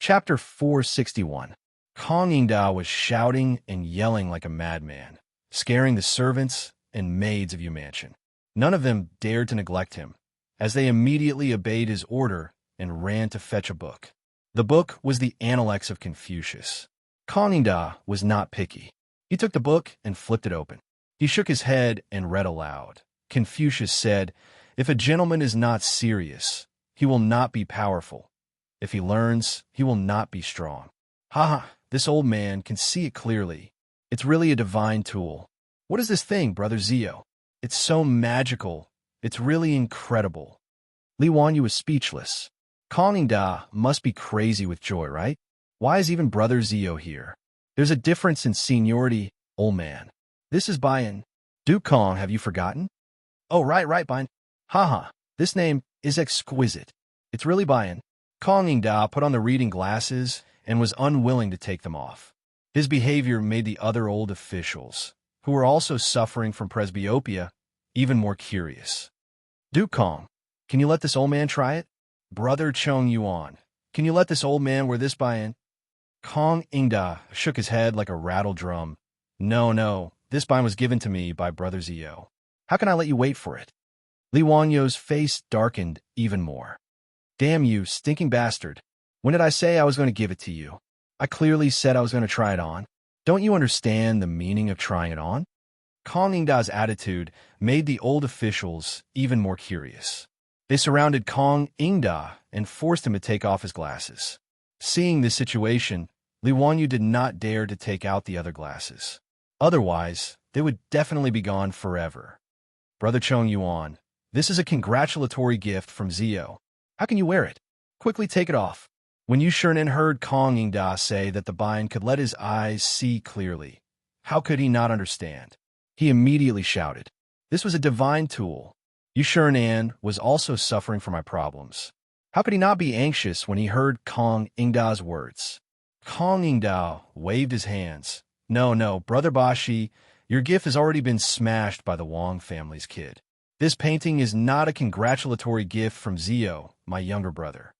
Chapter 461. Kong Yingda was shouting and yelling like a madman, scaring the servants and maids of Yu Mansion. None of them dared to neglect him, as they immediately obeyed his order and ran to fetch a book. The book was the Analects of Confucius. Kong Yingda was not picky. He took the book and flipped it open. He shook his head and read aloud. Confucius said, "If a gentleman is not serious, he will not be powerful. If he learns, he will not be strong." Ha! This old man can see it clearly. It's really a divine tool. What is this thing, Brother Zio? It's so magical. It's really incredible. Li Wanyu was speechless. Kong Yingda must be crazy with joy, right? Why is even Brother Zio here? There's a difference in seniority, old man. This is Bayan. Duke Kong, have you forgotten? Oh, right, Bayan. Haha, this name is exquisite. It's really Bayan. Kong Yingda put on the reading glasses and was unwilling to take them off. His behavior made the other old officials, who were also suffering from presbyopia, even more curious. Duke Kong, can you let this old man try it? Brother Chong Yuan, can you let this old man wear this Bayan? Kong Yingda shook his head like a rattle drum. No, this Bayan was given to me by Brother Zio. How can I let you wait for it? Li Wanyu's face darkened even more. Damn you, stinking bastard. When did I say I was going to give it to you? I clearly said I was going to try it on. Don't you understand the meaning of trying it on? Kong Yingda's attitude made the old officials even more curious. They surrounded Kong Yingda and forced him to take off his glasses. Seeing this situation, Li Wanyu did not dare to take out the other glasses. Otherwise, they would definitely be gone forever. Brother Chong Yuan, this is a congratulatory gift from Zio. How can you wear it? Quickly take it off. When Yu Shurnen heard Kong Yingda say that the Bayan could let his eyes see clearly, how could he not understand? He immediately shouted. This was a divine tool. Yu Shurnen was also suffering from my problems. How could he not be anxious when he heard Kong Yingda's words? Kong Yingda waved his hands. No, Brother Bashi, your gift has already been smashed by the Wang family's kid. This painting is not a congratulatory gift from Zio, my younger brother.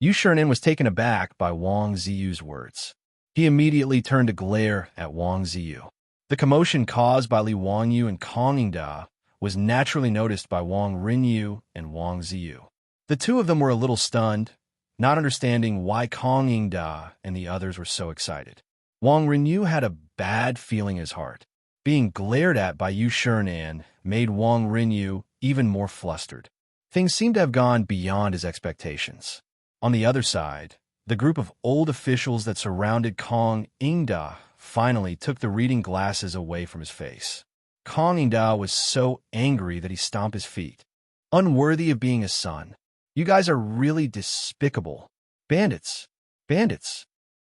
Yu Shurnen was taken aback by Wang Ziyu's words. He immediately turned to glare at Wang Ziyu. The commotion caused by Li Wanyu and Kong Yingda was naturally noticed by Wang Rinyu and Wang Ziyu. The two of them were a little stunned, not understanding why Kong Yingda and the others were so excited. Wang Rinyu had a bad feeling in his heart. Being glared at by Yu Shurnen made Wang Rinyu even more flustered. Things seemed to have gone beyond his expectations. On the other side, the group of old officials that surrounded Kong Yingda finally took the reading glasses away from his face. Kong Yingda was so angry that he stomped his feet. Unworthy of being a son. You guys are really despicable. Bandits.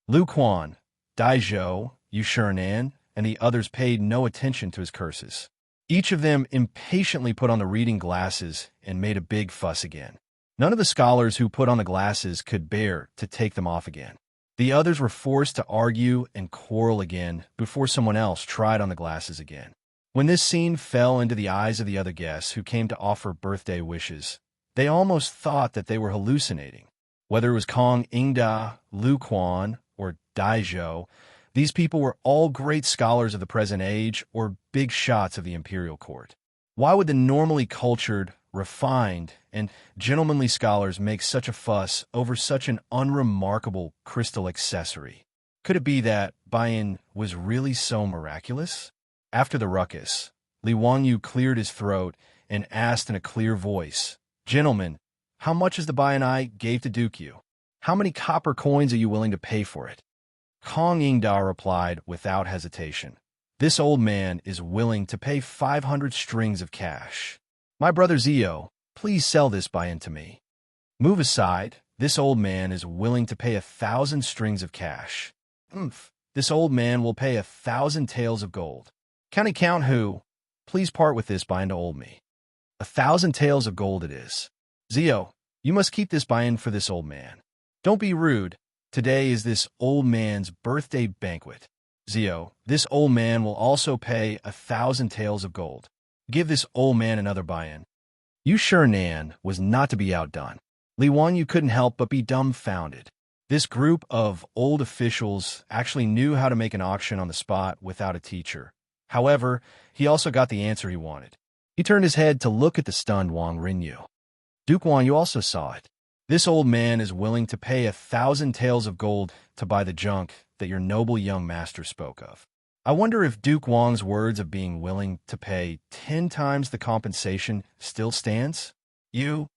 Lu Quan, Daizhou, Yu Shurnen, and the others paid no attention to his curses. Each of them impatiently put on the reading glasses and made a big fuss again. None of the scholars who put on the glasses could bear to take them off again. The others were forced to argue and quarrel again before someone else tried on the glasses again. When this scene fell into the eyes of the other guests who came to offer birthday wishes, they almost thought that they were hallucinating. Whether it was Kong Yingda, Lu Quan, or Daizhou, these people were all great scholars of the present age or big shots of the imperial court. Why would the normally cultured, refined, and gentlemanly scholars make such a fuss over such an unremarkable crystal accessory? Could it be that Bayan was really so miraculous? After the ruckus, Li Wanyu cleared his throat and asked in a clear voice, "Gentlemen, how much is the Bayan I gave to Duke Yu? How many copper coins are you willing to pay for it?" Kong Yingda replied without hesitation, "This old man is willing to pay 500 strings of cash. My brother Zio, please sell this Bayan to me." "Move aside, this old man is willing to pay 1,000 strings of cash." "This old man will pay 1,000 taels of gold." "County count who? Please part with this Bayan to old me." 1,000 taels of gold it is. "Zio, you must keep this Bayan for this old man." "Don't be rude. Today is this old man's birthday banquet." "Zio, this old man will also pay 1,000 taels of gold. Give this old man another Bayan." Yu Shurnen was not to be outdone. Li Wanyu couldn't help but be dumbfounded. This group of old officials actually knew how to make an auction on the spot without a teacher. However, he also got the answer he wanted. He turned his head to look at the stunned Wang Rinyu. Duke Wang, you also saw it. This old man is willing to pay 1,000 taels of gold to buy the junk that your noble young master spoke of. I wonder if Duke Wang's words of being willing to pay 10 times the compensation still stands? Wang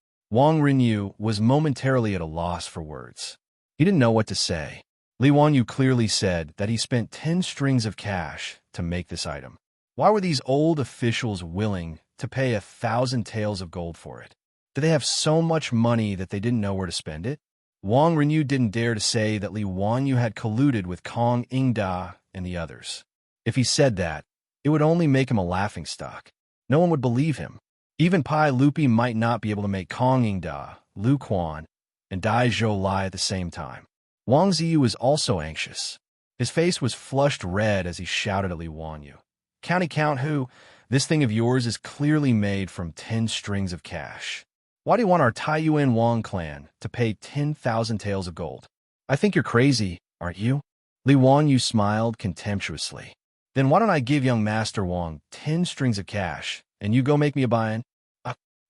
Rinyu was momentarily at a loss for words. He didn't know what to say. Li Wanyu clearly said that he spent 10 strings of cash to make this item. Why were these old officials willing to pay 1,000 taels of gold for it? Did they have so much money that they didn't know where to spend it? Wang Rinyu didn't dare to say that Li Wanyu had colluded with Kong Ingda and the others. If he said that, it would only make him a laughingstock. No one would believe him. Even Pai Lupi might not be able to make Kong Ingda, Lu Quan, and Dai Zhou lie at the same time. Wang Ziyu was also anxious. His face was flushed red as he shouted at Li Wanyu. Count who? This thing of yours is clearly made from 10 strings of cash. Why do you want our Taiyuan Wang clan to pay 10,000 taels of gold? I think you're crazy, aren't you? Li Wanyu smiled contemptuously. Then why don't I give young Master Wang 10 strings of cash, and you go make me a buy-in?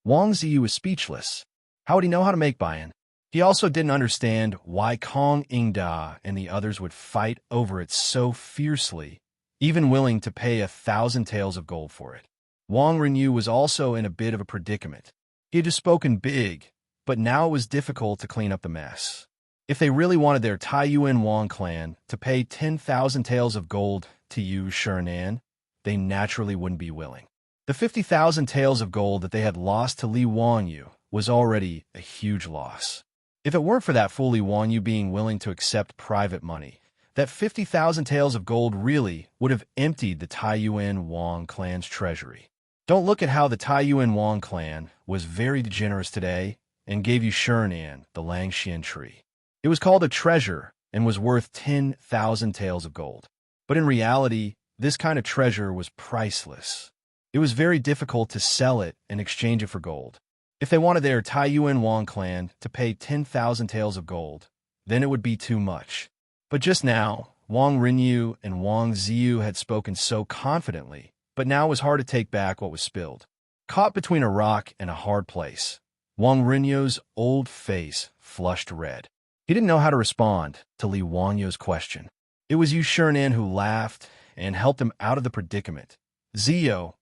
Wang Ziyu was speechless. How would he know how to make buy-in? He also didn't understand why Kong Ingda and the others would fight over it so fiercely, even willing to pay 1,000 taels of gold for it. Wang Rinyu was also in a bit of a predicament. He had just spoken big, but now it was difficult to clean up the mess. If they really wanted their Taiyuan Wang clan to pay 10,000 taels of gold to Yu Shirenan, they naturally wouldn't be willing. The 50,000 taels of gold that they had lost to Li Wanyu was already a huge loss. If it weren't for that fool Li Wanyu being willing to accept private money, that 50,000 taels of gold really would have emptied the Taiyuan Wang clan's treasury. Don't look at how the Taiyuan Wang clan was very generous today and gave you Shirenan, the Langxian tree. It was called a treasure and was worth 10,000 taels of gold. But in reality, this kind of treasure was priceless. It was very difficult to sell it and exchange it for gold. If they wanted their Taiyuan Wang clan to pay 10,000 taels of gold, then it would be too much. But just now, Wang Rinyu and Wang Ziyu had spoken so confidently, but now it was hard to take back what was spilled. Caught between a rock and a hard place, Wang Rinyu's old face flushed red. He didn't know how to respond to Li Wanyu's question. It was Yu Shirenan who laughed and helped him out of the predicament. Ziyo,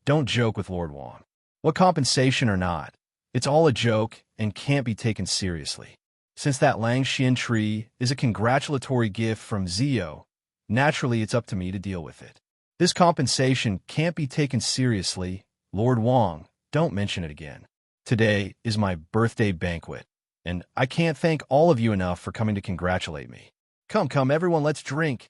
don't joke with Lord Wang. What compensation or not, it's all a joke and can't be taken seriously. Since that Langxian tree is a congratulatory gift from Ziyo, naturally it's up to me to deal with it. This compensation can't be taken seriously. Lord Wang, don't mention it again. Today is my birthday banquet, and I can't thank all of you enough for coming to congratulate me. Come, everyone, let's drink.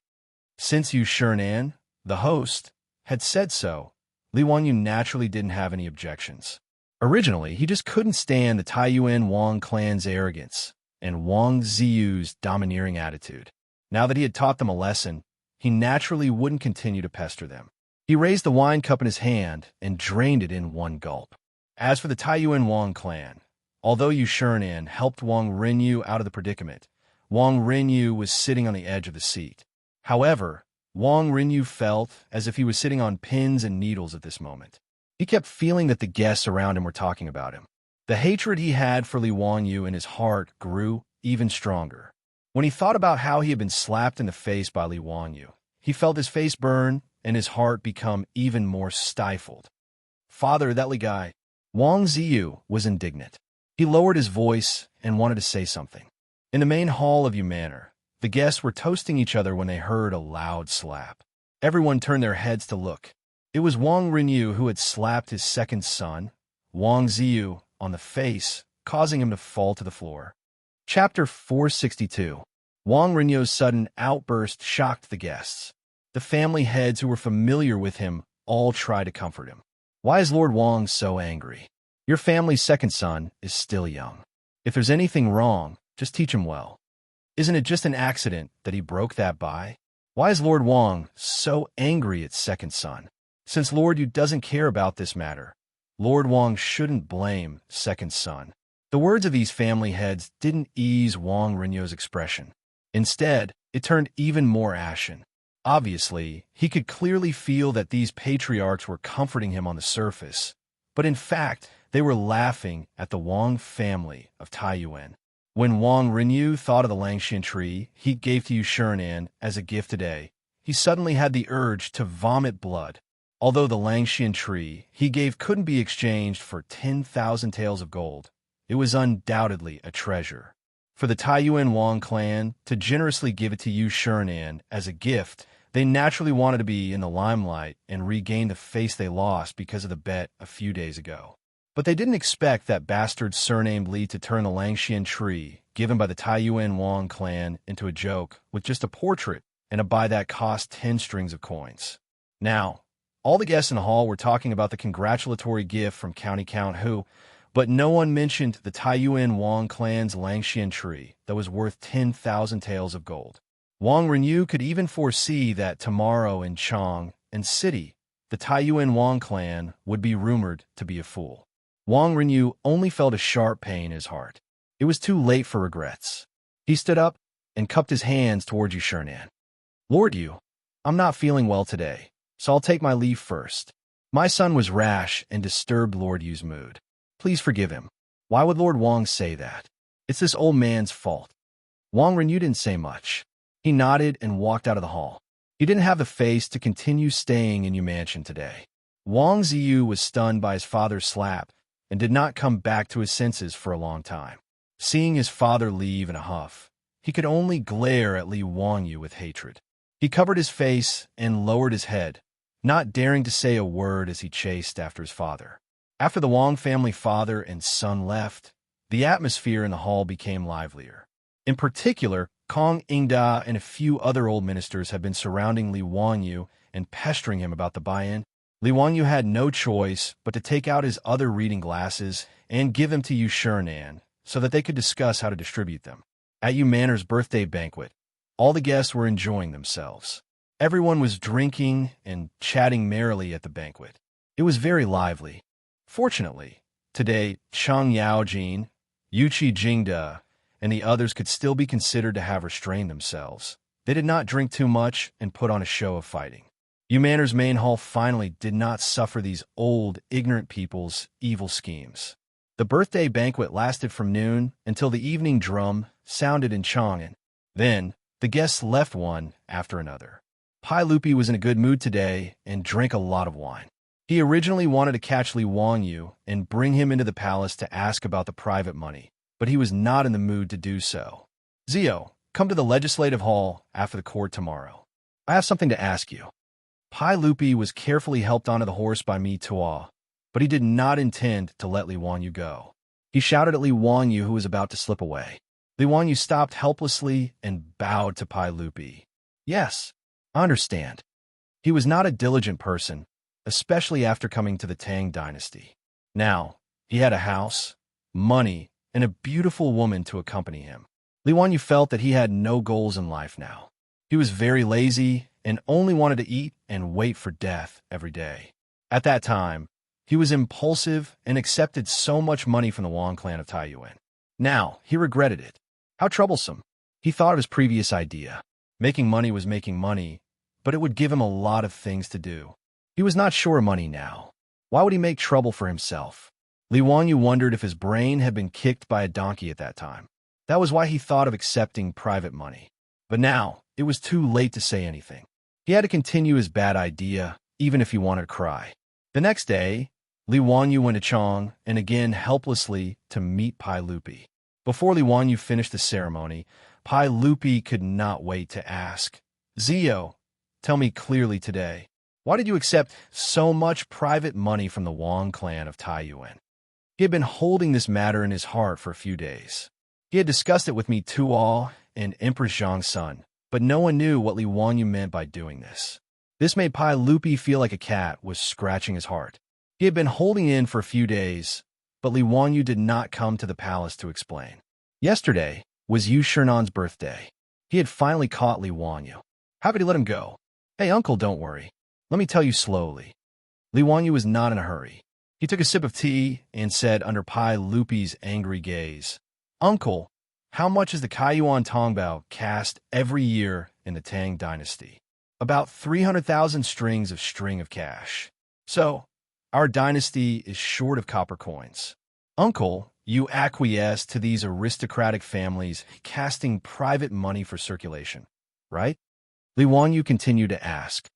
Since Yu Shirenan, the host, had said so, Li Wanyu naturally didn't have any objections. Originally, he just couldn't stand the Taiyuan Wang clan's arrogance and Wang Ziyu's domineering attitude. Now that he had taught them a lesson, he naturally wouldn't continue to pester them. He raised the wine cup in his hand and drained it in one gulp. As for the Taiyuan Wang clan, although Yu Shirenan helped Wang Rinyu out of the predicament, Wang Rinyu was sitting on the edge of the seat. However, Wang Rinyu felt as if he was sitting on pins and needles at this moment. He kept feeling that the guests around him were talking about him. The hatred he had for Li Wanyu in his heart grew even stronger. When he thought about how he had been slapped in the face by Li Wanyu, he felt his face burn and his heart become even more stifled. Father, that Li guy. Wang Ziyu was indignant. He lowered his voice and wanted to say something. In the main hall of Yu Manor, the guests were toasting each other when they heard a loud slap. Everyone turned their heads to look. It was Wang Rinyu who had slapped his second son, Wang Ziyu, on the face, causing him to fall to the floor. Chapter 462. Wang Rinyu's sudden outburst shocked the guests. The family heads who were familiar with him all tried to comfort him. Why is Lord Wang so angry? Your family's second son is still young. If there's anything wrong, just teach him well. Isn't it just an accident that he broke that bai? Why is Lord Wang so angry at second son? Since Lord Yu doesn't care about this matter, Lord Wang shouldn't blame second son. The words of these family heads didn't ease Wang Renyu's expression. Instead, it turned even more ashen. Obviously, he could clearly feel that these patriarchs were comforting him on the surface, but in fact, they were laughing at the Wang family of Taiyuan. When Wang Renyu thought of the Langxian tree he gave to Yu Shirenan as a gift today, he suddenly had the urge to vomit blood. Although the Langxian tree he gave couldn't be exchanged for 10,000 taels of gold, it was undoubtedly a treasure. For the Taiyuan Wang clan to generously give it to Yu Shirenan as a gift, they naturally wanted to be in the limelight and regain the face they lost because of the bet a few days ago. But they didn't expect that bastard surnamed Li to turn the Langxian tree given by the Taiyuan Wang clan into a joke with just a portrait and a buy that cost 10 strings of coins. Now, all the guests in the hall were talking about the congratulatory gift from County Count Hu, but no one mentioned the Taiyuan Wang clan's Langxian tree that was worth 10,000 taels of gold. Wang Renyu could even foresee that tomorrow in Chang and City, the Taiyuan Wang clan would be rumored to be a fool. Wang Renyu only felt a sharp pain in his heart. It was too late for regrets. He stood up and cupped his hands towards Yu Shirenan. Lord Yu, I'm not feeling well today, so I'll take my leave first. My son was rash and disturbed Lord Yu's mood. Please forgive him. Why would Lord Wang say that? It's this old man's fault. Wang Renyu didn't say much. He nodded and walked out of the hall. He didn't have the face to continue staying in Yu Mansion today. Wang Ziyu was stunned by his father's slap and did not come back to his senses for a long time. Seeing his father leave in a huff, he could only glare at Li Wangyu with hatred. He covered his face and lowered his head, not daring to say a word as he chased after his father. After the Wang family father and son left, the atmosphere in the hall became livelier. In particular, Kong Ingda and a few other old ministers had been surrounding Li Wangyu and pestering him about the buy-in. Li Wangyu had no choice but to take out his other reading glasses and give them to Yu Shirenan so that they could discuss how to distribute them. At Yu Manor's birthday banquet, all the guests were enjoying themselves. Everyone was drinking and chatting merrily at the banquet. It was very lively. Fortunately, today, Chang Yaojin, Yuqi Jingda, and the others could still be considered to have restrained themselves. They did not drink too much and put on a show of fighting. Yu Manor's main hall finally did not suffer these old, ignorant people's evil schemes. The birthday banquet lasted from noon until the evening drum sounded in Chang'an. Then, the guests left one after another. Pai Lupi was in a good mood today and drank a lot of wine. He originally wanted to catch Li Wangyu and bring him into the palace to ask about the private money, but he was not in the mood to do so. Zio, come to the legislative hall after the court tomorrow. I have something to ask you. Pai Lupi was carefully helped onto the horse by Mi Tua, but he did not intend to let Li Wangyu go. He shouted at Li Wangyu, who was about to slip away. Li Wangyu stopped helplessly and bowed to Pai Lupi. Yes, I understand. He was not a diligent person, especially after coming to the Tang dynasty. Now, he had a house, money, and a beautiful woman to accompany him. Li Wangyu felt that he had no goals in life now. He was very lazy and only wanted to eat and wait for death every day. At that time, he was impulsive and accepted so much money from the Wang clan of Taiyuan. Now, he regretted it. How troublesome. He thought of his previous idea. Making money was making money, but it would give him a lot of things to do. He was not sure of money now. Why would he make trouble for himself? Li Wangyu wondered if his brain had been kicked by a donkey at that time. That was why he thought of accepting private money. But now, it was too late to say anything. He had to continue his bad idea, even if he wanted to cry. The next day, Li Wangyu went to Chang and again helplessly to meet Pai Lupi. Before Li Wangyu finished the ceremony, Pai Lupi could not wait to ask, Zio, tell me clearly today, why did you accept so much private money from the Wang clan of Taiyuan? He had been holding this matter in his heart for a few days. He had discussed it with Mi Tuo and Empress Zhang's son, but no one knew what Li Wangyu meant by doing this. This made Pai Lupi feel like a cat was scratching his heart. He had been holding in for a few days, but Li Wangyu did not come to the palace to explain. Yesterday was Yu Shernan's birthday. He had finally caught Li Wangyu. How could he let him go? Hey, uncle, don't worry. Let me tell you slowly. Li Wangyu was not in a hurry. He took a sip of tea and said under Pai Lupi's angry gaze, "Uncle, how much is the Kaiyuan Tongbao cast every year in the Tang dynasty?" "About 300,000 strings of cash. So, our dynasty is short of copper coins." "Uncle, you acquiesce to these aristocratic families casting private money for circulation, right?" Li Wanyu continued to ask.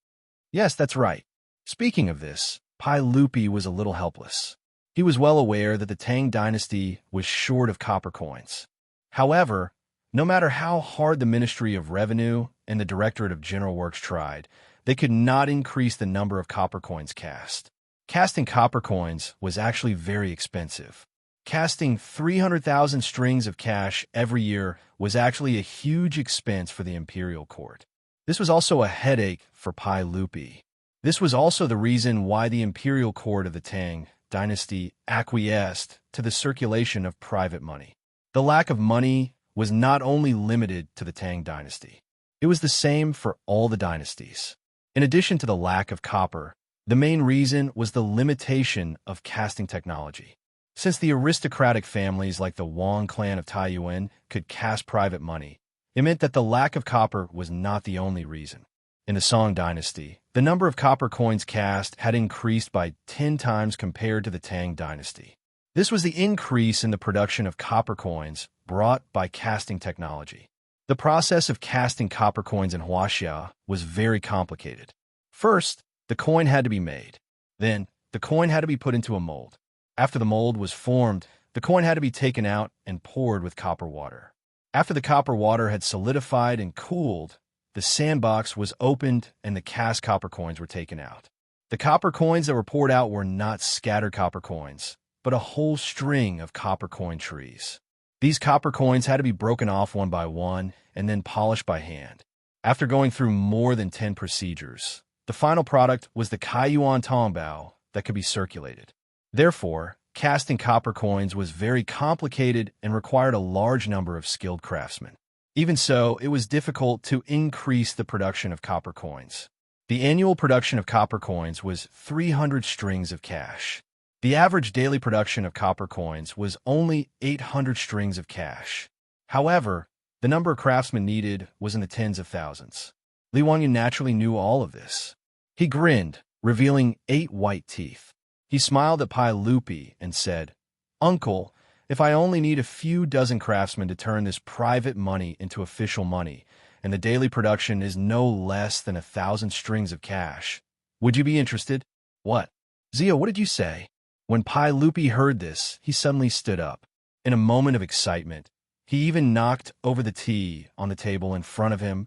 "Yes, that's right." Speaking of this, Pai Lupi was a little helpless. He was well aware that the Tang dynasty was short of copper coins. However, no matter how hard the Ministry of Revenue and the Directorate of General Works tried, they could not increase the number of copper coins cast. Casting copper coins was actually very expensive. Casting 300,000 strings of cash every year was actually a huge expense for the imperial court. This was also a headache for Pai Lupi. This was also the reason why the imperial court of the Tang dynasty acquiesced to the circulation of private money. The lack of money was not only limited to the Tang dynasty. It was the same for all the dynasties. In addition to the lack of copper, the main reason was the limitation of casting technology. Since the aristocratic families like the Wang clan of Taiyuan could cast private money, it meant that the lack of copper was not the only reason. In the Song dynasty, the number of copper coins cast had increased by 10 times compared to the Tang dynasty. This was the increase in the production of copper coins brought by casting technology. The process of casting copper coins in Huaxia was very complicated. First, the coin had to be made. Then, the coin had to be put into a mold. After the mold was formed, the coin had to be taken out and poured with copper water. After the copper water had solidified and cooled, the sandbox was opened and the cast copper coins were taken out. The copper coins that were poured out were not scattered copper coins, but a whole string of copper coin trees. These copper coins had to be broken off one by one and then polished by hand. After going through more than 10 procedures, the final product was the Kaiyuan Tongbao that could be circulated. Therefore, casting copper coins was very complicated and required a large number of skilled craftsmen. Even so, it was difficult to increase the production of copper coins. The annual production of copper coins was 300 strings of cash. The average daily production of copper coins was only 800 strings of cash. However, the number of craftsmen needed was in the tens of thousands. Li Wanyu naturally knew all of this. He grinned, revealing 8 white teeth. He smiled at Pai Lupi and said, "Uncle, if I only need a few dozen craftsmen to turn this private money into official money, and the daily production is no less than 1,000 strings of cash, would you be interested?" "What? Zia, what did you say?" When Pai Lupi heard this, he suddenly stood up. In a moment of excitement, he even knocked over the tea on the table in front of him.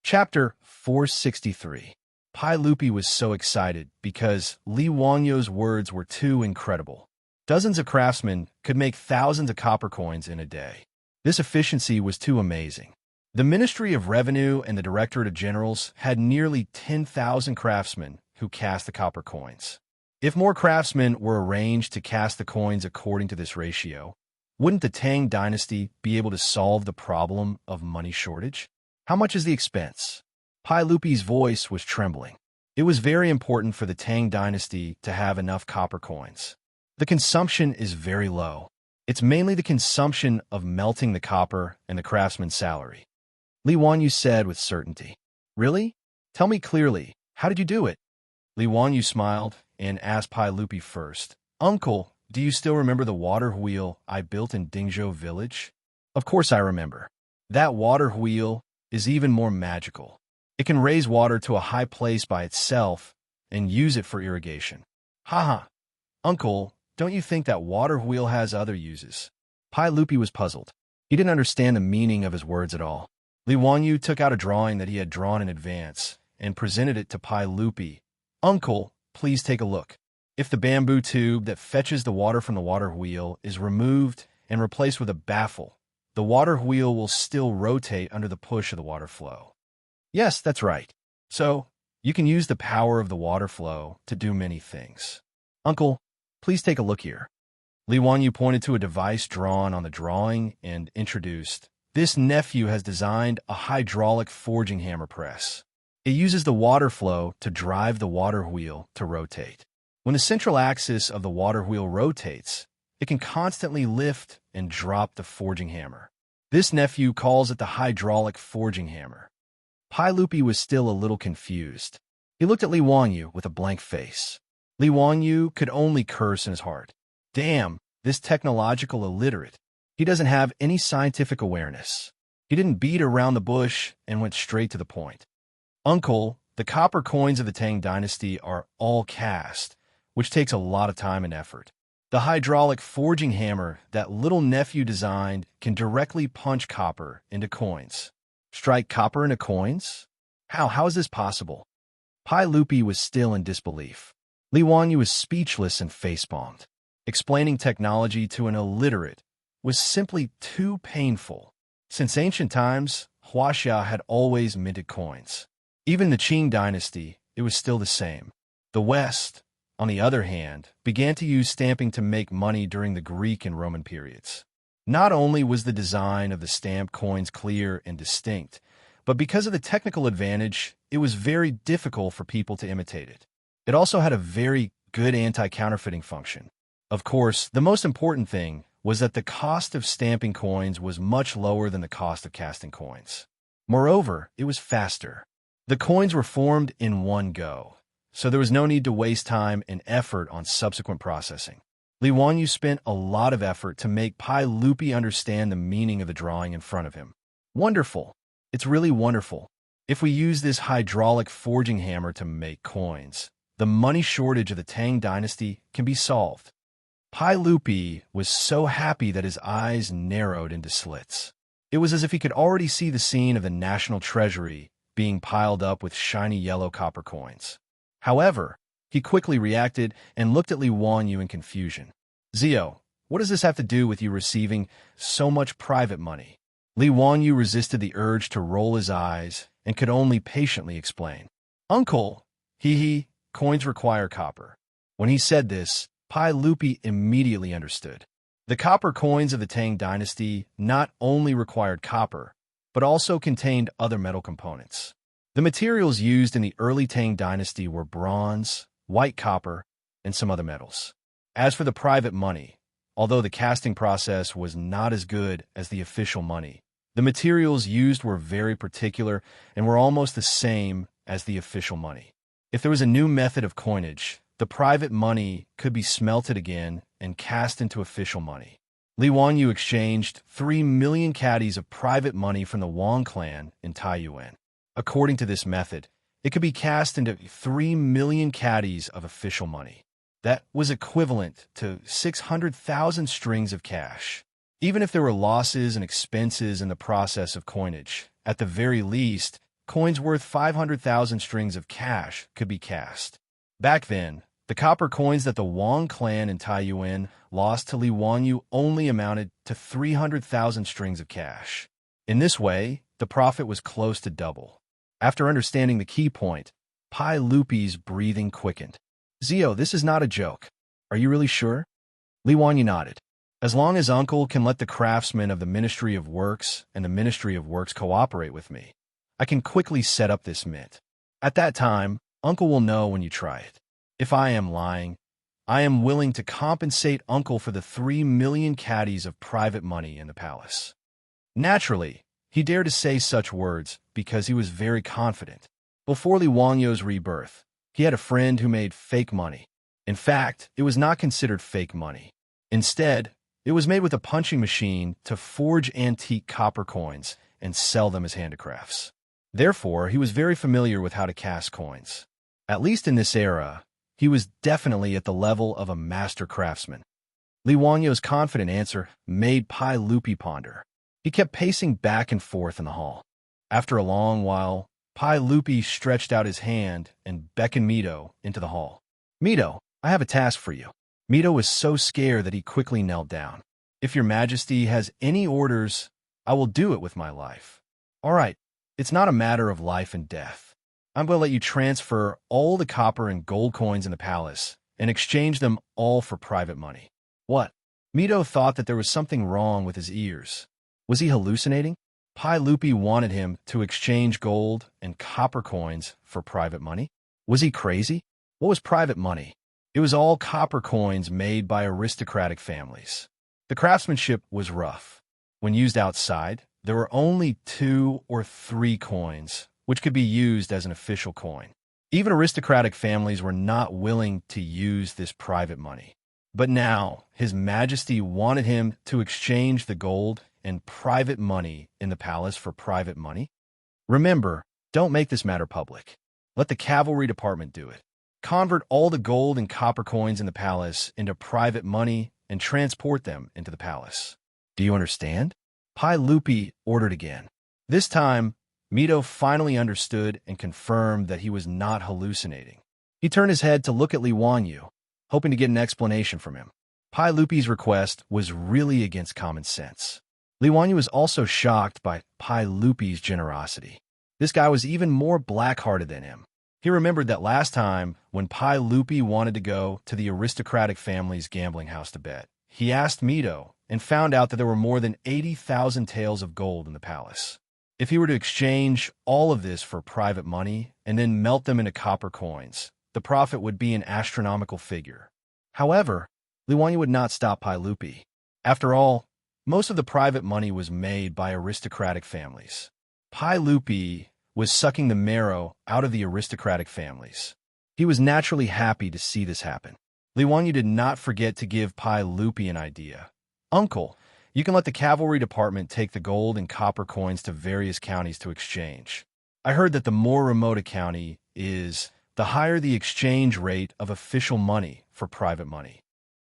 Chapter 463. Pai Lupi was so excited because Li Wanyu's words were too incredible. Dozens of craftsmen could make thousands of copper coins in a day. This efficiency was too amazing. The Ministry of Revenue and the Directorate of Generals had nearly 10,000 craftsmen who cast the copper coins. If more craftsmen were arranged to cast the coins according to this ratio, wouldn't the Tang dynasty be able to solve the problem of money shortage? How much is the expense? Pai Lupi's voice was trembling. It was very important for the Tang dynasty to have enough copper coins. The consumption is very low. It's mainly the consumption of melting the copper and the craftsman's salary. Li Wanyu said with certainty. "Really? Tell me clearly, how did you do it?" Li Wanyu smiled and asked Pai Lupi first, "Uncle, do you still remember the water wheel I built in Dingzhou village?" "Of course I remember. That water wheel is even more magical. It can raise water to a high place by itself and use it for irrigation." "Haha. Uncle, don't you think that water wheel has other uses?" Pai Lupi was puzzled. He didn't understand the meaning of his words at all. Li Wanyu took out a drawing that he had drawn in advance and presented it to Pai Lupi. "Uncle, please take a look. If the bamboo tube that fetches the water from the water wheel is removed and replaced with a baffle, the water wheel will still rotate under the push of the water flow." "Yes, that's right. So, you can use the power of the water flow to do many things." "Uncle, please take a look here." Li Wanyu pointed to a device drawn on the drawing and introduced, "This nephew has designed a hydraulic forging hammer press. It uses the water flow to drive the water wheel to rotate. When the central axis of the water wheel rotates, it can constantly lift and drop the forging hammer. This nephew calls it the hydraulic forging hammer. Pai Lupi was still a little confused. He looked at Li Wangyu with a blank face. Li Wangyu could only curse in his heart. Damn, this technological illiterate. He doesn't have any scientific awareness. He didn't beat around the bush and went straight to the point. Uncle, the copper coins of the Tang dynasty are all cast, which takes a lot of time and effort. The hydraulic forging hammer that little nephew designed can directly punch copper into coins. Strike copper into coins? How is this possible? Pai Lupi was still in disbelief. Li Wangyu was speechless and facepalmed. Explaining technology to an illiterate was simply too painful. Since ancient times, Huaxia had always minted coins. Even in the Qing dynasty, it was still the same. The West, on the other hand, began to use stamping to make money during the Greek and Roman periods. Not only was the design of the stamped coins clear and distinct, but because of the technical advantage, it was very difficult for people to imitate it. It also had a very good anti-counterfeiting function. Of course, the most important thing was that the cost of stamping coins was much lower than the cost of casting coins. Moreover, it was faster. The coins were formed in one go, so there was no need to waste time and effort on subsequent processing. Li Wangyu spent a lot of effort to make Pai Lupi understand the meaning of the drawing in front of him. Wonderful. It's really wonderful. If we use this hydraulic forging hammer to make coins, the money shortage of the Tang dynasty can be solved. Pai Lupi was so happy that his eyes narrowed into slits. It was as if he could already see the scene of the national treasury being piled up with shiny yellow copper coins. However, he quickly reacted and looked at Li Wangyu in confusion. Zio, what does this have to do with you receiving so much private money? Li Wangyu resisted the urge to roll his eyes and could only patiently explain. Uncle, coins require copper. When he said this, Pai Lupi immediately understood. The copper coins of the Tang dynasty not only required copper, but also contained other metal components. The materials used in the early Tang dynasty were bronze, white copper, and some other metals. As for the private money, although the casting process was not as good as the official money, the materials used were very particular and were almost the same as the official money. If there was a new method of coinage, the private money could be smelted again and cast into official money. Li Wangyu exchanged 3 million caddies of private money from the Wang clan in Taiyuan. According to this method, it could be cast into 3 million caddies of official money. That was equivalent to 600,000 strings of cash. Even if there were losses and expenses in the process of coinage, at the very least, coins worth 500,000 strings of cash could be cast. Back then, the copper coins that the Wang clan in Taiyuan lost to Li Wangyu only amounted to 300,000 strings of cash. In this way, the profit was close to double. After understanding the key point, Pai Lupi's breathing quickened. Zio, this is not a joke. Are you really sure? Li Wangyu nodded. As long as Uncle can let the craftsmen of the Ministry of Works and the Ministry of Works cooperate with me, I can quickly set up this mint. At that time, Uncle will know when you try it. If I am lying, I am willing to compensate Uncle for the 3 million caddies of private money in the palace. Naturally, he dared to say such words because he was very confident. Before Li Wangyu's rebirth, he had a friend who made fake money. In fact, it was not considered fake money. Instead, it was made with a punching machine to forge antique copper coins and sell them as handicrafts. Therefore, he was very familiar with how to cast coins. At least in this era, he was definitely at the level of a master craftsman. Li Wangyu's confident answer made Pai Lupi ponder. He kept pacing back and forth in the hall. After a long while, Pai Lupi stretched out his hand and beckoned Mito into the hall. Mito, I have a task for you. Mito was so scared that he quickly knelt down. If your majesty has any orders, I will do it with my life. All right, it's not a matter of life and death. I'm going to let you transfer all the copper and gold coins in the palace and exchange them all for private money. What? Mito thought that there was something wrong with his ears. Was he hallucinating? Pai Lupi wanted him to exchange gold and copper coins for private money. Was he crazy? What was private money? It was all copper coins made by aristocratic families. The craftsmanship was rough. When used outside, there were only 2 or 3 coins, which could be used as an official coin. Even aristocratic families were not willing to use this private money. But now, His Majesty wanted him to exchange the gold and private money in the palace for private money. Remember, don't make this matter public. Let the cavalry department do it. Convert all the gold and copper coins in the palace into private money and transport them into the palace. Do you understand? Pai Lupi ordered again. This time, Mito finally understood and confirmed that he was not hallucinating. He turned his head to look at Li Wanyu, hoping to get an explanation from him. Pai Lupi's request was really against common sense. Li Wanyu was also shocked by Pai Lupi's generosity. This guy was even more black-hearted than him. He remembered that last time, when Pai Lupi wanted to go to the aristocratic family's gambling house to bet, he asked Mito and found out that there were more than 80,000 taels of gold in the palace. If he were to exchange all of this for private money and then melt them into copper coins, the profit would be an astronomical figure. However, Li Wanyu would not stop Pai Lupi. After all, most of the private money was made by aristocratic families. Pai Lupi was sucking the marrow out of the aristocratic families. He was naturally happy to see this happen. Li Wanyu did not forget to give Pai Lupi an idea. Uncle, you can let the cavalry department take the gold and copper coins to various counties to exchange. I heard that the more remote a county is, the higher the exchange rate of official money for private money.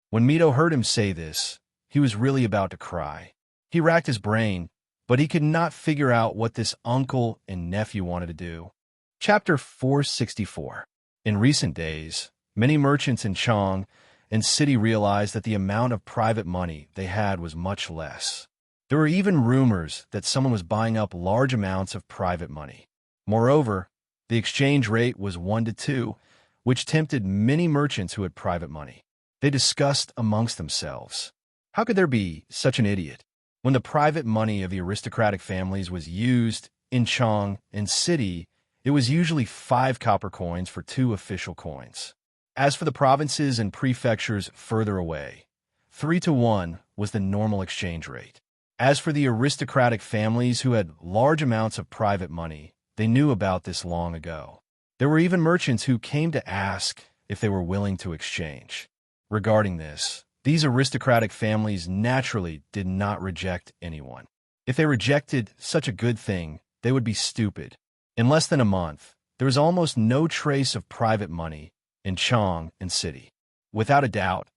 When Mito heard him say this, he was really about to cry. He racked his brain, but he could not figure out what this uncle and nephew wanted to do. Chapter 464. In recent days, many merchants in Chang and city realized that the amount of private money they had was much less. There were even rumors that someone was buying up large amounts of private money. Moreover, the exchange rate was 1 to 2, which tempted many merchants who had private money. They discussed amongst themselves, how could there be such an idiot? When the private money of the aristocratic families was used in Chang and city, it was usually 5 copper coins for 2 official coins. As for the provinces and prefectures further away, 3 to 1 was the normal exchange rate. As for the aristocratic families who had large amounts of private money, they knew about this long ago. There were even merchants who came to ask if they were willing to exchange. Regarding this, these aristocratic families naturally did not reject anyone. If they rejected such a good thing, they would be stupid. In less than a month, there was almost no trace of private money in Chang and city. Without a doubt,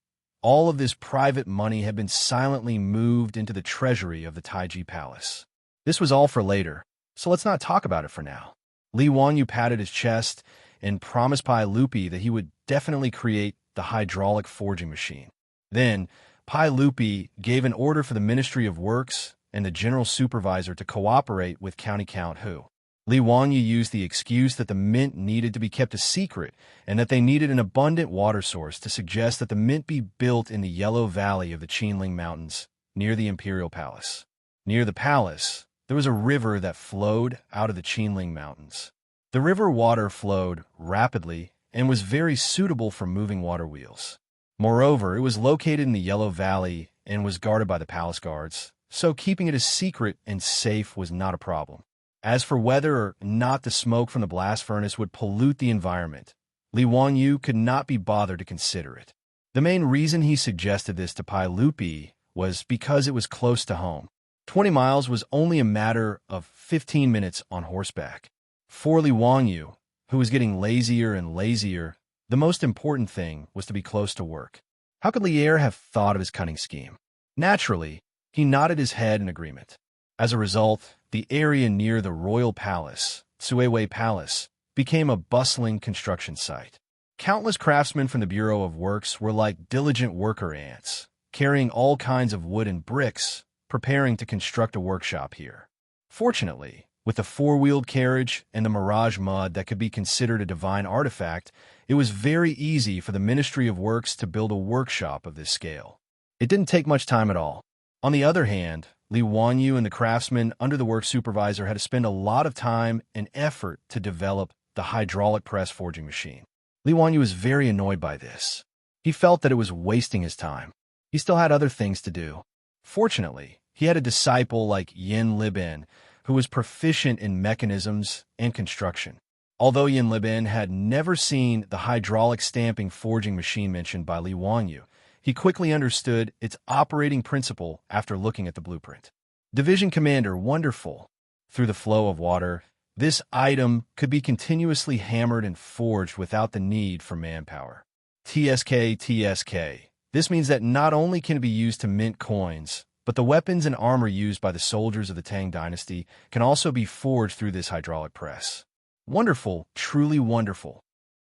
all of this private money had been silently moved into the treasury of the Taiji Palace. This was all for later, so let's not talk about it for now. Li Wanyu patted his chest and promised Pai Lupi that he would definitely create the hydraulic forging machine. Then, Pai Lupi gave an order for the Ministry of Works and the General Supervisor to cooperate with County Count Hu. Li Wanyu used the excuse that the mint needed to be kept a secret and that they needed an abundant water source to suggest that the mint be built in the Yellow Valley of the Qinling Mountains, near the Imperial Palace. Near the palace, there was a river that flowed out of the Qinling Mountains. The river water flowed rapidly and was very suitable for moving water wheels. Moreover, it was located in the Yellow Valley and was guarded by the palace guards, so keeping it a secret and safe was not a problem. As for whether or not the smoke from the blast furnace would pollute the environment, Li Wanyu could not be bothered to consider it. The main reason he suggested this to Pai Lupi was because it was close to home. 20 miles was only a matter of 15 minutes on horseback. For Li Wanyu, who was getting lazier and lazier, the most important thing was to be close to work. How could Lier have thought of his cunning scheme? Naturally, he nodded his head in agreement. As a result, the area near the royal palace, Tsuewei Palace, became a bustling construction site. Countless craftsmen from the Bureau of Works were like diligent worker ants, carrying all kinds of wood and bricks, preparing to construct a workshop here. Fortunately, with the 4-wheeled carriage and the mirage mud that could be considered a divine artifact, it was very easy for the Ministry of Works to build a workshop of this scale. It didn't take much time at all. On the other hand, Li Wanyu and the craftsmen under the work supervisor had to spend a lot of time and effort to develop the hydraulic press forging machine. Li Wanyu was very annoyed by this. He felt that it was wasting his time. He still had other things to do. Fortunately, he had a disciple like Yin Libin, who was proficient in mechanisms and construction. Although Yin Libin had never seen the hydraulic stamping forging machine mentioned by Li Wangyu, he quickly understood its operating principle after looking at the blueprint. Division Commander, wonderful. Through the flow of water, this item could be continuously hammered and forged without the need for manpower. TSK. This means that not only can it be used to mint coins, but the weapons and armor used by the soldiers of the Tang dynasty can also be forged through this hydraulic press. Wonderful, truly wonderful.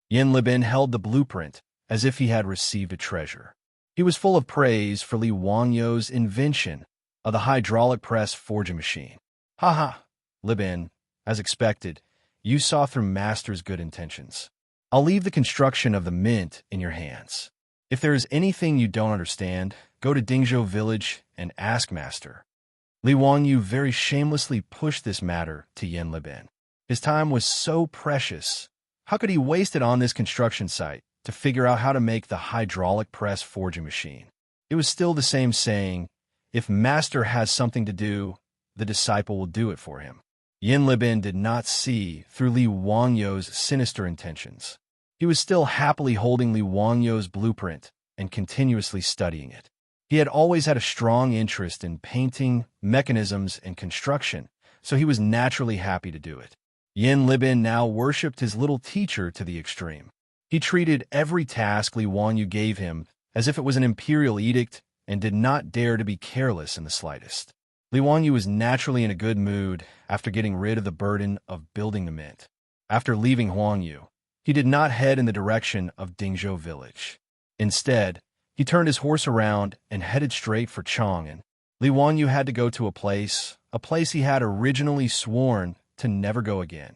Yin Libin held the blueprint as if he had received a treasure. He was full of praise for Li Wangyu's invention of the hydraulic press forging machine. Haha, Libin, as expected, you saw through Master's good intentions. I'll leave the construction of the mint in your hands. If there is anything you don't understand, go to Dingzhou village and ask Master. Li Wangyu very shamelessly pushed this matter to Yin Libin. His time was so precious. How could he waste it on this construction site to figure out how to make the hydraulic press forging machine? It was still the same saying, if Master has something to do, the disciple will do it for him. Yin Libin did not see through Li Wangyu's sinister intentions. He was still happily holding Li Wangyu's blueprint and continuously studying it. He had always had a strong interest in painting, mechanisms, and construction, so he was naturally happy to do it. Yin Libin now worshipped his little teacher to the extreme. He treated every task Li Wangyu gave him as if it was an imperial edict and did not dare to be careless in the slightest. Li Wangyu was naturally in a good mood after getting rid of the burden of building the mint. After leaving Huangyu, he did not head in the direction of Dingzhou village. Instead, he turned his horse around and headed straight for Chang'an. Li Wangyu had to go to a place he had originally sworn to never go again.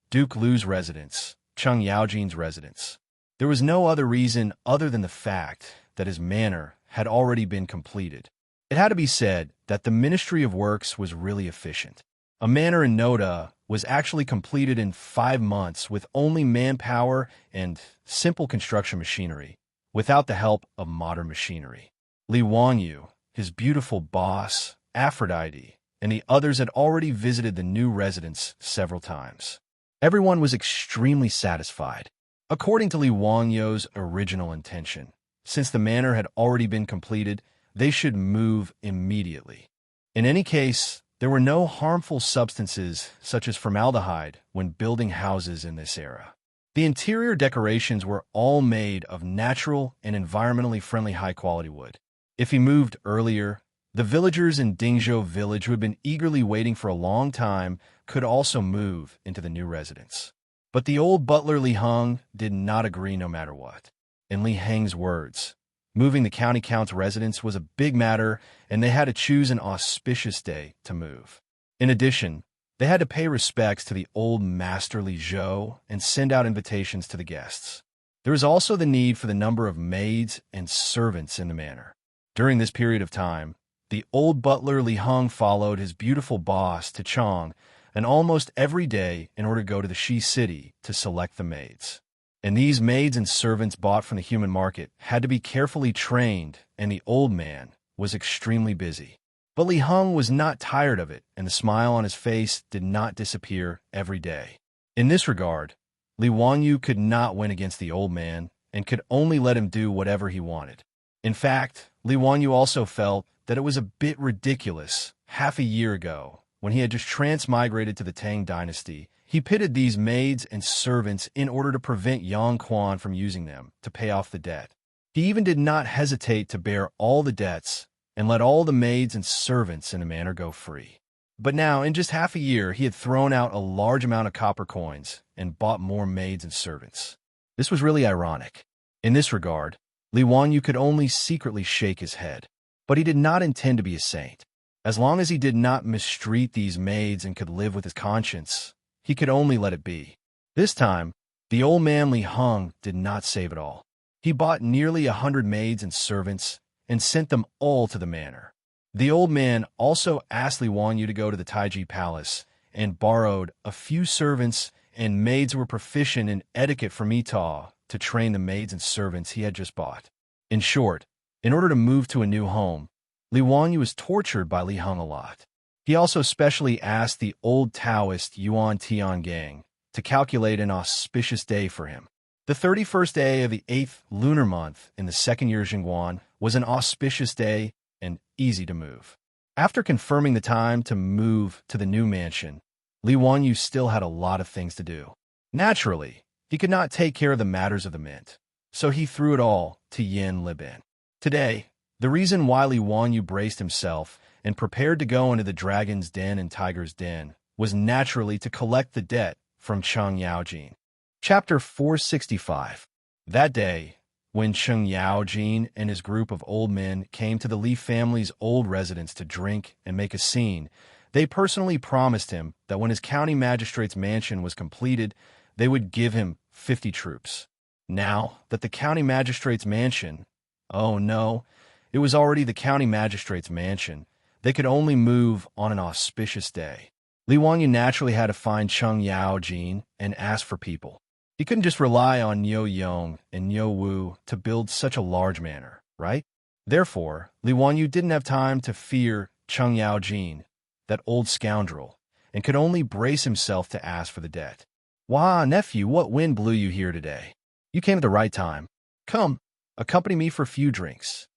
Duke Lu's residence, Cheng Yaojin's residence. There was no other reason other than the fact that his manor had already been completed. It had to be said that the Ministry of Works was really efficient. A manor in Noda was actually completed in 5 months with only manpower and simple construction machinery, without the help of modern machinery. Li Wangyu, his beautiful boss, Aphrodite, and the others had already visited the new residence several times. Everyone was extremely satisfied. According to Li Wangyu's original intention, since the manor had already been completed, they should move immediately. In any case, there were no harmful substances such as formaldehyde when building houses in this era. The interior decorations were all made of natural and environmentally friendly high-quality wood. If he moved earlier, the villagers in Dingzhou village who had been eagerly waiting for a long time could also move into the new residence. But the old butler Li Heng did not agree no matter what. In Li Heng's words, moving the county count's residence was a big matter, and they had to choose an auspicious day to move. In addition, they had to pay respects to the old master Li Zhou and send out invitations to the guests. There was also the need for the number of maids and servants in the manor. During this period of time, the old butler Li Heng followed his beautiful boss to Chang and almost every day in order to go to the Shi city to select the maids. And these maids and servants bought from the human market had to be carefully trained, and the old man was extremely busy. But Li Heng was not tired of it, and the smile on his face did not disappear every day. In this regard, Li Wangyu could not win against the old man and could only let him do whatever he wanted. In fact, Li Wangyu also felt that it was a bit ridiculous. Half a year ago, when he had just transmigrated to the Tang dynasty, he pitted these maids and servants in order to prevent Yang Quan from using them to pay off the debt. He even did not hesitate to bear all the debts and let all the maids and servants in the manor go free. But now, in just half a year, he had thrown out a large amount of copper coins and bought more maids and servants. This was really ironic. In this regard, Li Wangyu could only secretly shake his head. But he did not intend to be a saint. As long as he did not mistreat these maids and could live with his conscience, he could only let it be. This time, the old man Li Heng did not save it all. He bought nearly 100 maids and servants and sent them all to the manor. The old man also asked Li Wangyu to go to the Taiji Palace and borrowed a few servants and maids who were proficient in etiquette from Itaw to train the maids and servants he had just bought. In short, in order to move to a new home, Li Wanyu was tortured by Li Heng a lot. He also specially asked the old Taoist Yuan Tiangang to calculate an auspicious day for him. The 31st day of the 8th lunar month in the second year Jingguan was an auspicious day and easy to move. After confirming the time to move to the new mansion, Li Wanyu still had a lot of things to do. Naturally, he could not take care of the matters of the mint, so he threw it all to Yin Libin. Today, the reason why Li Wanyu braced himself and prepared to go into the dragon's den and tiger's den was naturally to collect the debt from Cheng Yaojin. Chapter 465. That day, when Cheng Yaojin and his group of old men came to the Li family's old residence to drink and make a scene, they personally promised him that when his county magistrate's mansion was completed, they would give him 50 troops. Now that the county magistrate's mansion, oh no, it was already the county magistrate's mansion, they could only move on an auspicious day. Li Wanyu naturally had to find Cheng Yaojin and ask for people. He couldn't just rely on Niu Yong and Niu Wu to build such a large manor, right? Therefore, Li Wanyu didn't have time to fear Cheng Yaojin, that old scoundrel, and could only brace himself to ask for the debt. Wah, nephew, what wind blew you here today? You came at the right time. Come, accompany me for a few drinks.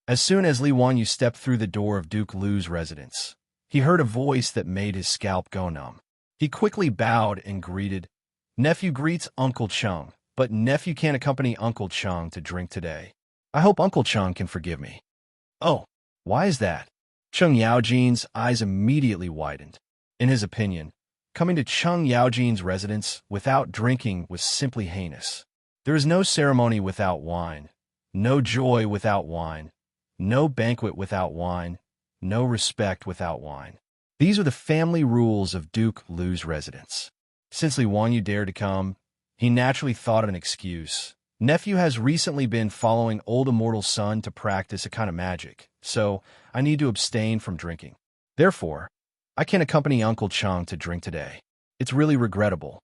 As soon as Li Wanyu stepped through the door of Duke Lu's residence, he heard a voice that made his scalp go numb. He quickly bowed and greeted, Nephew greets Uncle Cheng, but nephew can't accompany Uncle Cheng to drink today. I hope Uncle Cheng can forgive me. Oh, why is that? Cheng Yaojin's eyes immediately widened. In his opinion, coming to Cheng Yaojin's residence without drinking was simply heinous. There is no ceremony without wine, no joy without wine, no banquet without wine, no respect without wine. These are the family rules of Duke Lu's residence. Since Li Wanyu dared to come, he naturally thought of an excuse. Nephew has recently been following old immortal son to practice a kind of magic, so I need to abstain from drinking. Therefore, I can't accompany Uncle Cheng to drink today. It's really regrettable.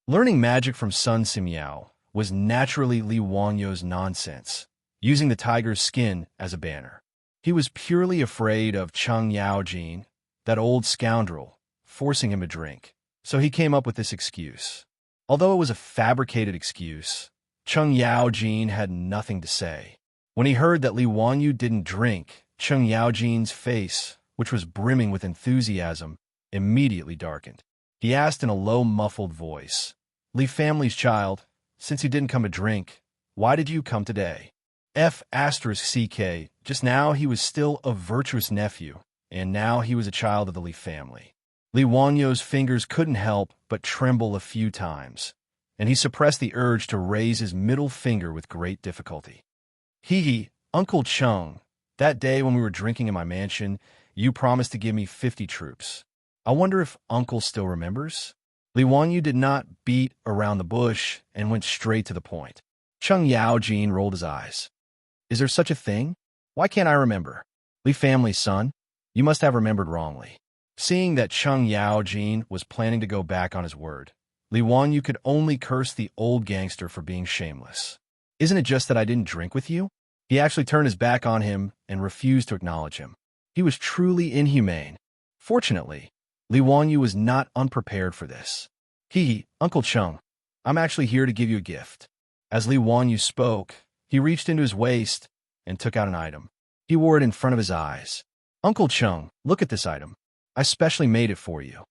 Learning magic from Sun Simiao was naturally Li Wanyu's nonsense, using the tiger's skin as a banner. He was purely afraid of Cheng Yaojin, that old scoundrel, forcing him to drink. So he came up with this excuse. Although it was a fabricated excuse, Cheng Yaojin had nothing to say. When he heard that Li Wanyu didn't drink, Cheng Yaojin's face, which was brimming with enthusiasm, immediately darkened. He asked in a low, muffled voice, Li family's child, since you didn't come to drink, why did you come today? F***CK, just now he was still a virtuous nephew, and now he was a child of the Li family. Li Wanyu's fingers couldn't help but tremble a few times, and he suppressed the urge to raise his middle finger with great difficulty. Hee, Uncle Cheng, that day when we were drinking in my mansion, you promised to give me 50 troops. I wonder if Uncle still remembers? Li Wanyu did not beat around the bush and went straight to the point. Cheng Yaojin rolled his eyes. Is there such a thing? Why can't I remember? Li family's son, you must have remembered wrongly. Seeing that Cheng Yaojin was planning to go back on his word, Li Wanyu could only curse the old gangster for being shameless. Isn't it just that I didn't drink with you? He actually turned his back on him and refused to acknowledge him. He was truly inhumane. Fortunately, Li Wanyu was not unprepared for this. Uncle Cheng, I'm actually here to give you a gift. As Li Wanyu spoke, he reached into his waist and took out an item. He wore it in front of his eyes. Uncle Cheng, look at this item. I specially made it for you.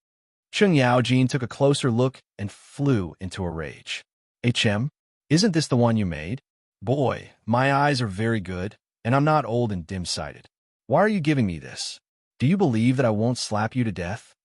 Cheng Yaojin took a closer look and flew into a rage. Isn't this the one you made? Boy, my eyes are very good, and I'm not old and dim-sighted. Why are you giving me this? Do you believe that I won't slap you to death?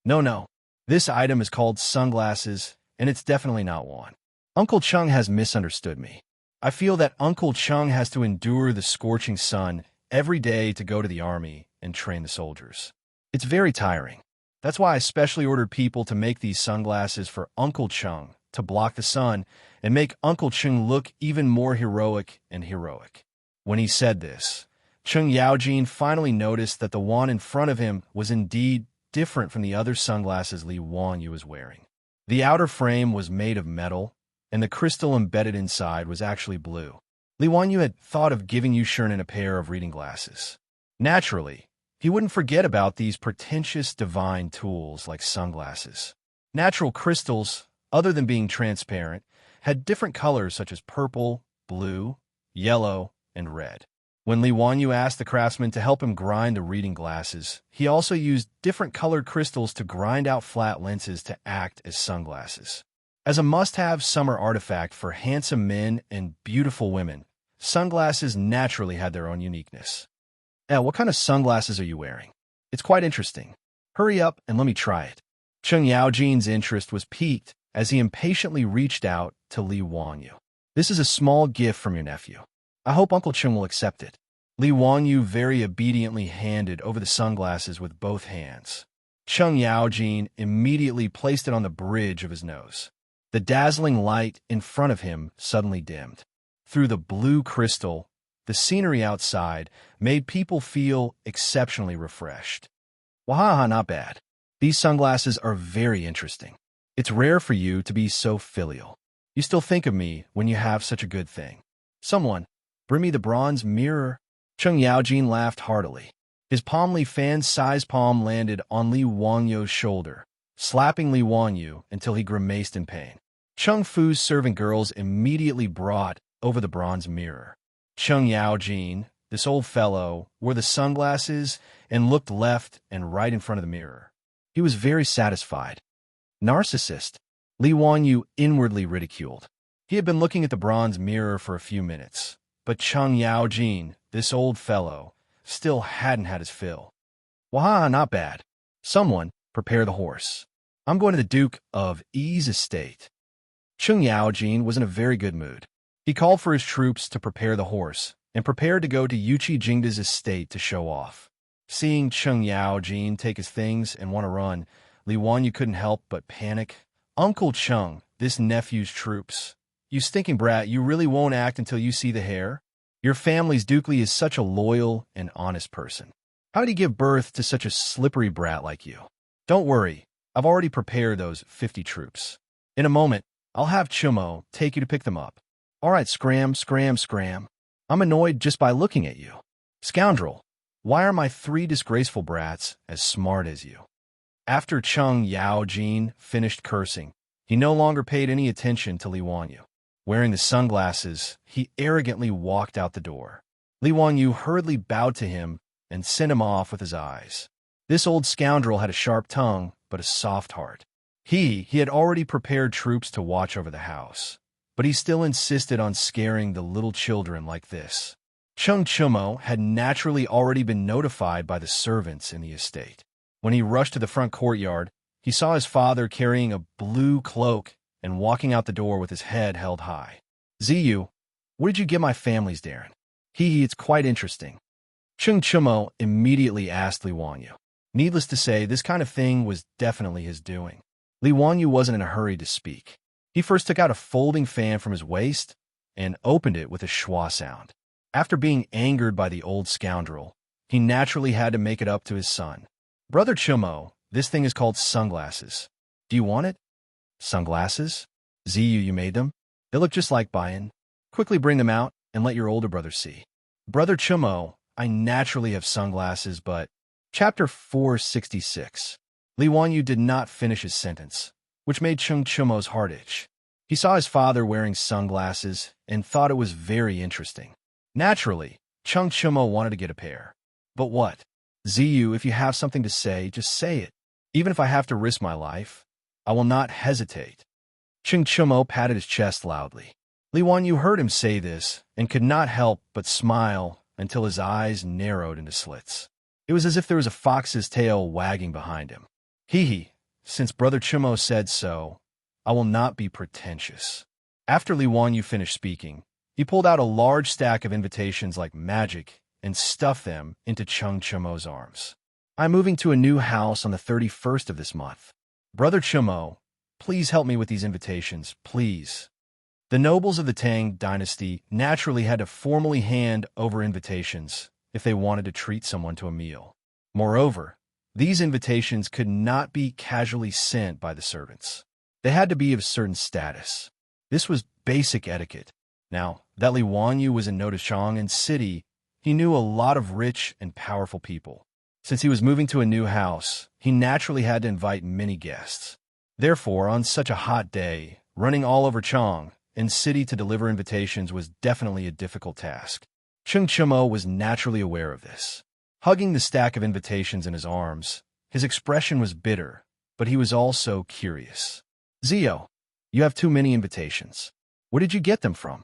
No. This item is called sunglasses, and it's definitely not one. Uncle Cheng has misunderstood me. I feel that Uncle Cheng has to endure the scorching sun every day to go to the army and train the soldiers. It's very tiring. That's why I specially ordered people to make these sunglasses for Uncle Cheng to block the sun and make Uncle Cheng look even more heroic and heroic. When he said this, Cheng Yaojin finally noticed that the one in front of him was indeed different from the other sunglasses Li Wanyu was wearing. The outer frame was made of metal, and the crystal embedded inside was actually blue. Li Wanyu had thought of giving Yu Shernan a pair of reading glasses. Naturally, he wouldn't forget about these pretentious divine tools like sunglasses. Natural crystals, other than being transparent, had different colors such as purple, blue, yellow, and red. When Li Wanyu asked the craftsman to help him grind the reading glasses, he also used different colored crystals to grind out flat lenses to act as sunglasses. As a must-have summer artifact for handsome men and beautiful women, sunglasses naturally had their own uniqueness. Now, what kind of sunglasses are you wearing? It's quite interesting. Hurry up and let me try it. Cheng Yaojin's interest was piqued as he impatiently reached out to Li Wanyu. This is a small gift from your nephew. I hope Uncle Cheng will accept it. Li Wanyu very obediently handed over the sunglasses with both hands. Cheng Yaojin immediately placed it on the bridge of his nose. The dazzling light in front of him suddenly dimmed. Through the blue crystal, the scenery outside made people feel exceptionally refreshed. Wahaha, not bad. These sunglasses are very interesting. It's rare for you to be so filial. You still think of me when you have such a good thing. Someone, bring me the bronze mirror. Cheng Yaojin laughed heartily. His palmly fan-sized palm landed on Li Wanyu's shoulder, slapping Li Wanyu until he grimaced in pain. Cheng Fu's servant girls immediately brought over the bronze mirror. Cheng Yaojin, this old fellow, wore the sunglasses and looked left and right in front of the mirror. He was very satisfied. Narcissist, Li Wanyu inwardly ridiculed. He had been looking at the bronze mirror for a few minutes, but Cheng Yaojin, this old fellow, still hadn't had his fill. Wahaha, not bad. Someone, prepare the horse. I'm going to the Duke of Yi's estate. Cheng Yaojin was in a very good mood. He called for his troops to prepare the horse and prepared to go to Yuqi Jingda's estate to show off. Seeing Cheng Yaojin take his things and want to run, Li Wanyu couldn't help but panic. Uncle Cheng, this nephew's troops. You stinking brat, you really won't act until you see the hair? Your family's Dukely is such a loyal and honest person. How did he give birth to such a slippery brat like you? Don't worry, I've already prepared those 50 troops. In a moment, I'll have Chumo take you to pick them up. All right, scram, scram, scram. I'm annoyed just by looking at you. Scoundrel, why are my 3 disgraceful brats as smart as you? After Cheng Yaojin finished cursing, he no longer paid any attention to Li Wanyu. Wearing the sunglasses, he arrogantly walked out the door. Li Wanyu hurriedly bowed to him and sent him off with his eyes. This old scoundrel had a sharp tongue, but a soft heart. He had already prepared troops to watch over the house, but he still insisted on scaring the little children like this. Cheng Chumo had naturally already been notified by the servants in the estate. When he rushed to the front courtyard, he saw his father carrying a blue cloak and walking out the door with his head held high. Ziyu, what did you get my families, Darren? It's quite interesting. Cheng Chumo immediately asked Li Wanyu. Needless to say, this kind of thing was definitely his doing. Li Wanyu wasn't in a hurry to speak. He first took out a folding fan from his waist and opened it with a schwa sound. After being angered by the old scoundrel, he naturally had to make it up to his son. Brother Chumo, this thing is called sunglasses. Do you want it? Sunglasses? Ziyu, you made them? They look just like Bayan. Quickly bring them out and let your older brother see. Brother Chumo, I naturally have sunglasses, but... Chapter 466. Li Wanyu did not finish his sentence, which made Cheng Chumo's heart itch. He saw his father wearing sunglasses and thought it was very interesting. Naturally, Cheng Chumo wanted to get a pair. But what? Ziyu, if you have something to say, just say it. Even if I have to risk my life, I will not hesitate. Cheng Chumo patted his chest loudly. Li Wanyu heard him say this and could not help but smile until his eyes narrowed into slits. It was as if there was a fox's tail wagging behind him. Since Brother Chumo said so, I will not be pretentious. After Li Wanyu finished speaking, he pulled out a large stack of invitations like magic and stuffed them into Cheng Chumo's arms. I'm moving to a new house on the 31st of this month. Brother Chumo, please help me with these invitations, please. The nobles of the Tang dynasty naturally had to formally hand over invitations if they wanted to treat someone to a meal. Moreover, these invitations could not be casually sent by the servants. They had to be of a certain status. This was basic etiquette. Now, that Li Wanyu was in Notachang and City, he knew a lot of rich and powerful people. Since he was moving to a new house, he naturally had to invite many guests. Therefore, on such a hot day, running all over Chang and City to deliver invitations was definitely a difficult task. Cheng Chimo was naturally aware of this. Hugging the stack of invitations in his arms, his expression was bitter, but he was also curious. Zio, you have too many invitations. Where did you get them from?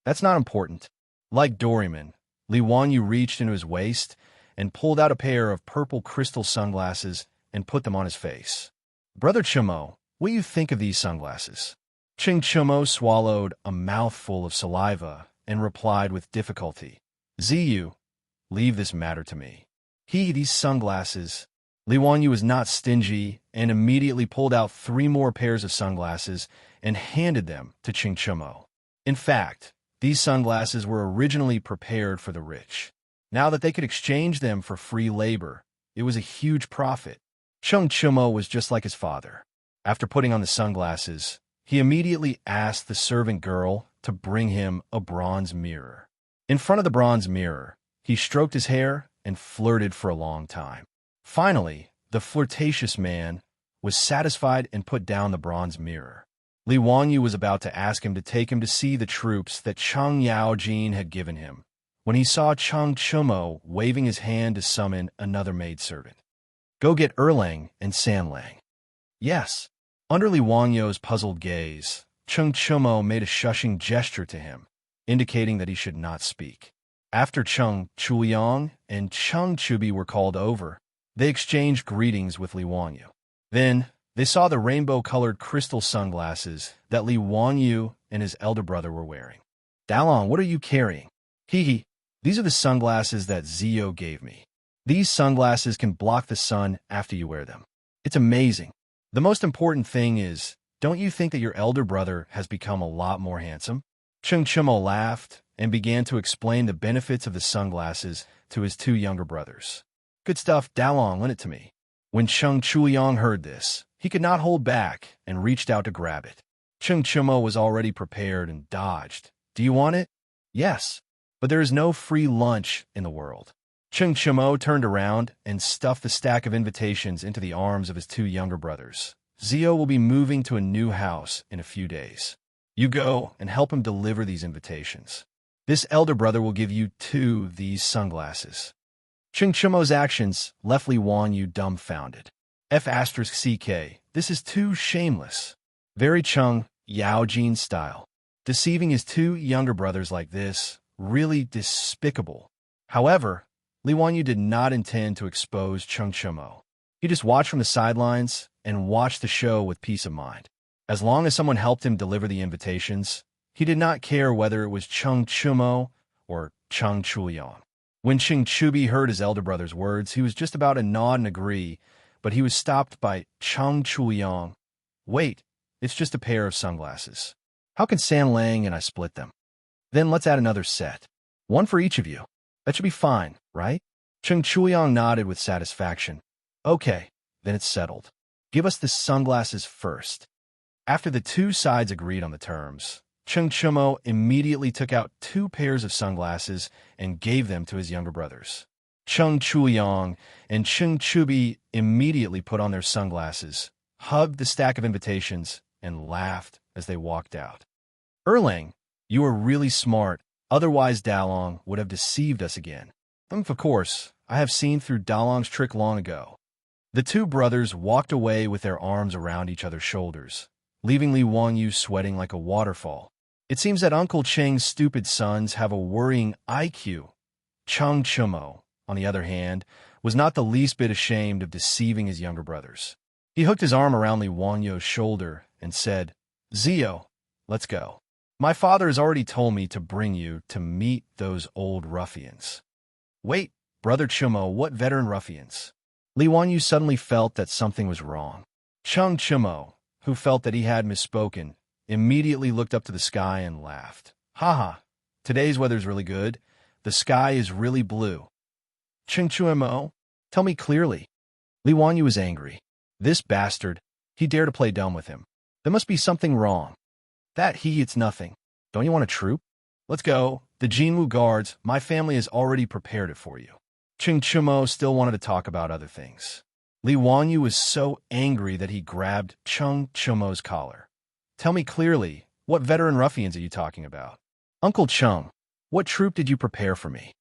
That's not important. Like Doraemon, Li Wanyu reached into his waist and pulled out a pair of purple crystal sunglasses and put them on his face. Brother Chimo, what do you think of these sunglasses? Ching Chimo swallowed a mouthful of saliva and replied with difficulty. Ziyu, leave this matter to me. These sunglasses. Li Wanyu was not stingy and immediately pulled out 3 more pairs of sunglasses and handed them to Ching Chimo. In fact, these sunglasses were originally prepared for the rich. Now that they could exchange them for free labor, it was a huge profit. Cheng Chimo was just like his father. After putting on the sunglasses, he immediately asked the servant girl to bring him a bronze mirror. In front of the bronze mirror, he stroked his hair and flirted for a long time. Finally, the flirtatious man was satisfied and put down the bronze mirror. Li Wanyu was about to ask him to take him to see the troops that Chang Yaojin had given him, when he saw Cheng Chimo waving his hand to summon another maidservant. Go get Erlang and Sanlang. Yes. Under Li Wanyu's puzzled gaze, Cheng Chimo made a shushing gesture to him, indicating that he should not speak. After Cheng Chuyang and Cheng Chubi were called over, they exchanged greetings with Li Wanyu. Then, they saw the rainbow-colored crystal sunglasses that Li Wanyu and his elder brother were wearing. Dalong, what are you carrying? These are the sunglasses that Zio gave me. These sunglasses can block the sun after you wear them. It's amazing. The most important thing is, don't you think that your elder brother has become a lot more handsome? Cheng Chimo laughed and began to explain the benefits of the sunglasses to his 2 younger brothers. Good stuff, Dalong, lend it to me. When Cheng Chuyang heard this, he could not hold back and reached out to grab it. Cheng Chimo was already prepared and dodged. Do you want it? Yes, but there is no free lunch in the world. Cheng Chimo turned around and stuffed the stack of invitations into the arms of his 2 younger brothers. Zio will be moving to a new house in a few days. You go and help him deliver these invitations. This elder brother will give you 2 these sunglasses. Cheng Chimo's actions left Li Wanyu dumbfounded. F*CK, this is too shameless. Very Cheng Yaojin style. Deceiving his 2 younger brothers like this, really despicable. However, Li Wanyu did not intend to expose Cheng Chimo. He just watched from the sidelines and watched the show with peace of mind. As long as someone helped him deliver the invitations, he did not care whether it was Cheng Chimo or Cheng Chuyang. When Cheng Chubi heard his elder brother's words, he was just about to nod and agree, but he was stopped by Cheng Chuyang. Wait, it's just a pair of sunglasses. How can Sanlang and I split them? Then let's add another set. 1 for each of you. That should be fine, right? Cheng Chuyang nodded with satisfaction. Okay, then it's settled. Give us the sunglasses first. After the 2 sides agreed on the terms, Cheng Chimo immediately took out 2 pairs of sunglasses and gave them to his younger brothers. Cheng Chuyang and Cheng Chubi immediately put on their sunglasses, hugged the stack of invitations, and laughed as they walked out. Erlang, you are really smart. Otherwise, Dalong would have deceived us again. Of course, I have seen through Dalong's trick long ago. The 2 brothers walked away with their arms around each other's shoulders, leaving Li Wanyu sweating like a waterfall. It seems that Uncle Cheng's stupid sons have a worrying IQ. Cheng Chimo, on the other hand, was not the least bit ashamed of deceiving his younger brothers. He hooked his arm around Li Wanyu's shoulder and said, Zio, let's go. My father has already told me to bring you to meet those old ruffians. Wait, Brother Chimo, what veteran ruffians? Li Wanyu suddenly felt that something was wrong. Cheng Chimo, who felt that he had misspoken, immediately looked up to the sky and laughed. Haha, today's weather's really good. The sky is really blue. Cheng Chimo, tell me clearly. Li Wanyu was angry. This bastard, he dared to play dumb with him. There must be something wrong. It's nothing. Don't you want a troop? Let's go. The Jinwu guards, my family has already prepared it for you. Ching Chumo still wanted to talk about other things. Li Wanyu was so angry that he grabbed Chung Chumo's collar. Tell me clearly, what veteran ruffians are you talking about? Uncle Chung, what troop did you prepare for me?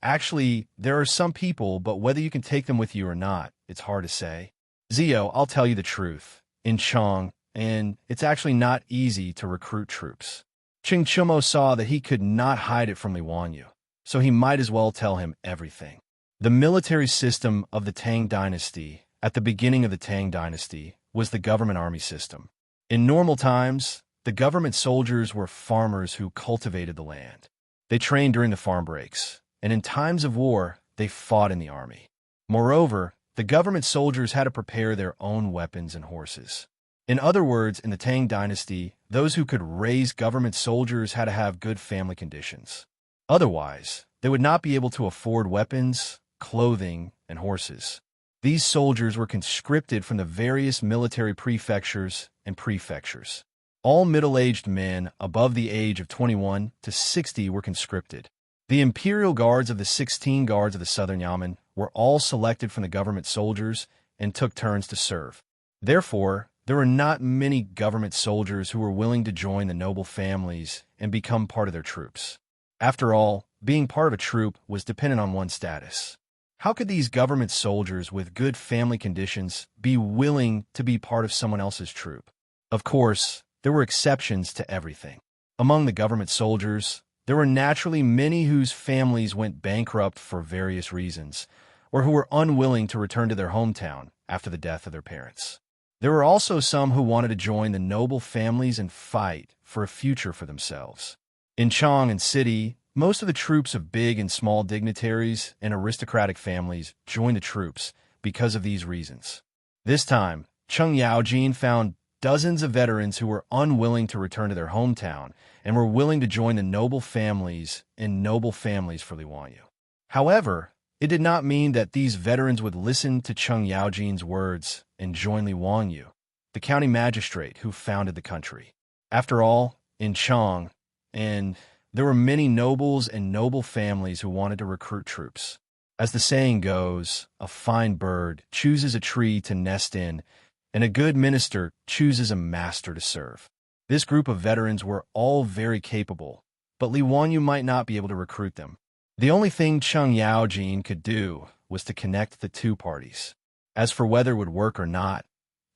Actually, there are some people, but whether you can take them with you or not, it's hard to say. Zio, I'll tell you the truth. In Chong, and it's actually not easy to recruit troops. Ching Chumo saw that he could not hide it from Li Wanyu, so he might as well tell him everything. The military system of the Tang dynasty, at the beginning of the Tang dynasty, was the government army system. In normal times, the government soldiers were farmers who cultivated the land. They trained during the farm breaks, and in times of war, they fought in the army. Moreover, the government soldiers had to prepare their own weapons and horses. In other words, in the Tang dynasty, those who could raise government soldiers had to have good family conditions. Otherwise, they would not be able to afford weapons, clothing, and horses. These soldiers were conscripted from the various military prefectures and prefectures. All middle-aged men above the age of 21 to 60 were conscripted. The imperial guards of the 16 guards of the Southern Yamen were all selected from the government soldiers and took turns to serve. Therefore, there were not many government soldiers who were willing to join the noble families and become part of their troops. After all, being part of a troop was dependent on one's status. How could these government soldiers with good family conditions be willing to be part of someone else's troop? Of course, there were exceptions to everything. Among the government soldiers, there were naturally many whose families went bankrupt for various reasons, or who were unwilling to return to their hometown after the death of their parents. There were also some who wanted to join the noble families and fight for a future for themselves. In Chong and City, most of the troops of big and small dignitaries and aristocratic families joined the troops because of these reasons. This time, Chung Yaojin found dozens of veterans who were unwilling to return to their hometown and were willing to join the noble families and noble families for Li Wanyu. However, it did not mean that these veterans would listen to Chung Yaojin's words and join Li Wanyu, the county magistrate who founded the country. After all, in Chong, and there were many nobles and noble families who wanted to recruit troops. As the saying goes, a fine bird chooses a tree to nest in, and a good minister chooses a master to serve. This group of veterans were all very capable, but Li Wanyu might not be able to recruit them. The only thing Chung Yaojin could do was to connect the two parties. As for whether it would work or not,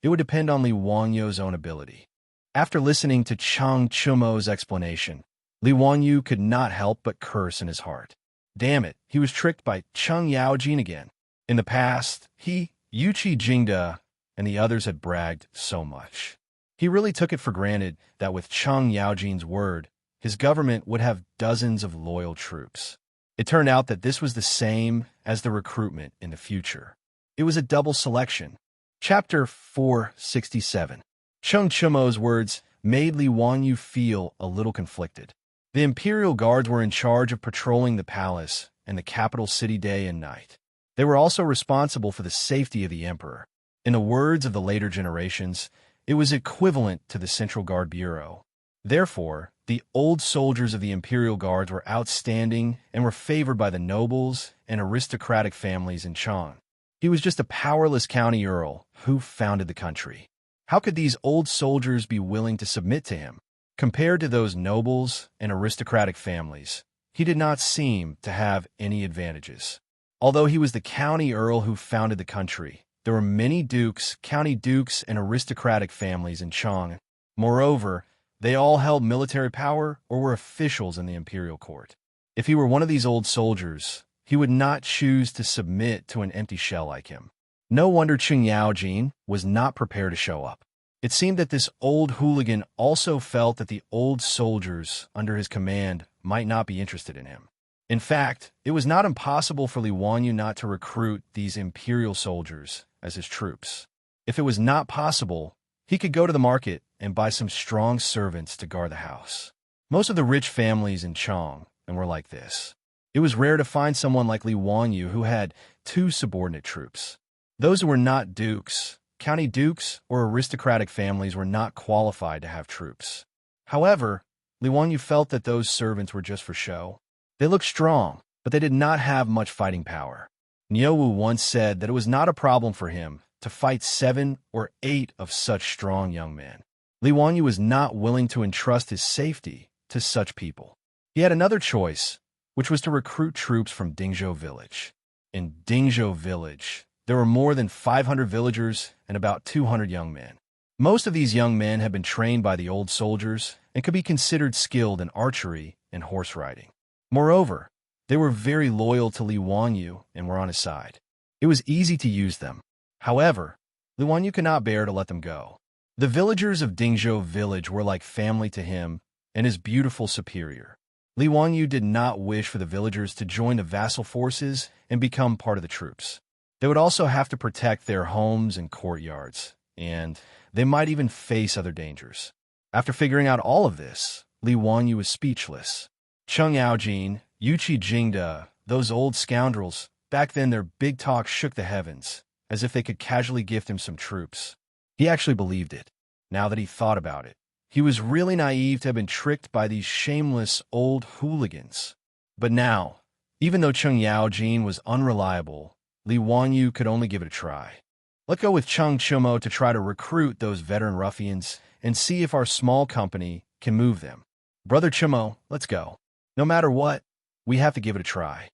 it would depend on Li Wanyu's own ability. After listening to Chung Chumo's explanation, Li Wanyu could not help but curse in his heart. Damn it, he was tricked by Chung Yaojin again. In the past, he, Yuchi Jingda, and the others had bragged so much. He really took it for granted that with Chung Yaojin's word, his government would have dozens of loyal troops. It turned out that this was the same as the recruitment in the future. It was a double selection. Chapter 467. Chung Chumo's words made Li Wanyu feel a little conflicted. The imperial guards were in charge of patrolling the palace and the capital city day and night. They were also responsible for the safety of the emperor. In the words of the later generations, it was equivalent to the Central Guard Bureau. Therefore, the old soldiers of the imperial guards were outstanding and were favored by the nobles and aristocratic families in Chong. He was just a powerless county earl who founded the country. How could these old soldiers be willing to submit to him? Compared to those nobles and aristocratic families, he did not seem to have any advantages. Although he was the county earl who founded the country, there were many dukes, county dukes, and aristocratic families in Chong. Moreover, they all held military power or were officials in the imperial court. If he were one of these old soldiers, he would not choose to submit to an empty shell like him. No wonder Chung Yaojin was not prepared to show up. It seemed that this old hooligan also felt that the old soldiers under his command might not be interested in him. In fact, it was not impossible for Li Wanyu not to recruit these imperial soldiers as his troops. If it was not possible, he could go to the market and buy some strong servants to guard the house. Most of the rich families in Chong were like this. It was rare to find someone like Li Wanyu who had two subordinate troops. Those who were not dukes, county dukes, or aristocratic families were not qualified to have troops. However, Li Wanyu felt that those servants were just for show. They looked strong, but they did not have much fighting power. Niuwu once said that it was not a problem for him to fight 7 or 8 of such strong young men. Li Wanyu was not willing to entrust his safety to such people. He had another choice, which was to recruit troops from Dingzhou village. In Dingzhou village, there were more than 500 villagers and about 200 young men. Most of these young men had been trained by the old soldiers and could be considered skilled in archery and horse riding. Moreover, they were very loyal to Li Wanyu and were on his side. It was easy to use them. However, Li Wanyu could not bear to let them go. The villagers of Dingzhou village were like family to him and his beautiful superior. Li Wanyu did not wish for the villagers to join the vassal forces and become part of the troops. They would also have to protect their homes and courtyards, and they might even face other dangers. After figuring out all of this, Li Wanyu was speechless. Cheng Yaojin, Yuqi Jingde, those old scoundrels, back then their big talk shook the heavens, as if they could casually gift him some troops. He actually believed it, now that he thought about it. He was really naive to have been tricked by these shameless old hooligans. But now, even though Cheng Yaojin was unreliable, Li Wanyu could only give it a try. Let's go with Cheng Chumo to try to recruit those veteran ruffians and see if our small company can move them. Brother Chumo, let's go. No matter what, we have to give it a try.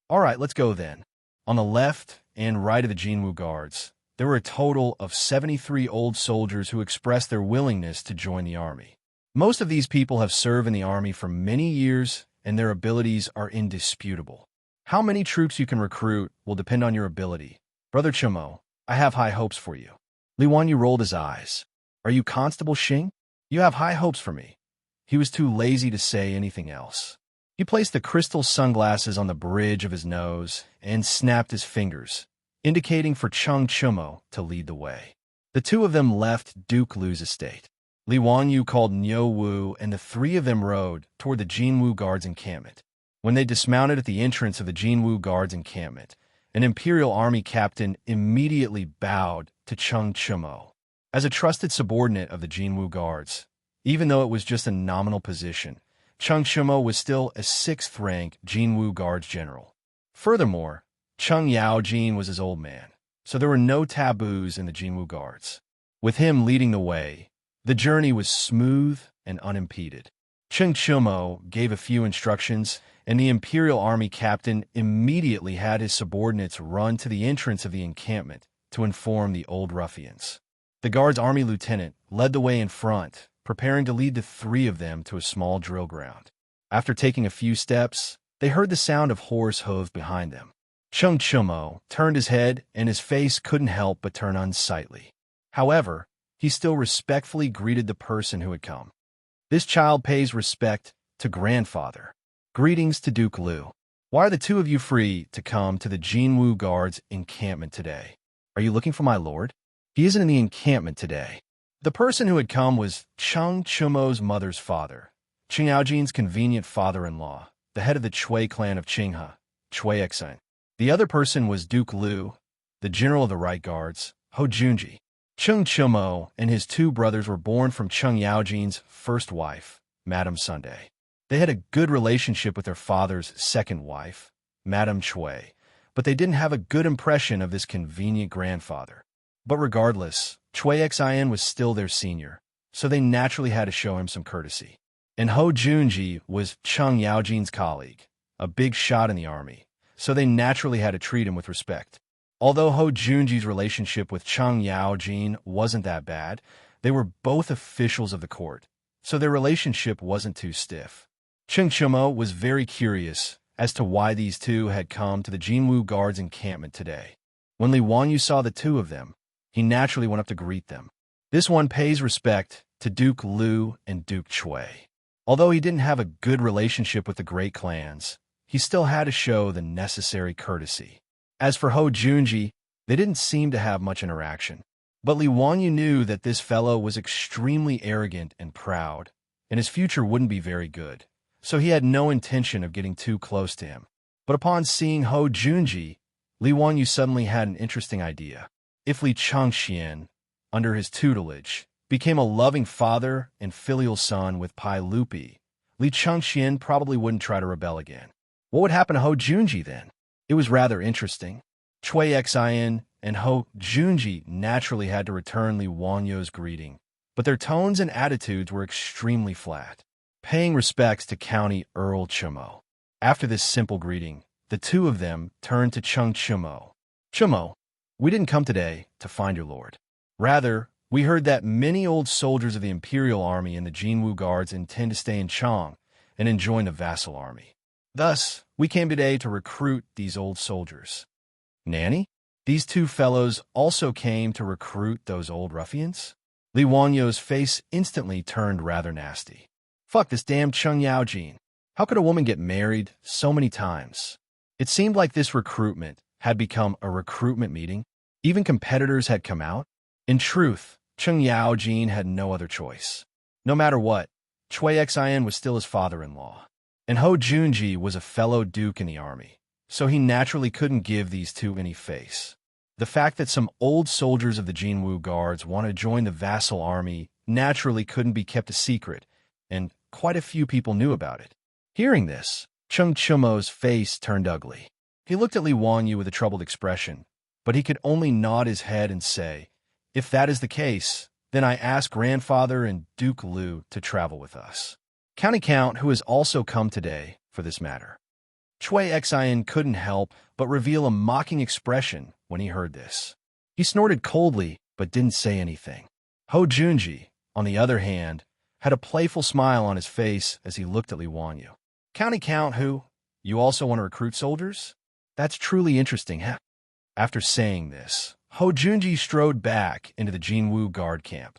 All right, let's go then. On the left and right of the Jinwu guards, there were a total of 73 old soldiers who expressed their willingness to join the army. Most of these people have served in the army for many years, and their abilities are indisputable. How many troops you can recruit will depend on your ability. Brother Chumo, I have high hopes for you. Li Wanyu rolled his eyes. Are you Constable Xing? You have high hopes for me. He was too lazy to say anything else. He placed the crystal sunglasses on the bridge of his nose and snapped his fingers, indicating for Cheng Chumo to lead the way. The two of them left Duke Lu's estate. Li Wanyu called Niuwu, and the three of them rode toward the Jinwu Guards encampment. When they dismounted at the entrance of the Jinwu Guards encampment, an Imperial Army captain immediately bowed to Cheng Chumo. As a trusted subordinate of the Jinwu Guards, even though it was just a nominal position, Cheng Chumo was still a 6th-rank Jinwu Guards general. Furthermore, Cheng Yaojin was his old man, so there were no taboos in the Jinwu Guards. With him leading the way, the journey was smooth and unimpeded. Cheng Chumo gave a few instructions, and the Imperial Army captain immediately had his subordinates run to the entrance of the encampment to inform the old ruffians. The Guards' army lieutenant led the way in front, preparing to lead the three of them to a small drill ground. After taking a few steps, they heard the sound of horse hooves behind them. Cheng Chumo turned his head, and his face couldn't help but turn unsightly. However, he still respectfully greeted the person who had come. This child pays respect to grandfather. Greetings to Duke Lu. Why are the two of you free to come to the Jinwu Guards encampment today? Are you looking for my lord? He isn't in the encampment today. The person who had come was Cheng Chumo's mother's father, Cheng Yaojin's convenient father-in-law, the head of the Chui clan of Qinghe, Chui Exin. The other person was Duke Lu, the general of the Right Guards, Ho Junji. Cheng Chumo and his two brothers were born from Cheng Yaojin's first wife, Madame Sunday. They had a good relationship with their father's second wife, Madame Chui, but they didn't have a good impression of this convenient grandfather. But regardless, Chui Exin was still their senior, so they naturally had to show him some courtesy. And Ho Junji was Cheng Yaojin's colleague, a big shot in the army, so they naturally had to treat him with respect. Although Ho Junji's relationship with Cheng Yaojin wasn't that bad, they were both officials of the court, so their relationship wasn't too stiff. Cheng Chumo was very curious as to why these two had come to the Jinwu Guards encampment today. When Li Wanyu saw the two of them, he naturally went up to greet them. This one pays respect to Duke Lu and Duke Chui. Although he didn't have a good relationship with the great clans, he still had to show the necessary courtesy. As for Ho Junji, they didn't seem to have much interaction. But Li Wanyu knew that this fellow was extremely arrogant and proud, and his future wouldn't be very good, so he had no intention of getting too close to him. But upon seeing Ho Junji, Li Wanyu suddenly had an interesting idea. If Li Changxian, under his tutelage, became a loving father and filial son with Pai Lupi, Li Chengxian probably wouldn't try to rebel again. What would happen to Ho Junji then? It was rather interesting. Cui Xian and Ho Junji naturally had to return Li Wanyo's greeting, but their tones and attitudes were extremely flat, paying respects to County Earl Chumo. After this simple greeting, the two of them turned to Cheng Chumo. Chumo, we didn't come today to find your lord. Rather, we heard that many old soldiers of the Imperial Army and the Jinwu Guards intend to stay in Chang and join the vassal army. Thus, we came today to recruit these old soldiers. Nanny? These two fellows also came to recruit those old ruffians? Li Wanyo's face instantly turned rather nasty. Fuck this damn Cheng Yaojin. How could a woman get married so many times? It seemed like this recruitment had become a recruitment meeting. Even competitors had come out. In truth, Cheng Yaojin had no other choice. No matter what, Cui Xian was still his father-in-law, and Ho Junji was a fellow duke in the army, so he naturally couldn't give these two any face. The fact that some old soldiers of the Jinwu Guards want to join the vassal army naturally couldn't be kept a secret, and quite a few people knew about it. Hearing this, Cheng Chumo's face turned ugly. He looked at Li Wanyu with a troubled expression, but he could only nod his head and say, "If that is the case, then I ask Grandfather and Duke Liu to travel with us. County Count, who has also come today for this matter." Cui Xian couldn't help but reveal a mocking expression when he heard this. He snorted coldly but didn't say anything. Ho Junji, on the other hand, had a playful smile on his face as he looked at Li Wanyu. "County Count who? You also want to recruit soldiers? That's truly interesting, huh?" After saying this, Ho Junji strode back into the Jinwu guard camp,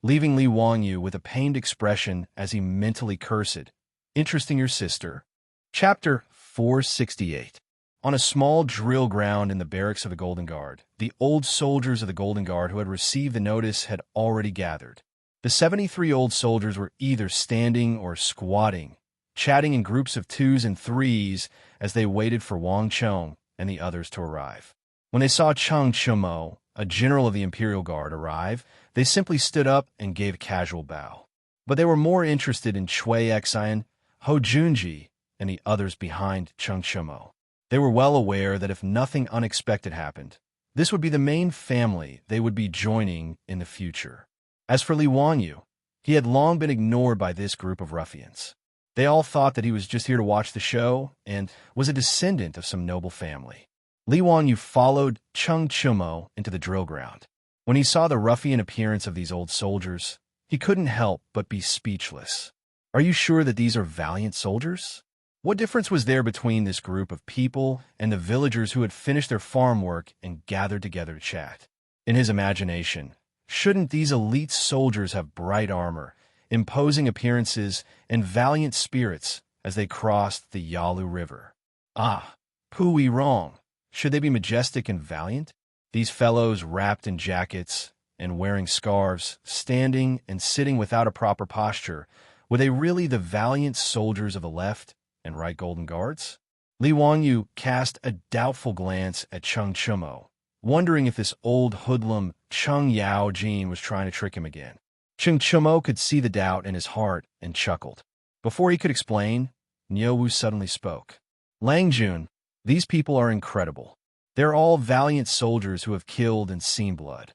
leaving Li Wanyu with a pained expression as he mentally cursed, "Interesting your sister." Chapter 468. On a small drill ground in the barracks of the Golden Guard, the old soldiers of the Golden Guard who had received the notice had already gathered. The 73 old soldiers were either standing or squatting, chatting in groups of twos and threes as they waited for Wang Chong and the others to arrive. When they saw Cheng Chumo, a general of the Imperial Guard, arrive, they simply stood up and gave a casual bow. But they were more interested in Cui Xian, Ho Junji, and the others behind Cheng Chumo. They were well aware that if nothing unexpected happened, this would be the main family they would be joining in the future. As for Li Wanyu, he had long been ignored by this group of ruffians. They all thought that he was just here to watch the show and was a descendant of some noble family. Li Wanyu followed Cheng Chumo into the drill ground. When he saw the ruffian appearance of these old soldiers, he couldn't help but be speechless. Are you sure that these are valiant soldiers? What difference was there between this group of people and the villagers who had finished their farm work and gathered together to chat? In his imagination, shouldn't these elite soldiers have bright armor, imposing appearances, and valiant spirits as they crossed the Yalu River? Ah, pooey wrong. Should they be majestic and valiant? These fellows wrapped in jackets and wearing scarves, standing and sitting without a proper posture, were they really the valiant soldiers of the left and right Golden Guards? Li Wanyu cast a doubtful glance at Cheng Chumo, wondering if this old hoodlum Cheng Yaojin was trying to trick him again. Cheng Chumo could see the doubt in his heart and chuckled. Before he could explain, Niuwu suddenly spoke. "Lang Jun, these people are incredible. They're all valiant soldiers who have killed and seen blood."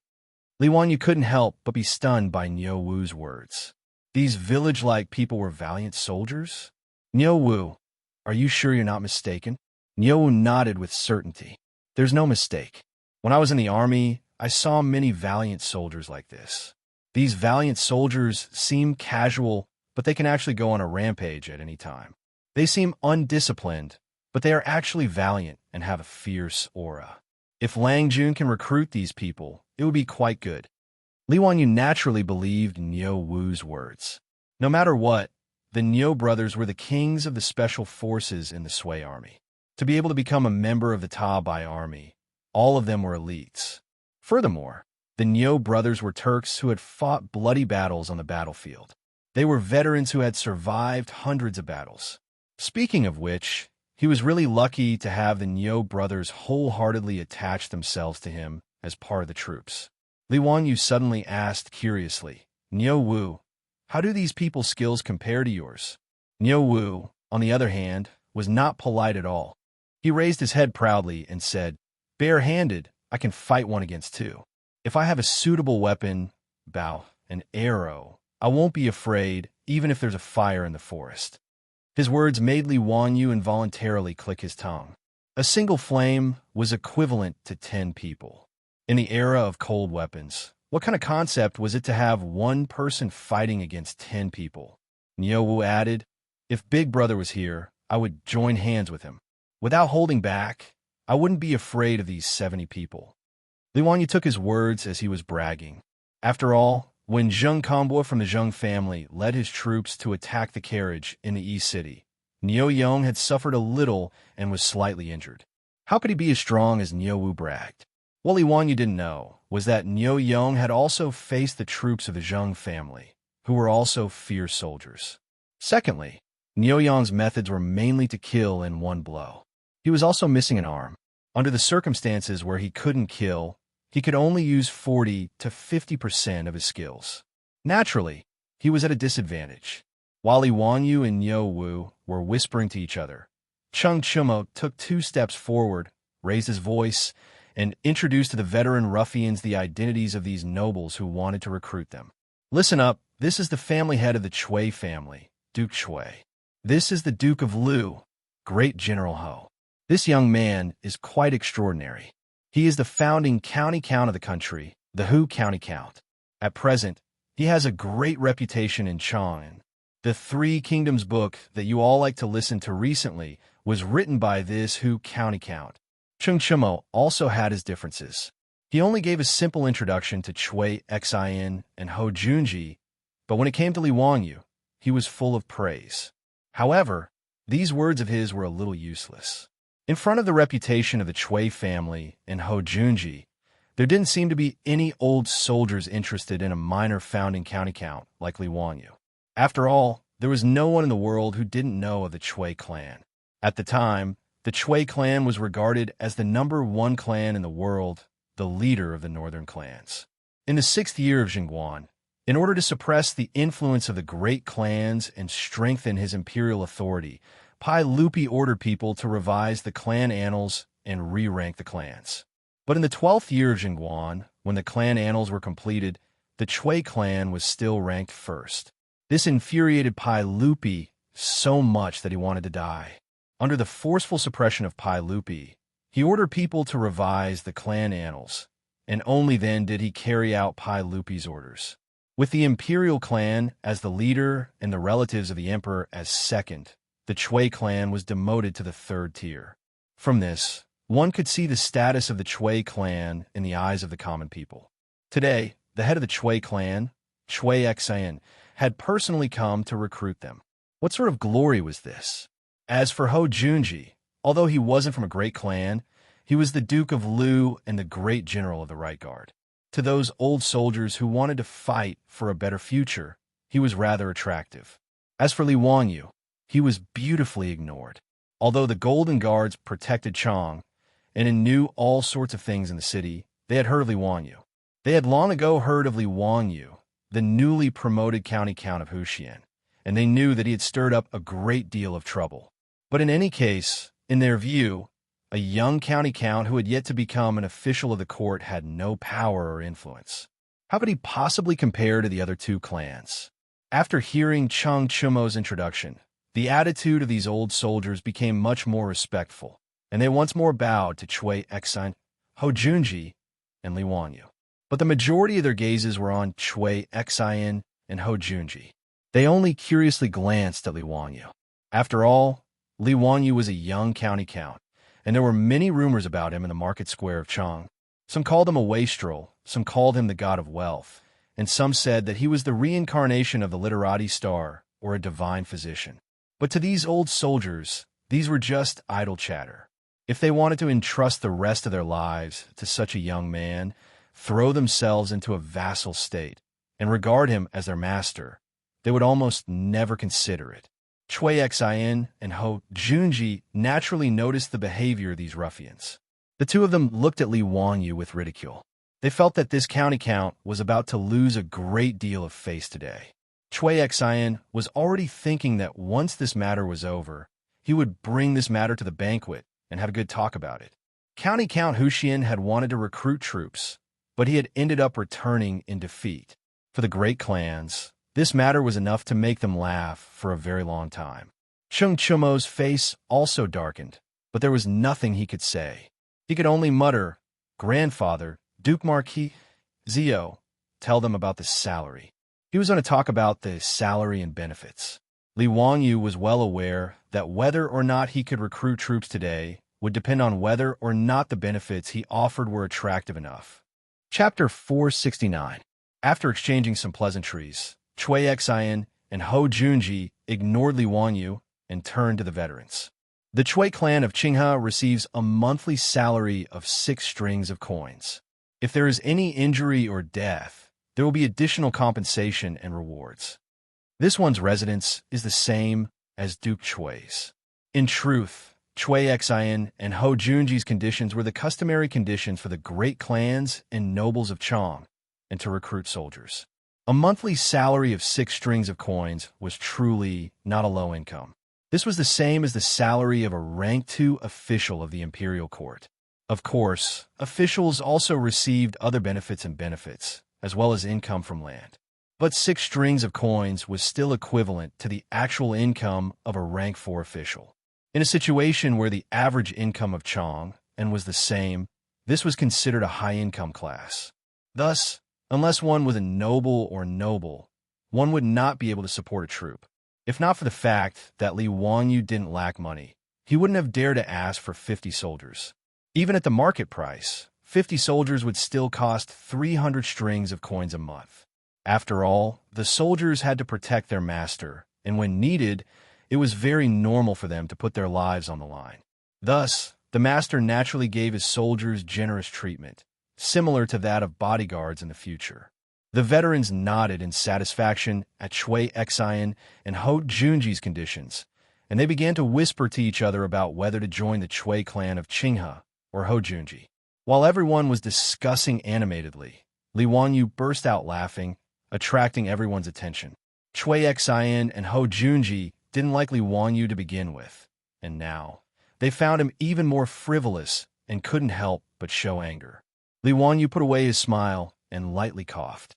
Li Wanyu couldn't help but be stunned by Niuwu's words. These village-like people were valiant soldiers? "Niuwu, are you sure you're not mistaken?" Niuwu nodded with certainty. "There's no mistake. When I was in the army, I saw many valiant soldiers like this. These valiant soldiers seem casual, but they can actually go on a rampage at any time. They seem undisciplined, but they are actually valiant and have a fierce aura. If Lang Jun can recruit these people, it would be quite good." Li Wanyu naturally believed Niuwu's words. No matter what, the Niu brothers were the kings of the special forces in the Sui army. To be able to become a member of the Tabai army, all of them were elites. Furthermore, the Niu brothers were Turks who had fought bloody battles on the battlefield. They were veterans who had survived hundreds of battles. Speaking of which, he was really lucky to have the Niu brothers wholeheartedly attach themselves to him as part of the troops. Li Wanyu suddenly asked curiously, "Niuwu, how do these people's skills compare to yours?" Niu Wu, on the other hand, was not polite at all. He raised his head proudly and said, "Bare-handed, I can fight one against two. If I have a suitable weapon, bow, an arrow, I won't be afraid, even if there's a fire in the forest." His words made Li Wanyu involuntarily click his tongue. A single flame was equivalent to 10 people. In the era of cold weapons, what kind of concept was it to have one person fighting against 10 people? Niu Wu added, "If Big Brother was here, I would join hands with him. Without holding back, I wouldn't be afraid of these 70 people." Li Wanyu took his words as he was bragging. After all, when Zheng Conboy from the Zheng family led his troops to attack the carriage in the East City, Niu Yong had suffered a little and was slightly injured. How could he be as strong as Niu Wu bragged? What Li Wanyu didn't know was that Niu Yong had also faced the troops of the Zheng family, who were also fierce soldiers. Secondly, Niu Yong's methods were mainly to kill in one blow. He was also missing an arm. Under the circumstances where he couldn't kill, he could only use 40 to 50% of his skills. Naturally, he was at a disadvantage. While Li Wanyu and Niu Wu were whispering to each other, Cheng Chumo took 2 steps forward, raised his voice, and introduced to the veteran ruffians the identities of these nobles who wanted to recruit them. "Listen up, this is the family head of the Chui family, Duke Chui. This is the Duke of Lu, Great General Ho. This young man is quite extraordinary. He is the founding county count of the country, the Hu County Count. At present, he has a great reputation in Chang'an. The Three Kingdoms book that you all like to listen to recently was written by this Hu County Count." Cheng Chimo also had his differences. He only gave a simple introduction to Chui Xin and Ho Junji, but when it came to Li Wanyu, he was full of praise. However, these words of his were a little useless. In front of the reputation of the Chui family and Ho Junji, there didn't seem to be any old soldiers interested in a minor founding county count like Li Wanyu. After all, there was no one in the world who didn't know of the Chui clan. At the time, the Chui clan was regarded as the #1 clan in the world, the leader of the northern clans. In the 6th year of Jingguan, in order to suppress the influence of the great clans and strengthen his imperial authority, Pai Lupi ordered people to revise the clan annals and re-rank the clans. But in the 12th year of Jingguan, when the clan annals were completed, the Chui clan was still ranked first. This infuriated Pai Lupi so much that he wanted to die. Under the forceful suppression of Pai Lupi, he ordered people to revise the clan annals, and only then did he carry out Pai Lupi's orders. With the imperial clan as the leader and the relatives of the emperor as second, the Chui clan was demoted to the 3rd tier. From this, one could see the status of the Chui clan in the eyes of the common people. Today, the head of the Chui clan, Chui Xin, had personally come to recruit them. What sort of glory was this? As for Ho Junji, although he wasn't from a great clan, he was the Duke of Lu and the great general of the Right Guard. To those old soldiers who wanted to fight for a better future, he was rather attractive. As for Li Wanyu, he was beautifully ignored. Although the Golden Guards protected Chang and knew all sorts of things in the city, they had heard of Li Wanyu. They had long ago heard of Li Wanyu, the newly promoted county count of Huxian, and they knew that he had stirred up a great deal of trouble. But in any case, in their view, a young county count who had yet to become an official of the court had no power or influence. How could he possibly compare to the other 2 clans? After hearing Cheng Chumo's introduction, the attitude of these old soldiers became much more respectful, and they once more bowed to Chui Xin, Ho Junji, and Li Wanyu. But the majority of their gazes were on Chui Xin and Ho Junji. They only curiously glanced at Li Wanyu. After all, Li Wanyu was a young county count, and there were many rumors about him in the market square of Chang. Some called him a wastrel, some called him the god of wealth, and some said that he was the reincarnation of the literati star or a divine physician. But to these old soldiers, these were just idle chatter. If they wanted to entrust the rest of their lives to such a young man, throw themselves into a vassal state, and regard him as their master, they would almost never consider it. Chui Xin and Ho Junji naturally noticed the behavior of these ruffians. The 2 of them looked at Li Wanyu with ridicule. They felt that this county count was about to lose a great deal of face today. Chui Xian was already thinking that once this matter was over, he would bring this matter to the banquet and have a good talk about it. County Count Huxian had wanted to recruit troops, but he had ended up returning in defeat. For the great clans, this matter was enough to make them laugh for a very long time. Chung Chumo's face also darkened, but there was nothing he could say. He could only mutter, "Grandfather, Duke Marquis, Zio, tell them about the salary." He was going to talk about the salary and benefits. Li Wangyu was well aware that whether or not he could recruit troops today would depend on whether or not the benefits he offered were attractive enough. Chapter 469. After exchanging some pleasantries, Chui Xian and Hou Junji ignored Li Wangyu and turned to the veterans. The Chui clan of Qinghe receives a monthly salary of 6 strings of coins. If there is any injury or death, there will be additional compensation and rewards. This one's residence is the same as Duke Chui's. In truth, Chui Xian and Hou Junji's conditions were the customary conditions for the great clans and nobles of Chong, and to recruit soldiers. A monthly salary of 6 strings of coins was truly not a low income. This was the same as the salary of a rank 2 official of the imperial court. Of course, officials also received other benefits, as well as income from land. But 6 strings of coins was still equivalent to the actual income of a rank 4 official. In a situation where the average income of Chong and was the same, this was considered a high-income class. Thus, unless one was a noble or noble, one would not be able to support a troop. If not for the fact that Li Wangyu didn't lack money, he wouldn't have dared to ask for 50 soldiers. Even at the market price, 50 soldiers would still cost 300 strings of coins a month. After all, the soldiers had to protect their master, and when needed, it was very normal for them to put their lives on the line. Thus, the master naturally gave his soldiers generous treatment, similar to that of bodyguards in the future. The veterans nodded in satisfaction at Chui Xian and Hou Junji's conditions, and they began to whisper to each other about whether to join the Chui clan of Qinghe or Hou Junji. While everyone was discussing animatedly, Li Wangyu burst out laughing, attracting everyone's attention. Chui Xian and Hou Junji didn't like Li Wangyu to begin with, and now they found him even more frivolous and couldn't help but show anger. Li Wangyu put away his smile and lightly coughed.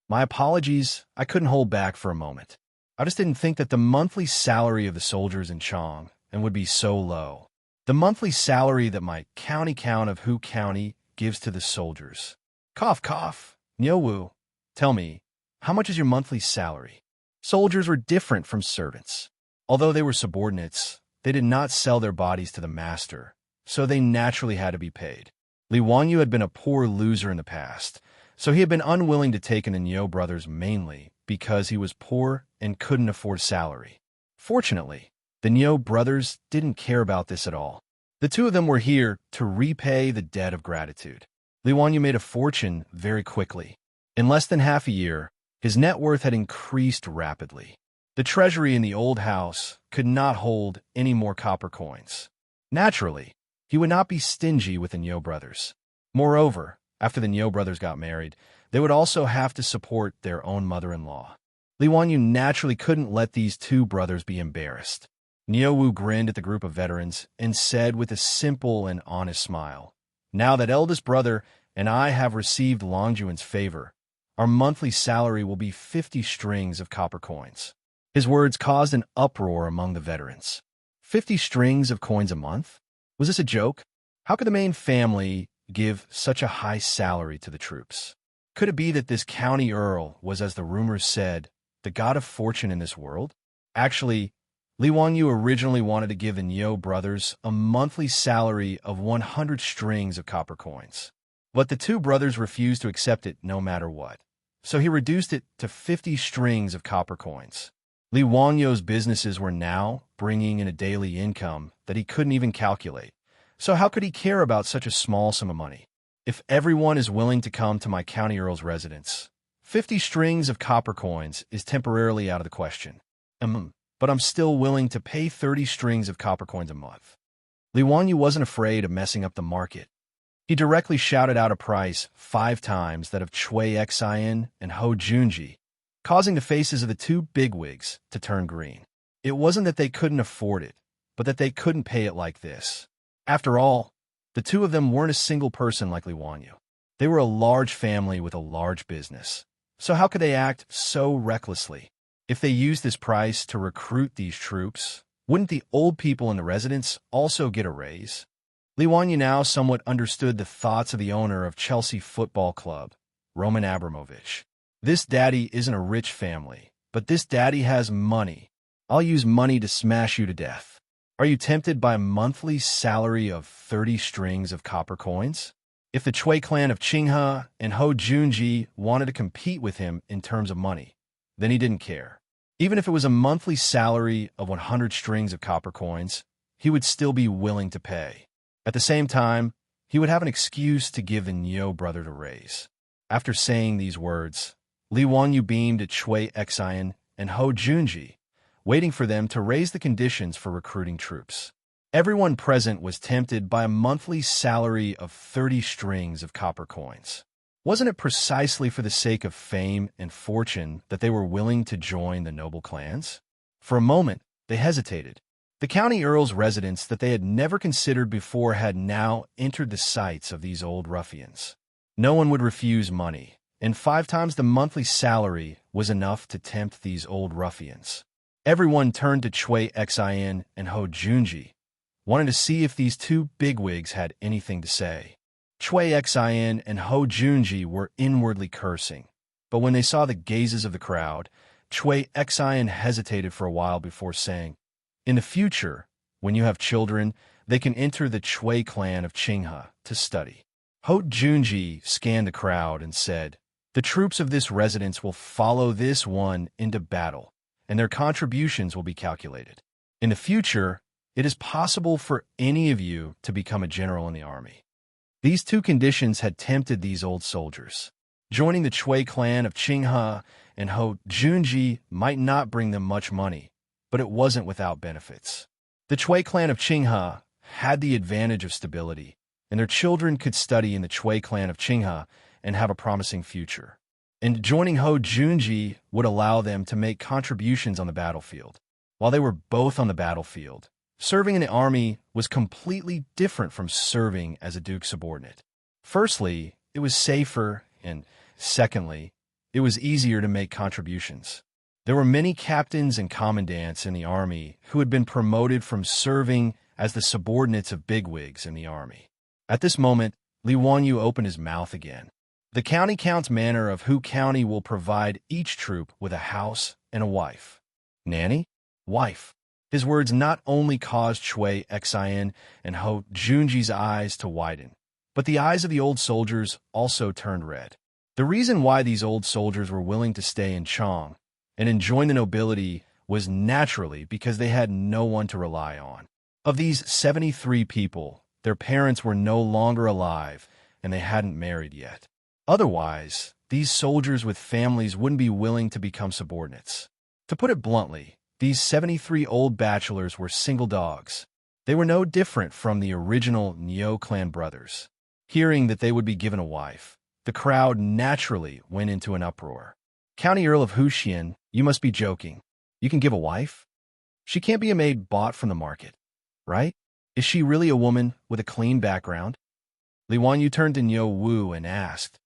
"My apologies, I couldn't hold back for a moment. I just didn't think that the monthly salary of the soldiers in Chong and would be so low. The monthly salary that my county count of Hu County gives to the soldiers." Cough, cough. Nyowu, tell me, how much is your monthly salary? Soldiers were different from servants. Although they were subordinates, they did not sell their bodies to the master, so they naturally had to be paid. Li Wangyu had been a poor loser in the past, so he had been unwilling to take in the Nyo brothers mainly because he was poor and couldn't afford salary. Fortunately, the Nyo brothers didn't care about this at all. The two of them were here to repay the debt of gratitude. Li Wangyu made a fortune very quickly. In less than half a year, his net worth had increased rapidly. The treasury in the old house could not hold any more copper coins. Naturally, he would not be stingy with the Nyo brothers. Moreover, after the Nyo brothers got married, they would also have to support their own mother-in-law. Li Wangyu naturally couldn't let these 2 brothers be embarrassed. Nyowu grinned at the group of veterans and said with a simple and honest smile, "Now that eldest brother and I have received Longjuan's favor, our monthly salary will be 50 strings of copper coins." His words caused an uproar among the veterans. 50 strings of coins a month? Was this a joke? How could the main family give such a high salary to the troops? Could it be that this county earl was, as the rumors said, the god of fortune in this world? Actually, Li Wangyu originally wanted to give the Nyo brothers a monthly salary of 100 strings of copper coins. But the 2 brothers refused to accept it no matter what, so he reduced it to 50 strings of copper coins. Li Wangyu's businesses were now bringing in a daily income that he couldn't even calculate. So how could he care about such a small sum of money? If everyone is willing to come to my county earl's residence, 50 strings of copper coins is temporarily out of the question. But I'm still willing to pay 30 strings of copper coins a month. Li Wangyu wasn't afraid of messing up the market. He directly shouted out a price 5 times that of Chui Xian and Hou Junji, causing the faces of the two bigwigs to turn green. It wasn't that they couldn't afford it, but that they couldn't pay it like this. After all, the two of them weren't a single person like Li Wanyu. They were a large family with a large business. So how could they act so recklessly? If they used this price to recruit these troops, wouldn't the old people in the residence also get a raise? Li Wanyu now somewhat understood the thoughts of the owner of Chelsea Football Club, Roman Abramovich. This daddy isn't a rich family, but this daddy has money. I'll use money to smash you to death. Are you tempted by a monthly salary of 30 strings of copper coins? If the Chui clan of Qinghe and Ho Junji wanted to compete with him in terms of money, then he didn't care. Even if it was a monthly salary of 100 strings of copper coins, he would still be willing to pay. At the same time, he would have an excuse to give the Nyo brother a raise. After saying these words, Li Wanyu beamed at Chui Xian and Ho Junji, waiting for them to raise the conditions for recruiting troops. Everyone present was tempted by a monthly salary of 30 strings of copper coins. Wasn't it precisely for the sake of fame and fortune that they were willing to join the noble clans? For a moment, they hesitated. The county earl's residence that they had never considered before had now entered the sights of these old ruffians. No one would refuse money, and 5 times the monthly salary was enough to tempt these old ruffians. Everyone turned to Chui Xian and Ho Junji, wanting to see if these two bigwigs had anything to say. Chui Xian and Ho Junji were inwardly cursing, but when they saw the gazes of the crowd, Chui Xian hesitated for a while before saying, "In the future, when you have children, they can enter the Chui clan of Qinghe to study." Ho Junji scanned the crowd and said, "The troops of this residence will follow this one into battle, and their contributions will be calculated. In the future, it is possible for any of you to become a general in the army." These two conditions had tempted these old soldiers. Joining the Chui clan of Qinghe and Ho Junji might not bring them much money, but it wasn't without benefits. The Chui clan of Qinghe had the advantage of stability, and their children could study in the Chui clan of Qinghe and have a promising future. And joining Ho Junji would allow them to make contributions on the battlefield. While they were both on the battlefield, serving in the army was completely different from serving as a duke's subordinate. Firstly, it was safer, and secondly, it was easier to make contributions. There were many captains and commandants in the army who had been promoted from serving as the subordinates of bigwigs in the army. At this moment, Li Wanyu opened his mouth again. The county count's manner of who county will provide each troop with a house and a wife. Nanny? Wife. His words not only caused Chui Xian and Ho Junji's eyes to widen, but the eyes of the old soldiers also turned red. The reason why these old soldiers were willing to stay in Chang and join the nobility was naturally because they had no one to rely on. Of these 73 people, their parents were no longer alive and they hadn't married yet. Otherwise, these soldiers with families wouldn't be willing to become subordinates. To put it bluntly, these 73 old bachelors were single dogs. They were no different from the original Nyo clan brothers. Hearing that they would be given a wife, the crowd naturally went into an uproar. "County Earl of Huxian, you must be joking. You can give a wife? She can't be a maid bought from the market, right? Is she really a woman with a clean background?" Li Wanyu turned to Nyo Wu and asked,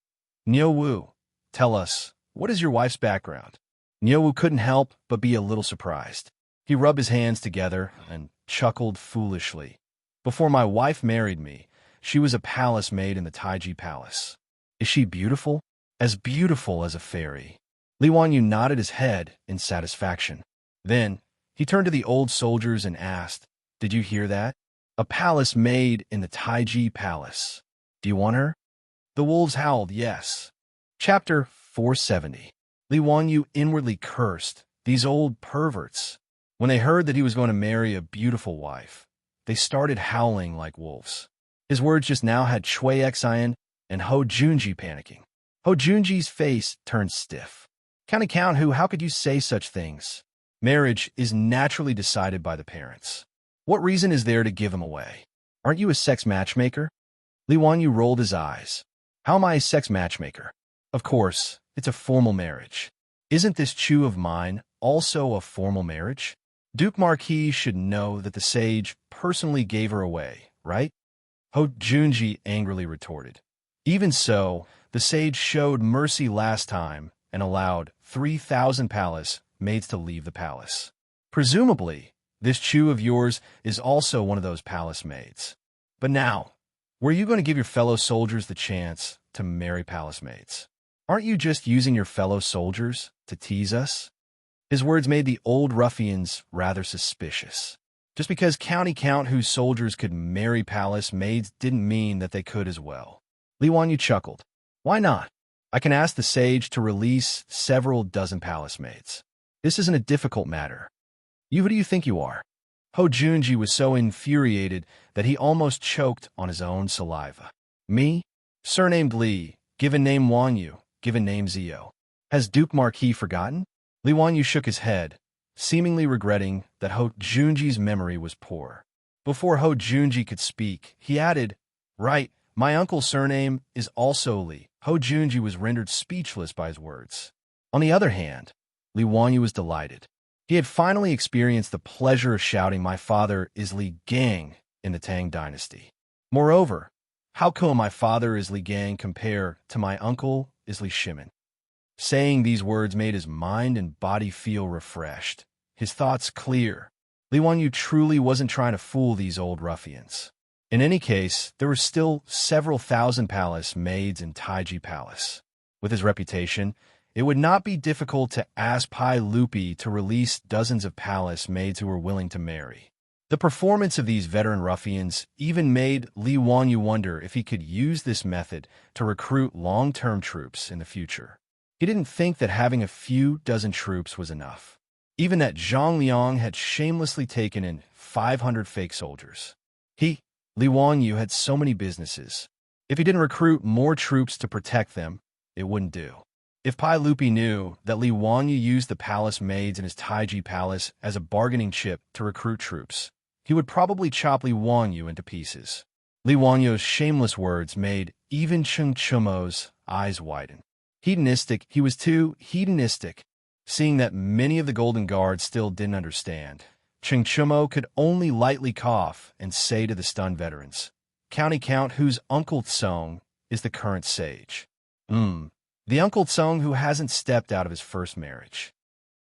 "Nyo Wu, tell us, what is your wife's background?" Nyo Wu couldn't help but be a little surprised. He rubbed his hands together and chuckled foolishly. "Before my wife married me, she was a palace maid in the Taiji Palace." "Is she beautiful?" "As beautiful as a fairy." Li Wanyu nodded his head in satisfaction. Then, he turned to the old soldiers and asked, "Did you hear that? A palace maid in the Taiji Palace. Do you want her?" The wolves howled yes. Chapter 470. Li Wanyu inwardly cursed these old perverts. When they heard that he was going to marry a beautiful wife, they started howling like wolves. His words just now had Chui Xian and Ho Junji panicking. Ho Junji's face turned stiff. Count who, how could you say such things? Marriage is naturally decided by the parents. What reason is there to give him away? Aren't you a sex matchmaker? Li Wanyu rolled his eyes. How am I a sex matchmaker? Of course, it's a formal marriage. Isn't this Chu of mine also a formal marriage? Duke Marquis should know that the sage personally gave her away, right? Ho Junji angrily retorted. Even so, the sage showed mercy last time and allowed 3,000 palace maids to leave the palace. Presumably, this Chu of yours is also one of those palace maids. But now, were you going to give your fellow soldiers the chance to marry palace maids? Aren't you just using your fellow soldiers to tease us? His words made the old ruffians rather suspicious. Just because County Count whose soldiers could marry palace maids didn't mean that they could as well. Li Wanyu chuckled. Why not? I can ask the sage to release several dozen palace maids. This isn't a difficult matter. Who do you think you are? Ho Junji was so infuriated that he almost choked on his own saliva. Me? Surnamed Li, given name Wanyu, given name Zio. Has Duke Marquis forgotten? Li Wanyu shook his head, seemingly regretting that Ho Junji's memory was poor. Before Ho Junji could speak, he added, Right, my uncle's surname is also Li. Ho Junji was rendered speechless by his words. On the other hand, Li Wanyu was delighted. He had finally experienced the pleasure of shouting, My father is Li Gang in the Tang dynasty. Moreover, how could my father is Li Gang compare to my uncle is Li Shimin? Saying these words made his mind and body feel refreshed, his thoughts clear. Li Wanyu truly wasn't trying to fool these old ruffians. In any case, there were still several thousand palace maids in Taiji Palace. With his reputation, it would not be difficult to ask Pai Lupi to release dozens of palace maids who were willing to marry. The performance of these veteran ruffians even made Li Wanyu wonder if he could use this method to recruit long-term troops in the future. He didn't think that having a few dozen troops was enough. Even that Zhang Liang had shamelessly taken in 500 fake soldiers. Li Wanyu, had so many businesses. If he didn't recruit more troops to protect them, it wouldn't do. If Pai Lupi knew that Li Wanyu used the palace maids in his Taiji palace as a bargaining chip to recruit troops, he would probably chop Li Wanyu into pieces. Li Wanyu's shameless words made even Cheng Chumo's eyes widen. He was too hedonistic. Seeing that many of the Golden Guards still didn't understand, Cheng Chumo could only lightly cough and say to the stunned veterans, County Count whose Uncle Tsong is the current sage. The Uncle Tsong who hasn't stepped out of his first marriage.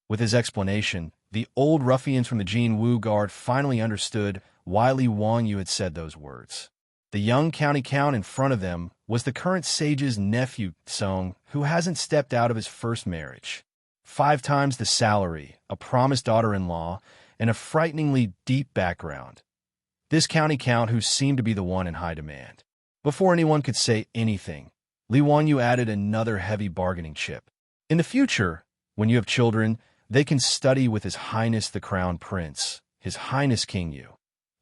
With his explanation, the old ruffians from the Jin Wu Guard finally understood why Li Wanyu had said those words. The young County Count in front of them was the current sage's nephew, Tsong, who hasn't stepped out of his first marriage. 5 times the salary, a promised daughter-in-law, and a frighteningly deep background. This County Count who seemed to be the one in high demand. Before anyone could say anything, Li Wanyu added another heavy bargaining chip. In the future, when you have children, they can study with His Highness the Crown Prince, His Highness King Yu,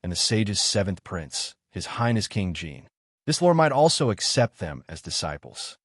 and the sage's 7th prince, His Highness King Jin. This lord might also accept them as disciples.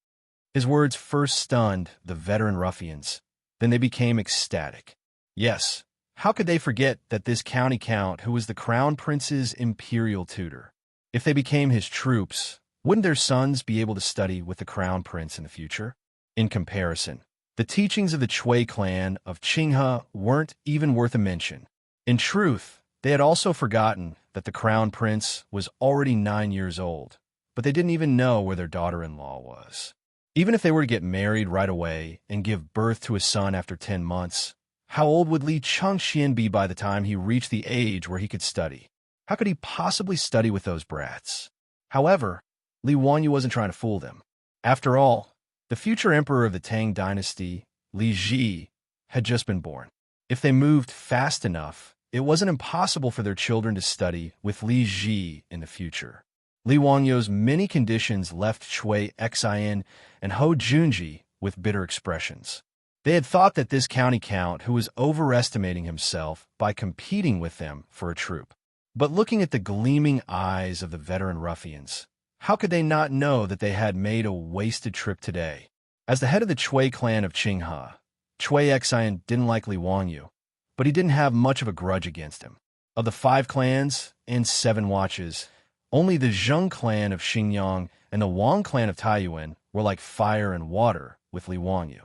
His words first stunned the veteran ruffians, then they became ecstatic. Yes, how could they forget that this County Count who was the Crown Prince's imperial tutor? If they became his troops, wouldn't their sons be able to study with the Crown Prince in the future? In comparison, the teachings of the Chui clan of Qinghe weren't even worth a mention. In truth, they had also forgotten that the Crown Prince was already 9 years old, but they didn't even know where their daughter-in-law was. Even if they were to get married right away and give birth to a son after 10 months, how old would Li Chengxian be by the time he reached the age where he could study? How could he possibly study with those brats? However, Li Wanyu wasn't trying to fool them. After all, the future emperor of the Tang dynasty, Li Ji, had just been born. If they moved fast enough, it wasn't impossible for their children to study with Li Ji in the future. Li Wanyu's many conditions left Chui Xin and Ho Junji with bitter expressions. They had thought that this County Count who was overestimating himself by competing with them for a troop. But looking at the gleaming eyes of the veteran ruffians, how could they not know that they had made a wasted trip today? As the head of the Chui clan of Qinghe, Chui Xin didn't like Li Wanyu, but he didn't have much of a grudge against him. Of the 5 clans and 7 watches, only the Zheng clan of Xingyang and the Wang clan of Taiyuan were like fire and water with Li Wanyu.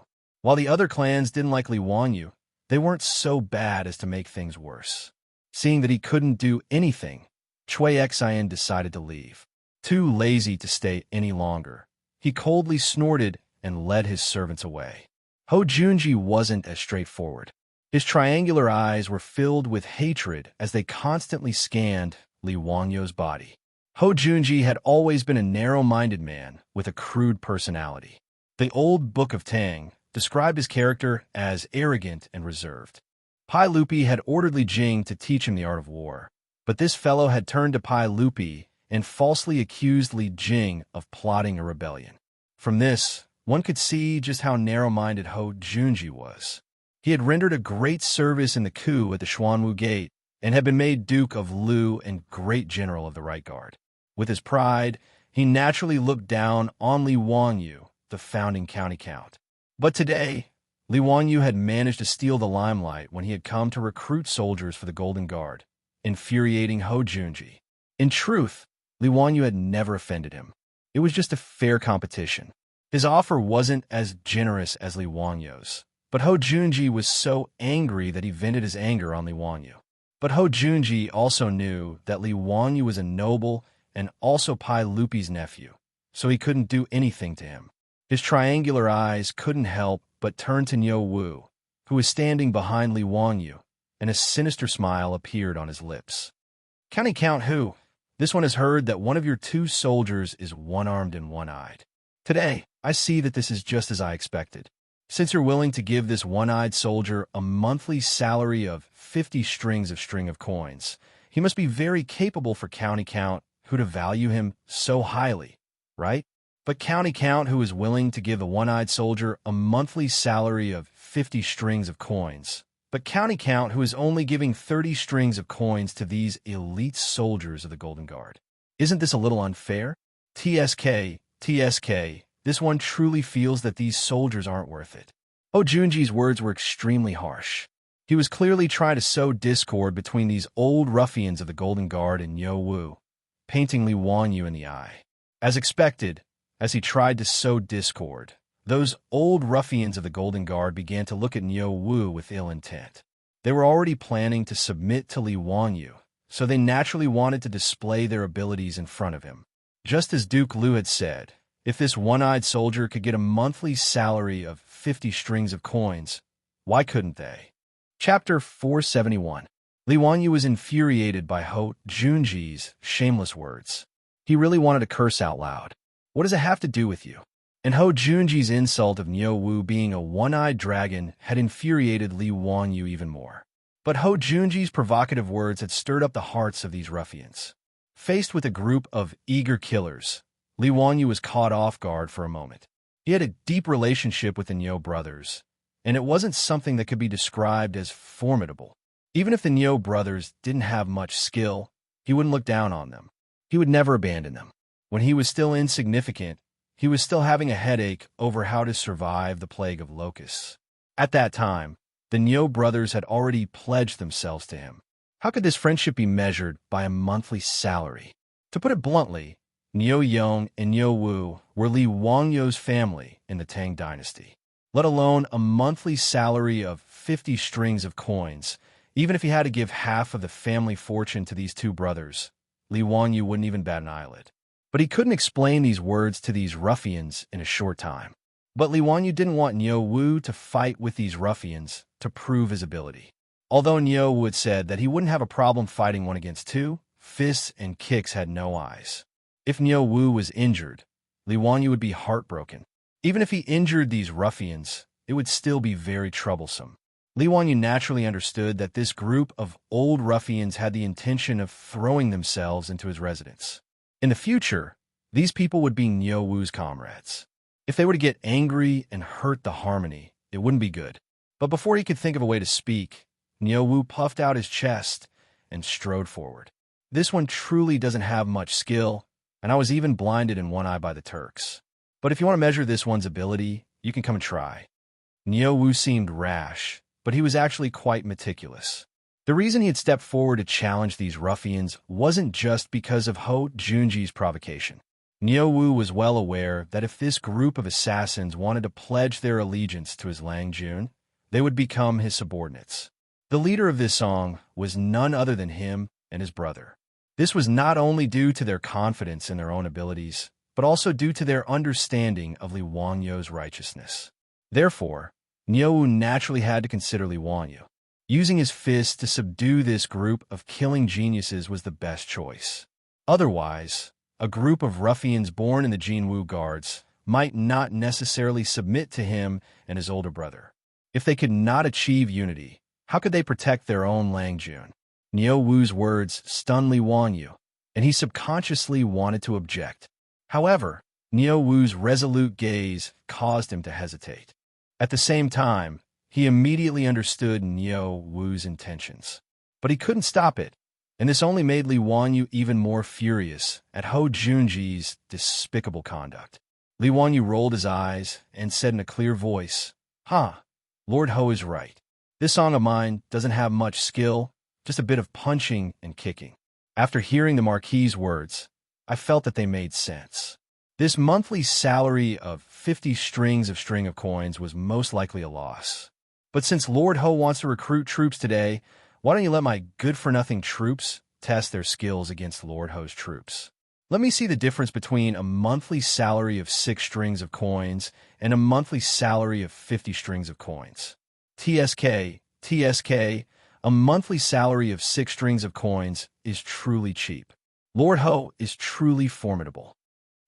While the other clans didn't like Li Wanyu, they weren't so bad as to make things worse. Seeing that he couldn't do anything, Chui Xian decided to leave. Too lazy to stay any longer, he coldly snorted and led his servants away. Ho Junji wasn't as straightforward. His triangular eyes were filled with hatred as they constantly scanned Li Wanyu's body. Ho Junji had always been a narrow-minded man with a crude personality. The old Book of Tang described his character as arrogant and reserved. Pai Lupi had ordered Li Jing to teach him the art of war, but this fellow had turned to Pai Lupi and falsely accused Li Jing of plotting a rebellion. From this, one could see just how narrow-minded Ho Junji was. He had rendered a great service in the coup at the Xuanwu Gate and had been made Duke of Lu and Great General of the Right Guard. With his pride, he naturally looked down on Li Wanyu, the founding county count. But today, Li Wanyu had managed to steal the limelight when he had come to recruit soldiers for the Golden Guard, infuriating Ho Junji. In truth, Li Wanyu had never offended him. It was just a fair competition. His offer wasn't as generous as Li Wanyu's, but Ho Junji was so angry that he vented his anger on Li Wanyu. But Ho Junji also knew that Li Wanyu was a noble and also Pai Lupi's nephew, so he couldn't do anything to him. His triangular eyes couldn't help but turn to Niu Wu, who was standing behind Li Wanyu, and a sinister smile appeared on his lips. County Count Hu, this one has heard that one of your two soldiers is one-armed and one-eyed. Today, I see that this is just as I expected. Since you're willing to give this one-eyed soldier a monthly salary of 50 strings of coins, he must be very capable for County Count Hu to value him so highly, right? But County Count Hu is willing to give the one-eyed soldier a monthly salary of 50 strings of coins. But County Count Hu is only giving 30 strings of coins to these elite soldiers of the Golden Guard. Isn't this a little unfair? TSK, this one truly feels that these soldiers aren't worth it. Ho Junji's words were extremely harsh. He was clearly trying to sow discord between these old ruffians of the Golden Guard and Niu Wu, painting Li Wanyu in the eye. As expected, as he tried to sow discord, those old ruffians of the Golden Guard began to look at Niu Wu with ill intent. They were already planning to submit to Li Wanyu, so they naturally wanted to display their abilities in front of him. Just as Duke Lu had said, if this one-eyed soldier could get a monthly salary of 50 strings of coins, why couldn't they? Chapter 471. Li Wanyu was infuriated by Ho Junji's shameless words. He really wanted to curse out loud. What does it have to do with you? And Ho Junji's insult of Niu Wu being a one-eyed dragon had infuriated Li Wanyu even more. But Ho Junji's provocative words had stirred up the hearts of these ruffians. Faced with a group of eager killers, Li Wanyu was caught off guard for a moment. He had a deep relationship with the Niu brothers, and it wasn't something that could be described as formidable. Even if the Niu brothers didn't have much skill, he wouldn't look down on them. He would never abandon them. When he was still insignificant, he was still having a headache over how to survive the plague of locusts. At that time, the Niu brothers had already pledged themselves to him. How could this friendship be measured by a monthly salary? To put it bluntly, Niu Yong and Niu Wu were Li Wangyu's family in the Tang dynasty. Let alone a monthly salary of 50 strings of coins, even if he had to give half of the family fortune to these two brothers, Li Wanyu wouldn't even bat an eyelid. But he couldn't explain these words to these ruffians in a short time. But Li Wanyu didn't want Niu Wu to fight with these ruffians to prove his ability. Although Niu Wu had said that he wouldn't have a problem fighting one against two, fists and kicks had no eyes. If Niu Wu was injured, Li Wanyu would be heartbroken. Even if he injured these ruffians, it would still be very troublesome. Li Wanyu naturally understood that this group of old ruffians had the intention of throwing themselves into his residence. In the future, these people would be Niu Wu's comrades. If they were to get angry and hurt the harmony, it wouldn't be good. But before he could think of a way to speak, Niu Wu puffed out his chest and strode forward. This one truly doesn't have much skill, and I was even blinded in one eye by the Turks. But if you want to measure this one's ability, you can come and try. Niu Wu seemed rash, but he was actually quite meticulous. The reason he had stepped forward to challenge these ruffians wasn't just because of Ho Junji's provocation. Niu Wu was well aware that if this group of assassins wanted to pledge their allegiance to his Lang Jun, they would become his subordinates. The leader of this song was none other than him and his brother. This was not only due to their confidence in their own abilities, but also due to their understanding of Li Wangyou's righteousness. Therefore, Niu Wu naturally had to consider Li Wangyu. Using his fist to subdue this group of killing geniuses was the best choice. Otherwise, a group of ruffians born in the Jinwu Guards might not necessarily submit to him and his older brother. If they could not achieve unity, how could they protect their own Lang Jun? Niu Wu's words stunned Li Wangyu, and he subconsciously wanted to object. However, Niu Wu's resolute gaze caused him to hesitate. At the same time, he immediately understood Niu Wu's intentions. But he couldn't stop it, and this only made Li Wangyu even more furious at Hou Junji's despicable conduct. Li Wangyu rolled his eyes and said in a clear voice, Lord Hou is right. This song of mine doesn't have much skill, just a bit of punching and kicking. After hearing the Marquis's words, I felt that they made sense. This monthly salary of 50 strings of coins was most likely a loss. But since Lord Hou wants to recruit troops today, why don't you let my good-for-nothing troops test their skills against Lord Hou's troops? Let me see the difference between a monthly salary of 6 strings of coins and a monthly salary of 50 strings of coins. TSK, a monthly salary of 6 strings of coins is truly cheap. Lord Hou is truly formidable.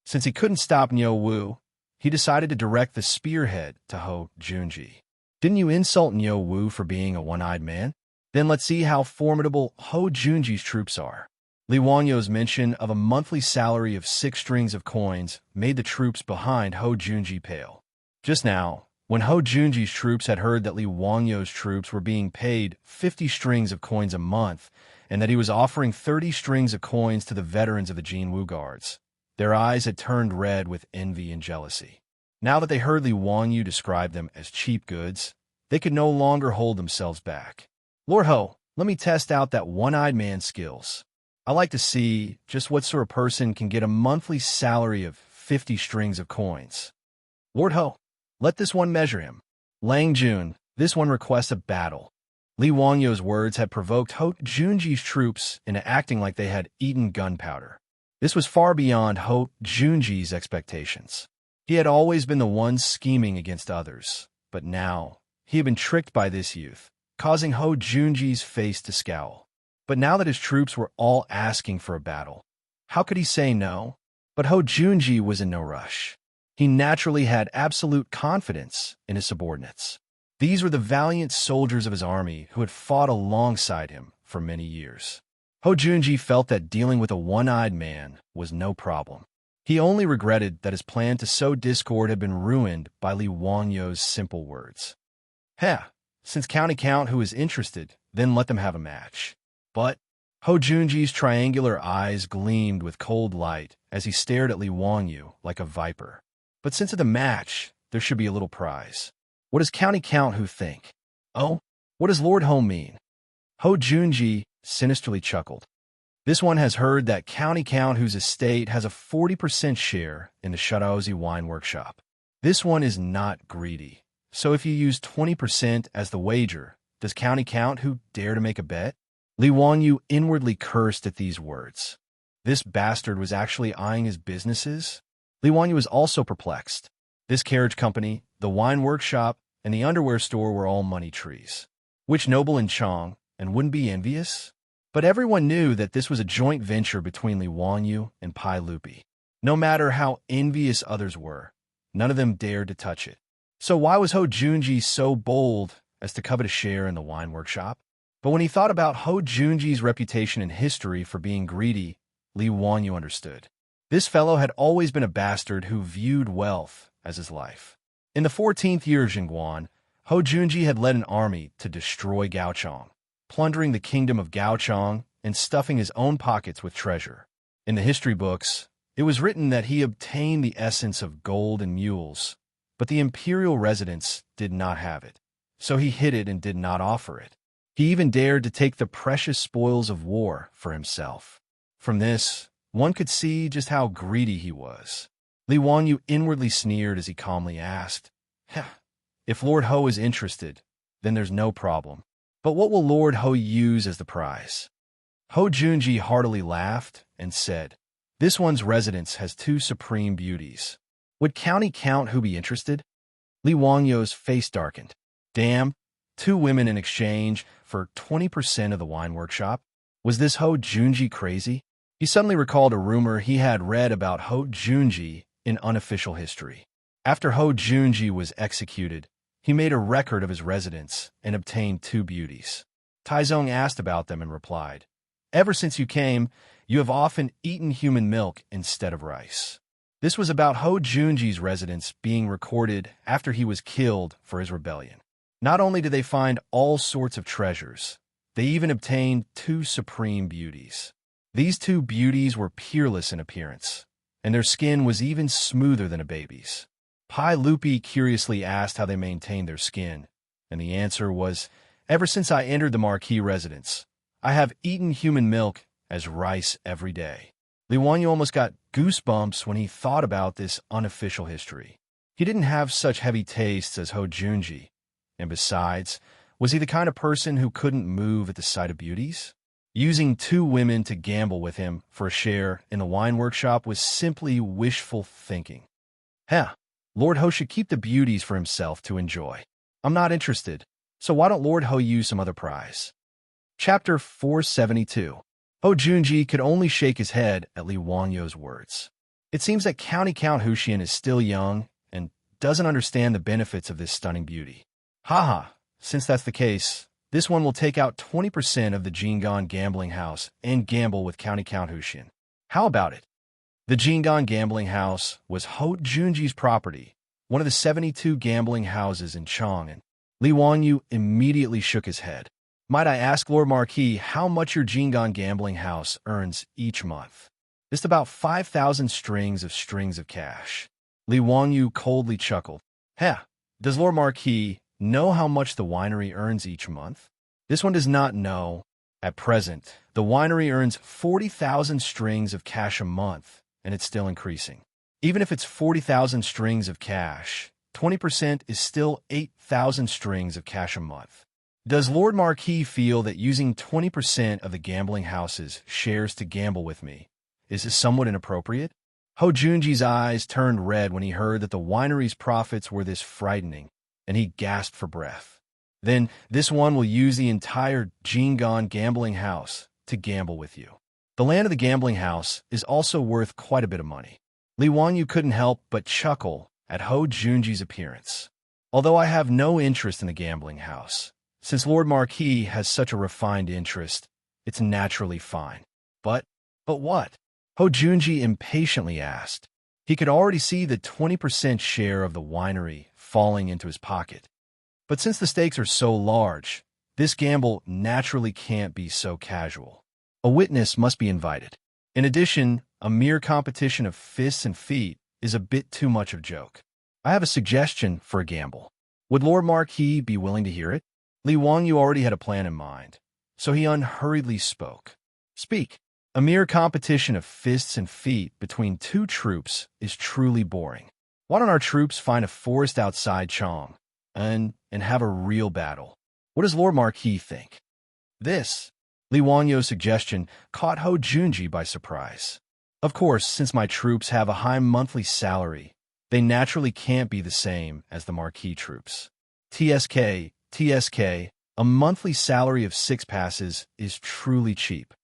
Since he couldn't stop Niu Wu, he decided to direct the spearhead to Hou Junji. Didn't you insult Niu Wu for being a one-eyed man? Then let's see how formidable Hou Junji's troops are. Li Wangyou's mention of a monthly salary of 6 strings of coins made the troops behind Hou Junji pale. Just now, when Hou Junji's troops had heard that Li Wangyou's troops were being paid 50 strings of coins a month and that he was offering 30 strings of coins to the veterans of the Jinwu Guards, their eyes had turned red with envy and jealousy. Now that they heard Li Wangyu describe them as cheap goods, they could no longer hold themselves back. Lord Hou, let me test out that one-eyed man's skills. I like to see just what sort of person can get a monthly salary of 50 strings of coins. Lord Hou, let this one measure him. Lang Jun, this one requests a battle. Li Wangyou's words had provoked Hou Junji's troops into acting like they had eaten gunpowder. This was far beyond Hou Junji's expectations. He had always been the one scheming against others, but now he had been tricked by this youth, causing Hou Junji's face to scowl. But now that his troops were all asking for a battle, how could he say no? But Hou Junji was in no rush. He naturally had absolute confidence in his subordinates. These were the valiant soldiers of his army who had fought alongside him for many years. Hou Junji felt that dealing with a one-eyed man was no problem. He only regretted that his plan to sow discord had been ruined by Li Wangyou's simple words. Since Count who is interested, then let them have a match. But Hou Junji's triangular eyes gleamed with cold light as he stared at Li Wangyu like a viper. But since it's a match, there should be a little prize. What does Count who think? Oh, what does Lord Hou mean? Hou Junji sinisterly chuckled. This one has heard that Count whose estate has a 40% share in the Shadaozi wine workshop. This one is not greedy. So if you use 20% as the wager, does Count who dare to make a bet? Li Wangyu inwardly cursed at these words. This bastard was actually eyeing his businesses? Li Wangyu was also perplexed. This carriage company, the wine workshop, and the underwear store were all money trees. Which noble in Chang, and wouldn't be envious? But everyone knew that this was a joint venture between Li Wangyu and Pai Lupi. No matter how envious others were, none of them dared to touch it. So why was Hou Junji so bold as to covet a share in the wine workshop? But when he thought about Hou Junji's reputation in history for being greedy, Li Wangyu understood. This fellow had always been a bastard who viewed wealth as his life. In the 14th year of Jingguan, Hou Junji had led an army to destroy Gaochang, plundering the kingdom of Gaochang and stuffing his own pockets with treasure. In the history books, it was written that he obtained the essence of gold and mules, but the imperial residents did not have it, so he hid it and did not offer it. He even dared to take the precious spoils of war for himself. From this, One could see just how greedy he was. Li Wanyu inwardly sneered as he calmly asked, "Heh, if Lord Ho is interested, then there's no problem. But what will Lord Ho use as the prize?" Ho Junji heartily laughed and said, "This one's residence has two supreme beauties. Would county count who be interested?" Li Wanyo's face darkened. Damn, two women in exchange for 20% of the wine workshop? Was this Ho Junji crazy? He suddenly recalled a rumor he had read about Ho Junji in unofficial history. After Ho Junji was executed, he made a record of his residence and obtained two beauties. Taizong asked about them and replied, "Ever since you came, you have often eaten human milk instead of rice." This was about Ho Junji's residence being recorded after he was killed for his rebellion. Not only did they find all sorts of treasures, they even obtained two supreme beauties. These two beauties were peerless in appearance, and their skin was even smoother than a baby's. Pai Lupi curiously asked how they maintained their skin, and the answer was, "Ever since I entered the Marquis residence, I have eaten human milk as rice every day." Li Wanyu almost got goosebumps when he thought about this unofficial history. He didn't have such heavy tastes as Ho Junji, and besides, was he the kind of person who couldn't move at the sight of beauties? Using two women to gamble with him for a share in the wine workshop was simply wishful thinking. Heh, Lord Ho should keep the beauties for himself to enjoy. I'm not interested, so why don't Lord Ho use some other prize? Chapter 472. Ho Junji could only shake his head at Li Wanyo's words. It seems that County Count Huxian is still young and doesn't understand the benefits of this stunning beauty. Haha, since that's the case, this one will take out 20% of the Jingon gambling house and gamble with County Count Huxian. How about it? The Jingon gambling house was Ho Junji's property, one of the 72 gambling houses in Chang, and Li Wanyu immediately shook his head. "Might I ask, Lord Marquis, how much your Jingon gambling house earns each month?" "Just about 5,000 strings of cash." Li Wanyu coldly chuckled. "Heh, does Lord Marquis know how much the winery earns each month?" This one does not know. At present, the winery earns 40,000 strings of cash a month, and it's still increasing. Even if it's 40,000 strings of cash, 20% is still 8,000 strings of cash a month. Does Lord Marquis feel that using 20% of the gambling house's shares to gamble with me is somewhat inappropriate? Ho Junji's eyes turned red when he heard that the winery's profits were this frightening, and he gasped for breath. Then this one will use the entire Jingon gambling house to gamble with you. The land of the gambling house is also worth quite a bit of money. Li Wanyu couldn't help but chuckle at Ho Junji's appearance. Although I have no interest in the gambling house, since Lord Marquis has such a refined interest, it's naturally fine. But what? Ho Junji impatiently asked. He could already see the 20% share of the winery falling into his pocket. But since the stakes are so large, this gamble naturally can't be so casual. A witness must be invited. In addition, a mere competition of fists and feet is a bit too much of a joke. I have a suggestion for a gamble. Would Lord Marquis be willing to hear it? Li Wanyu already had a plan in mind, so he unhurriedly spoke. "Speak. A mere competition of fists and feet between two troops is truly boring. Why don't our troops find a forest outside Chang and have a real battle? What does Lord Marquis think?" This, Li Wanyu's suggestion, caught Ho Junji by surprise. Of course, since my troops have a high monthly salary, they naturally can't be the same as the Marquis troops. TSK, a monthly salary of 6 passes is truly cheap.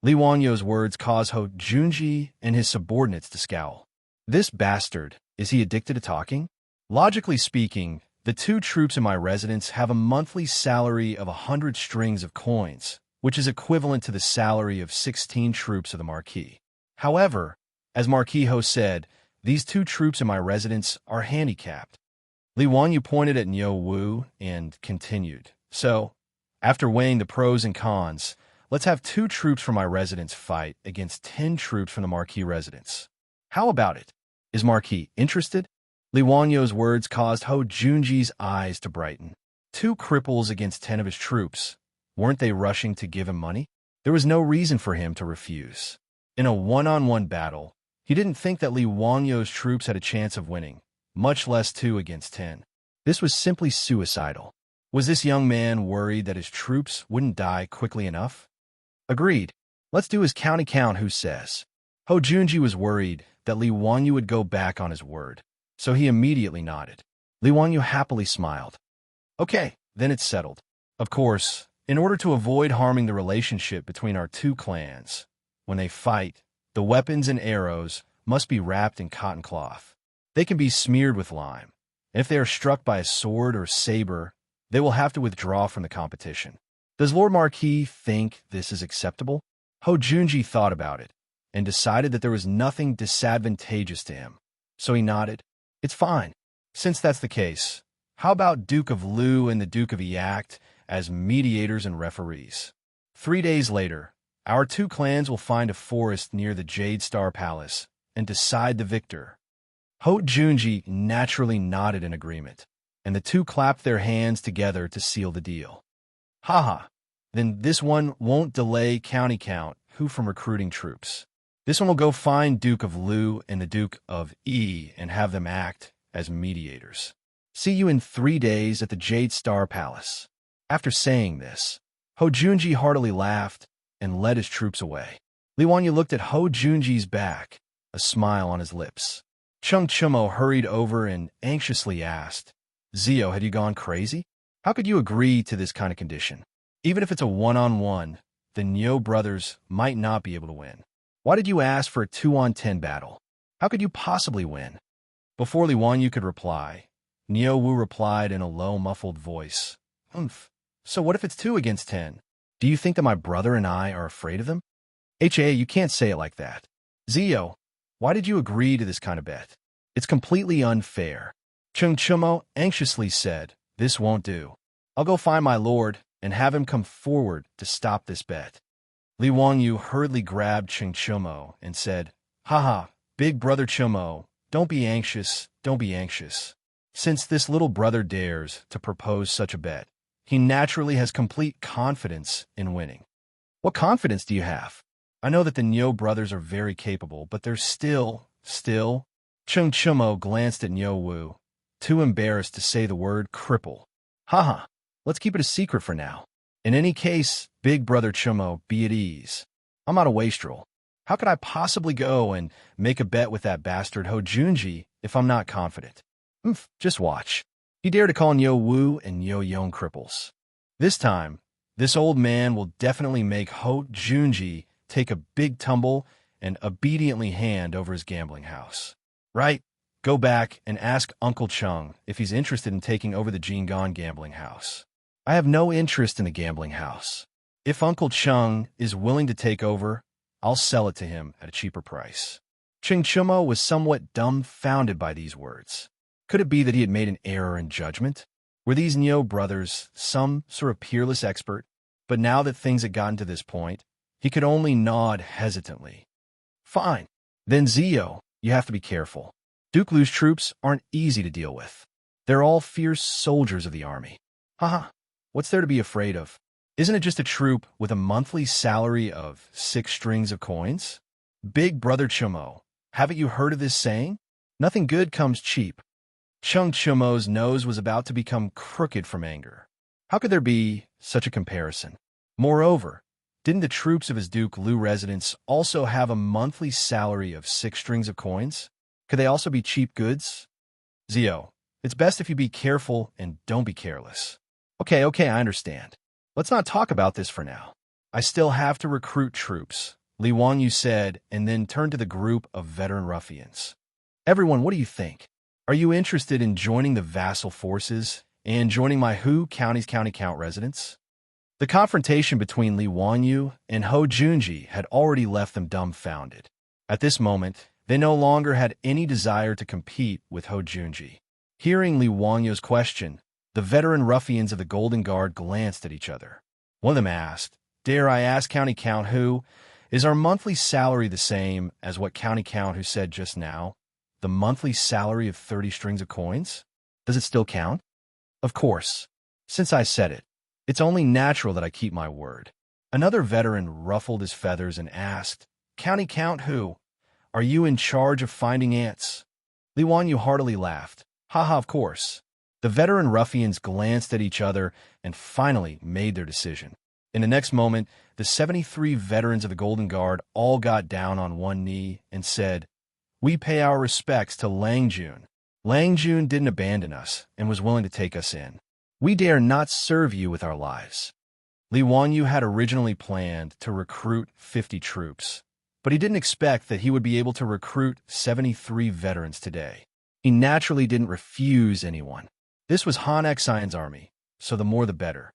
Li Wanyu's words caused Ho Junji and his subordinates to scowl. This bastard, is he addicted to talking? Logically speaking, the two troops in my residence have a monthly salary of 100 strings of coins, which is equivalent to the salary of 16 troops of the Marquis. However, as Marquis Ho said, these two troops in my residence are handicapped. Li Wanyu pointed at Niu Wu and continued. So, after weighing the pros and cons, let's have 2 troops from my residence fight against 10 troops from the Marquis residence. How about it? Is Marquis interested? Li Wanyu's words caused Ho Junji's eyes to brighten. 2 cripples against 10 of his troops. Weren't they rushing to give him money? There was no reason for him to refuse. In a one-on-one battle, he didn't think that Li Wanyo's troops had a chance of winning, much less 2 against 10. This was simply suicidal. Was this young man worried that his troops wouldn't die quickly enough? Agreed. Let's do as county count who says. Ho Junji was worried that Li Wanyu would go back on his word, so he immediately nodded. Li Wanyu happily smiled. Okay, then it's settled. Of course, in order to avoid harming the relationship between our two clans, when they fight, the weapons and arrows must be wrapped in cotton cloth. They can be smeared with lime, and if they are struck by a sword or saber, they will have to withdraw from the competition. Does Lord Marquis think this is acceptable? Ho Junji thought about it, and decided that there was nothing disadvantageous to him, so he nodded. It's fine. Since that's the case, how about Duke of Lu and the Duke of Yacht as mediators and referees? 3 days later, our two clans will find a forest near the Jade Star Palace and decide the victor. Ho Junji naturally nodded in agreement, and the two clapped their hands together to seal the deal. Haha, then this one won't delay county count who from recruiting troops. This one will go find Duke of Lu and the Duke of E and have them act as mediators. See you in 3 days at the Jade Star Palace. After saying this, Ho Junji heartily laughed and led his troops away. Li Wanyu looked at Ho Junji's back, a smile on his lips. Chung Chumo hurried over and anxiously asked, Zio, had you gone crazy? How could you agree to this kind of condition? Even if it's a one-on-one, the Nyo brothers might not be able to win. Why did you ask for a 2-on-10 battle? How could you possibly win? Before Li Wanyu could reply, Nyo Wu replied in a low, muffled voice. So what if it's 2 against 10? Do you think that my brother and I are afraid of them? You can't say it like that. Zio, why did you agree to this kind of bet? It's completely unfair. Chung Chumo anxiously said, This won't do. I'll go find my lord and have him come forward to stop this bet. Li Wanyu hurriedly grabbed Chung Chumo and said, Haha, big brother Chumo, don't be anxious, don't be anxious. Since this little brother dares to propose such a bet, he naturally has complete confidence in winning. What confidence do you have? I know that the Nyo brothers are very capable, but they're still. Chung Chumo glanced at Nyo Wu, too embarrassed to say the word cripple. Haha, let's keep it a secret for now. In any case, big brother Chumo, be at ease. I'm not a wastrel. How could I possibly go and make a bet with that bastard Ho Junji if I'm not confident? Just watch. He dared to call Nyo Wu and Nyo Yong cripples. This time, this old man will definitely make Ho Junji take a big tumble and obediently hand over his gambling house. Right? Go back and ask Uncle Chung if he's interested in taking over the Jingon gambling house. I have no interest in the gambling house. If Uncle Chung is willing to take over, I'll sell it to him at a cheaper price. Chung Chumo was somewhat dumbfounded by these words. Could it be that he had made an error in judgment? Were these Nyo brothers some sort of peerless expert? But now that things had gotten to this point, he could only nod hesitantly. Fine. Then Zio, you have to be careful. Duke Lu's troops aren't easy to deal with. They're all fierce soldiers of the army. Haha, what's there to be afraid of? Isn't it just a troop with a monthly salary of 6 strings of coins? Big brother Chumo, haven't you heard of this saying? Nothing good comes cheap. Chung Chumo's nose was about to become crooked from anger. How could there be such a comparison? Moreover, didn't the troops of his Duke Lu residence also have a monthly salary of 6 strings of coins? Could they also be cheap goods? Zio, it's best if you be careful and don't be careless. Okay, I understand. Let's not talk about this for now. I still have to recruit troops, Li Wanyu said, and then turned to the group of veteran ruffians. Everyone, what do you think? Are you interested in joining the vassal forces and joining my Hu County's county count residents? The confrontation between Li Wanyu and Ho Junji had already left them dumbfounded. At this moment, they no longer had any desire to compete with Ho Junji. Hearing Li Wanyu's question, the veteran ruffians of the Golden Guard glanced at each other. One of them asked, Dare I ask County Count Hu, is our monthly salary the same as what County Count Hu said just now? The monthly salary of 30 strings of coins? Does it still count? Of course. Since I said it, it's only natural that I keep my word. Another veteran ruffled his feathers and asked, County count who? Are you in charge of finding ants? Li Wanyu heartily laughed. Haha, of course. The veteran ruffians glanced at each other and finally made their decision. In the next moment, the 73 veterans of the Golden Guard all got down on one knee and said, "We pay our respects to Lang Jun. Lang Jun didn't abandon us and was willing to take us in. We dare not serve you with our lives." Li Wanyu had originally planned to recruit 50 troops, but he didn't expect that he would be able to recruit 73 veterans today. He naturally didn't refuse anyone. This was Han Xian's army, so the more the better.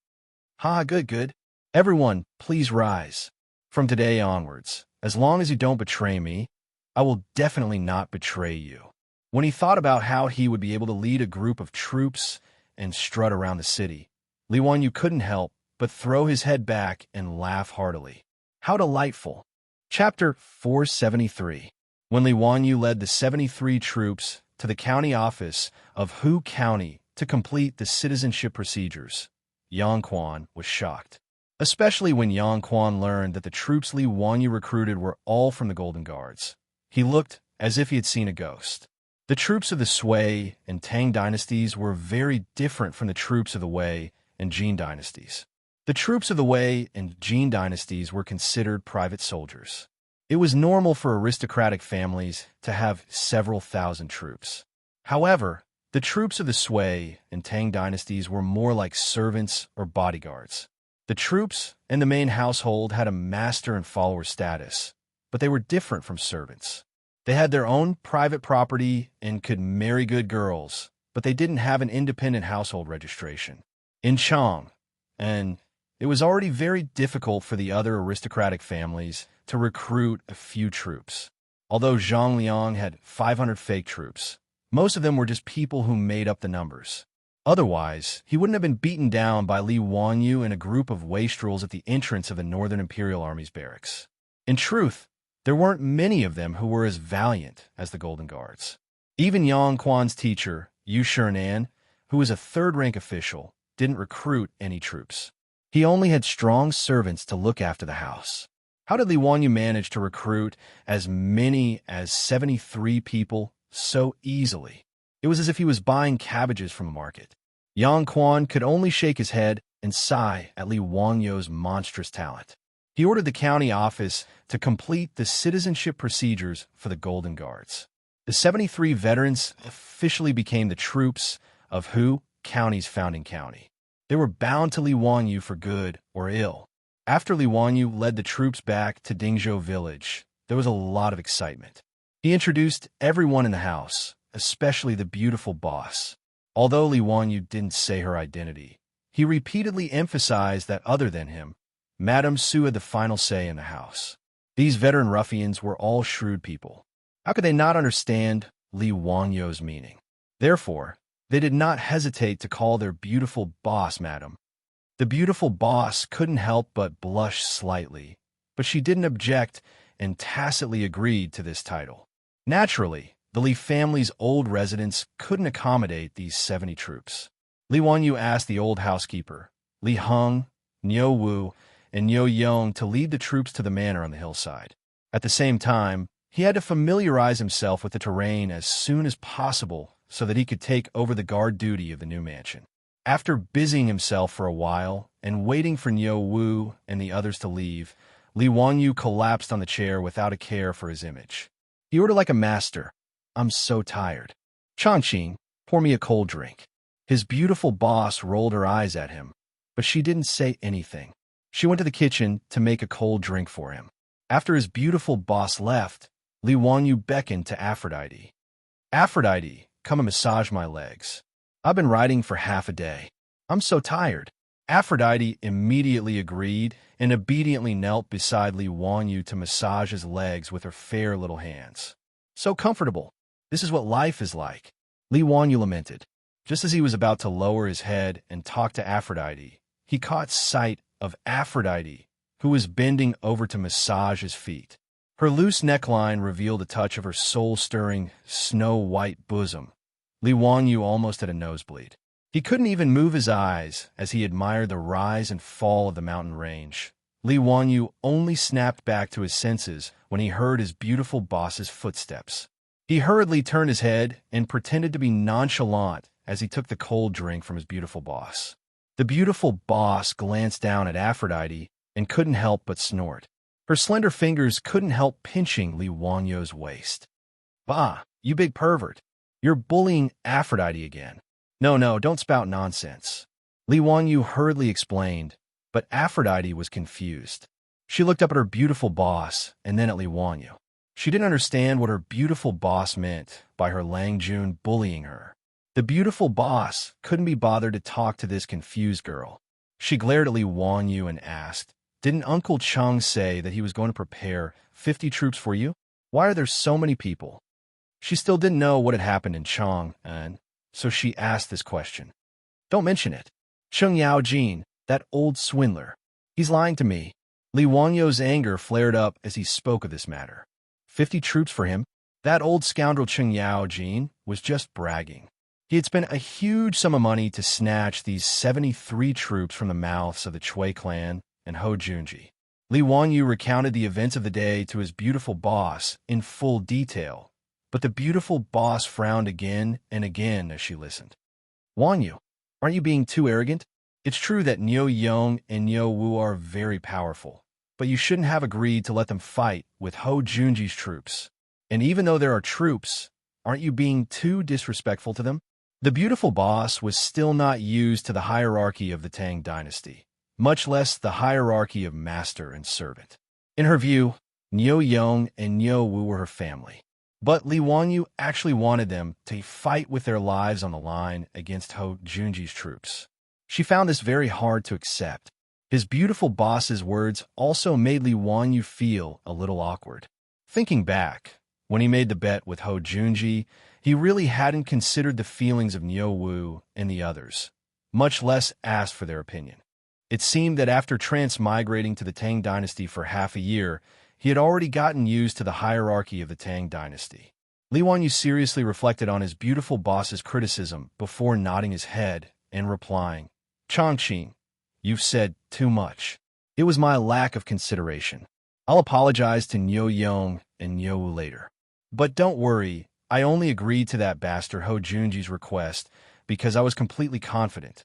Ha, good. Everyone, please rise. From today onwards, as long as you don't betray me, I will definitely not betray you. When he thought about how he would be able to lead a group of troops and strut around the city, Li Wanyu couldn't help but throw his head back and laugh heartily. How delightful. Chapter 473. When Li Wanyu led the 73 troops to the county office of Hu County to complete the citizenship procedures, Yang Quan was shocked. Especially when Yang Quan learned that the troops Li Wanyu recruited were all from the Golden Guards. He looked as if he had seen a ghost. The troops of the Sui and Tang dynasties were very different from the troops of the Wei and Jin dynasties. The troops of the Wei and Jin dynasties were considered private soldiers. It was normal for aristocratic families to have several thousand troops. However, the troops of the Sui and Tang dynasties were more like servants or bodyguards. The troops and the main household had a master and follower status, but they were different from servants. They had their own private property and could marry good girls, but they didn't have an independent household registration. In Chang, and it was already very difficult for the other aristocratic families to recruit a few troops. Although Zhang Liang had 500 fake troops, most of them were just people who made up the numbers. Otherwise, he wouldn't have been beaten down by Li Wanyu and a group of wastrels at the entrance of the Northern Imperial Army's barracks. In truth, there weren't many of them who were as valiant as the Golden Guards. Even Yang Quan's teacher, Yu Shinan, who was a third-rank official, didn't recruit any troops. He only had strong servants to look after the house. How did Li Wanyu manage to recruit as many as 73 people so easily? It was as if he was buying cabbages from a market. Yang Quan could only shake his head and sigh at Li Wanyu's monstrous talent. He ordered the county office to complete the citizenship procedures for the Golden Guards. The 73 veterans officially became the troops of Hu County's founding county. They were bound to Li Wanyu for good or ill. After Li Wanyu led the troops back to Dingzhou village, there was a lot of excitement. He introduced everyone in the house, especially the beautiful boss. Although Li Wanyu didn't say her identity, he repeatedly emphasized that other than him, Madame Su had the final say in the house. These veteran ruffians were all shrewd people. How could they not understand Li Wanyu's meaning? Therefore, they did not hesitate to call their beautiful boss Madame. The beautiful boss couldn't help but blush slightly, but she didn't object and tacitly agreed to this title. Naturally, the Li family's old residence couldn't accommodate these 70 troops. Li Wanyu asked the old housekeeper, Li Heng, Niu Wu, and Niu Yong to lead the troops to the manor on the hillside. At the same time, he had to familiarize himself with the terrain as soon as possible so that he could take over the guard duty of the new mansion. After busying himself for a while and waiting for Niu Wu and the others to leave, Li Wanyu collapsed on the chair without a care for his image. He ordered like a master, "I'm so tired. Changqing, pour me a cold drink." His beautiful boss rolled her eyes at him, but she didn't say anything. She went to the kitchen to make a cold drink for him. After his beautiful boss left, Li Wanyu beckoned to Aphrodite. "Aphrodite, come and massage my legs. I've been riding for half a day. I'm so tired." Aphrodite immediately agreed and obediently knelt beside Li Wanyu to massage his legs with her fair little hands. "So comfortable. This is what life is like," Li Wanyu lamented. Just as he was about to lower his head and talk to Aphrodite, he caught sight of Aphrodite, who was bending over to massage his feet. Her loose neckline revealed a touch of her soul-stirring, snow-white bosom. Li Wanyu almost had a nosebleed. He couldn't even move his eyes as he admired the rise and fall of the mountain range, Li Wanyu only snapped back to his senses when he heard his beautiful boss's footsteps. He hurriedly turned his head and pretended to be nonchalant as he took the cold drink from his beautiful boss. The beautiful boss glanced down at Aphrodite and couldn't help but snort. Her slender fingers couldn't help pinching Li Wanyu's waist. "Bah, you big pervert. You're bullying Aphrodite again." No, don't spout nonsense," Li Wanyu hurriedly explained, but Aphrodite was confused. She looked up at her beautiful boss and then at Li Wanyu. She didn't understand what her beautiful boss meant by her Lang Jun bullying her. The beautiful boss couldn't be bothered to talk to this confused girl. She glared at Li Wanyu and asked, "Didn't Uncle Chang say that he was going to prepare 50 troops for you? Why are there so many people?" She still didn't know what had happened in Chang, and so she asked this question. "Don't mention it. Cheng Yaojin, that old swindler. He's lying to me." Li Wanyu's anger flared up as he spoke of this matter. 50 troops for him? That old scoundrel Cheng Yaojin was just bragging. He had spent a huge sum of money to snatch these 73 troops from the mouths of the Chui clan and Ho Junji. Li Wanyu recounted the events of the day to his beautiful boss in full detail, but the beautiful boss frowned again and again as she listened. "Wanyu, aren't you being too arrogant? It's true that Niu Yong and Niu Wu are very powerful, but you shouldn't have agreed to let them fight with Ho Junji's troops. And even though there are troops, aren't you being too disrespectful to them?" The beautiful boss was still not used to the hierarchy of the Tang dynasty, much less the hierarchy of master and servant. In her view, Niu Yong and Niu Wu were her family. But Li Wanyu actually wanted them to fight with their lives on the line against Ho Junji's troops. She found this very hard to accept. His beautiful boss's words also made Li Wanyu feel a little awkward. Thinking back, when he made the bet with Ho Junji, he really hadn't considered the feelings of Niu Wu and the others, much less asked for their opinion. It seemed that after transmigrating to the Tang dynasty for half a year, he had already gotten used to the hierarchy of the Tang dynasty. Li Wanyu seriously reflected on his beautiful boss's criticism before nodding his head and replying, "Chongqing, you've said too much. It was my lack of consideration. I'll apologize to Niu Yong and Niu Wu later. But don't worry, I only agreed to that bastard Ho Junji's request because I was completely confident."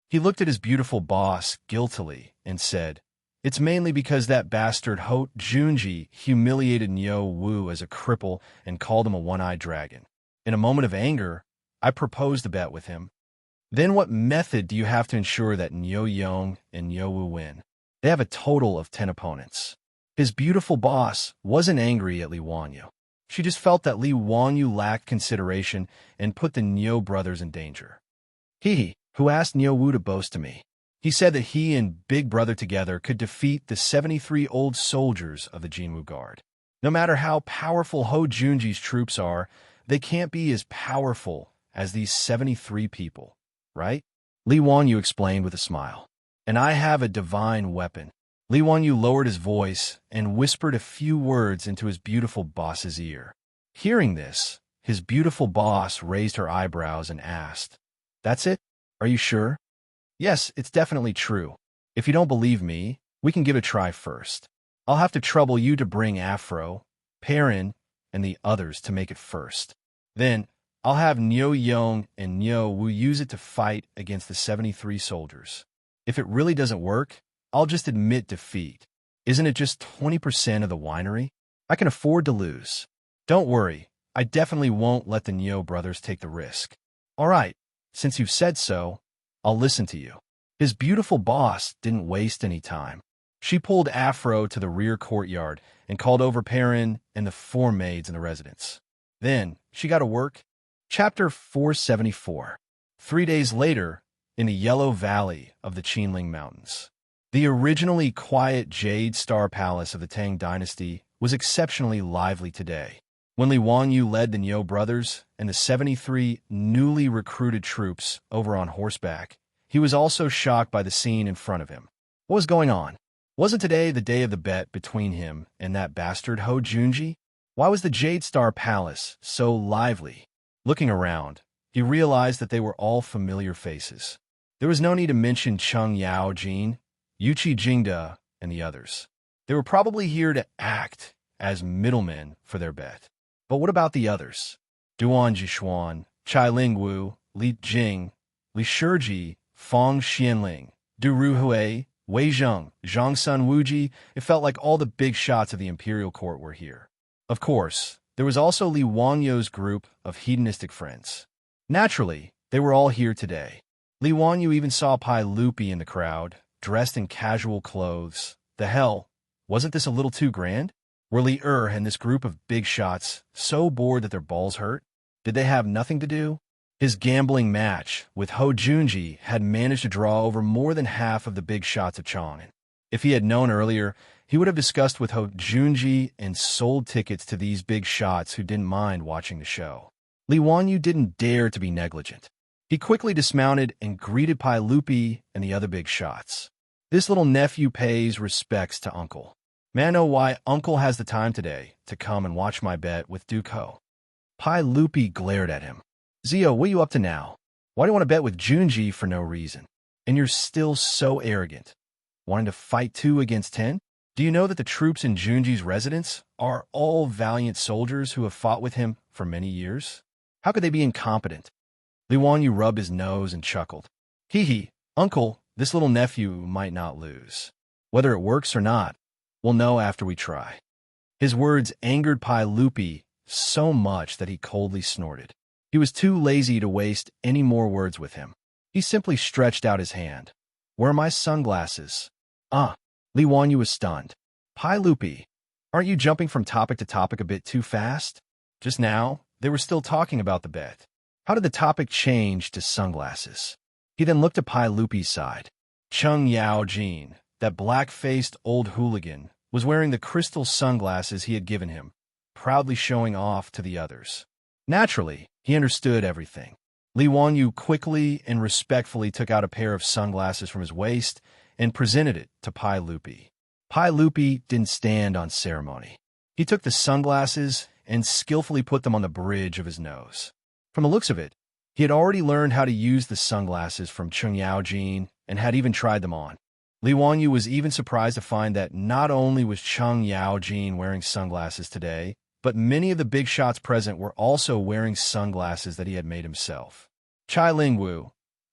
He looked at his beautiful boss guiltily and said, "It's mainly because that bastard Ho Junji humiliated Niu Wu as a cripple and called him a one-eyed dragon. In a moment of anger, I proposed a bet with him. Then what method do you have to ensure that Niu Yong and Niu Wu win? They have a total of 10 opponents." His beautiful boss wasn't angry at Li Wanyu. She just felt that Li Wanyu lacked consideration and put the Niu brothers in danger. "He who asked Niu Wu to boast to me. He said that he and Big Brother together could defeat the 73 old soldiers of the Jinwu Guard. No matter how powerful Ho Junji's troops are, they can't be as powerful as these 73 people, right?" Li Wanyu explained with a smile. "And I have a divine weapon." Li Wanyu lowered his voice and whispered a few words into his beautiful boss's ear. Hearing this, his beautiful boss raised her eyebrows and asked, "That's it? Are you sure?" "Yes, it's definitely true. If you don't believe me, we can give it a try first. I'll have to trouble you to bring Afro, Perrin, and the others to make it first. Then, I'll have Niu Yong and Niu Wu use it to fight against the 73 soldiers. If it really doesn't work, I'll just admit defeat. Isn't it just 20% of the winery? I can afford to lose. Don't worry, I definitely won't let the Niu brothers take the risk." "All right, since you've said so, I'll listen to you." His beautiful boss didn't waste any time. She pulled Afro to the rear courtyard and called over Perrin and the 4 maids in the residence. Then, she got to work. Chapter 474. 3 days later, in the Yellow Valley of the Qinling Mountains. The originally quiet Jade Star Palace of the Tang Dynasty was exceptionally lively today. When Li Wanyu led the Niu brothers and the 73 newly recruited troops over on horseback, he was also shocked by the scene in front of him. What was going on? Wasn't today the day of the bet between him and that bastard Ho Junji? Why was the Jade Star Palace so lively? Looking around, he realized that they were all familiar faces. There was no need to mention Cheng Yaojin, Yuqi Jingde, and the others. They were probably here to act as middlemen for their bet. But what about the others? Duan Jishuan, Chai Lingwu, Li Jing, Li Shiji, Fong Xianling, Du Ruhui, Wei Zheng, Zhang Sun Wuji. It felt like all the big shots of the imperial court were here. Of course, there was also Li Wangyu's group of hedonistic friends. Naturally, they were all here today. Li Wangyu even saw Pai Lupi in the crowd, dressed in casual clothes. The hell, wasn't this a little too grand? Were Li and this group of big shots so bored that their balls hurt? Did they have nothing to do? His gambling match with Ho Junji had managed to draw over more than half of the big shots of Chang'an. If he had known earlier, he would have discussed with Ho Junji and sold tickets to these big shots who didn't mind watching the show. Li Wanyu didn't dare to be negligent. He quickly dismounted and greeted Pai Lupi and the other big shots. This little nephew pays respects to Uncle. May I know why Uncle has the time today to come and watch my bet with Duke Ho? Pai Lupi glared at him. Zio, what are you up to now? Why do you want to bet with Junji for no reason? And you're still so arrogant. Wanting to fight 2 against 10? Do you know that the troops in Junji's residence are all valiant soldiers who have fought with him for many years? How could they be incompetent? Li Wanyu rubbed his nose and chuckled. Hee, Uncle, this little nephew might not lose. Whether it works or not, we'll know after we try. His words angered Pai Lupi so much that he coldly snorted. He was too lazy to waste any more words with him. He simply stretched out his hand. Where are my sunglasses? Li Wanyu was stunned. Pai Lupi, aren't you jumping from topic to topic a bit too fast? Just now, they were still talking about the bet. How did the topic change to sunglasses? He then looked at Pai Lupi's side. Chung Yao Jin, that black-faced old hooligan, was wearing the crystal sunglasses he had given him, proudly showing off to the others. Naturally, he understood everything. Li Wanyu quickly and respectfully took out a pair of sunglasses from his waist and presented it to Pai Lupi. Pai Lupi didn't stand on ceremony. He took the sunglasses and skillfully put them on the bridge of his nose. From the looks of it, he had already learned how to use the sunglasses from Chung Yao Jin and had even tried them on. Li Wanyu was even surprised to find that not only was Chung Yao Jin wearing sunglasses today, but many of the big shots present were also wearing sunglasses that he had made himself. Chai Lingwu,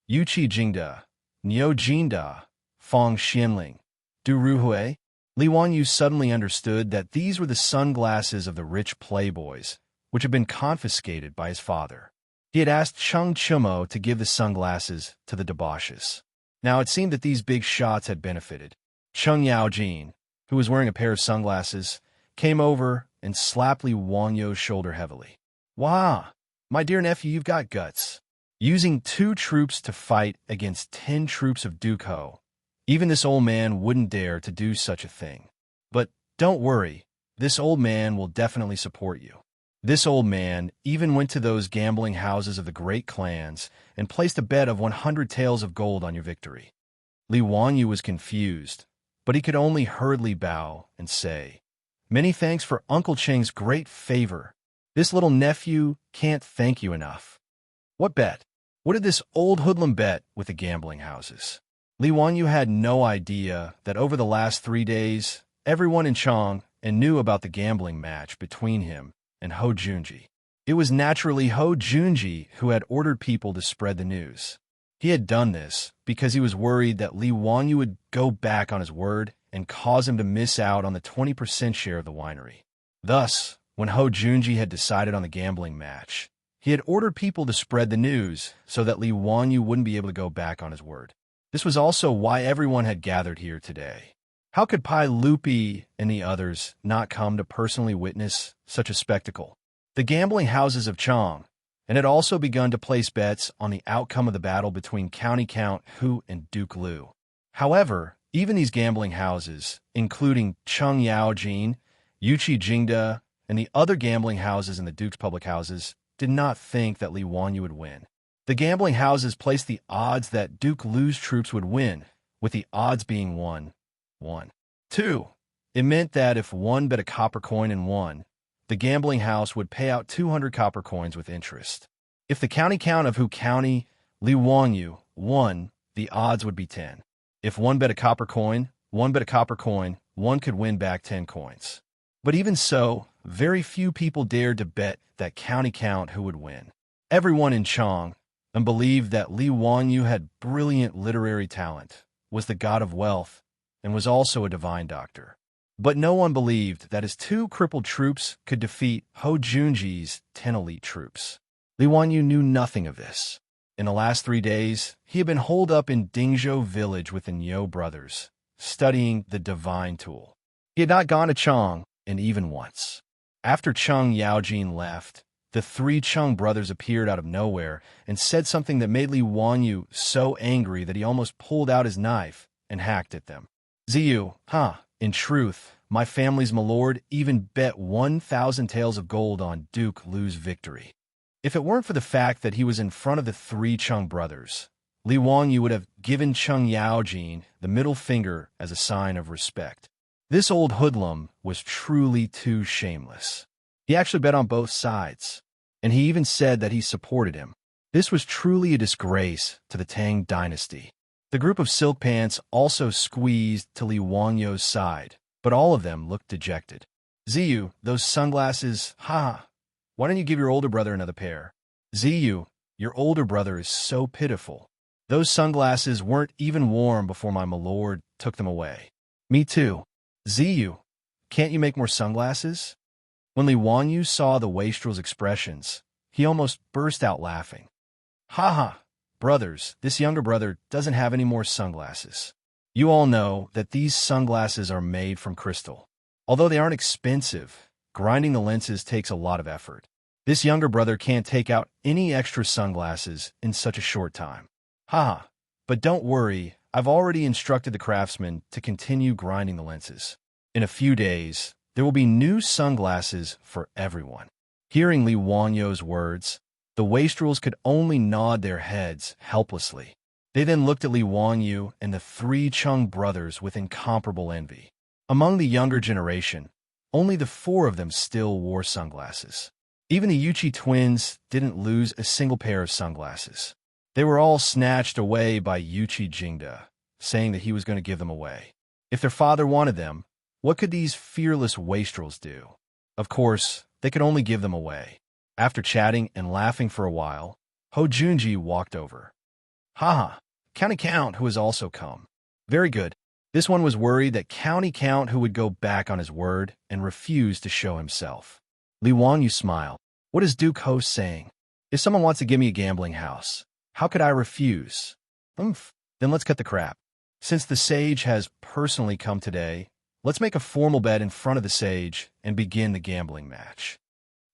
Yuqi Jingda, Niu Jinda, Fong Xianling, Du Ruhui. Li Wanyu suddenly understood that these were the sunglasses of the rich playboys, which had been confiscated by his father. He had asked Chung Chumo to give the sunglasses to the debauches. Now it seemed that these big shots had benefited. Chung Yao Jin, who was wearing a pair of sunglasses, came over and slapped Li Wanyu's shoulder heavily. Wow, my dear nephew, you've got guts. Using 2 troops to fight against 10 troops of Duke Ho. Even this old man wouldn't dare to do such a thing. But don't worry, this old man will definitely support you. This old man even went to those gambling houses of the great clans and placed a bet of 100 taels of gold on your victory. Li Wanyu was confused, but he could only hurriedly bow and say, Many thanks for Uncle Cheng's great favor. This little nephew can't thank you enough. What bet? What did this old hoodlum bet with the gambling houses? Li Wanyu had no idea that over the last 3 days, everyone in Chang and knew about the gambling match between him and Ho Junji. It was naturally Ho Junji who had ordered people to spread the news. He had done this because he was worried that Li Wanyu would go back on his word and cause him to miss out on the 20% share of the winery. Thus, when Ho Junji had decided on the gambling match, he had ordered people to spread the news so that Li Wanyu wouldn't be able to go back on his word. This was also why everyone had gathered here today. How could Pai Lupi and the others not come to personally witness such a spectacle? The gambling houses of Chang, and had also begun to place bets on the outcome of the battle between County Count Hu and Duke Lu. However, even these gambling houses, including Chung Yao Jin, Yuqi Jingda, and the other gambling houses in the Duke's public houses, did not think that Li Wanyu would win. The gambling houses placed the odds that Duke Lu's troops would win, with the odds being 1. 2. It meant that if one bet a copper coin and won, the gambling house would pay out 200 copper coins with interest. If the county count of Hu County, Li Wanyu, won, the odds would be 10. If one bet a copper coin, one bet a copper coin, one could win back 10 coins. But even so, very few people dared to bet that county count who would win. Everyone in Chang and believed that Li Wanyu had brilliant literary talent, was the god of wealth, and was also a divine doctor. But no one believed that his 2 crippled troops could defeat Ho Junji's 10 elite troops. Li Wanyu knew nothing of this. In the last 3 days, he had been holed up in Dingzhou village with the Niu brothers, studying the divine tool. He had not gone to Chang, and even once. After Cheng Yaojin left, the 3 Cheng brothers appeared out of nowhere and said something that made Li Wanyu so angry that he almost pulled out his knife and hacked at them. Ziyu, in truth, my family's milord even bet 1,000 taels of gold on Duke Lu's victory. If it weren't for the fact that he was in front of the 3 Cheng brothers, Li Wanyu would have given Cheng Yaojin the middle finger as a sign of respect. This old hoodlum was truly too shameless. He actually bet on both sides, and he even said that he supported him. This was truly a disgrace to the Tang dynasty. The group of silk pants also squeezed to Li Wanyu's side, but all of them looked dejected. Ziyu, those sunglasses, why don't you give your older brother another pair? Ziyu, your older brother is so pitiful. Those sunglasses weren't even warm before my milord took them away. Me too. Ziyu, can't you make more sunglasses? When Li Wanyu saw the wastrel's expressions, he almost burst out laughing. Brothers, this younger brother doesn't have any more sunglasses. You all know that these sunglasses are made from crystal. Although they aren't expensive, grinding the lenses takes a lot of effort. This younger brother can't take out any extra sunglasses in such a short time. But don't worry, I've already instructed the craftsman to continue grinding the lenses. In a few days, there will be new sunglasses for everyone. Hearing Li Wanyu's words, the wastrels could only nod their heads helplessly. They then looked at Li Wanyu and the 3 Cheng brothers with incomparable envy. Among the younger generation, only the 4 of them still wore sunglasses. Even the Yuchi twins didn't lose a single pair of sunglasses. They were all snatched away by Yuchi Jingda, saying that he was going to give them away. If their father wanted them, what could these fearless wastrels do? Of course, they could only give them away. After chatting and laughing for a while, Ho Junji walked over. County Count, who has also come. Very good. This one was worried that County Count who would go back on his word and refuse to show himself. Li Wanyu smiled. What is Duke Ho saying? If someone wants to give me a gambling house, how could I refuse? Then let's cut the crap. Since the sage has personally come today, let's make a formal bet in front of the sage and begin the gambling match.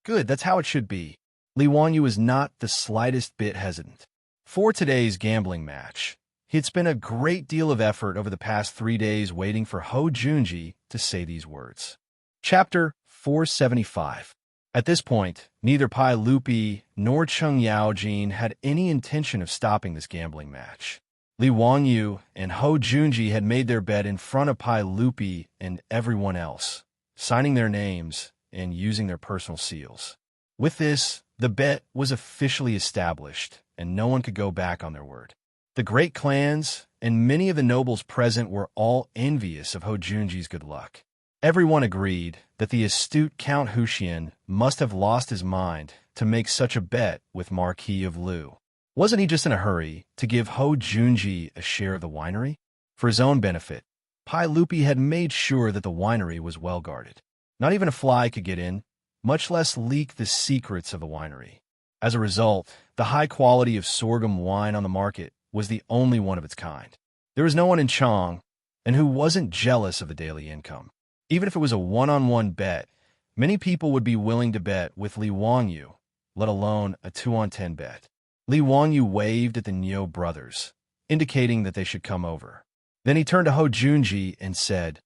Good, that's how it should be. Li Wanyu was not the slightest bit hesitant. For today's gambling match, he had spent a great deal of effort over the past 3 days waiting for Ho Junji to say these words. Chapter 475. At this point, neither Pai Lupi nor Cheng Yaojin had any intention of stopping this gambling match. Li Wanyu and Ho Junji had made their bet in front of Pai Lupi and everyone else, signing their names and using their personal seals. With this, the bet was officially established, and no one could go back on their word. The great clans and many of the nobles present were all envious of Ho Junji's good luck. Everyone agreed that the astute Count Huxian must have lost his mind to make such a bet with Marquis of Lu. Wasn't he just in a hurry to give Ho Junji a share of the winery? For his own benefit, Pai Lupi had made sure that the winery was well guarded. Not even a fly could get in, much less leak the secrets of the winery. As a result, the high quality of sorghum wine on the market was the only one of its kind. There was no one in Chang and who wasn't jealous of the daily income. Even if it was a one-on-one bet, many people would be willing to bet with Li Wanyu, let alone a 2-on-10 bet. Li Wanyu waved at the Niu brothers, indicating that they should come over. Then he turned to Ho Junji and said,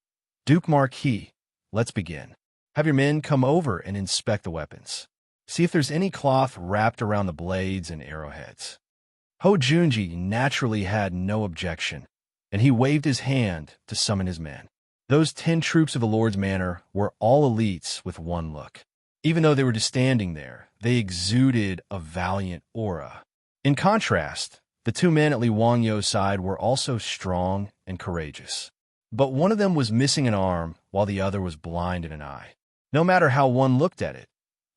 Duke Marquis, let's begin. Have your men come over and inspect the weapons. See if there's any cloth wrapped around the blades and arrowheads. Ho Junji naturally had no objection, and he waved his hand to summon his men. Those 10 troops of the Lord's Manor were all elites with one look. Even though they were just standing there, they exuded a valiant aura. In contrast, the 2 men at Li Wangyu's side were also strong and courageous. But one of them was missing an arm while the other was blind in an eye. No matter how one looked at it,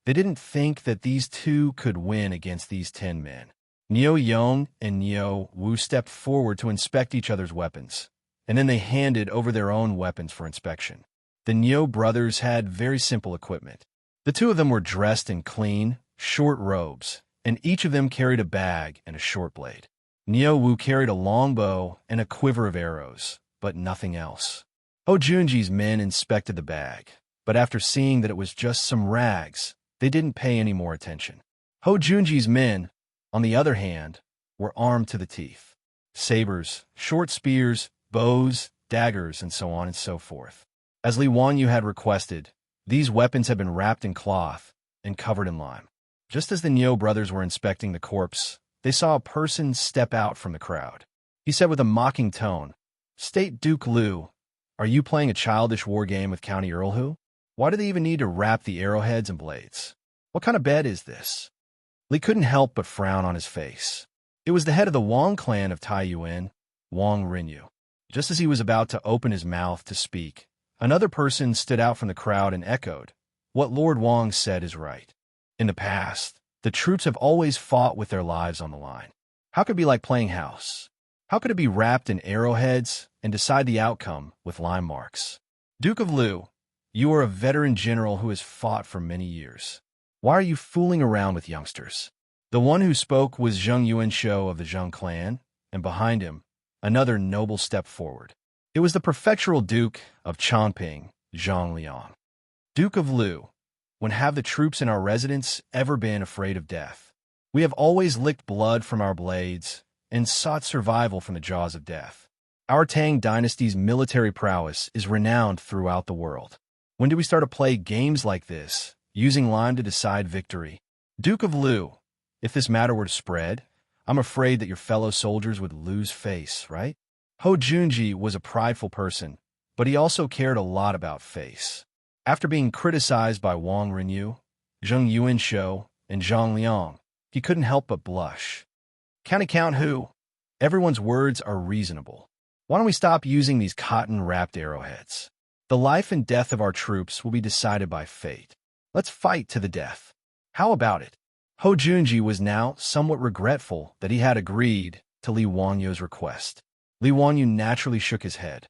they didn't think that these two could win against these 10 men. Niu Yong and Niu Wu stepped forward to inspect each other's weapons, and then they handed over their own weapons for inspection. The Niu brothers had very simple equipment. The two of them were dressed in clean, short robes, and each of them carried a bag and a short blade. Niu Wu carried a long bow and a quiver of arrows, but nothing else. Ho Junji's men inspected the bag, but after seeing that it was just some rags, they didn't pay any more attention. Ho Junji's men, on the other hand, were armed to the teeth. Sabers, short spears, bows, daggers, and so on and so forth. As Li Wanyu had requested, these weapons had been wrapped in cloth and covered in lime. Just as the Niu brothers were inspecting the corpse, they saw a person step out from the crowd. He said with a mocking tone, "State Duke Liu, are you playing a childish war game with County Earl Hu? Why do they even need to wrap the arrowheads and blades? What kind of bed is this?" Li couldn't help but frown on his face. It was the head of the Wang clan of Taiyuan, Wang Renyu. Just as he was about to open his mouth to speak, another person stood out from the crowd and echoed, "What Lord Wang said is right. In the past, the troops have always fought with their lives on the line. How could it be like playing house? How could it be wrapped in arrowheads and decide the outcome with lime marks? Duke of Liu, you are a veteran general who has fought for many years. Why are you fooling around with youngsters?" The one who spoke was Zheng Yuanshou of the Zheng clan, and behind him, another noble stepped forward. It was the prefectural duke of Chongping, Zhang Liang. "Duke of Liu, when have the troops in our residence ever been afraid of death? We have always licked blood from our blades and sought survival from the jaws of death. Our Tang dynasty's military prowess is renowned throughout the world. When do we start to play games like this, using lime to decide victory? Duke of Liu, if this matter were to spread, I'm afraid that your fellow soldiers would lose face, right?" Ho Junji was a prideful person, but he also cared a lot about face. After being criticized by Wang Renyu, Zheng Yuanshou, and Zhang Liang, he couldn't help but blush. Count Hu, everyone's words are reasonable. Why don't we stop using these cotton-wrapped arrowheads? The life and death of our troops will be decided by fate. Let's fight to the death. How about it? Ho Junji was now somewhat regretful that he had agreed to Li Wanyu's request. Li Wanyu naturally shook his head.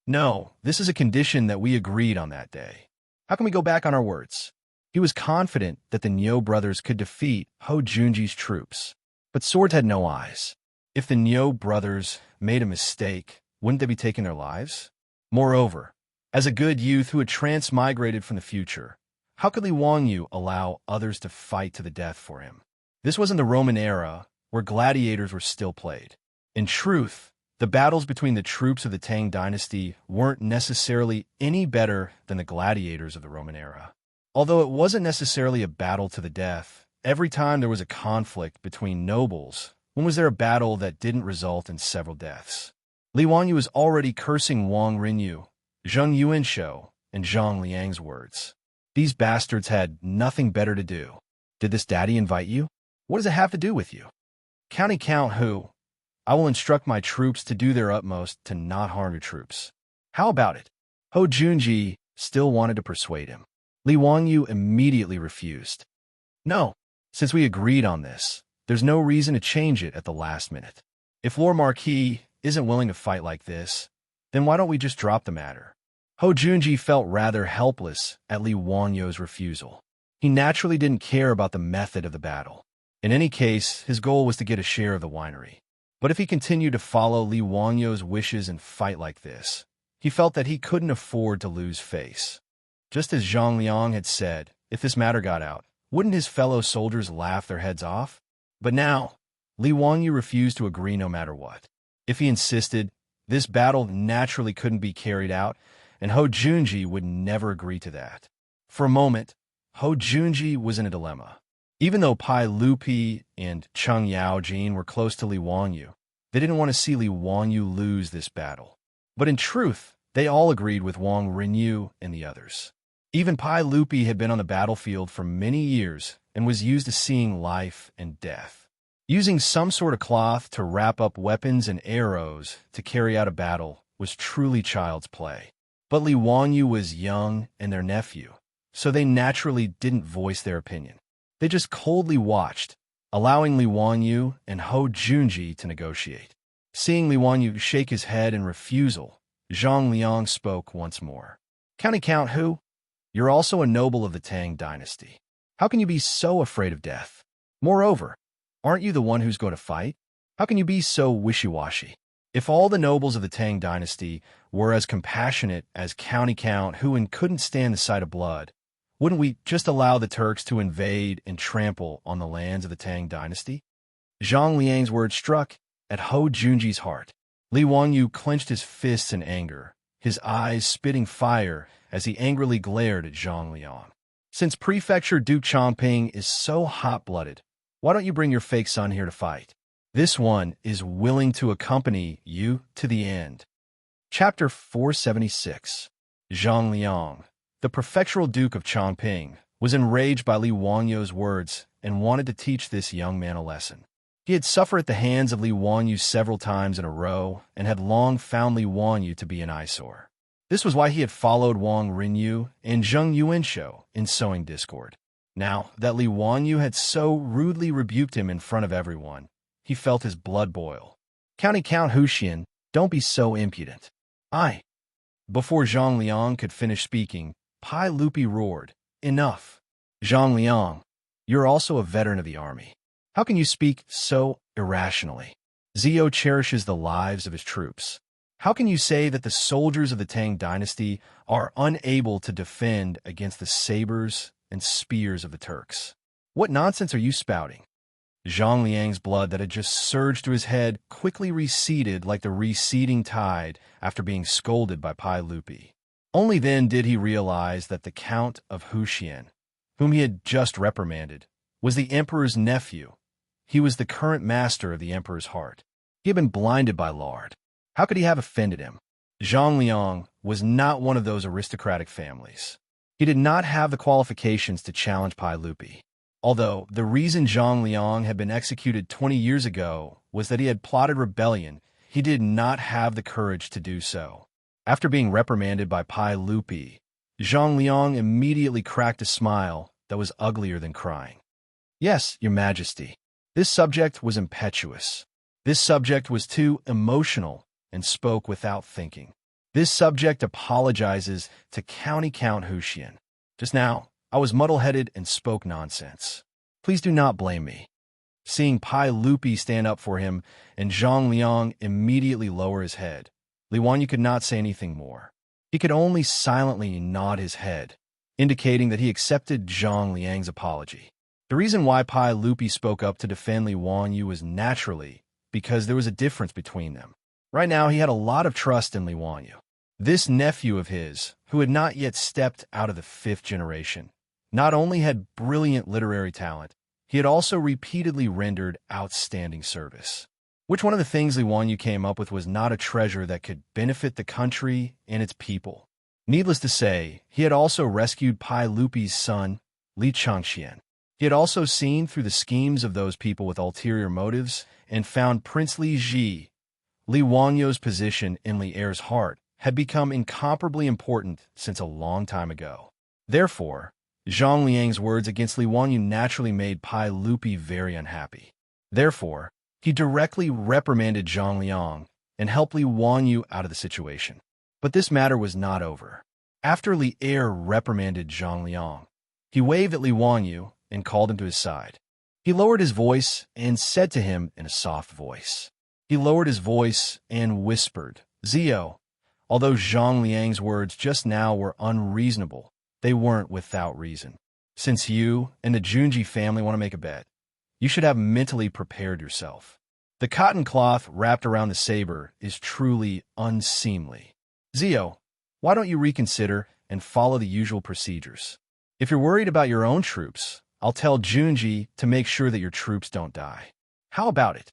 "No, this is a condition that we agreed on that day. How can we go back on our words?" He was confident that the Niu brothers could defeat Ho Junji's troops, but swords had no eyes. If the Niu brothers made a mistake, wouldn't they be taking their lives? Moreover, as a good youth who had transmigrated from the future, how could Li Wangyu allow others to fight to the death for him? This wasn't the Roman era, where gladiators were still played. In truth, the battles between the troops of the Tang dynasty weren't necessarily any better than the gladiators of the Roman era. Although it wasn't necessarily a battle to the death, every time there was a conflict between nobles, when was there a battle that didn't result in several deaths? Li Wangyu was already cursing Wang Renyu, Zheng Yuanshou, and Zhang Liang's words. These bastards had nothing better to do. Did this daddy invite you? What does it have to do with you? Count Hu, I will instruct my troops to do their utmost to not harm your troops. How about it? Ho Junji still wanted to persuade him. Li Wangyu immediately refused. "No, since we agreed on this, there's no reason to change it at the last minute. If Lord Marquis isn't willing to fight like this, then why don't we just drop the matter?" Ho Junji felt rather helpless at Li Wangyu's refusal. He naturally didn't care about the method of the battle. In any case, his goal was to get a share of the winery. But if he continued to follow Li Wangyu's wishes and fight like this, he felt that he couldn't afford to lose face. Just as Zhang Liang had said, if this matter got out, wouldn't his fellow soldiers laugh their heads off? But now, Li Wangyu refused to agree no matter what. If he insisted, this battle naturally couldn't be carried out, and Ho Junji would never agree to that. For a moment, Ho Junji was in a dilemma. Even though Pai Lupi and Cheng Yaojin were close to Li Wangyu, they didn't want to see Li Wangyu lose this battle. But in truth, they all agreed with Wang Renyu and the others. Even Pai Lupi had been on the battlefield for many years and was used to seeing life and death. Using some sort of cloth to wrap up weapons and arrows to carry out a battle was truly child's play. But Li Wanyu was young and their nephew, so they naturally didn't voice their opinion. They just coldly watched, allowing Li Wanyu and Ho Junji to negotiate. Seeing Li Wanyu shake his head in refusal, Zhang Liang spoke once more. County Count who? You're also a noble of the Tang dynasty. How can you be so afraid of death? Moreover, aren't you the one who's going to fight? How can you be so wishy-washy? If all the nobles of the Tang dynasty were as compassionate as County Count who and couldn't stand the sight of blood, wouldn't we just allow the Turks to invade and trample on the lands of the Tang dynasty? Zhang Liang's words struck at Ho Junji's heart. Li Wanyu clenched his fists in anger, his eyes spitting fire as he angrily glared at Zhang Liang. Since Prefecture Duke Chongping is so hot-blooded, why don't you bring your fake son here to fight? This one is willing to accompany you to the end. Chapter 476. Zhang Liang, the prefectural Duke of Chongping, was enraged by Li Wanyu's words and wanted to teach this young man a lesson. He had suffered at the hands of Li Wanyu several times in a row and had long found Li Wanyu to be an eyesore. This was why he had followed Wang Rinyu and Zheng Yuanshou in sowing discord. Now that Li Wanyu had so rudely rebuked him in front of everyone, he felt his blood boil. County Count Huxian, don't be so impudent. Before Zhang Liang could finish speaking, Pai Lupi roared, Enough. Zhang Liang, you're also a veteran of the army. How can you speak so irrationally? Zhou cherishes the lives of his troops. How can you say that the soldiers of the Tang dynasty are unable to defend against the sabers and spears of the Turks? What nonsense are you spouting? Zhang Liang's blood that had just surged to his head quickly receded like the receding tide after being scolded by Pai Lupi. Only then did he realize that the Count of Huxian, whom he had just reprimanded, was the Emperor's nephew. He was the current master of the Emperor's heart. He had been blinded by lard. How could he have offended him? Zhang Liang was not one of those aristocratic families. He did not have the qualifications to challenge Pai Lupi. Although the reason Zhang Liang had been executed 20 years ago was that he had plotted rebellion, he did not have the courage to do so. After being reprimanded by Pai Lupi, Zhang Liang immediately cracked a smile that was uglier than crying. Yes, Your Majesty. This subject was impetuous. This subject was too emotional and spoke without thinking. This subject apologizes to County Count Huxian. Just now, I was muddle-headed and spoke nonsense. Please do not blame me. Seeing Pai Lupi stand up for him and Zhang Liang immediately lower his head, Li Wanyu could not say anything more. He could only silently nod his head, indicating that he accepted Zhang Liang's apology. The reason why Pai Lupi spoke up to defend Li Wanyu was naturally because there was a difference between them. Right now, he had a lot of trust in Li Wanyu. This nephew of his, who had not yet stepped out of the 5th generation, not only had brilliant literary talent, he had also repeatedly rendered outstanding service. Which one of the things Li Wanyu came up with was not a treasure that could benefit the country and its people. Needless to say, he had also rescued Pai Lupi's son, Li Changxian. He had also seen through the schemes of those people with ulterior motives and found Prince Li Ji. Li Wanyu's position in Li Er's heart had become incomparably important since a long time ago. Therefore, Zhang Liang's words against Li Wanyu naturally made Pai Lupi very unhappy. Therefore, he directly reprimanded Zhang Liang and helped Li Wanyu out of the situation. But this matter was not over. After Li Er reprimanded Zhang Liang, he waved at Li Wanyu and called him to his side. He lowered his voice and said to him in a soft voice. He lowered his voice and whispered, Zio. Although Zhang Liang's words just now were unreasonable, they weren't without reason. Since you and the Junji family want to make a bet, you should have mentally prepared yourself. The cotton cloth wrapped around the saber is truly unseemly. Zio, why don't you reconsider and follow the usual procedures? If you're worried about your own troops, I'll tell Junji to make sure that your troops don't die. How about it?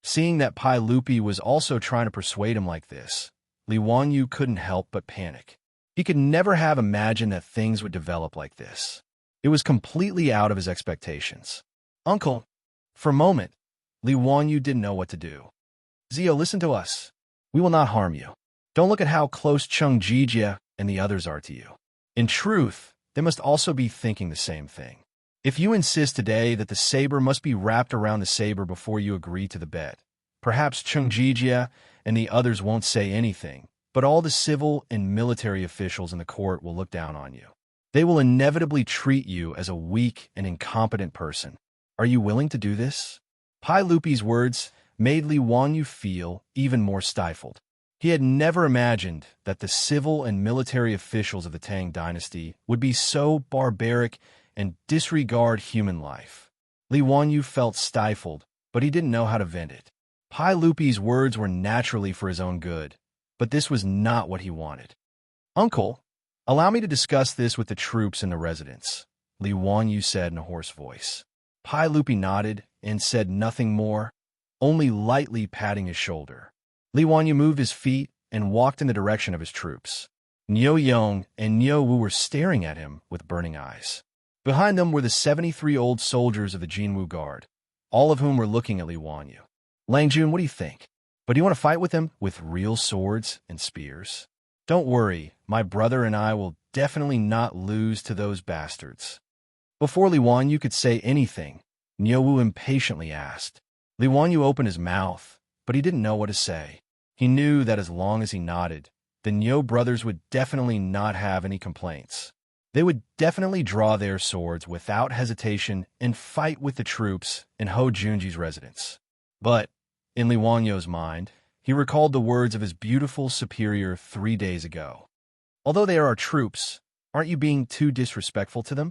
Seeing that Pai Lupi was also trying to persuade him like this, Li Wanyu couldn't help but panic. He could never have imagined that things would develop like this. It was completely out of his expectations. Uncle, for a moment, Li Wanyu didn't know what to do. Zio, listen to us. We will not harm you. Don't look at how close Cheng Jijia and the others are to you. In truth, they must also be thinking the same thing. If you insist today that the saber must be wrapped around the saber before you agree to the bet, perhaps Cheng Jijia and the others won't say anything, but all the civil and military officials in the court will look down on you. They will inevitably treat you as a weak and incompetent person. Are you willing to do this? Pai Lupi's words made Li Wanyu feel even more stifled. He had never imagined that the civil and military officials of the Tang dynasty would be so barbaric and disregard human life. Li Wanyu felt stifled, but he didn't know how to vent it. Pai Lupi's words were naturally for his own good, but this was not what he wanted. "Uncle, allow me to discuss this with the troops in the residence," Li Wanyu said in a hoarse voice. Pai Lupi nodded and said nothing more, only lightly patting his shoulder. Li Wanyu moved his feet and walked in the direction of his troops. Niu Yong and Niu Wu were staring at him with burning eyes. Behind them were the 73 old soldiers of the Jinwu Guard, all of whom were looking at Li Wanyu. "Lang Jun, what do you think? But do you want to fight with them with real swords and spears?" "Don't worry, my brother and I will definitely not lose to those bastards." Before Li Wanyu could say anything, Niu Wu impatiently asked. Li Wanyu opened his mouth, but he didn't know what to say. He knew that as long as he nodded, the Niu brothers would definitely not have any complaints. They would definitely draw their swords without hesitation and fight with the troops in Ho Junji's residence. But, in Li Wanyu's mind, he recalled the words of his beautiful superior 3 days ago. "Although they are our troops, aren't you being too disrespectful to them?"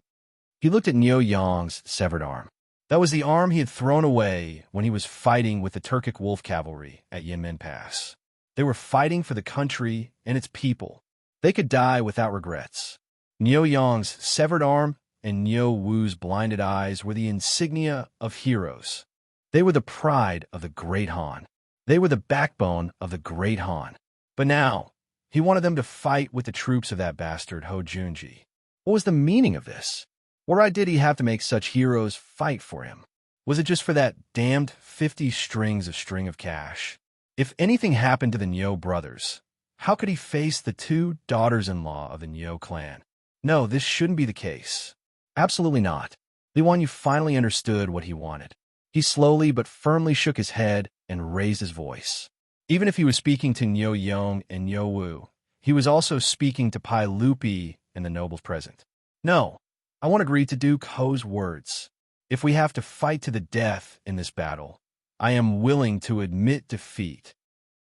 He looked at Niu Yong's severed arm. That was the arm he had thrown away when he was fighting with the Turkic wolf cavalry at Yinmen Pass. They were fighting for the country and its people. They could die without regrets. Niu Yong's severed arm and Niu Wu's blinded eyes were the insignia of heroes. They were the pride of the Great Han. They were the backbone of the Great Han. But now, he wanted them to fight with the troops of that bastard Ho Junji. What was the meaning of this? Why did he have to make such heroes fight for him? Was it just for that damned 50 strings of cash? If anything happened to the Niu brothers, how could he face the 2 daughters-in-law of the Niu clan? No, this shouldn't be the case. Absolutely not. Li Wanyu finally understood what he wanted. He slowly but firmly shook his head and raised his voice. Even if he was speaking to Niu Yong and Niu Wu, he was also speaking to Pai Lupi and the nobles present. "No, I won't agree to Duke Ho's words. If we have to fight to the death in this battle, I am willing to admit defeat."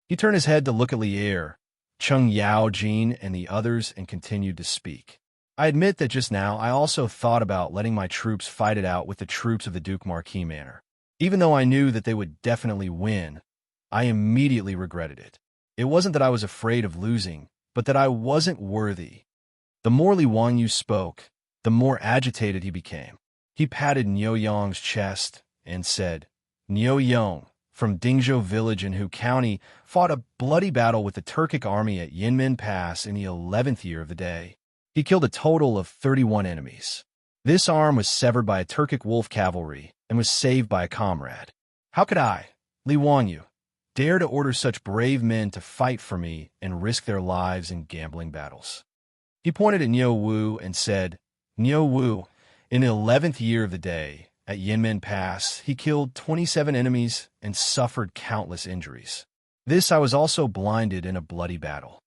He turned his head to look at Lier, Cheng Yao Jin, and the others and continued to speak. "I admit that just now I also thought about letting my troops fight it out with the troops of the Duke Marquis Manor. Even though I knew that they would definitely win, I immediately regretted it. It wasn't that I was afraid of losing, but that I wasn't worthy." The more Li Wanyu spoke, the more agitated he became. He patted Niu Yong's chest and said, "Niu Yong, from Dingzhou village in Hu County, fought a bloody battle with the Turkic army at Yinmen Pass in the 11th year of the day. He killed a total of 31 enemies. This arm was severed by a Turkic wolf cavalry and was saved by a comrade. How could I, Li Wanyu, dare to order such brave men to fight for me and risk their lives in gambling battles?" He pointed at Niu Wu and said, "Niu Wu, in the 11th year of the day, at Yinmen Pass, he killed 27 enemies and suffered countless injuries. This I was also blinded in a bloody battle.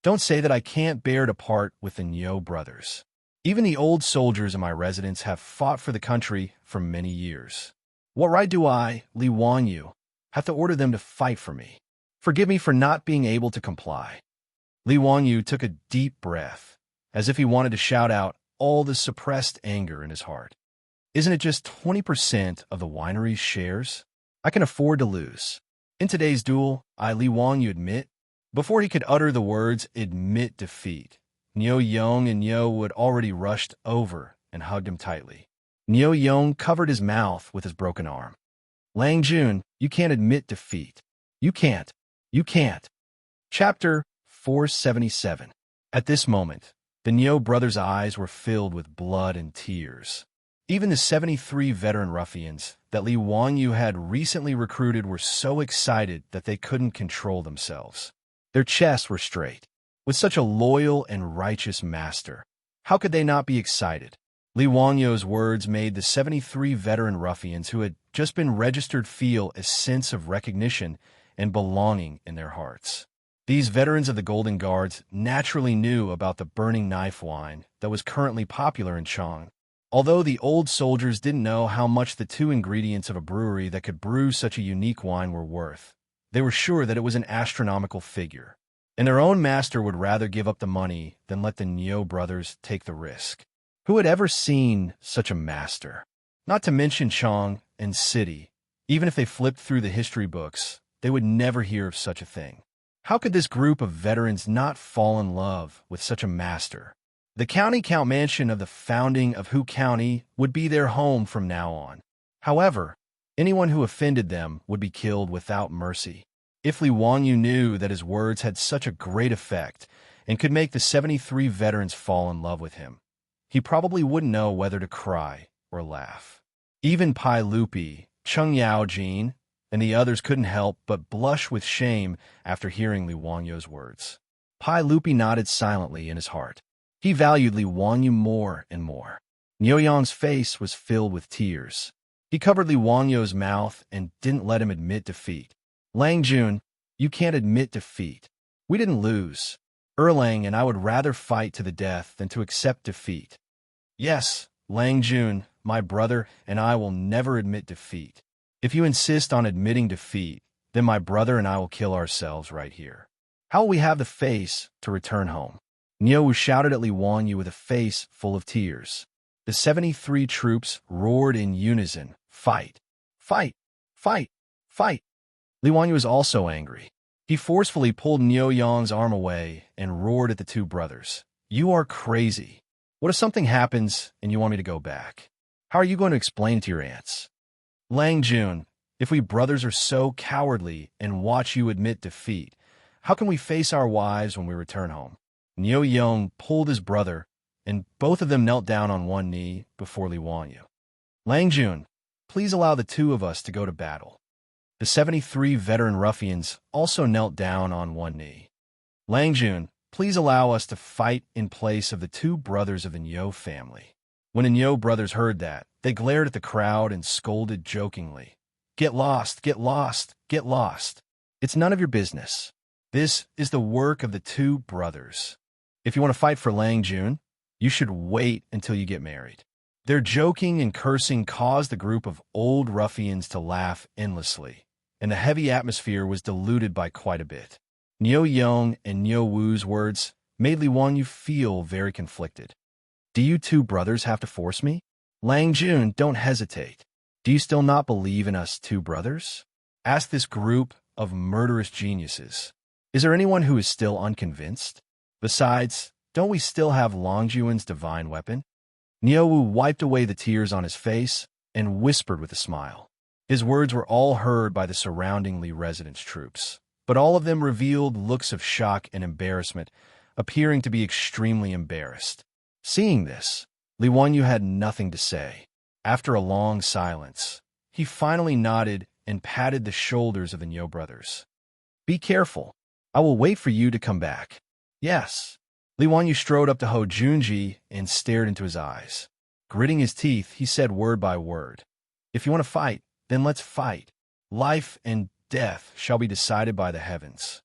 Don't say that I can't bear to part with the Niu brothers. Even the old soldiers in my residence have fought for the country for many years. What right do I, Li Wanyu, have to order them to fight for me? Forgive me for not being able to comply." Li Wanyu took a deep breath, as if he wanted to shout out all the suppressed anger in his heart. "Isn't it just 20% of the winery's shares? I can afford to lose. In today's duel, I, Li Wanyu, admit." Before he could utter the words, "admit defeat," Niu Yong and Niu had already rushed over and hugged him tightly. Niu Yong covered his mouth with his broken arm. "Lang Jun, you can't admit defeat. You can't. You can't." Chapter 477. At this moment, the Niu brothers' eyes were filled with blood and tears. Even the 73 veteran ruffians that Li Wanyu had recently recruited were so excited that they couldn't control themselves. Their chests were straight. With such a loyal and righteous master, how could they not be excited? Li Wangyo's words made the 73 veteran ruffians who had just been registered feel a sense of recognition and belonging in their hearts. These veterans of the Golden Guards naturally knew about the burning knife wine that was currently popular in Chang. Although the old soldiers didn't know how much the 2 ingredients of a brewery that could brew such a unique wine were worth, they were sure that it was an astronomical figure, and their own master would rather give up the money than let the Niu brothers take the risk. Who had ever seen such a master? Not to mention Chang and City. Even if they flipped through the history books, they would never hear of such a thing. How could this group of veterans not fall in love with such a master? The county count mansion of the founding of Hu County would be their home from now on. However, anyone who offended them would be killed without mercy. If Li Wangyu knew that his words had such a great effect and could make the 73 veterans fall in love with him, he probably wouldn't know whether to cry or laugh. Even Pai Lupi, Cheng Yaojin, and the others couldn't help but blush with shame after hearing Li Wangyo's words. Pai Lupi nodded silently in his heart. He valued Li Wangyu more and more. Niu Yang's face was filled with tears. He covered Li Wangyo's mouth and didn't let him admit defeat. Lang Jun, you can't admit defeat. We didn't lose. Erlang and I would rather fight to the death than to accept defeat. Yes, Lang Jun, my brother, and I will never admit defeat. If you insist on admitting defeat, then my brother and I will kill ourselves right here. How will we have the face to return home? Niu shouted at Li Wangyu with a face full of tears. The 73 troops roared in unison, "Fight! Fight! Fight! Fight!" Li Wangyu was also angry. He forcefully pulled Niu Yang's arm away and roared at the 2 brothers. "You are crazy. What if something happens and you want me to go back? How are you going to explain it to your aunts? Lang Jun, if we brothers are so cowardly and watch you admit defeat, how can we face our wives when we return home?" Niu Yong pulled his brother, and both of them knelt down on one knee before Li Wangyu. "Lang Jun, please allow the 2 of us to go to battle." The 73 veteran ruffians also knelt down on one knee. "Lang Jun, please allow us to fight in place of the 2 brothers of the Niu family." When the Niu brothers heard that, they glared at the crowd and scolded jokingly. "Get lost, get lost, get lost. It's none of your business. This is the work of the 2 brothers. If you want to fight for Lang Jun, you should wait until you get married." Their joking and cursing caused the group of old ruffians to laugh endlessly, and the heavy atmosphere was diluted by quite a bit. Niu Yong and Niu Wu's words made Li Wangyu feel very conflicted. "Do you 2 brothers have to force me? Lang Jun, don't hesitate. Do you still not believe in us 2 brothers?" asked this group of murderous geniuses. "Is there anyone who is still unconvinced? Besides, don't we still have Longjuan's divine weapon?" Niu Wu wiped away the tears on his face and whispered with a smile. His words were all heard by the surrounding Li residence troops, but all of them revealed looks of shock and embarrassment, appearing to be extremely embarrassed. Seeing this, Li Wangyu had nothing to say. After a long silence, he finally nodded and patted the shoulders of the Niu brothers. "Be careful. I will wait for you to come back." "Yes." Li Wangyu strode up to Ho Junji and stared into his eyes. Gritting his teeth, he said word by word, "If you want to fight, then let's fight. Life and death shall be decided by the heavens."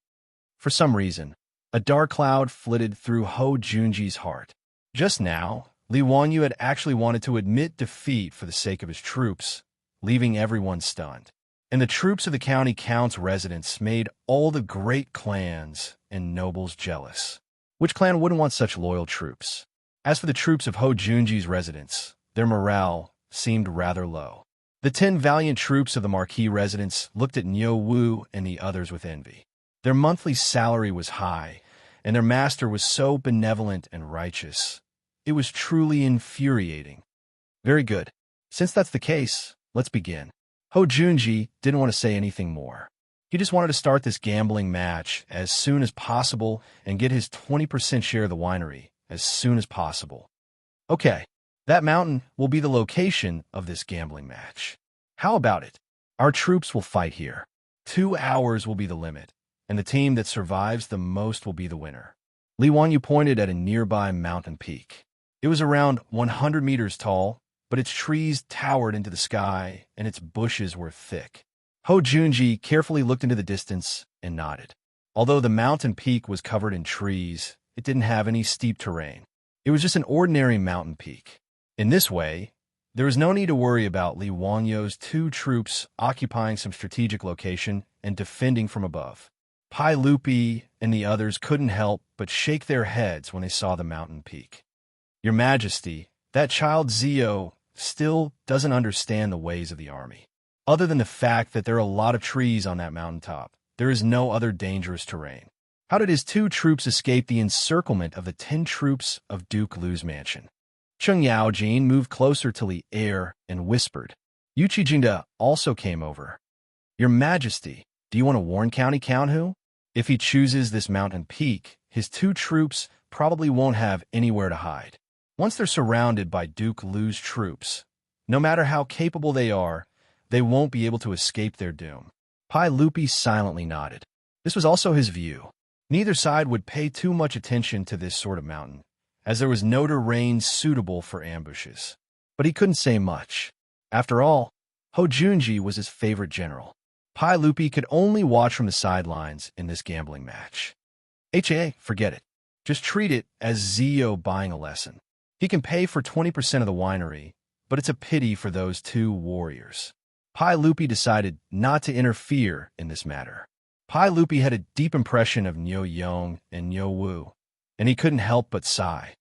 For some reason, a dark cloud flitted through Ho Junji's heart. Just now, Li Wangyu had actually wanted to admit defeat for the sake of his troops, leaving everyone stunned. And the troops of the county count's residents made all the great clans and nobles jealous. Which clan wouldn't want such loyal troops? As for the troops of Ho Junji's residents, their morale seemed rather low. The 10 valiant troops of the Marquis residents looked at Niu Wu and the others with envy. Their monthly salary was high, and their master was so benevolent and righteous. It was truly infuriating. Very good. Since that's the case, let's begin. Ho Junji didn't want to say anything more. He just wanted to start this gambling match as soon as possible and get his 20% share of the winery as soon as possible. Okay, that mountain will be the location of this gambling match. How about it? Our troops will fight here. 2 hours will be the limit, and the team that survives the most will be the winner. Li Wanyu pointed at a nearby mountain peak. It was around 100 meters tall, but its trees towered into the sky and its bushes were thick. Ho Junji carefully looked into the distance and nodded. Although the mountain peak was covered in trees, it didn't have any steep terrain. It was just an ordinary mountain peak. In this way, there was no need to worry about Li Wanyu's 2 troops occupying some strategic location and defending from above. Pai Lupi and the others couldn't help but shake their heads when they saw the mountain peak. Your Majesty, that child Zio still doesn't understand the ways of the army. Other than the fact that there are a lot of trees on that mountaintop, there is no other dangerous terrain. How did his 2 troops escape the encirclement of the 10 troops of Duke Lu's mansion? Cheng Yaojin moved closer to Li Er and whispered. Yuchi Jingda also came over. Your Majesty, do you want to warn County Count Hu? If he chooses this mountain peak, his 2 troops probably won't have anywhere to hide. Once they're surrounded by Duke Lu's troops, no matter how capable they are, they won't be able to escape their doom. Pai Lupi silently nodded. This was also his view. Neither side would pay too much attention to this sort of mountain, as there was no terrain suitable for ambushes. But he couldn't say much. After all, Ho Junji was his favorite general. Pai Lupi could only watch from the sidelines in this gambling match. Forget it. Just treat it as Zio buying a lesson. He can pay for 20% of the winery, but it's a pity for those 2 warriors. Pai Lupi decided not to interfere in this matter. Pai Lupi had a deep impression of Niu Yong and Niu Wu, and he couldn't help but sigh.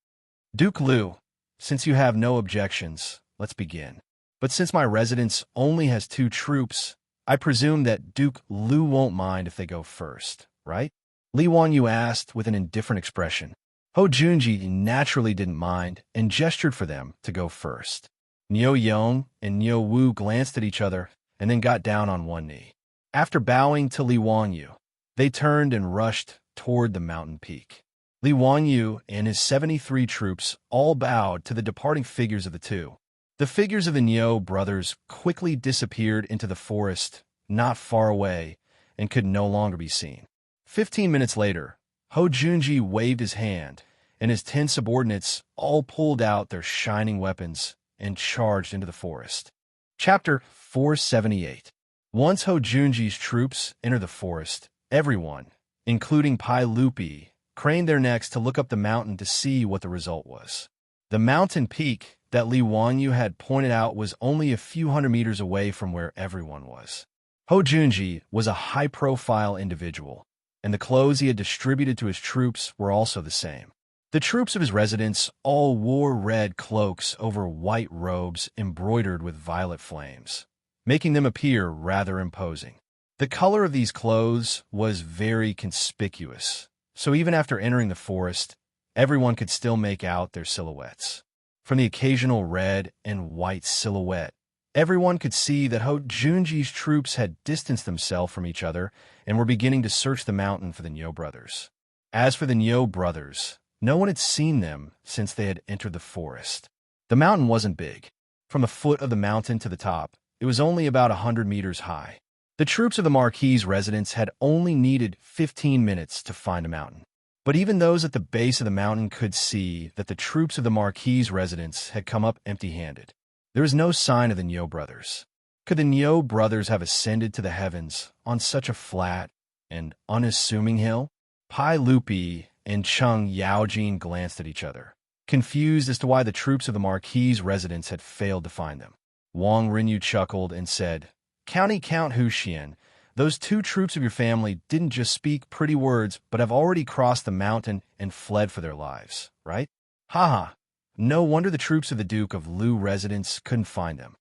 Duke Lu, since you have no objections, let's begin. But since my residence only has 2 troops, I presume that Duke Lu won't mind if they go first, right? Li Wanyu asked with an indifferent expression. Ho Junji naturally didn't mind and gestured for them to go first. Niu Yong and Niu Wu glanced at each other and then got down on one knee. After bowing to Li Wanyu, they turned and rushed toward the mountain peak. Li Wanyu and his 73 troops all bowed to the departing figures of the 2. The figures of the Niu brothers quickly disappeared into the forest not far away and could no longer be seen. 15 minutes later, Ho Junji waved his hand, and his 10 subordinates all pulled out their shining weapons and charged into the forest. Chapter 478. Once Ho Junji's troops entered the forest, everyone, including Pai Lupi, craned their necks to look up the mountain to see what the result was. The mountain peak that Li Wanyu had pointed out was only a few hundred meters away from where everyone was. Ho Junji was a high-profile individual, and the clothes he had distributed to his troops were also the same. The troops of his residence all wore red cloaks over white robes embroidered with violet flames, making them appear rather imposing. The color of these clothes was very conspicuous, so even after entering the forest, everyone could still make out their silhouettes. From the occasional red and white silhouette, everyone could see that Ho Junji's troops had distanced themselves from each other and were beginning to search the mountain for the Niu brothers. As for the Niu brothers, no one had seen them since they had entered the forest. The mountain wasn't big. From the foot of the mountain to the top, it was only about 100 meters high. The troops of the Marquis' residence had only needed 15 minutes to find a mountain. But even those at the base of the mountain could see that the troops of the Marquis' residence had come up empty-handed. There was no sign of the Niu brothers. Could the Niu brothers have ascended to the heavens on such a flat and unassuming hill? Pai Lupi and Cheng Yaojin glanced at each other, confused as to why the troops of the Marquis' residence had failed to find them. Wang Rinyu chuckled and said, County Count Huxian, those 2 troops of your family didn't just speak pretty words, but have already crossed the mountain and fled for their lives, right? Haha, no wonder the troops of the Duke of Lu residence couldn't find them.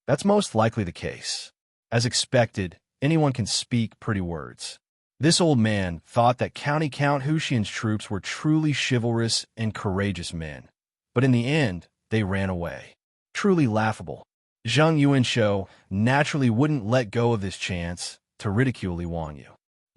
That's most likely the case. As expected, anyone can speak pretty words. This old man thought that County Count Huxian's troops were truly chivalrous and courageous men, but in the end, they ran away. Truly laughable. Zhang Yuanshou naturally wouldn't let go of this chance to ridicule Li Wanyu.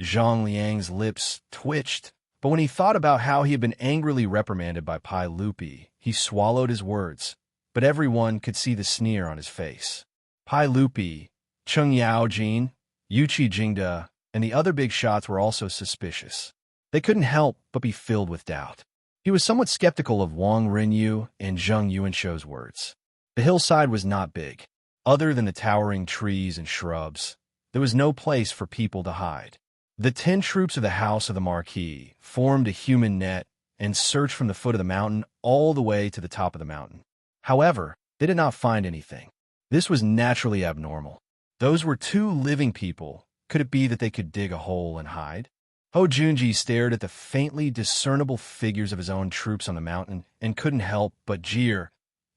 Zhang Liang's lips twitched, but when he thought about how he had been angrily reprimanded by Pai Lupi, he swallowed his words, but everyone could see the sneer on his face. Pai Lupi, Cheng Yaojin, Yuchi Jingda, and the other big shots were also suspicious. They couldn't help but be filled with doubt. He was somewhat skeptical of Wang Rinyu and Zheng Yuanshou's words. The hillside was not big. Other than the towering trees and shrubs, there was no place for people to hide. The 10 troops of the House of the Marquis formed a human net and searched from the foot of the mountain all the way to the top of the mountain. However, they did not find anything. This was naturally abnormal. Those were 2 living people. Could it be that they could dig a hole and hide? Ho Junji stared at the faintly discernible figures of his own troops on the mountain and couldn't help but jeer.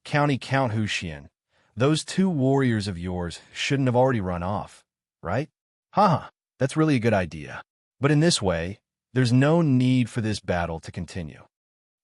Count Huxian, those 2 warriors of yours shouldn't have already run off, right? Haha, that's really a good idea. But in this way, there's no need for this battle to continue.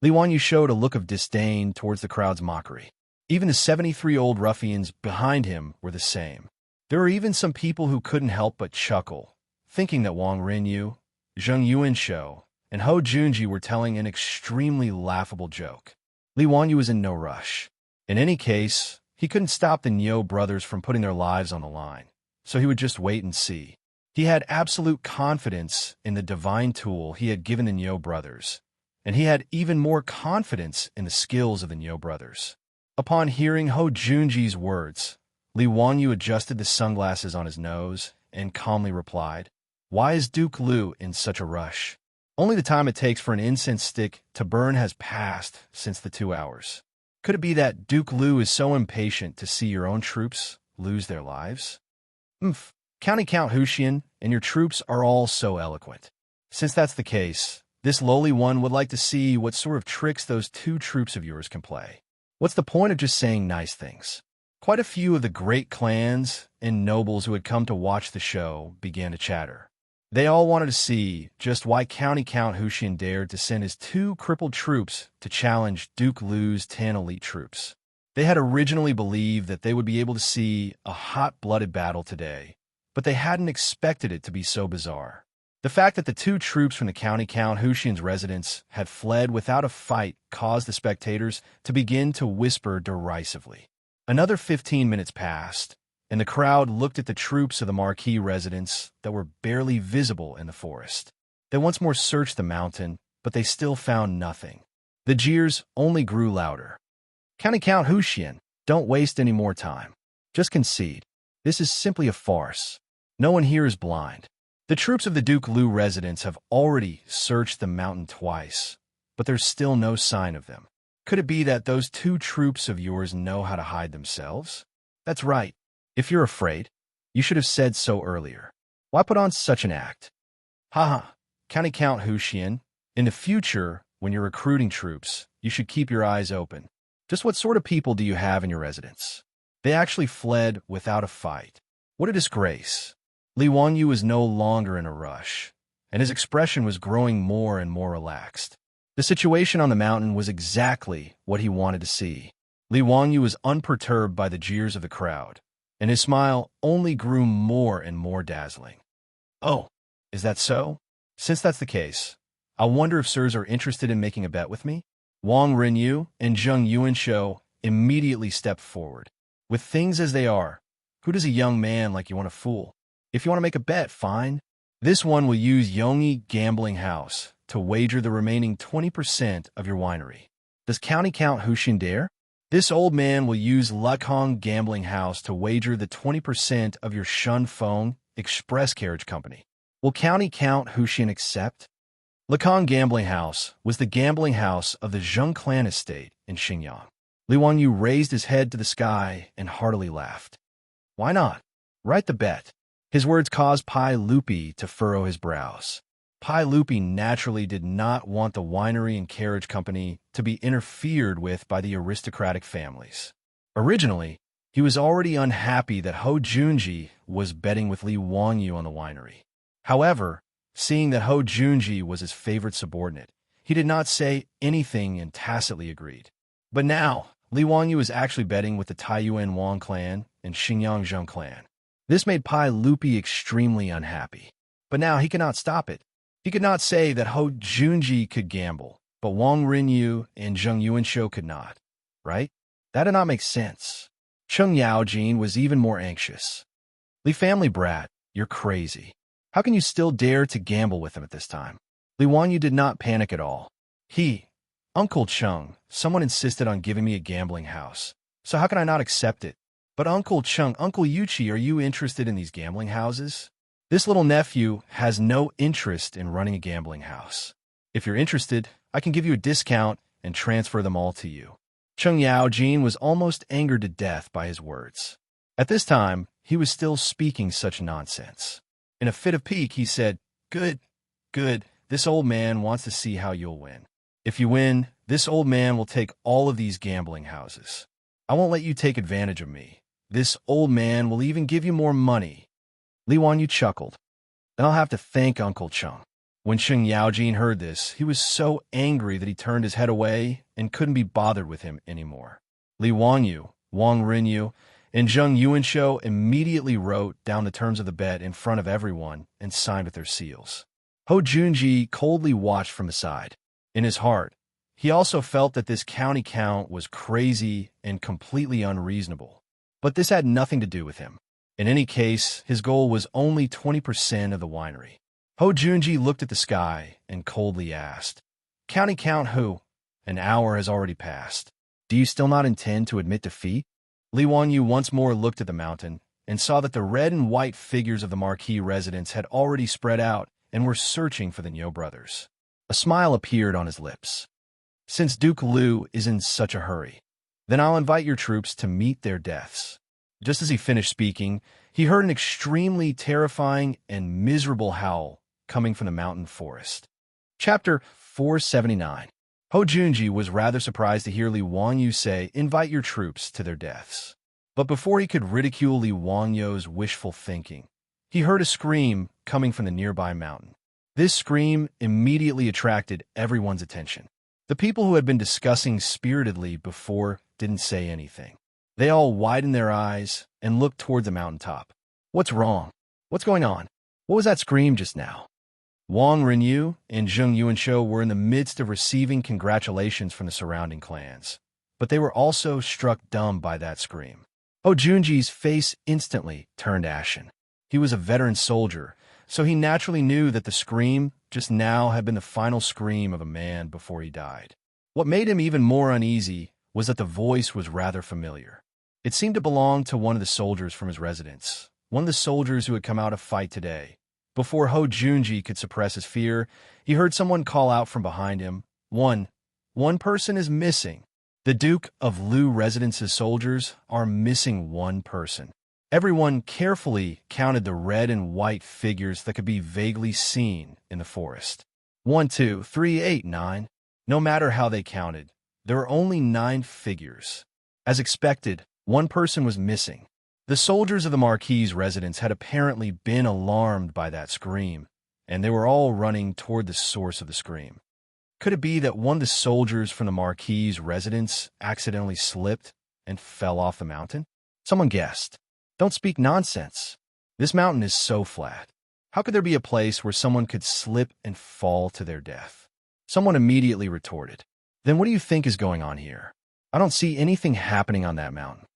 Li Wanyu showed a look of disdain towards the crowd's mockery. Even the 73-old ruffians behind him were the same. There were even some people who couldn't help but chuckle, thinking that Wang Rinyu, Zheng Yuanshou, and Ho Junji were telling an extremely laughable joke. Li Wanyu was in no rush. In any case, he couldn't stop the Niu brothers from putting their lives on the line, so he would just wait and see. He had absolute confidence in the divine tool he had given the Niu brothers, and he had even more confidence in the skills of the Niu brothers. Upon hearing Ho Junji's words, Li Wanyu adjusted the sunglasses on his nose and calmly replied, "Why is Duke Liu in such a rush? Only the time it takes for an incense stick to burn has passed since the 2 hours. Could it be that Duke Liu is so impatient to see your own troops lose their lives?" Count Huxian and your troops are all so eloquent. Since that's the case, this lowly one would like to see what sort of tricks those 2 troops of yours can play. What's the point of just saying nice things? Quite a few of the great clans and nobles who had come to watch the show began to chatter. They all wanted to see just why Count Huxian dared to send his 2 crippled troops to challenge Duke Liu's 10 elite troops. They had originally believed that they would be able to see a hot-blooded battle today, but they hadn't expected it to be so bizarre. The fact that the 2 troops from the Count Huxian's residence had fled without a fight caused the spectators to begin to whisper derisively. Another 15 minutes passed, and the crowd looked at the troops of the Marquis residence that were barely visible in the forest. They once more searched the mountain, but they still found nothing. The jeers only grew louder. Count Huxian, don't waste any more time. Just concede. This is simply a farce. No one here is blind. The troops of the Duke Liu residence have already searched the mountain twice, but there's still no sign of them. Could it be that those 2 troops of yours know how to hide themselves? That's right. If you're afraid, you should have said so earlier. Why put on such an act? Haha, Count Huxian, in the future, when you're recruiting troops, you should keep your eyes open. Just what sort of people do you have in your residence? They actually fled without a fight. What a disgrace. Li Wanyu was no longer in a rush, and his expression was growing more and more relaxed. The situation on the mountain was exactly what he wanted to see. Li Wanyu was unperturbed by the jeers of the crowd, and his smile only grew more and more dazzling. Oh, is that so? Since that's the case, I wonder if sirs are interested in making a bet with me? Wang Rinyu and Zheng Yuanshou immediately stepped forward. With things as they are, who does a young man like you want to fool? If you want to make a bet, fine. This one will use Yongyi Gambling House to wager the remaining 20% of your winery. Does Count Huxian dare? This old man will use Lekong Gambling House to wager the 20% of your Shunfeng Express Carriage Company. Will Count Huxian accept? Lekong Gambling House was the gambling house of the Zheng clan estate in Xinjiang. Li Wanyu raised his head to the sky and heartily laughed. Why not? Write the bet. His words caused Pai Lupi to furrow his brows. Pai Lupi naturally did not want the winery and carriage company to be interfered with by the aristocratic families. Originally, he was already unhappy that Ho Junji was betting with Li Wanyu on the winery. However, seeing that Ho Junji was his favorite subordinate, he did not say anything and tacitly agreed. But now, Li Wanyu is actually betting with the Taiyuan Wang clan and Xinjiang Zheng clan. This made Pai Lupi extremely unhappy. But now he cannot stop it. He could not say that Ho Junji could gamble, but Wang Rinyu and Zheng Yuanshou could not, right? That did not make sense. Cheng Yaojin was even more anxious. Li family brat, you're crazy. How can you still dare to gamble with him at this time? Li Wanyu did not panic at all. Uncle Chung, someone insisted on giving me a gambling house. So how can I not accept it? But Uncle Chung, Uncle Yuchi, are you interested in these gambling houses? This little nephew has no interest in running a gambling house. If you're interested, I can give you a discount and transfer them all to you. Chung Yaojin was almost angered to death by his words. At this time, he was still speaking such nonsense. In a fit of pique, he said, Good. This old man wants to see how you'll win. If you win, this old man will take all of these gambling houses. I won't let you take advantage of me. This old man will even give you more money. Li Wanyu chuckled. Then I'll have to thank Uncle Chung. When Chung Yaojin heard this, he was so angry that he turned his head away and couldn't be bothered with him anymore. Li Wanyu, Wang Rinyu, and Zheng Yuanshou immediately wrote down the terms of the bet in front of everyone and signed with their seals. Ho Junji coldly watched from the side. In his heart, he also felt that this county count was crazy and completely unreasonable. But this had nothing to do with him. In any case, his goal was only 20% of the winery. Ho Junji looked at the sky and coldly asked, County count who? An hour has already passed. Do you still not intend to admit defeat? Li Wanyu once more looked at the mountain and saw that the red and white figures of the marquee residents had already spread out and were searching for the Nyo brothers. A smile appeared on his lips. Since Duke Liu is in such a hurry, then I'll invite your troops to meet their deaths. Just as he finished speaking, he heard an extremely terrifying and miserable howl coming from the mountain forest. Chapter 479. Ho Junji was rather surprised to hear Li Wanyu say, invite your troops to their deaths. But before he could ridicule Li Wanyu's wishful thinking, he heard a scream coming from the nearby mountain. This scream immediately attracted everyone's attention. The people who had been discussing spiritedly before didn't say anything. They all widened their eyes and looked toward the mountaintop. What's wrong? What's going on? What was that scream just now? Wang Rinyu and Zheng Yuanshou were in the midst of receiving congratulations from the surrounding clans, but they were also struck dumb by that scream. Ho Junji's face instantly turned ashen. He was a veteran soldier, so he naturally knew that the scream just now had been the final scream of a man before he died. What made him even more uneasy was that the voice was rather familiar. It seemed to belong to one of the soldiers from his residence, one of the soldiers who had come out to fight today. Before Ho Junji could suppress his fear, he heard someone call out from behind him, One person is missing. The Duke of Liu residence's soldiers are missing one person. Everyone carefully counted the red and white figures that could be vaguely seen in the forest. 1, 2, 3, 8, 9. No matter how they counted, there were only 9 figures. As expected, one person was missing. The soldiers of the Marquis's residence had apparently been alarmed by that scream, and they were all running toward the source of the scream. Could it be that one of the soldiers from the Marquis's residence accidentally slipped and fell off the mountain? Someone guessed. Don't speak nonsense. This mountain is so flat. How could there be a place where someone could slip and fall to their death? Someone immediately retorted. Then what do you think is going on here? I don't see anything happening on that mountain.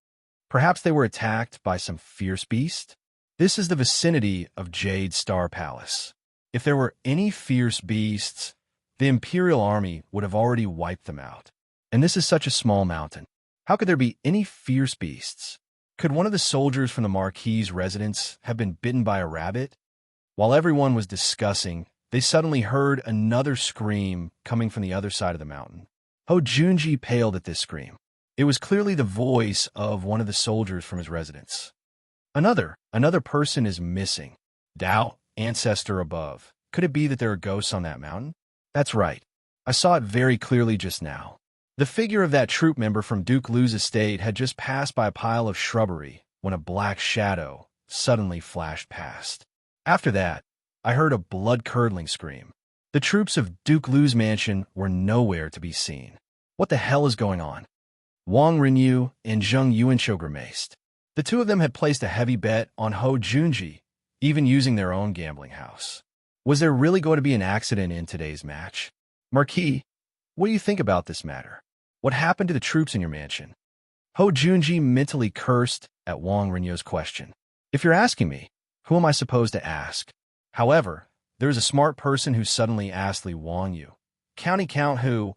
Perhaps they were attacked by some fierce beast? This is the vicinity of Jade Star Palace. If there were any fierce beasts, the Imperial Army would have already wiped them out. And this is such a small mountain. How could there be any fierce beasts? Could one of the soldiers from the Marquis's residence have been bitten by a rabbit? While everyone was discussing, they suddenly heard another scream coming from the other side of the mountain. Ho Junji paled at this scream. It was clearly the voice of one of the soldiers from his residence. Another person is missing. Dao, ancestor above. Could it be that there are ghosts on that mountain? That's right. I saw it very clearly just now. The figure of that troop member from Duke Liu's estate had just passed by a pile of shrubbery when a black shadow suddenly flashed past. After that, I heard a blood-curdling scream. The troops of Duke Liu's mansion were nowhere to be seen. What the hell is going on? Wang Rinyu and Zheng Yuanshou grimaced. The two of them had placed a heavy bet on Ho Junji, even using their own gambling house. Was there really going to be an accident in today's match? Marquis, what do you think about this matter? What happened to the troops in your mansion? Ho Junji mentally cursed at Wang Rinyu's question. If you're asking me, who am I supposed to ask? However, there was a smart person who suddenly asked Li Wangyu, "County count who?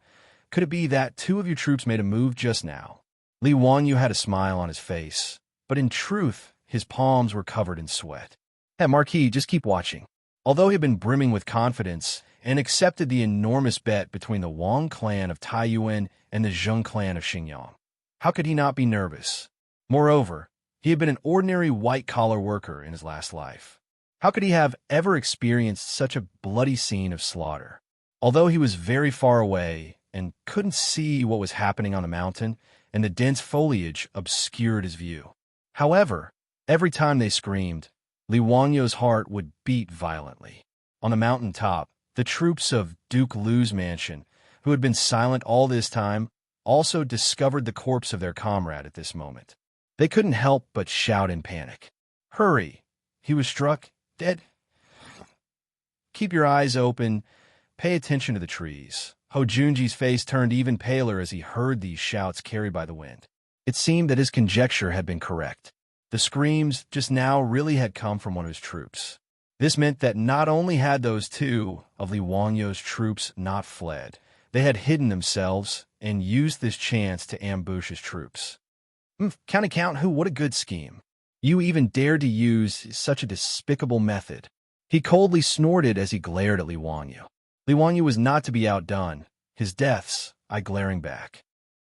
Could it be that two of your troops made a move just now?" Li Wangyu had a smile on his face, but in truth, his palms were covered in sweat. Hey, Marquis, just keep watching. Although he had been brimming with confidence and accepted the enormous bet between the Wang clan of Taiyuan and the Zheng clan of Xinjiang, how could he not be nervous? Moreover, he had been an ordinary white-collar worker in his last life. How could he have ever experienced such a bloody scene of slaughter? Although he was very far away and couldn't see what was happening on the mountain, and the dense foliage obscured his view. However, every time they screamed, Li Wangyu's heart would beat violently. On the mountain top, the troops of Duke Lu's mansion, who had been silent all this time, also discovered the corpse of their comrade at this moment. They couldn't help but shout in panic. "Hurry! He was struck dead." Keep your eyes open. Pay attention to the trees. Ho Junji's face turned even paler as he heard these shouts carried by the wind. It seemed that his conjecture had been correct. The screams just now really had come from one of his troops. This meant that not only had those two of Li Wangyu's troops not fled, they had hidden themselves and used this chance to ambush his troops. County count who, what a good scheme. You even dared to use such a despicable method. He coldly snorted as he glared at Li Wangyu. Li Wangyu was not to be outdone. His deaths, I glaring back.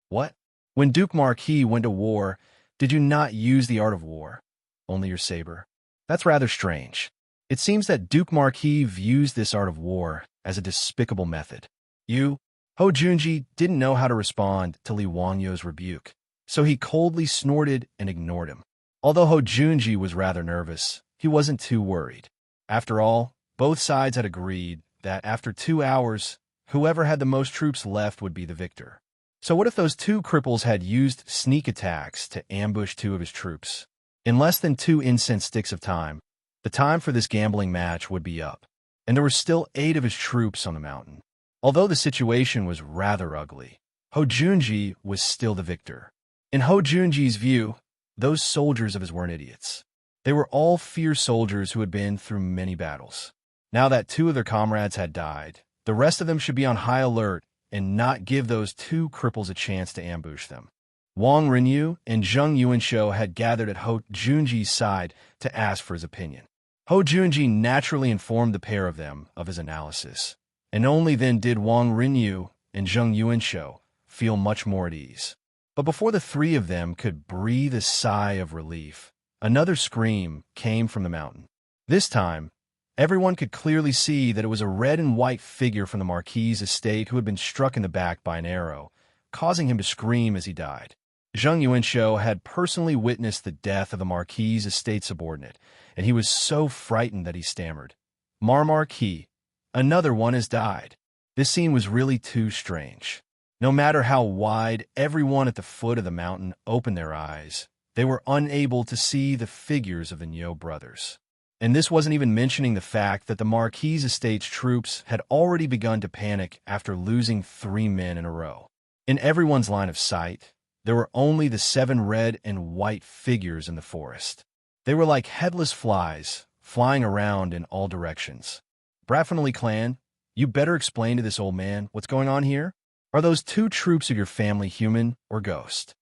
What? When Duke Marquis went to war, did you not use the art of war? Only your saber? That's rather strange. It seems that Duke Marquis views this art of war as a despicable method. You, Ho Junji, didn't know how to respond to Li Wangyu's rebuke, so he coldly snorted and ignored him. Although Ho Junji was rather nervous, he wasn't too worried. After all, both sides had agreed that after 2 hours, whoever had the most troops left would be the victor. So what if those two cripples had used sneak attacks to ambush two of his troops? In less than 2 incense sticks of time, the time for this gambling match would be up, and there were still 8 of his troops on the mountain. Although the situation was rather ugly, Ho Junji was still the victor. In Ho Junji's view, those soldiers of his weren't idiots. They were all fierce soldiers who had been through many battles. Now that 2 of their comrades had died, the rest of them should be on high alert and not give those 2 cripples a chance to ambush them. Wang Renyu and Zheng Yuanshou had gathered at Ho Junji's side to ask for his opinion. Ho Junji naturally informed the pair of them of his analysis, and only then did Wang Renyu and Zheng Yuanshou feel much more at ease. But before the 3 of them could breathe a sigh of relief, another scream came from the mountain. This time, everyone could clearly see that it was a red and white figure from the Marquis's estate who had been struck in the back by an arrow, causing him to scream as he died. Zheng Yuanshou had personally witnessed the death of the Marquis's estate subordinate, and he was so frightened that he stammered, Marquis, another one has died." This scene was really too strange. No matter how wide everyone at the foot of the mountain opened their eyes, they were unable to see the figures of the Niu brothers. And this wasn't even mentioning the fact that the Marquis's estate's troops had already begun to panic after losing 3 men in a row. In everyone's line of sight, there were only the 7 red and white figures in the forest. They were like headless flies, flying around in all directions. Braffinley clan, you better explain to this old man what's going on here. Are those 2 troops of your family human or ghost?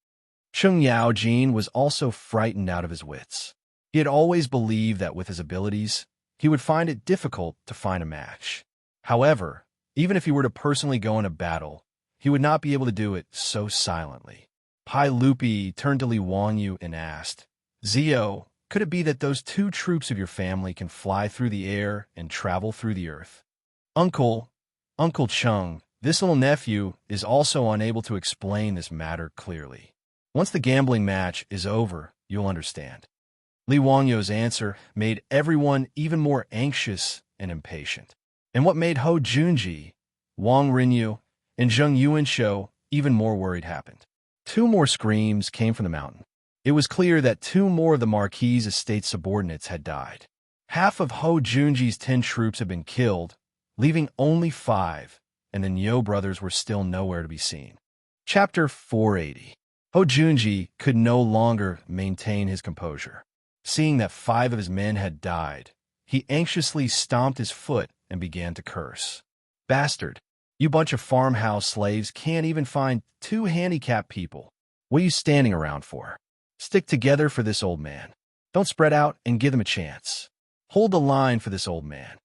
Cheng Yaojin was also frightened out of his wits. He had always believed that with his abilities, he would find it difficult to find a match. However, even if he were to personally go in a battle, he would not be able to do it so silently. Pai Lupi turned to Li Wangyu and asked, "Zio, could it be that those 2 troops of your family can fly through the air and travel through the earth?" Uncle Chung, this little nephew is also unable to explain this matter clearly. Once the gambling match is over, you'll understand. Li Wangyu's answer made everyone even more anxious and impatient. And what made Ho Junji, Wang Renyu, and Zheng Yuanshou even more worried happened. 2 more screams came from the mountain. It was clear that 2 more of the Marquis's estate subordinates had died. Half of Ho Junji's 10 troops had been killed, leaving only 5, and the Niu brothers were still nowhere to be seen. Chapter 480. Ho Junji could no longer maintain his composure. Seeing that 5 of his men had died, He anxiously stomped his foot and began to curse. Bastard! You bunch of farmhouse slaves can't even find two handicapped people. What are you standing around for? Stick together for this old man. Don't spread out and give him a chance. Hold the line for this old man.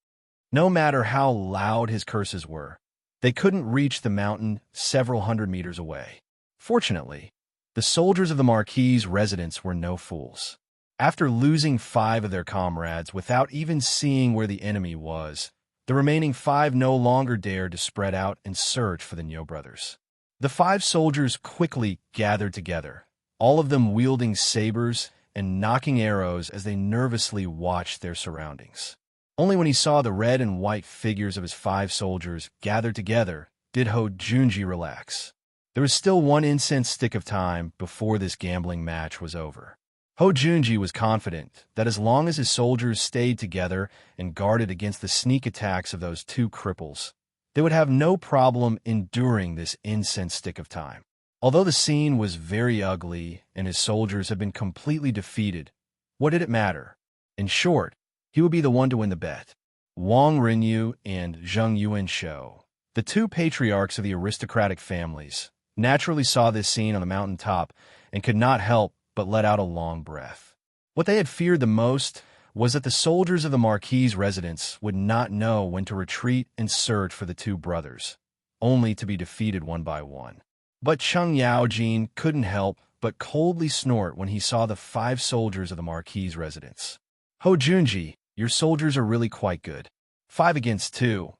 No matter how loud his curses were, they couldn't reach the mountain several hundred meters away. Fortunately, the soldiers of the Marquis' residence were no fools. After losing 5 of their comrades without even seeing where the enemy was, the remaining 5 no longer dared to spread out and search for the Nyo brothers. The 5 soldiers quickly gathered together, all of them wielding sabers and knocking arrows as they nervously watched their surroundings. Only when he saw the red and white figures of his 5 soldiers gathered together did Ho Junji relax. There was still 1 incense stick of time before this gambling match was over. Ho Junji was confident that as long as his soldiers stayed together and guarded against the sneak attacks of those 2 cripples, they would have no problem enduring this incense stick of time. Although the scene was very ugly and his soldiers had been completely defeated, what did it matter? In short, he would be the one to win the bet. Wang Renyu and Zheng Yuanshou, the 2 patriarchs of the aristocratic families, naturally saw this scene on the mountaintop and could not help but let out a long breath. What they had feared the most was that the soldiers of the Marquis' residence would not know when to retreat and search for the 2 brothers, only to be defeated one by one. But Cheng Yaojin couldn't help but coldly snort when he saw the 5 soldiers of the Marquis' residence. Ho Junji, your soldiers are really quite good. 5 against 2,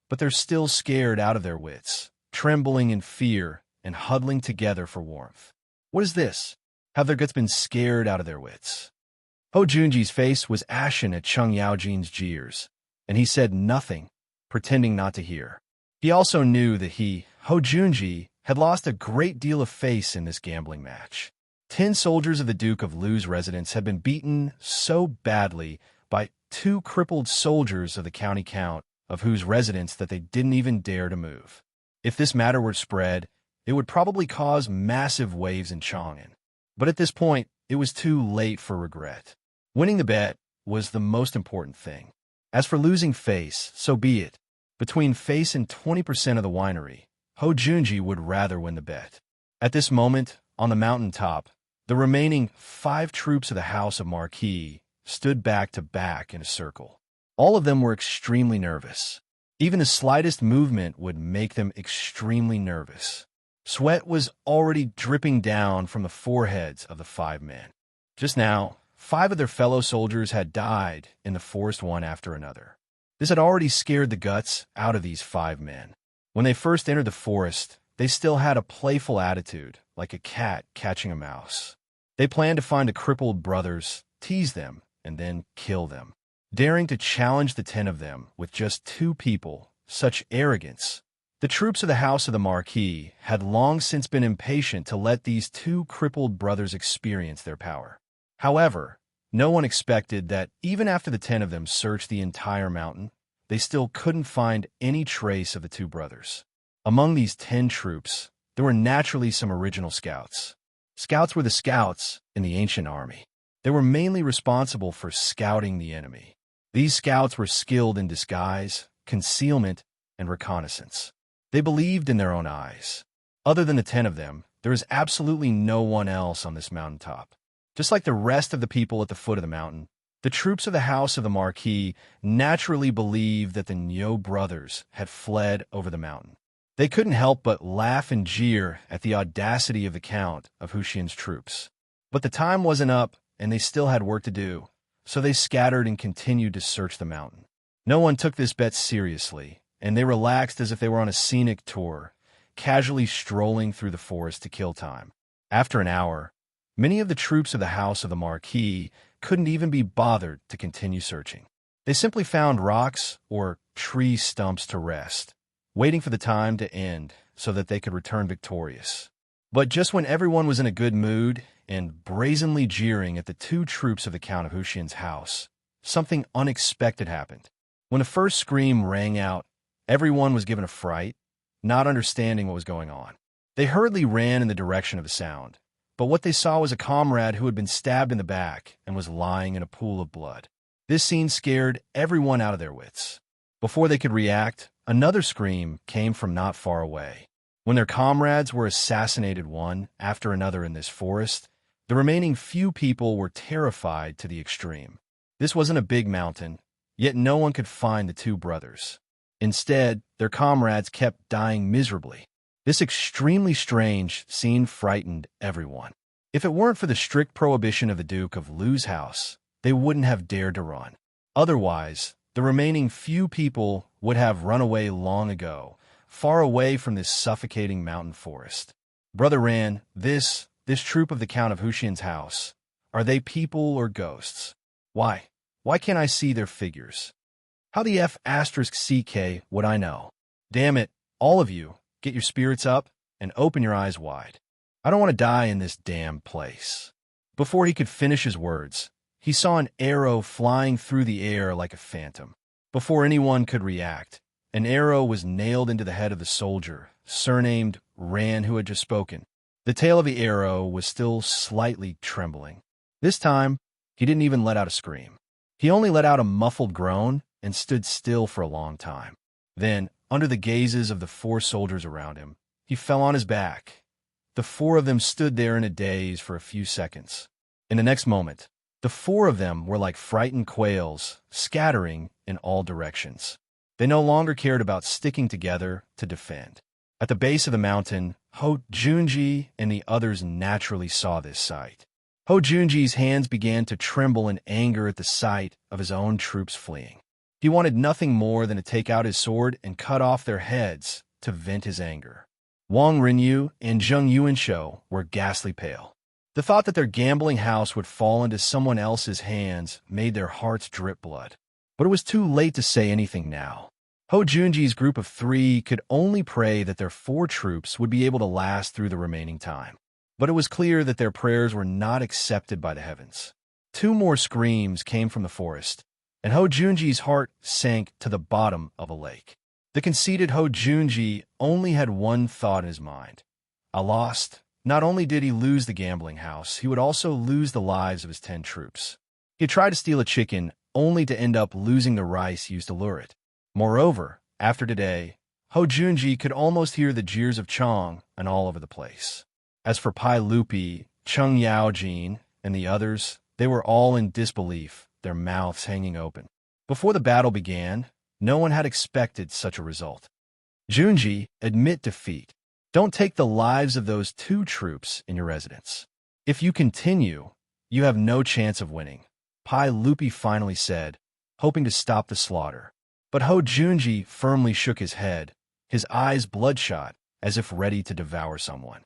but they're still scared out of their wits, trembling in fear and huddling together for warmth. What is this? Have their guts been scared out of their wits? Ho Junji's face was ashen at Cheng Yaojin's jeers, and he said nothing, pretending not to hear. He also knew that he, Ho Junji, had lost a great deal of face in this gambling match. 10 soldiers of the Duke of Lu's residence had been beaten so badly by 2 crippled soldiers of the county count, of whose residence that they didn't even dare to move. If this matter were spread, it would probably cause massive waves in Chang'an. But at this point, it was too late for regret. Winning the bet was the most important thing. As for losing face, so be it. Between face and 20% of the winery, Ho Junji would rather win the bet. At this moment, on the mountaintop, the remaining 5 troops of the House of Marquis stood back to back in a circle. All of them were extremely nervous. Even the slightest movement would make them extremely nervous. Sweat was already dripping down from the foreheads of the 5 men. Just now, 5 of their fellow soldiers had died in the forest one after another. This had already scared the guts out of these 5 men. When they first entered the forest, they still had a playful attitude, like a cat catching a mouse. They planned to find the crippled brothers, tease them, and then kill them. Daring to challenge the 10 of them with just 2 people, such arrogance. The troops of the House of the Marquis had long since been impatient to let these 2 crippled brothers experience their power. However, no one expected that even after the 10 of them searched the entire mountain, they still couldn't find any trace of the 2 brothers. Among these 10 troops, there were naturally some original scouts. Scouts were the scouts in the ancient army. They were mainly responsible for scouting the enemy. These scouts were skilled in disguise, concealment, and reconnaissance. They believed in their own eyes. Other than the 10 of them, there is absolutely no one else on this mountaintop. Just like the rest of the people at the foot of the mountain, the troops of the House of the Marquis naturally believed that the Nyo brothers had fled over the mountain. They couldn't help but laugh and jeer at the audacity of the Count of Huxian's troops. But the time wasn't up, and they still had work to do, so they scattered and continued to search the mountain. No one took this bet seriously, and they relaxed as if they were on a scenic tour, casually strolling through the forest to kill time. After an hour, many of the troops of the House of the Marquis couldn't even be bothered to continue searching. They simply found rocks or tree stumps to rest, waiting for the time to end so that they could return victorious. But just when everyone was in a good mood and brazenly jeering at the 2 troops of the Count of Huxian's house, something unexpected happened. When the first scream rang out, everyone was given a fright, not understanding what was going on. They hurriedly ran in the direction of the sound, but what they saw was a comrade who had been stabbed in the back and was lying in a pool of blood. This scene scared everyone out of their wits. Before they could react, another scream came from not far away. When their comrades were assassinated one after another in this forest, the remaining few people were terrified to the extreme. This wasn't a big mountain, yet no one could find the two brothers. Instead, their comrades kept dying miserably. This extremely strange scene frightened everyone. If it weren't for the strict prohibition of the Duke of Lu's house, they wouldn't have dared to run. Otherwise, the remaining few people would have run away long ago, far away from this suffocating mountain forest. Brother Ran, this troop of the Count of Hushian's house, are they people or ghosts? Why? Why can't I see their figures? How the F***CK would I know? Damn it, all of you, get your spirits up and open your eyes wide. I don't want to die in this damn place. Before he could finish his words, he saw an arrow flying through the air like a phantom. Before anyone could react, an arrow was nailed into the head of the soldier, surnamed Ran, who had just spoken. The tail of the arrow was still slightly trembling. This time, he didn't even let out a scream. He only let out a muffled groan and stood still for a long time. Then, under the gazes of the four soldiers around him, he fell on his back. The four of them stood there in a daze for a few seconds. In the next moment, the four of them were like frightened quails, scattering in all directions. They no longer cared about sticking together to defend. At the base of the mountain, Ho Junji and the others naturally saw this sight. Ho Junji's hands began to tremble in anger at the sight of his own troops fleeing. He wanted nothing more than to take out his sword and cut off their heads to vent his anger. Wang Rinyu and Zheng Yuanshou were ghastly pale. The thought that their gambling house would fall into someone else's hands made their hearts drip blood. But it was too late to say anything now. Ho Junji's group of 3 could only pray that their 4 troops would be able to last through the remaining time. But it was clear that their prayers were not accepted by the heavens. 2 more screams came from the forest, and Ho Junji's heart sank to the bottom of a lake. The conceited Ho Junji only had one thought in his mind. I lost. Not only did he lose the gambling house, he would also lose the lives of his 10 troops. He tried to steal a chicken, only to end up losing the rice used to lure it. Moreover, after today, Ho Junji could almost hear the jeers of Chang and all over the place. As for Pai Lupi, Cheng Yaojin, and the others, they were all in disbelief, their mouths hanging open. Before the battle began, no one had expected such a result. Junji, admit defeat. Don't take the lives of those 2 troops in your residence. If you continue, you have no chance of winning, Pai Lupi finally said, hoping to stop the slaughter. But Ho Junji firmly shook his head, his eyes bloodshot, as if ready to devour someone.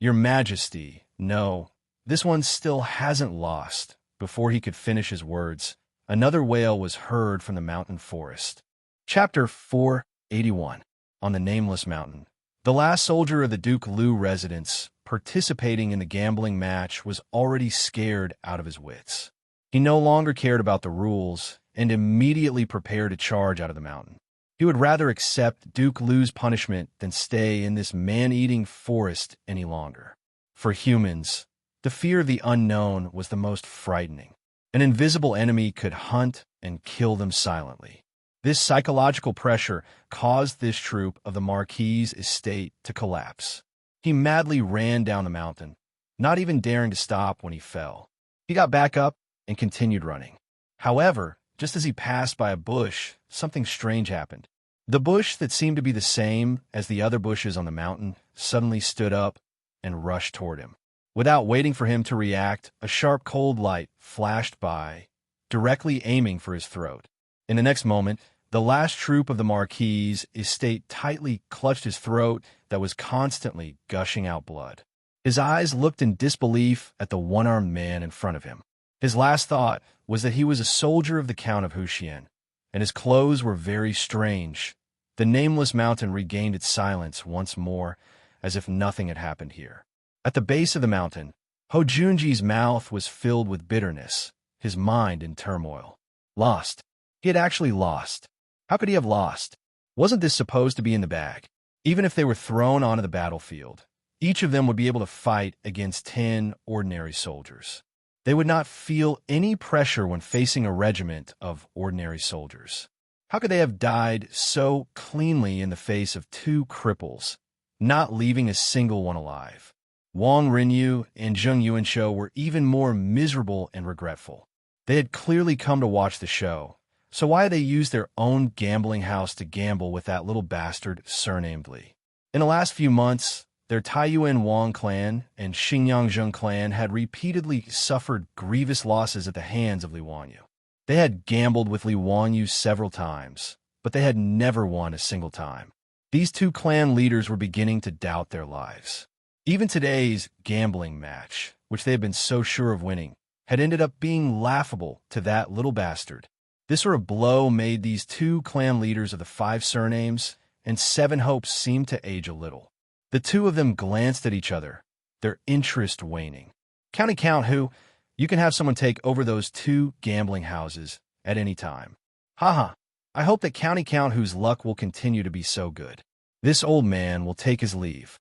Your Majesty, no, this one still hasn't lost. Before he could finish his words, another wail was heard from the mountain forest. Chapter 481. On the Nameless Mountain. The last soldier of the Duke Lu residence, participating in the gambling match, was already scared out of his wits. He no longer cared about the rules and immediately prepared to charge out of the mountain. He would rather accept Duke Lu's punishment than stay in this man-eating forest any longer. For humans, the fear of the unknown was the most frightening. An invisible enemy could hunt and kill them silently. This psychological pressure caused this troop of the Marquis's estate to collapse. He madly ran down the mountain, not even daring to stop when he fell. He got back up and continued running. However, just as he passed by a bush, something strange happened. The bush that seemed to be the same as the other bushes on the mountain suddenly stood up and rushed toward him. Without waiting for him to react, a sharp cold light flashed by, directly aiming for his throat. In the next moment, the last troop of the Marquis's estate tightly clutched his throat that was constantly gushing out blood. His eyes looked in disbelief at the one-armed man in front of him. His last thought was that he was a soldier of the Count of Hushian, and his clothes were very strange. The nameless mountain regained its silence once more, as if nothing had happened here. At the base of the mountain, Ho Junji's mouth was filled with bitterness, his mind in turmoil. Lost. He had actually lost. How could he have lost? Wasn't this supposed to be in the bag? Even if they were thrown onto the battlefield, each of them would be able to fight against 10 ordinary soldiers. They would not feel any pressure when facing a regiment of ordinary soldiers. How could they have died so cleanly in the face of two cripples, not leaving a single one alive? Wang Rinyu and Zheng Yuanshou were even more miserable and regretful. They had clearly come to watch the show, so why had they used their own gambling house to gamble with that little bastard surnamed Li? In the last few months, their Taiyuan Wang clan and Xingyang clan had repeatedly suffered grievous losses at the hands of Li Wanyu. They had gambled with Li Wanyu several times, but they had never won a single time. These two clan leaders were beginning to doubt their lives. Even today's gambling match, which they had been so sure of winning, had ended up being laughable to that little bastard. This sort of blow made these two clan leaders of the 5 surnames and 7 hopes seem to age a little. The two of them glanced at each other, their interest waning. Count who, you can have someone take over those 2 gambling houses at any time. Haha, I hope that Count whose luck will continue to be so good. This old man will take his leave.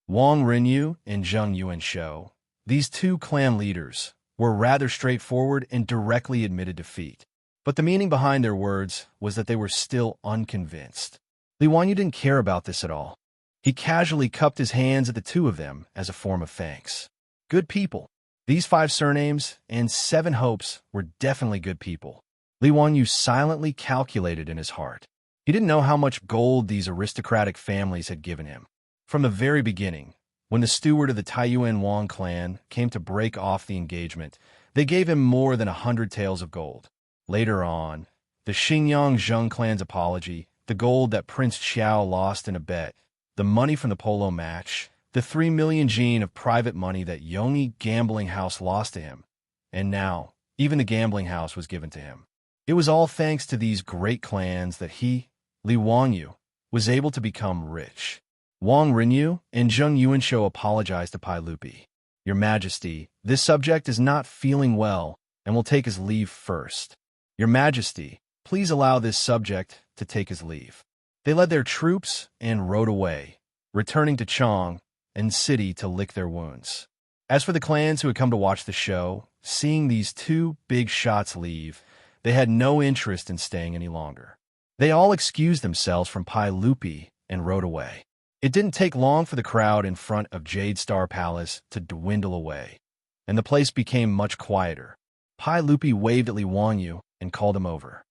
Wang Rinyu and Zheng Yuanshou, these 2 clan leaders, were rather straightforward and directly admitted defeat. But the meaning behind their words was that they were still unconvinced. Li Wanyu didn't care about this at all. He casually cupped his hands at the 2 of them as a form of thanks. Good people. These 5 surnames and 7 hopes were definitely good people. Li Wanyu silently calculated in his heart. He didn't know how much gold these aristocratic families had given him. From the very beginning, when the steward of the Taiyuan Wang clan came to break off the engagement, they gave him more than 100 taels of gold. Later on, the Xingyang Zheng clan's apology, the gold that Prince Xiao lost in a bet, the money from the polo match, the 3 million jin of private money that Yongyi gambling house lost to him, and now, even the gambling house was given to him. It was all thanks to these great clans that he, Li Wanyu, was able to become rich. Wang Rinyu and Zheng Yuanshou apologized to Pai Lupi. Your Majesty, this subject is not feeling well and will take his leave first. Your Majesty, please allow this subject to take his leave. They led their troops and rode away, returning to Chang and city to lick their wounds. As for the clans who had come to watch the show, seeing these 2 big shots leave, they had no interest in staying any longer. They all excused themselves from Pai Lupi and rode away. It didn't take long for the crowd in front of Jade Star Palace to dwindle away, and the place became much quieter. Pai Lupi waved at Li Wanyu and called him over.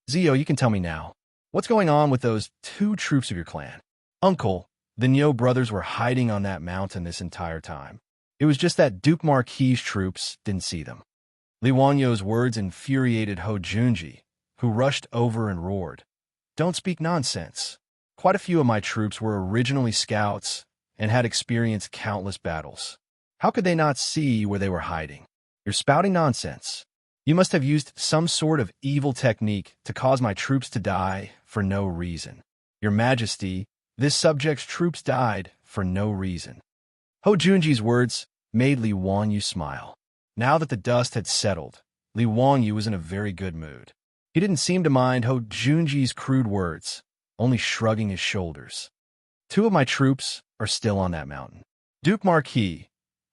Zio, you can tell me now. What's going on with those 2 troops of your clan? Uncle, the Nyo brothers were hiding on that mountain this entire time. It was just that Duke Marquis's troops didn't see them. Li Wanyu's words infuriated Ho Junji, who rushed over and roared. Don't speak nonsense. Quite a few of my troops were originally scouts and had experienced countless battles. How could they not see where they were hiding? You're spouting nonsense. You must have used some sort of evil technique to cause my troops to die for no reason. Your Majesty, this subject's troops died for no reason. Ho Junji's words made Li Wanyu smile. Now that the dust had settled, Li Wanyu was in a very good mood. He didn't seem to mind Ho Junji's crude words, only shrugging his shoulders. 2 of my troops are still on that mountain. Duke Marquis,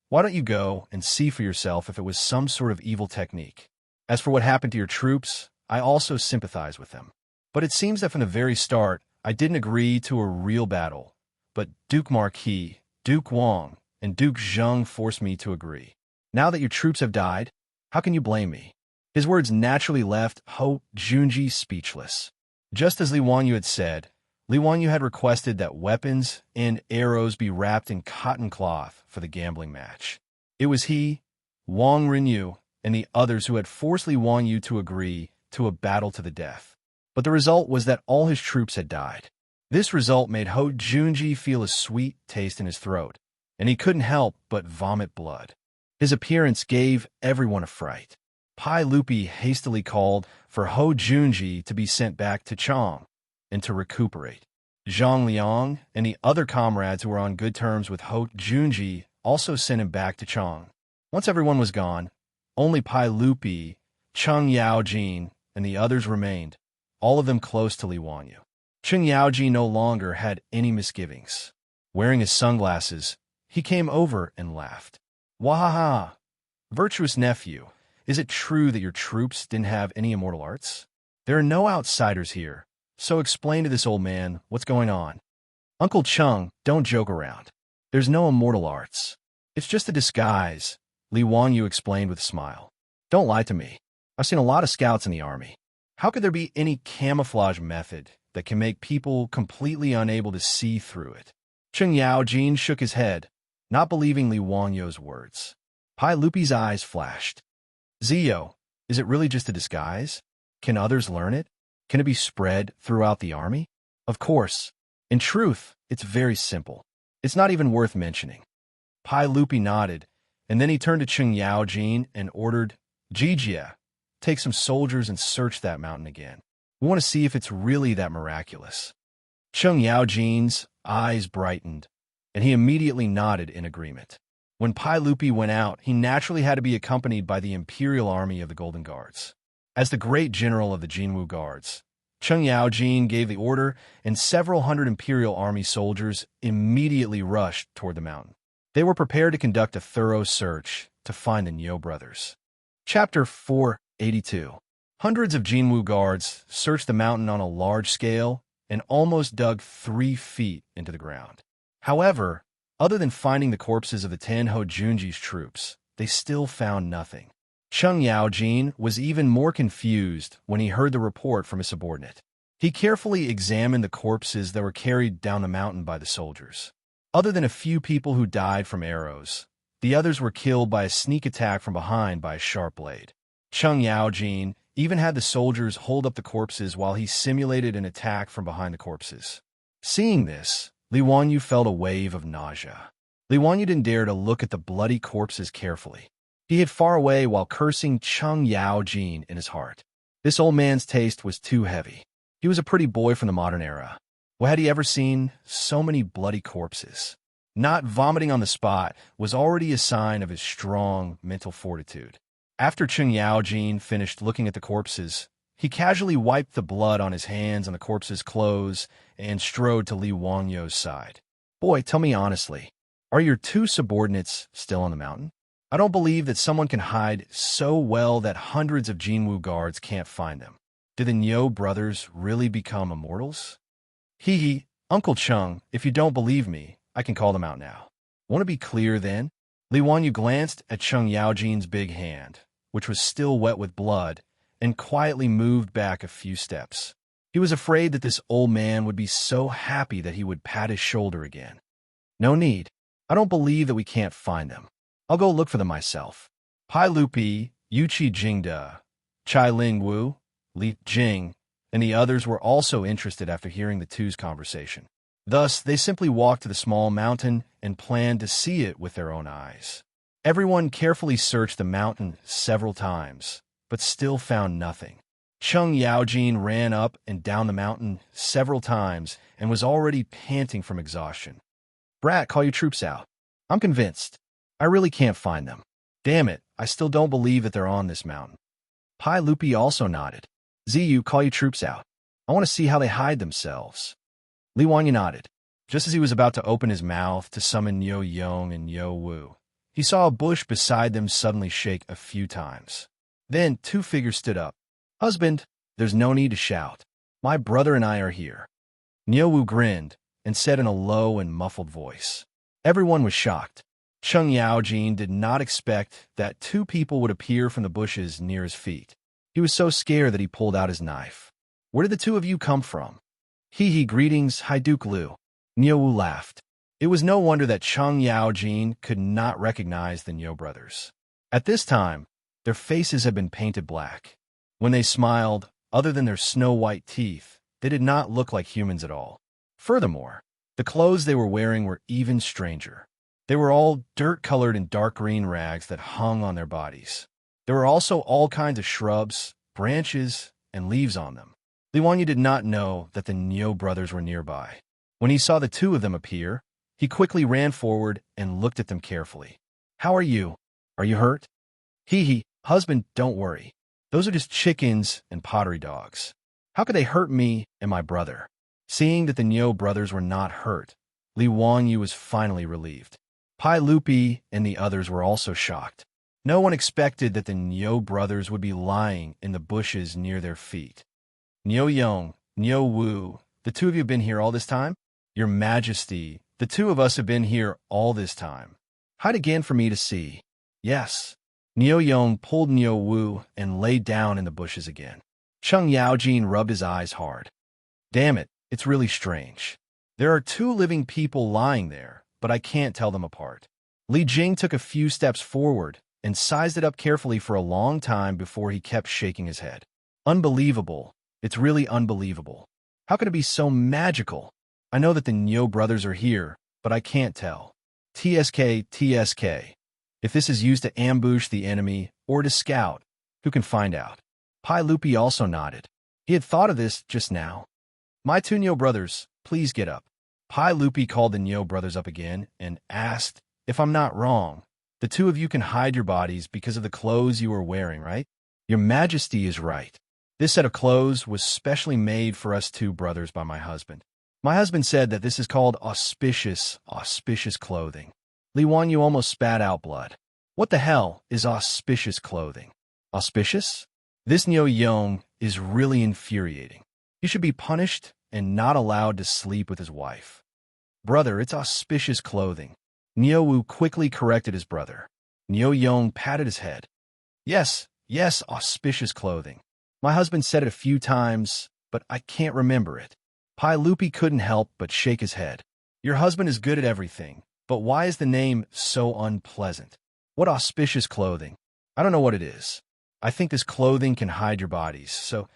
why don't you go and see for yourself if it was some sort of evil technique? As for what happened to your troops, I also sympathize with them. But it seems that from the very start, I didn't agree to a real battle. But Duke Marquis, Duke Wang, and Duke Zheng forced me to agree. Now that your troops have died, how can you blame me? His words naturally left Ho Junji speechless. Just as Li Wanyu had said, Li Wanyu had requested that weapons and arrows be wrapped in cotton cloth for the gambling match. It was he, Wang Rinyu, and the others who had forced Li Wanyu to agree to a battle to the death. But the result was that all his troops had died. This result made Ho Junji feel a sweet taste in his throat, and he couldn't help but vomit blood. His appearance gave everyone a fright. Pai Lupi hastily called for Ho Junji to be sent back to Chang and to recuperate. Zhang Liang and the other comrades who were on good terms with Ho Junji also sent him back to Chang. Once everyone was gone, only Pai Lupi, Cheng Yaojin, and the others remained, all of them close to Li Wanyu. Cheng Yaojin no longer had any misgivings. Wearing his sunglasses, he came over and laughed. Wahaha! Virtuous nephew, is it true that your troops didn't have any immortal arts? There are no outsiders here, so explain to this old man what's going on. Uncle Chung, don't joke around. There's no immortal arts. It's just a disguise, Li Wangyu explained with a smile. Don't lie to me. I've seen a lot of scouts in the army. How could there be any camouflage method that can make people completely unable to see through it? Cheng Yaojin shook his head, not believing Li Wangyu's words. Pai Lupi's eyes flashed. Zio, is it really just a disguise? Can others learn it? Can it be spread throughout the army? Of course. In truth, it's very simple. It's not even worth mentioning. Pai Lupi nodded, and then he turned to Cheng Yaojin and ordered, Jijia, take some soldiers and search that mountain again. We want to see if it's really that miraculous. Cheng Yaojin's eyes brightened, and he immediately nodded in agreement. When Pai Lupi went out, he naturally had to be accompanied by the Imperial Army of the Golden Guards. As the great general of the Jinwu Guards, Cheng Yaojin gave the order, and several hundred Imperial Army soldiers immediately rushed toward the mountain. They were prepared to conduct a thorough search to find the Niu brothers. Chapter 482. Hundreds of Jinwu guards searched the mountain on a large scale and almost dug 3 feet into the ground. However, other than finding the corpses of the 10 Hojunji's troops, they still found nothing. Cheng Yaojin was even more confused when he heard the report from his subordinate. He carefully examined the corpses that were carried down the mountain by the soldiers. Other than a few people who died from arrows, the others were killed by a sneak attack from behind by a sharp blade. Cheng Yaojin even had the soldiers hold up the corpses while he simulated an attack from behind the corpses. Seeing this, Li Wangyu felt a wave of nausea. Li Wangyu didn't dare to look at the bloody corpses carefully. He hid far away while cursing Cheng Yaojin in his heart. This old man's taste was too heavy. He was a pretty boy from the modern era. Well, had he ever seen so many bloody corpses? Not vomiting on the spot was already a sign of his strong mental fortitude. After Cheng Yaojin finished looking at the corpses, he casually wiped the blood on his hands and the corpses' clothes and strode to Li Wangyu's side. Boy, tell me honestly, are your 2 subordinates still on the mountain? I don't believe that someone can hide so well that hundreds of Jinwu guards can't find them. Did the Niu brothers really become immortals? Hee, Uncle Chung, if you don't believe me, I can call them out now. Want to be clear then? Li Wangyu glanced at Cheng Yaojin's big hand, which was still wet with blood, and quietly moved back a few steps. He was afraid that this old man would be so happy that he would pat his shoulder again. No need. I don't believe that we can't find them. I'll go look for them myself. Pai Lupi, Yuqi Jingde, Chai Ling Wu, Li Jing, and the others were also interested after hearing the two's conversation. Thus, they simply walked to the small mountain and planned to see it with their own eyes. Everyone carefully searched the mountain several times, but still found nothing. Cheng Yaojin ran up and down the mountain several times and was already panting from exhaustion. Brat, call your troops out. I'm convinced. I really can't find them. Damn it, I still don't believe that they're on this mountain. Pai Lupi also nodded. Ziyu, call your troops out. I want to see how they hide themselves. Li Wangyu nodded. Just as he was about to open his mouth to summon Yo Yong and Yo Wu, he saw a bush beside them suddenly shake a few times. Then 2 figures stood up. Husband, there's no need to shout. My brother and I are here. Niu Wu grinned and said in a low and muffled voice. Everyone was shocked. Cheng Yaojin did not expect that 2 people would appear from the bushes near his feet. He was so scared that he pulled out his knife. Where did the 2 of you come from? Hee, greetings, Haiduk Lu. Niu Wu laughed. It was no wonder that Cheng Yaojin could not recognize the Niu brothers. At this time, their faces had been painted black. When they smiled, other than their snow-white teeth, they did not look like humans at all. Furthermore, the clothes they were wearing were even stranger. They were all dirt-colored and dark green rags that hung on their bodies. There were also all kinds of shrubs, branches, and leaves on them. Li Wangyu did not know that the Niu brothers were nearby. When he saw the 2 of them appear, he quickly ran forward and looked at them carefully. How are you? Are you hurt? Hee, husband, don't worry. Those are just chickens and pottery dogs. How could they hurt me and my brother? Seeing that the Niu brothers were not hurt, Li Wangyu was finally relieved. Pai Lupi and the others were also shocked. No one expected that the Nyo brothers would be lying in the bushes near their feet. Nyo Yong, Nyo Wu, the two of you have been here all this time? Your Majesty, the two of us have been here all this time. Hide again for me to see. Yes. Nyo Yong pulled Nyo Wu and lay down in the bushes again. Chung Yaojin rubbed his eyes hard. Damn it, it's really strange. There are two living people lying there, but I can't tell them apart. Li Jing took a few steps forward and sized it up carefully for a long time before he kept shaking his head. Unbelievable. It's really unbelievable. How could it be so magical? I know that the Nyo brothers are here, but I can't tell. TSK. If this is used to ambush the enemy or to scout, who can find out? Pai Lupi also nodded. He had thought of this just now. My two Nyo brothers, please get up. Pai Lupi called the Nyo brothers up again and asked, if I'm not wrong, the two of you can hide your bodies because of the clothes you are wearing, right? Your Majesty is right. This set of clothes was specially made for us two brothers by my husband. My husband said that this is called auspicious clothing. Li Wanyu almost spat out blood. What the hell is auspicious clothing? Auspicious? This Nyo Yong is really infuriating. He should be punished and not allowed to sleep with his wife. Brother, it's auspicious clothing. Nyo Wu quickly corrected his brother. Nyo Yong patted his head. Yes, auspicious clothing. My husband said it a few times, but I can't remember it. Pai Lupi couldn't help but shake his head. Your husband is good at everything, but why is the name so unpleasant? What auspicious clothing? I don't know what it is. I think this clothing can hide your bodies, so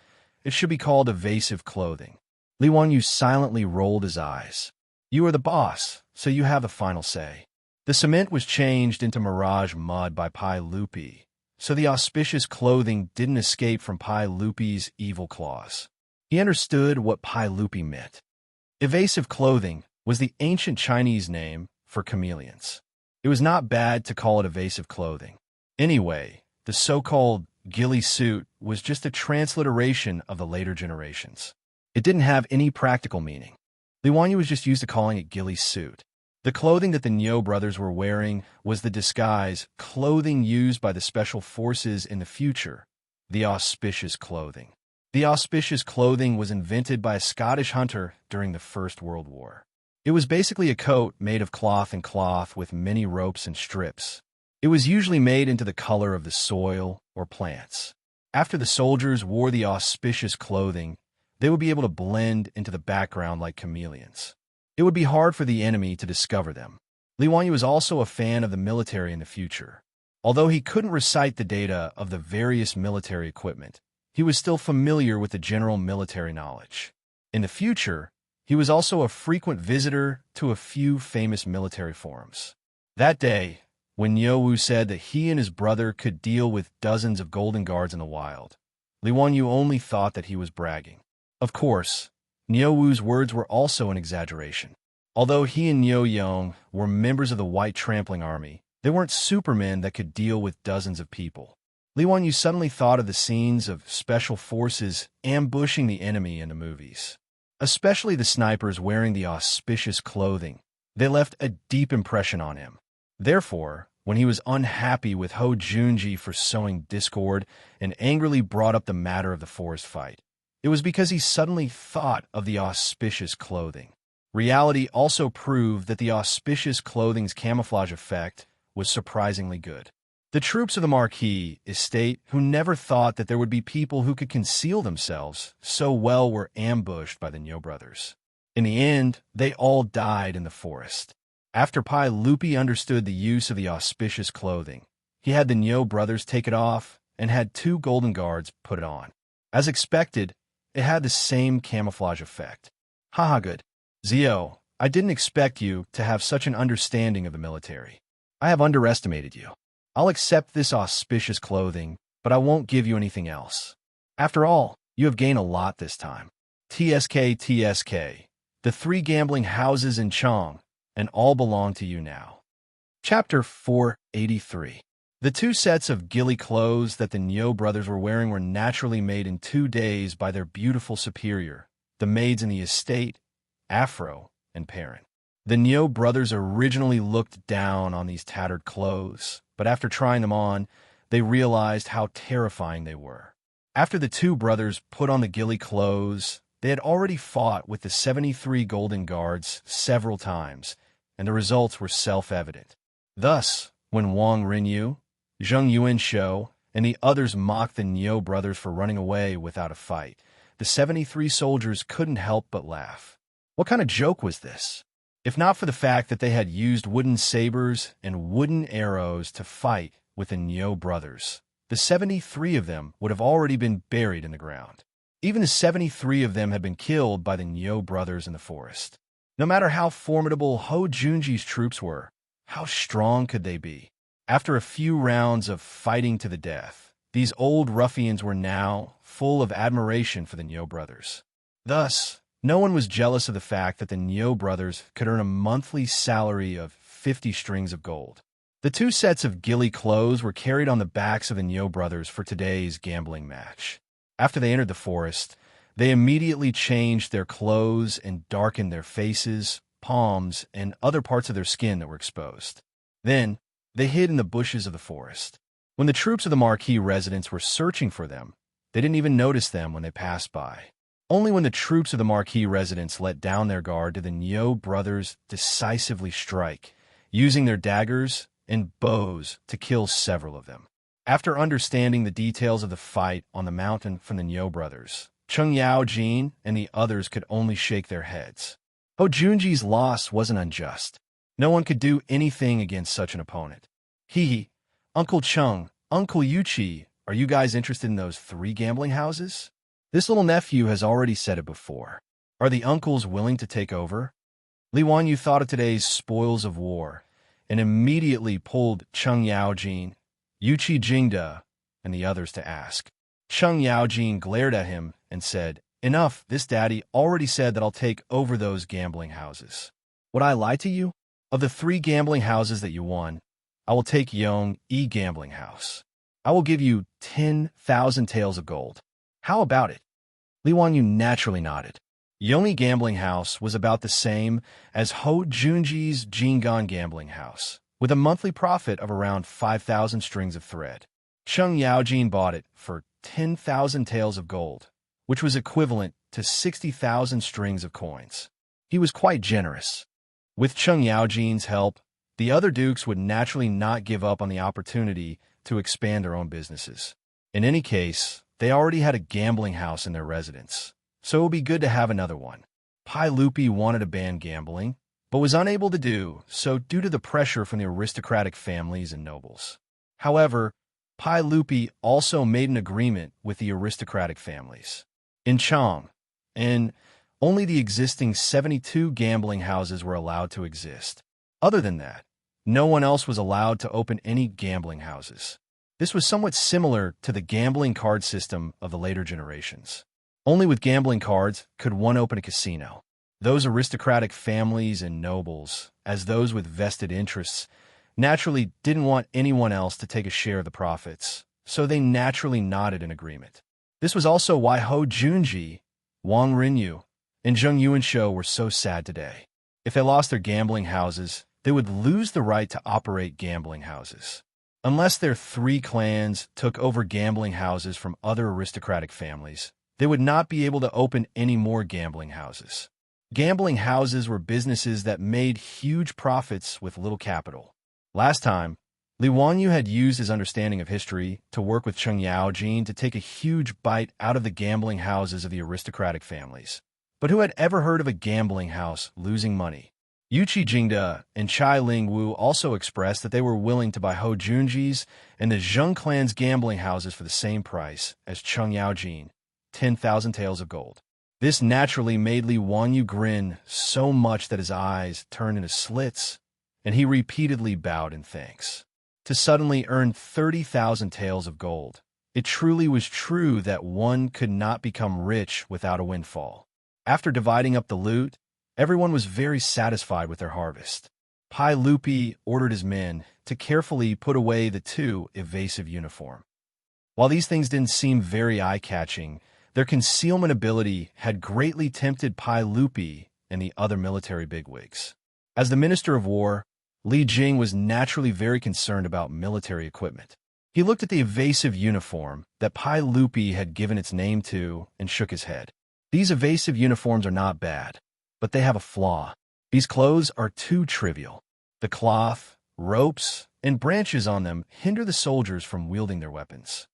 it should be called evasive clothing. Li Wanyu silently rolled his eyes. You are the boss, so you have the final say. The cement was changed into mirage mud by Pai Lupi, so the auspicious clothing didn't escape from Pai Lupi's evil claws. He understood what Pai Lupi meant. Evasive clothing was the ancient Chinese name for chameleons. It was not bad to call it evasive clothing. Anyway, the so-called ghillie suit was just a transliteration of the later generations. It didn't have any practical meaning. Li Wanyu was just used to calling it ghillie suit. The clothing that the Nyo brothers were wearing was the disguise clothing used by the special forces in the future, the auspicious clothing. The auspicious clothing was invented by a Scottish hunter during the First World War. It was basically a coat made of cloth and cloth with many ropes and strips. It was usually made into the color of the soil or plants. After the soldiers wore the auspicious clothing, they would be able to blend into the background like chameleons. It would be hard for the enemy to discover them. Li Wanyu was also a fan of the military in the future. Although he couldn't recite the data of the various military equipment, he was still familiar with the general military knowledge. In the future, he was also a frequent visitor to a few famous military forums. That day, when Nyo Wu said that he and his brother could deal with dozens of golden guards in the wild, Li Wanyu only thought that he was bragging. Of course, Nyo Wu's words were also an exaggeration. Although he and Nyo Yong were members of the White Trampling Army, they weren't supermen that could deal with dozens of people. Li Wanyu suddenly thought of the scenes of special forces ambushing the enemy in the movies. Especially the snipers wearing the auspicious clothing. They left a deep impression on him. Therefore, when he was unhappy with Ho Junji for sowing discord and angrily brought up the matter of the forest fight, it was because he suddenly thought of the auspicious clothing. Reality also proved that the auspicious clothing's camouflage effect was surprisingly good. The troops of the Marquis estate, who never thought that there would be people who could conceal themselves so well, were ambushed by the Nyo brothers. In the end, they all died in the forest. After Pai Lupi understood the use of the auspicious clothing, he had the Nyo brothers take it off and had two golden guards put it on. As expected, it had the same camouflage effect. Haha, good. Zio, I didn't expect you to have such an understanding of the military. I have underestimated you. I'll accept this auspicious clothing, but I won't give you anything else. After all, you have gained a lot this time. TSK. The 3 gambling houses in Chang, and all belong to you now. Chapter 483. The 2 sets of ghillie clothes that the Nyo brothers were wearing were naturally made in 2 days by their beautiful superior, the maids in the estate, Afro and Perrin. The Nyo brothers originally looked down on these tattered clothes, but after trying them on, they realized how terrifying they were. After the two brothers put on the ghillie clothes, they had already fought with the 73 golden guards several times, and the results were self-evident. Thus, when Wang Rinyu, Zheng Yuanshou, and the others mocked the Niu brothers for running away without a fight, the 73 soldiers couldn't help but laugh. What kind of joke was this? If not for the fact that they had used wooden sabers and wooden arrows to fight with the Niu brothers, the 73 of them would have already been buried in the ground. Even the 73 of them had been killed by the Niu brothers in the forest. No matter how formidable Hou Junji's troops were, how strong could they be? After a few rounds of fighting to the death, these old ruffians were now full of admiration for the Niu brothers. Thus, no one was jealous of the fact that the Niu brothers could earn a monthly salary of 50 strings of gold. The two sets of ghillie clothes were carried on the backs of the Niu brothers for today's gambling match. After they entered the forest, they immediately changed their clothes and darkened their faces, palms, and other parts of their skin that were exposed. Then, they hid in the bushes of the forest. When the troops of the Marquis residents were searching for them, they didn't even notice them when they passed by. Only when the troops of the Marquis residents let down their guard did the Niu brothers decisively strike, using their daggers and bows to kill several of them. After understanding the details of the fight on the mountain from the Niu brothers, Cheng Yaojin and the others could only shake their heads. Hou Junji's loss wasn't unjust. No one could do anything against such an opponent. Hee, Uncle Cheng, Uncle Yuchi, are you guys interested in those 3 gambling houses? This little nephew has already said it before. Are the uncles willing to take over? Li Wanyu thought of today's spoils of war and immediately pulled Cheng Yaojin, Yuchi Jingda, and the others to ask. Cheng Yaojin glared at him and said, "Enough, this daddy already said that I'll take over those gambling houses. Would I lie to you? Of the 3 gambling houses that you won, I will take Yong E gambling house. I will give you 10,000 taels of gold. How about it?" Li Wanyu naturally nodded. Yongyi gambling house was about the same as Hou Junji's Jingan gambling house, with a monthly profit of around 5,000 strings of thread. Cheng Yaojin bought it for 10,000 taels of gold, which was equivalent to 60,000 strings of coins. He was quite generous. With Cheng Yaojin's help, the other dukes would naturally not give up on the opportunity to expand their own businesses. In any case, they already had a gambling house in their residence, so it would be good to have another one. Pai Lupi wanted to ban gambling, but was unable to do so due to the pressure from the aristocratic families and nobles. However, Pai Lupi also made an agreement with the aristocratic families. In Chang, and only the existing 72 gambling houses were allowed to exist. Other than that, no one else was allowed to open any gambling houses. This was somewhat similar to the gambling card system of the later generations. Only with gambling cards could one open a casino. Those aristocratic families and nobles, as those with vested interests, naturally didn't want anyone else to take a share of the profits, so they naturally nodded in agreement. This was also why Hou Junji, Wang Rinyu, and Zheng Yuanshou were so sad today. If they lost their gambling houses, they would lose the right to operate gambling houses. Unless their 3 clans took over gambling houses from other aristocratic families, they would not be able to open any more gambling houses. Gambling houses were businesses that made huge profits with little capital. Last time, Li Wanyu had used his understanding of history to work with Cheng Yaojin to take a huge bite out of the gambling houses of the aristocratic families. But who had ever heard of a gambling house losing money? Yuchi Jingda and Chai Ling Wu also expressed that they were willing to buy Hou Junji's and the Zheng clan's gambling houses for the same price as Cheng Yaojin, 10,000 taels of gold. This naturally made Li Wanyu grin so much that his eyes turned into slits, and he repeatedly bowed in thanks. To suddenly earn 30,000 taels of gold, it truly was true that one could not become rich without a windfall. After dividing up the loot, everyone was very satisfied with their harvest. Pai Lupi ordered his men to carefully put away the 2 evasive uniform. While these things didn't seem very eye-catching, their concealment ability had greatly tempted Pai Lupi and the other military bigwigs. As the Minister of War, Li Jing was naturally very concerned about military equipment. He looked at the evasive uniform that Pai Lupi had given its name to and shook his head. These evasive uniforms are not bad, but they have a flaw. These clothes are too trivial. The cloth, ropes, and branches on them hinder the soldiers from wielding their weapons.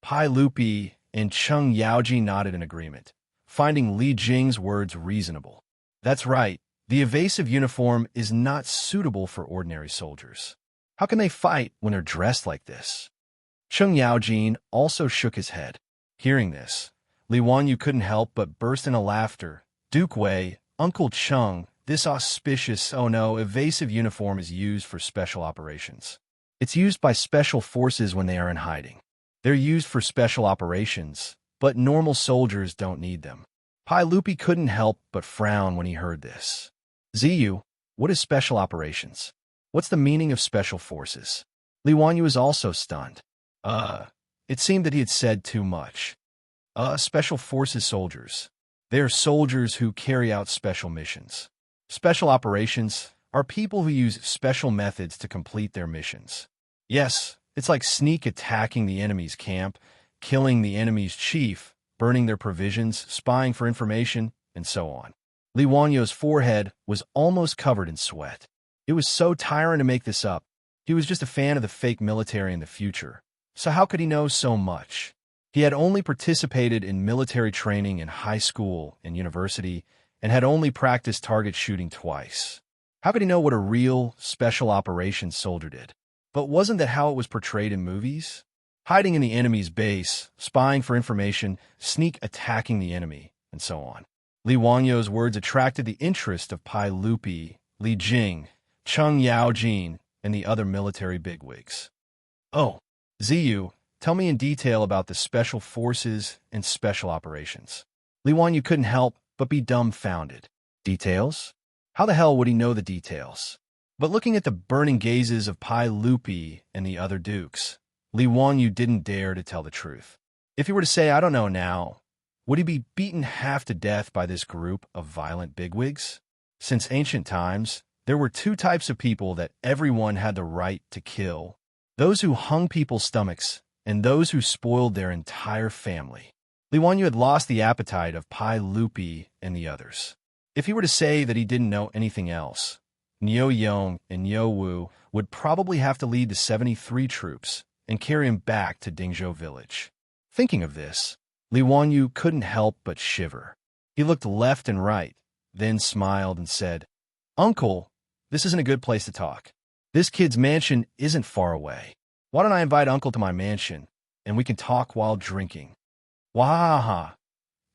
Pai Lupi and Cheng Yaoji nodded in agreement, finding Li Jing's words reasonable. That's right, the evasive uniform is not suitable for ordinary soldiers. How can they fight when they're dressed like this? Cheng Yaojin also shook his head. Hearing this, Li Wanyu couldn't help but burst into laughter. Duke Wei, Uncle Cheng, this auspicious, oh no, evasive uniform is used for special operations. It's used by special forces when they are in hiding. They're used for special operations, but normal soldiers don't need them. Pai Lupi couldn't help but frown when he heard this. Ziyu, what is special operations? What's the meaning of special forces? Li Wanyu was also stunned. It seemed that he had said too much. Special forces soldiers. They are soldiers who carry out special missions. Special operations are people who use special methods to complete their missions. Yes, it's like sneak attacking the enemy's camp, killing the enemy's chief, burning their provisions, spying for information, and so on. Li Wanyu's forehead was almost covered in sweat. It was so tiring to make this up. He was just a fan of the fake military in the future. So how could he know so much? He had only participated in military training in high school and university and had only practiced target shooting twice. How could he know what a real special operations soldier did? But wasn't that how it was portrayed in movies? Hiding in the enemy's base, spying for information, sneak attacking the enemy, and so on. Li Wanyu's words attracted the interest of Pai Lupi, Li Jing, Cheng Yaojin, and the other military bigwigs. Oh, Ziyu, tell me in detail about the special forces and special operations. Li Wanyu couldn't help but be dumbfounded. Details? How the hell would he know the details? But looking at the burning gazes of Pai Lupi and the other dukes, Li Wanyu didn't dare to tell the truth. If he were to say, I don't know now, would he be beaten half to death by this group of violent bigwigs? Since ancient times, there were two types of people that everyone had the right to kill: those who hung people's stomachs and those who spoiled their entire family. Li Wanyu had lost the appetite of Pai Lupi and the others. If he were to say that he didn't know anything else, Niu Yong and Niu Wu would probably have to lead the 73 troops and carry him back to Dingzhou village. Thinking of this, Li Wanyu couldn't help but shiver. He looked left and right, then smiled and said, Uncle, this isn't a good place to talk. This kid's mansion isn't far away. Why don't I invite Uncle to my mansion, and we can talk while drinking? Wahaha.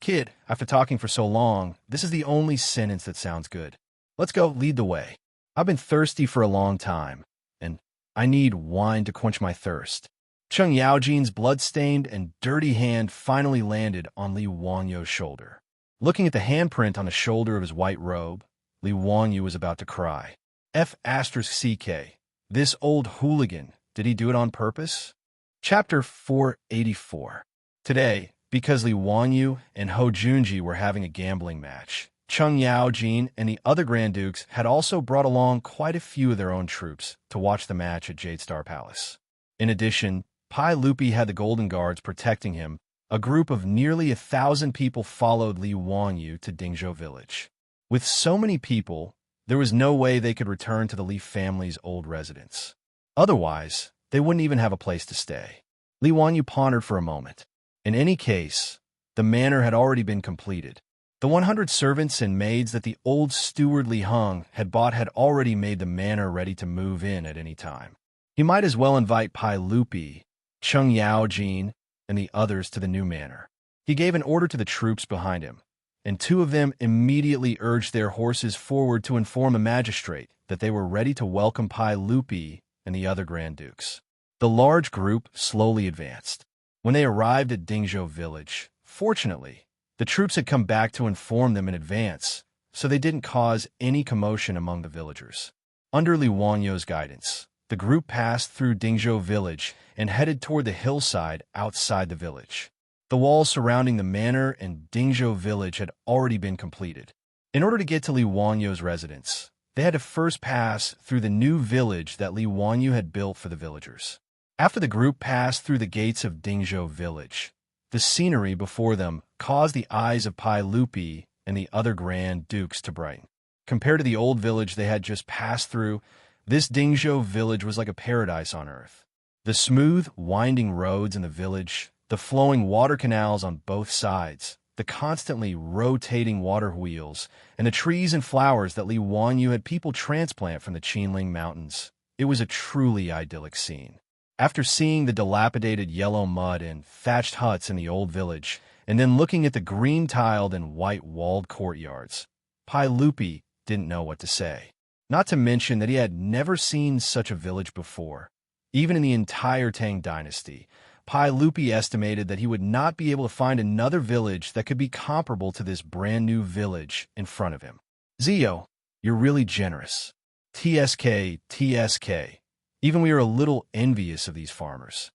Kid, after talking for so long, this is the only sentence that sounds good. Let's go, lead the way. I've been thirsty for a long time, and I need wine to quench my thirst. Cheng Yaojin's blood-stained and dirty hand finally landed on Li Wanyu's shoulder. Looking at the handprint on the shoulder of his white robe, Li Wanyu was about to cry. F***CK. This old hooligan, did he do it on purpose? Chapter 484. Today, because Li Wanyu and Ho Junji were having a gambling match, Cheng Yaojin and the other Grand Dukes had also brought along quite a few of their own troops to watch the match at Jade Star Palace. In addition, Pai Lupi had the Golden Guards protecting him. A group of nearly 1,000 people followed Li Wanyu to Dingzhou village. With so many people, there was no way they could return to the Li family's old residence. Otherwise, they wouldn't even have a place to stay. Li Wanyu pondered for a moment. In any case, the manor had already been completed. The 100 servants and maids that the old steward Li Heng had bought had already made the manor ready to move in at any time. He might as well invite Pai Lupi, Cheng Yaojin, and the others to the new manor. He gave an order to the troops behind him, and two of them immediately urged their horses forward to inform the magistrate that they were ready to welcome Pai Lupi and the other Grand Dukes. The large group slowly advanced. When they arrived at Dingzhou village, fortunately, the troops had come back to inform them in advance, so they didn't cause any commotion among the villagers. Under Li Wanyu's guidance, the group passed through Dingzhou village and headed toward the hillside outside the village. The walls surrounding the manor and Dingzhou village had already been completed. In order to get to Li Wanyu's residence, they had to first pass through the new village that Li Wanyu had built for the villagers. After the group passed through the gates of Dingzhou village, the scenery before them caused the eyes of Pai Lupi and the other Grand Dukes to brighten. Compared to the old village they had just passed through, this Dingzhou village was like a paradise on earth. The smooth, winding roads in the village, the flowing water canals on both sides, the constantly rotating water wheels, and the trees and flowers that Li Wanyu had people transplant from the Qinling Mountains. It was a truly idyllic scene. After seeing the dilapidated yellow mud and thatched huts in the old village, and then looking at the green-tiled and white-walled courtyards, Pai Lupi didn't know what to say. Not to mention that he had never seen such a village before. Even in the entire Tang dynasty, Pai Lupi estimated that he would not be able to find another village that could be comparable to this brand-new village in front of him. Zio, you're really generous. TSK, TSK. Even we are a little envious of these farmers.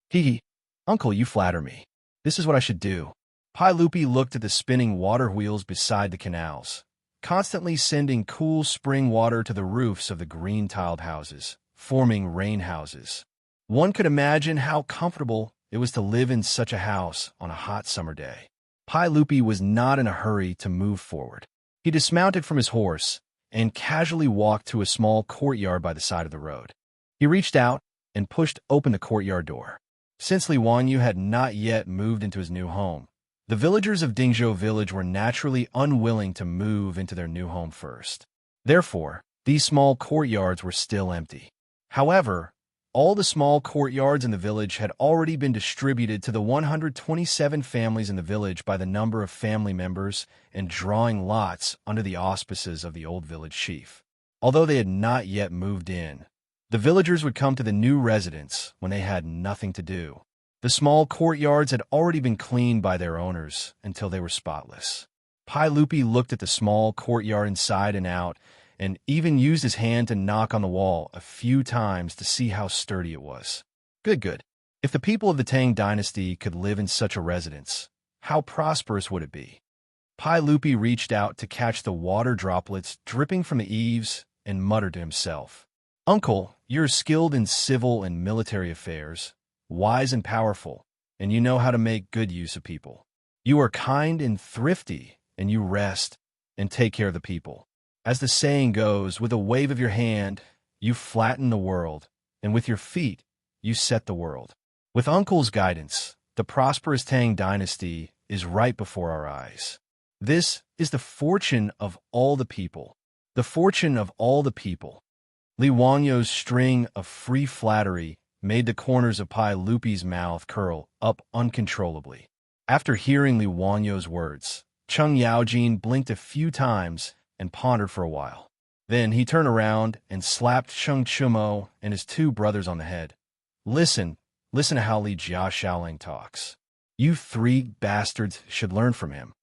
Hee, Uncle, you flatter me. This is what I should do. Pai Lupi looked at the spinning water wheels beside the canals, constantly sending cool spring water to the roofs of the green-tiled houses, forming rain houses. One could imagine how comfortable it was to live in such a house on a hot summer day. Pai Lupi was not in a hurry to move forward. He dismounted from his horse and casually walked to a small courtyard by the side of the road. He reached out and pushed open the courtyard door. Since Li Wanyu had not yet moved into his new home, the villagers of Dingzhou village were naturally unwilling to move into their new home first. Therefore, these small courtyards were still empty. However, all the small courtyards in the village had already been distributed to the 127 families in the village by the number of family members and drawing lots under the auspices of the old village chief. Although they had not yet moved in, the villagers would come to the new residence when they had nothing to do. The small courtyards had already been cleaned by their owners until they were spotless. Pai Lupi looked at the small courtyard inside and out, and even used his hand to knock on the wall a few times to see how sturdy it was. Good. If the people of the Tang dynasty could live in such a residence, how prosperous would it be? Pai Lupi reached out to catch the water droplets dripping from the eaves and muttered to himself, Uncle, you're skilled in civil and military affairs, wise and powerful, and you know how to make good use of people. You are kind and thrifty, and you rest and take care of the people. As the saying goes, with a wave of your hand, you flatten the world, and with your feet, you set the world. With Uncle's guidance, the prosperous Tang dynasty is right before our eyes. This is the fortune of all the people. The fortune of all the people. Li Wanyu's string of free flattery made the corners of Pai Lupi's mouth curl up uncontrollably. After hearing Li Wanyu's words, Cheng Yaojin blinked a few times and pondered for a while. Then he turned around and slapped Cheng Chumo and his two brothers on the head. Listen to how Li Jia Shaoling talks. You three bastards should learn from him.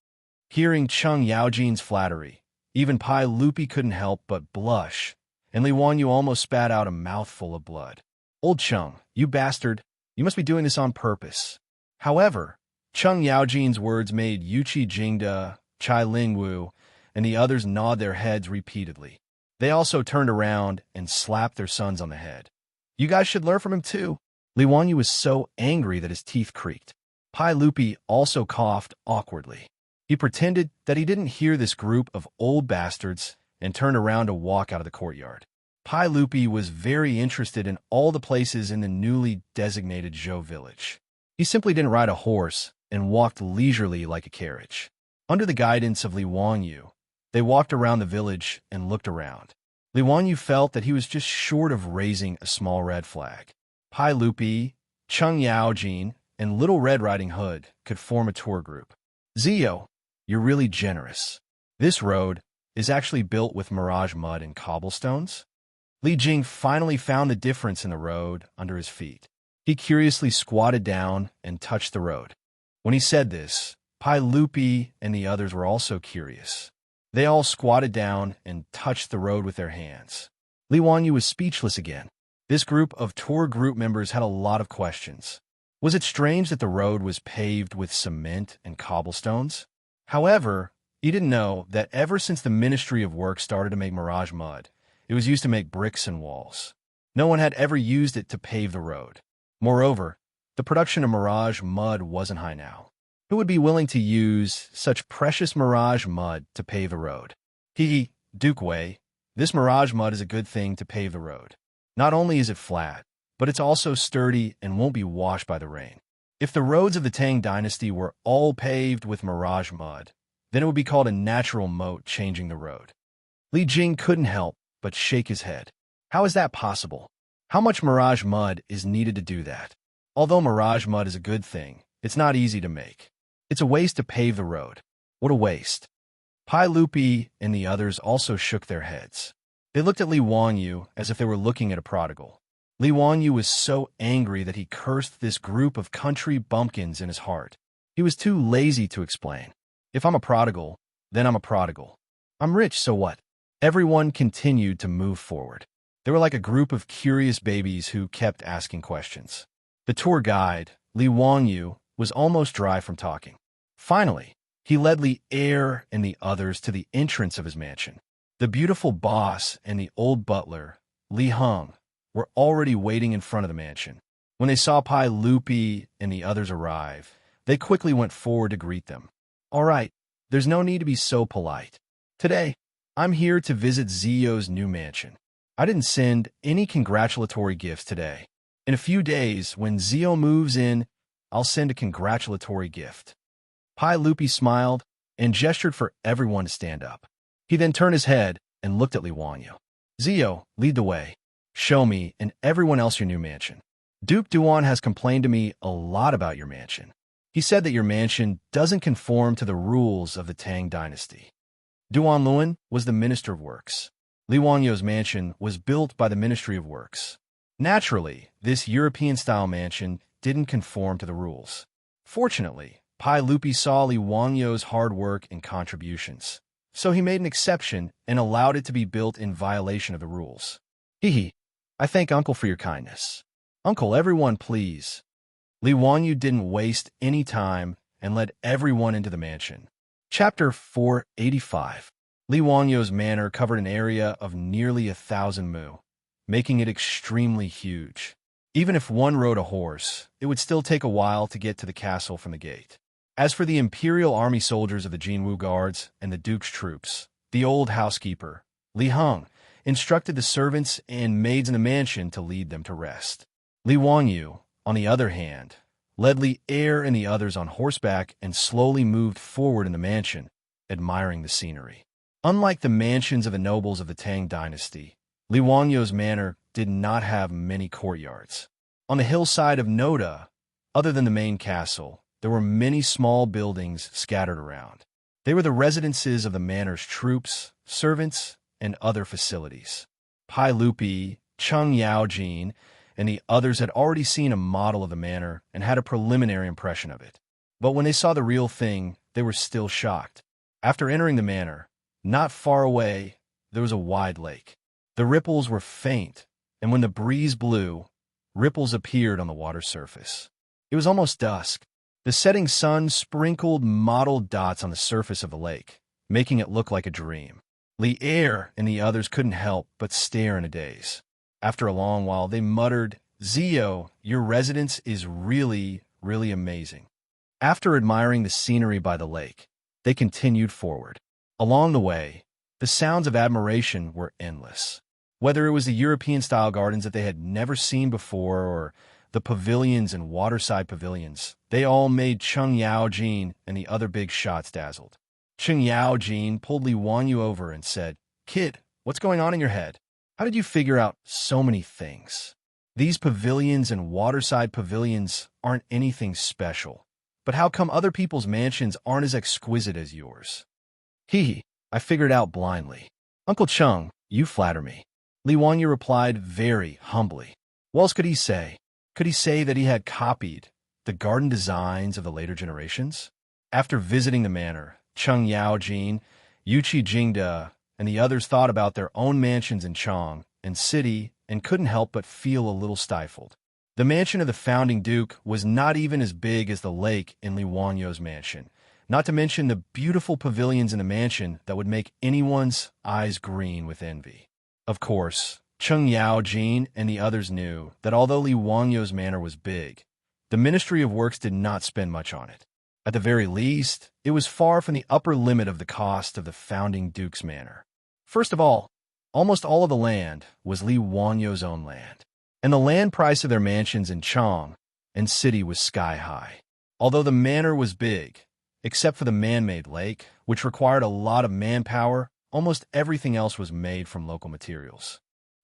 Hearing Cheng Yaojin's flattery, even Pai Lupi couldn't help but blush, and Li Wanyu almost spat out a mouthful of blood. Old Cheng, you bastard, you must be doing this on purpose. However, Cheng Yaojin's words made Yuqi Jingda, Chai Lingwu, and the others nod their heads repeatedly. They also turned around and slapped their sons on the head. You guys should learn from him too. Li Wanyu was so angry that his teeth creaked. Pai Lupi also coughed awkwardly. He pretended that he didn't hear this group of old bastards and turned around to walk out of the courtyard. Pai Lupi was very interested in all the places in the newly designated Zhou village. He simply didn't ride a horse and walked leisurely like a carriage. Under the guidance of Li Wanyu, they walked around the village and looked around. Li Wanyu felt that he was just short of raising a small red flag. Pai Lupi, Cheng Yaojin, and Little Red Riding Hood could form a tour group. Zio, you're really generous. This road is actually built with mirage mud and cobblestones. Li Jing finally found the difference in the road under his feet. He curiously squatted down and touched the road. When he said this, Pai Lupi and the others were also curious. They all squatted down and touched the road with their hands. Li Wanyu was speechless again. This group of tour group members had a lot of questions. Was it strange that the road was paved with cement and cobblestones? However, He didn't know that ever since the Ministry of Work started to make Mirage mud, it was used to make bricks and walls. No one had ever used it to pave the road. Moreover, the production of Mirage mud wasn't high now. Who would be willing to use such precious Mirage mud to pave the road? Duke Wei, this Mirage mud is a good thing to pave the road. Not only is it flat, but it's also sturdy and won't be washed by the rain. If the roads of the Tang dynasty were all paved with Mirage mud, then it would be called a natural moat changing the road. Li Jing couldn't help but shake his head. How is that possible? How much Mirage mud is needed to do that? Although Mirage mud is a good thing, it's not easy to make. It's a waste to pave the road. What a waste. Pai Lupi and the others also shook their heads. They looked at Li Wangyu as if they were looking at a prodigal. Li Wangyu was so angry that he cursed this group of country bumpkins in his heart. He was too lazy to explain. If I'm a prodigal, then I'm a prodigal. I'm rich, so what? Everyone continued to move forward. They were like a group of curious babies who kept asking questions. The tour guide, Li Wangyu, was almost dry from talking. Finally, he led Li Er and the others to the entrance of his mansion. The beautiful boss and the old butler, Li Heng, were already waiting in front of the mansion. When they saw Pai Lupi and the others arrive, they quickly went forward to greet them. All right, there's no need to be so polite. Today, I'm here to visit Zio's new mansion. I didn't send any congratulatory gifts today. In a few days, when Zio moves in, I'll send a congratulatory gift. Pai Lupi smiled and gestured for everyone to stand up. He then turned his head and looked at Li Wangyu. Zio, lead the way. Show me and everyone else your new mansion. Duke Duan has complained to me a lot about your mansion. He said that your mansion doesn't conform to the rules of the Tang dynasty. Duan Luan was the Minister of Works. Li Wangyu's mansion was built by the Ministry of Works. Naturally, this European-style mansion didn't conform to the rules. Fortunately, Pai Lupi saw Li Wangyu's hard work and contributions, so he made an exception and allowed it to be built in violation of the rules. I thank Uncle for your kindness. Uncle, everyone please. Li Wangyu didn't waste any time and led everyone into the mansion. Chapter 485. Li Wangyu's manor covered an area of nearly 1,000 mu, making it extremely huge. Even if one rode a horse, it would still take a while to get to the castle from the gate. As for the Imperial Army soldiers of the Jinwu Guards and the Duke's troops, the old housekeeper, Li Heng, instructed the servants and maids in the mansion to lead them to rest. Li Wangyu, on the other hand, led Li Er and the others on horseback and slowly moved forward in the mansion, admiring the scenery. Unlike the mansions of the nobles of the Tang dynasty, Li Wangyu's manor did not have many courtyards. On the hillside of Noda, other than the main castle, there were many small buildings scattered around. They were the residences of the manor's troops, servants, and other facilities. Pai Lupi, Cheng Yaojin, and the others had already seen a model of the manor and had a preliminary impression of it. But when they saw the real thing, they were still shocked. After entering the manor, not far away, there was a wide lake. The ripples were faint, and when the breeze blew, ripples appeared on the water's surface. It was almost dusk. The setting sun sprinkled mottled dots on the surface of the lake, making it look like a dream. Li Er and the others couldn't help but stare in a daze. After a long while, they muttered, Zio, your residence is really, really amazing. After admiring the scenery by the lake, they continued forward. Along the way, the sounds of admiration were endless. Whether it was the European-style gardens that they had never seen before or the pavilions and waterside pavilions, they all made Cheng Yaojin and the other big shots dazzled. Cheng Yaojin pulled Li Wangyu over and said, Kid, what's going on in your head? How did you figure out so many things? These pavilions and waterside pavilions aren't anything special, but how come other people's mansions aren't as exquisite as yours? I figured out blindly. Uncle Cheng, you flatter me. Li Wangyu replied very humbly. What else could he say? Could he say that he had copied the garden designs of the later generations? After visiting the manor, Cheng Yaojin, Yuqi Jingde, and the others thought about their own mansions in Chang and city and couldn't help but feel a little stifled. The mansion of the founding duke was not even as big as the lake in Li Wangyu's mansion, not to mention the beautiful pavilions in the mansion that would make anyone's eyes green with envy. Of course, Cheng Yao-jin and the others knew that although Li Wangyou's manor was big, the Ministry of Works did not spend much on it. At the very least, it was far from the upper limit of the cost of the founding duke's manor. First of all, almost all of the land was Li Wangyou's own land, and the land price of their mansions in Chang and city was sky high. Although the manor was big, except for the man-made lake, which required a lot of manpower, almost everything else was made from local materials.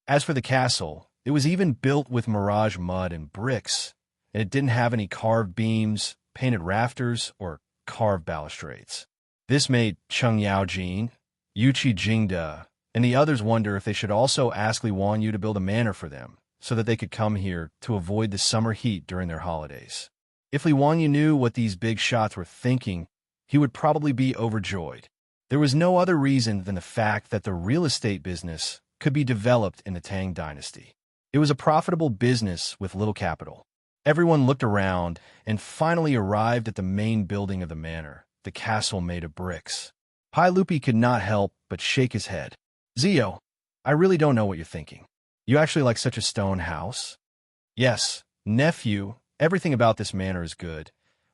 As for the castle, it was even built with mirage mud and bricks, and it didn't have any carved beams, painted rafters, or carved balustrades. This made Cheng Yao-jin, Yuqi Jingde, and the others wonder if they should also ask Li Wanyu to build a manor for them, so that they could come here to avoid the summer heat during their holidays. If Li Wanyu knew what these big shots were thinking, he would probably be overjoyed. There was no other reason than the fact that the real estate business could be developed in the Tang dynasty. It was a profitable business with little capital. Everyone looked around and finally arrived at the main building of the manor, the castle made of bricks. Pai Lupi could not help but shake his head. Zio, I really don't know what you're thinking. You actually like such a stone house? Yes, nephew, everything about this manor is good,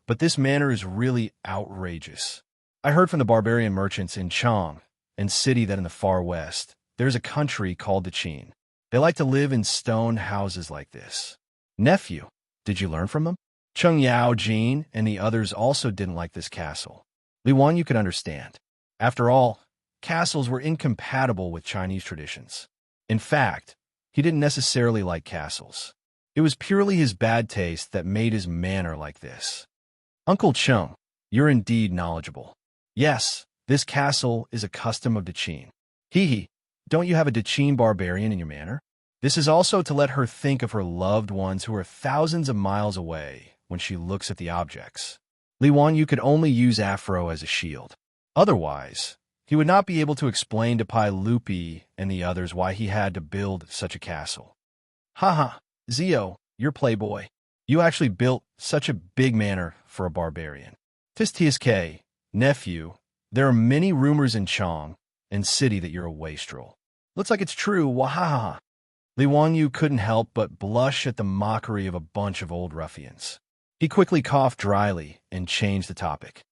but this manor is really outrageous. I heard from the barbarian merchants in Chang and city that in the far west, there's a country called the Qin. They like to live in stone houses like this. Nephew, did you learn from them? Cheng Yao-jin and the others also didn't like this castle. Li Wanyu could understand. After all, castles were incompatible with Chinese traditions. In fact, he didn't necessarily like castles. It was purely his bad taste that made his manner like this. Uncle Cheng, you're indeed knowledgeable. Yes, this castle is a custom of the Qin. Hee, don't you have a Qin barbarian in your manor? This is also to let her think of her loved ones who are thousands of miles away when she looks at the objects. Li Wanyu could only use Afro as a shield. Otherwise, he would not be able to explain to Pai Lupi and the others why he had to build such a castle. Haha, Zio, you're playboy. You actually built such a big manor for a barbarian. Tsk, nephew, there are many rumors in Chang and city that you're a wastrel. Looks like it's true, wahaha. Li Wanyu couldn't help but blush at the mockery of a bunch of old ruffians. He quickly coughed dryly and changed the topic.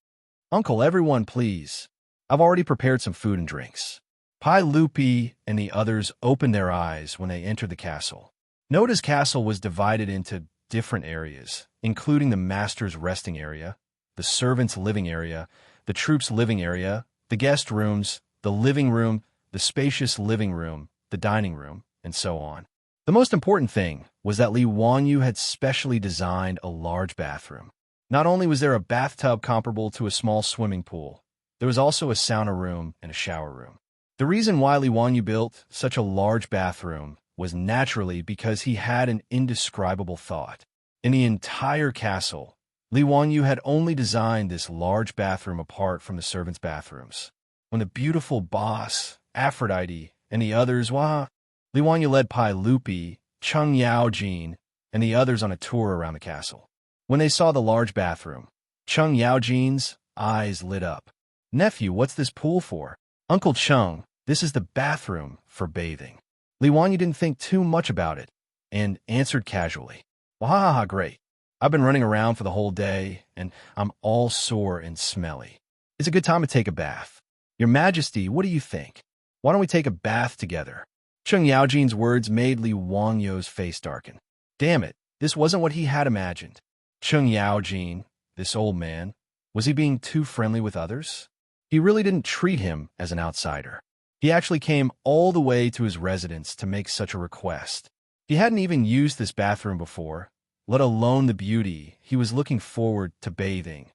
Uncle, everyone, please. I've already prepared some food and drinks. Pai Lupi and the others opened their eyes when they entered the castle. Noda's castle was divided into different areas, including the master's resting area, the servants' living area, the troops' living area, the guest rooms, the living room, the spacious living room, the dining room, and so on. The most important thing was that Li Wanyu had specially designed a large bathroom. Not only was there a bathtub comparable to a small swimming pool, there was also a sauna room and a shower room. The reason why Li Wanyu built such a large bathroom was naturally because he had an indescribable thought. In the entire castle, Li Wanyu had only designed this large bathroom apart from the servants' bathrooms. When the beautiful boss, Aphrodite, and the others, Li Wanyu led Pai Lupi, Cheng Yao-jin, and the others on a tour around the castle. When they saw the large bathroom, Cheng Yao-jin's eyes lit up. Nephew, what's this pool for? Uncle Cheng, this is the bathroom for bathing. Li Wanyu didn't think too much about it and answered casually. Wahaha, great. I've been running around for the whole day, and I'm all sore and smelly. It's a good time to take a bath. Your Majesty, what do you think? Why don't we take a bath together? Cheng Yao-jin's words made Li Wangyou's face darken. Damn it, this wasn't what he had imagined. Cheng Yao-jin, this old man, was he being too friendly with others? He really didn't treat him as an outsider. He actually came all the way to his residence to make such a request. He hadn't even used this bathroom before, let alone the beauty he was looking forward to bathing.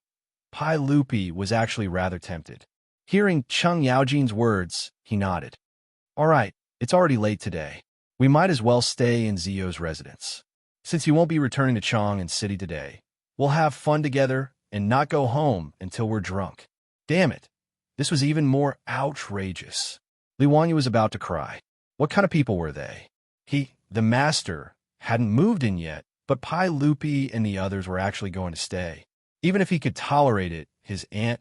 Pai Lupi was actually rather tempted. Hearing Cheng Yao-jin's words, he nodded. All right, it's already late today. We might as well stay in Zio's residence. Since he won't be returning to Chang and city today, we'll have fun together and not go home until we're drunk. Damn it, this was even more outrageous. Li Wanyu was about to cry. What kind of people were they? The master, hadn't moved in yet, but Pai Lupi and the others were actually going to stay. Even if he could tolerate it, his aunt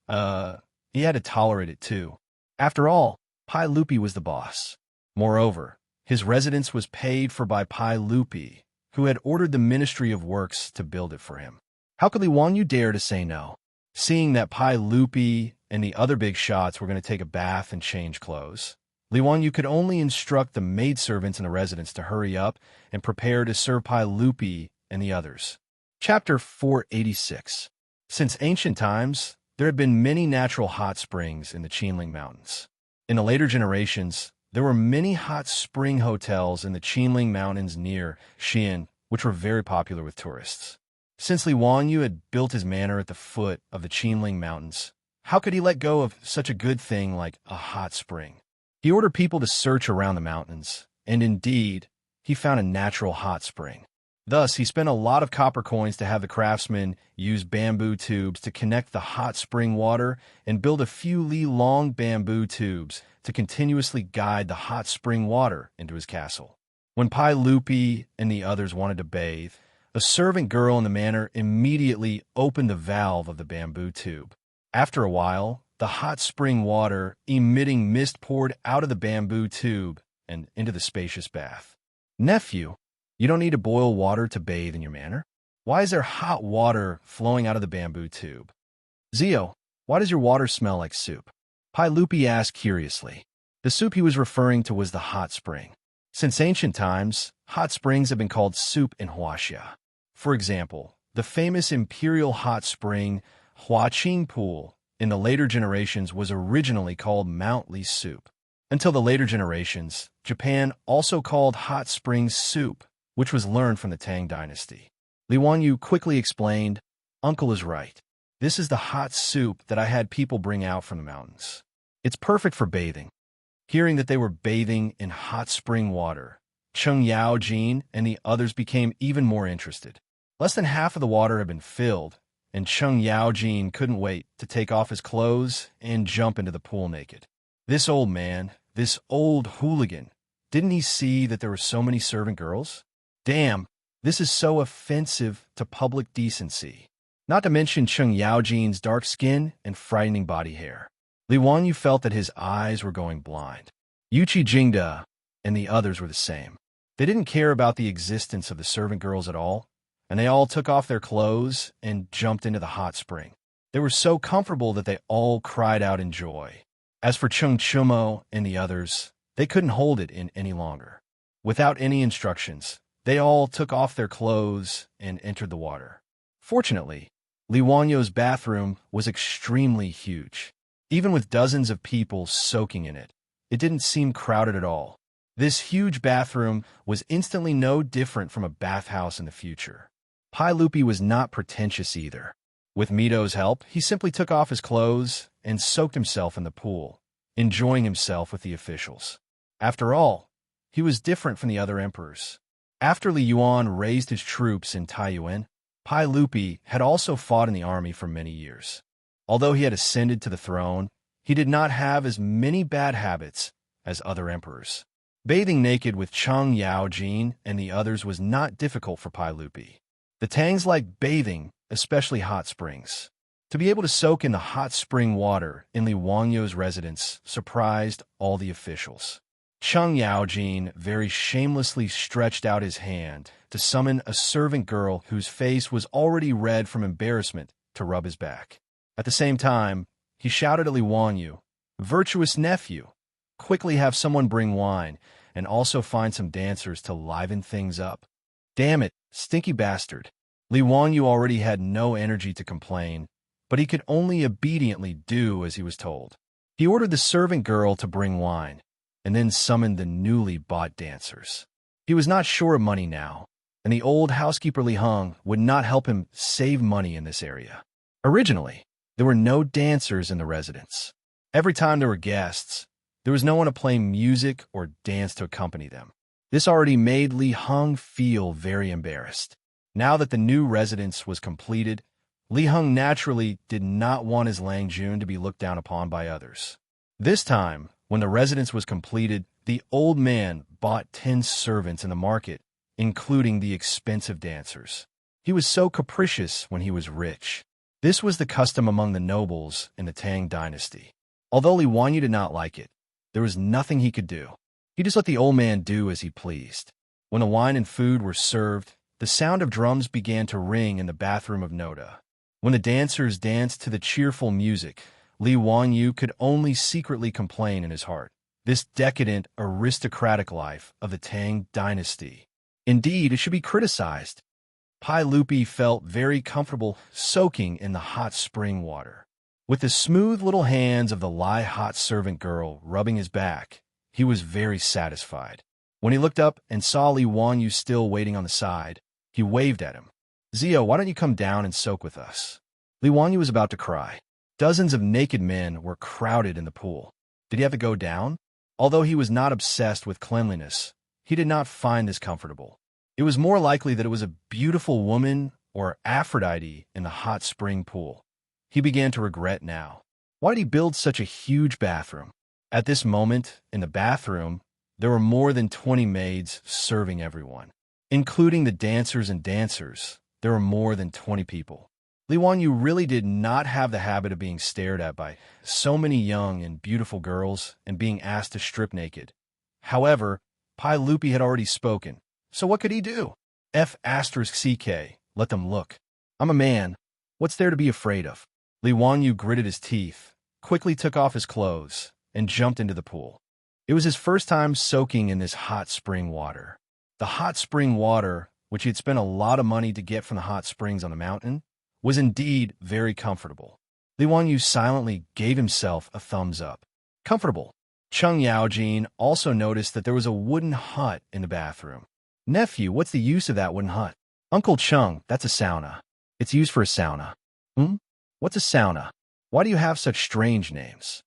He had to tolerate it too. After all, Pai Lupi was the boss. Moreover, his residence was paid for by Pai Lupi, who had ordered the Ministry of Works to build it for him. How could Li Wanyu dare to say no? Seeing that Pai Lupi and the other big shots were going to take a bath and change clothes, Li Wanyu could only instruct the maidservants in the residence to hurry up and prepare to serve Pai Lupi and the others. Chapter 486. Since ancient times, there had been many natural hot springs in the Qinling Mountains. In the later generations, there were many hot spring hotels in the Qinling Mountains near Xi'an, which were very popular with tourists. Since Li Wanyu had built his manor at the foot of the Qinling Mountains, how could he let go of such a good thing like a hot spring? He ordered people to search around the mountains, and indeed, he found a natural hot spring. Thus, he spent a lot of copper coins to have the craftsmen use bamboo tubes to connect the hot spring water and build a few li-long bamboo tubes to continuously guide the hot spring water into his castle. When Pai Lupi and the others wanted to bathe, a servant girl in the manor immediately opened the valve of the bamboo tube. After a while, the hot spring water emitting mist poured out of the bamboo tube and into the spacious bath. Nephew, you don't need to boil water to bathe in your manor. Why is there hot water flowing out of the bamboo tube? Zio, why does your water smell like soup? Pai Lupi asked curiously. The soup he was referring to was the hot spring. Since ancient times, hot springs have been called soup in Huaxia. For example, the famous imperial hot spring Huaqing Pool in the later generations was originally called Mount Li Soup. Until the later generations, Japan also called hot springs soup, which was learned from the Tang dynasty. Li Wanyu quickly explained, "Uncle is right. This is the hot soup that I had people bring out from the mountains. It's perfect for bathing." Hearing that they were bathing in hot spring water, Cheng Yaojin and the others became even more interested. Less than half of the water had been filled, and Cheng Yaojin couldn't wait to take off his clothes and jump into the pool naked. This old man, this old hooligan, didn't he see that there were so many servant girls? Damn, this is so offensive to public decency. Not to mention Cheng Yaojin's dark skin and frightening body hair. Li Wanyu felt that his eyes were going blind. Yuqi Jingda and the others were the same. They didn't care about the existence of the servant girls at all, and they all took off their clothes and jumped into the hot spring. They were so comfortable that they all cried out in joy. As for Cheng Chumo and the others, they couldn't hold it in any longer. Without any instructions, they all took off their clothes and entered the water. Fortunately, Li Wanyu's bathroom was extremely huge. Even with dozens of people soaking in it, it didn't seem crowded at all. This huge bathroom was instantly no different from a bathhouse in the future. Pai Lupi was not pretentious either. With Mito's help, he simply took off his clothes and soaked himself in the pool, enjoying himself with the officials. After all, he was different from the other emperors. After Li Yuan raised his troops in Taiyuan, Pai Lupi had also fought in the army for many years. Although he had ascended to the throne, he did not have as many bad habits as other emperors. Bathing naked with Cheng Yaojin and the others was not difficult for Pai Lupi. The Tangs liked bathing, especially hot springs. To be able to soak in the hot spring water in Li Wanyu's residence surprised all the officials. Cheng Yaojin very shamelessly stretched out his hand to summon a servant girl whose face was already red from embarrassment to rub his back. At the same time, he shouted at Li Wanyu, "Virtuous nephew, quickly have someone bring wine, and also find some dancers to liven things up." Damn it, stinky bastard. Li Wanyu already had no energy to complain, but he could only obediently do as he was told. He ordered the servant girl to bring wine, and then summoned the newly bought dancers. He was not short of money now, and the old housekeeper Li Heng would not help him save money in this area. Originally, there were no dancers in the residence. Every time there were guests, there was no one to play music or dance to accompany them. This already made Li Heng feel very embarrassed. Now that the new residence was completed, Li Heng naturally did not want his Lang Jun to be looked down upon by others. This time, when the residence was completed, the old man bought 10 servants in the market, including the expensive dancers. He was so capricious when he was rich. This was the custom among the nobles in the Tang dynasty. Although Li Wanyu did not like it, there was nothing he could do. He just let the old man do as he pleased. When the wine and food were served, the sound of drums began to ring in the bathroom of Noda. When the dancers danced to the cheerful music, Li Wanyu could only secretly complain in his heart. This decadent, aristocratic life of the Tang dynasty. Indeed, it should be criticized. Pai Lupi felt very comfortable soaking in the hot spring water. With the smooth little hands of the hot servant girl rubbing his back, he was very satisfied. When he looked up and saw Li Wanyu still waiting on the side, he waved at him. "Zio, why don't you come down and soak with us?" Li Wanyu was about to cry. Dozens of naked men were crowded in the pool. Did he have to go down? Although he was not obsessed with cleanliness, he did not find this comfortable. It was more likely that it was a beautiful woman or Aphrodite in the hot spring pool. He began to regret now. Why did he build such a huge bathroom? At this moment, in the bathroom, there were more than 20 maids serving everyone. Including the dancers and dancers, there were more than 20 people. Li Wanyu really did not have the habit of being stared at by so many young and beautiful girls and being asked to strip naked. However, Pai Lupi had already spoken, so what could he do? F***CK, let them look. I'm a man. What's there to be afraid of? Li Wanyu gritted his teeth, quickly took off his clothes, and jumped into the pool. It was his first time soaking in this hot spring water. The hot spring water, which he had spent a lot of money to get from the hot springs on the mountain, was indeed very comfortable. Li Wanyu silently gave himself a thumbs up. Comfortable. Chung Yaojin also noticed that there was a wooden hut in the bathroom. "Nephew, what's the use of that wooden hut?" "Uncle Chung, that's a sauna. It's used for a sauna." What's a sauna? Why do you have such strange names?"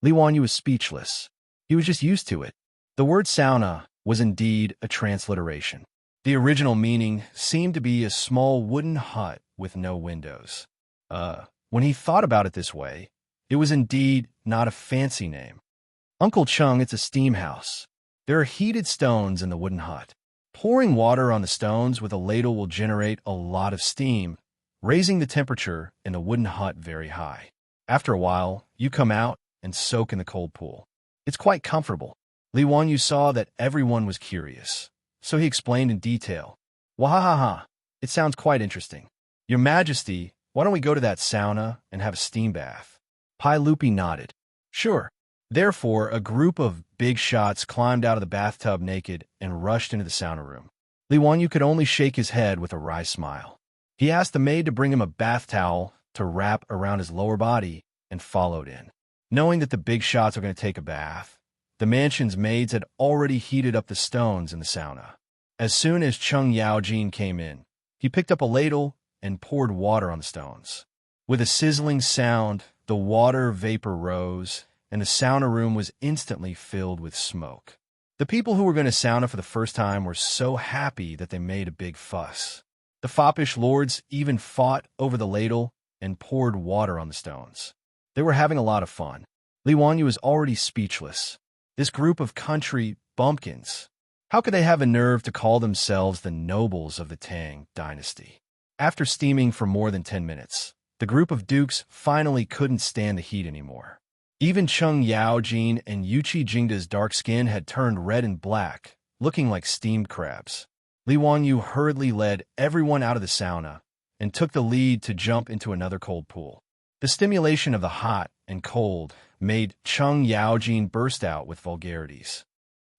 Li Wanyu was speechless. He was just used to it. The word sauna was indeed a transliteration. The original meaning seemed to be a small wooden hut with no windows. When he thought about it this way, it was indeed not a fancy name. "Uncle Chung, it's a steam house. There are heated stones in the wooden hut. Pouring water on the stones with a ladle will generate a lot of steam, raising the temperature in the wooden hut very high. After a while, you come out and soak in the cold pool. It's quite comfortable." Li Wanyu saw that everyone was curious, so he explained in detail. "Wahahaha, it sounds quite interesting. Your Majesty, why don't we go to that sauna and have a steam bath?" Pai Lupi nodded. "Sure." Therefore, a group of big shots climbed out of the bathtub naked and rushed into the sauna room. Li Wanyu could only shake his head with a wry smile. He asked the maid to bring him a bath towel to wrap around his lower body and followed in. Knowing that the big shots were going to take a bath, the mansion's maids had already heated up the stones in the sauna. As soon as Chung Yaojin came in, he picked up a ladle and poured water on the stones. With a sizzling sound, the water vapor rose, and the sauna room was instantly filled with smoke. The people who were going to sauna for the first time were so happy that they made a big fuss. The foppish lords even fought over the ladle and poured water on the stones. They were having a lot of fun. Li Wanyu was already speechless. This group of country bumpkins. How could they have a nerve to call themselves the nobles of the Tang dynasty? After steaming for more than 10 minutes, the group of dukes finally couldn't stand the heat anymore. Even Chung Yaojin and Yuchi Jingda's dark skin had turned red and black, looking like steamed crabs. Li Wanyu hurriedly led everyone out of the sauna and took the lead to jump into another cold pool. The stimulation of the hot and cold made Chung Yaojin burst out with vulgarities.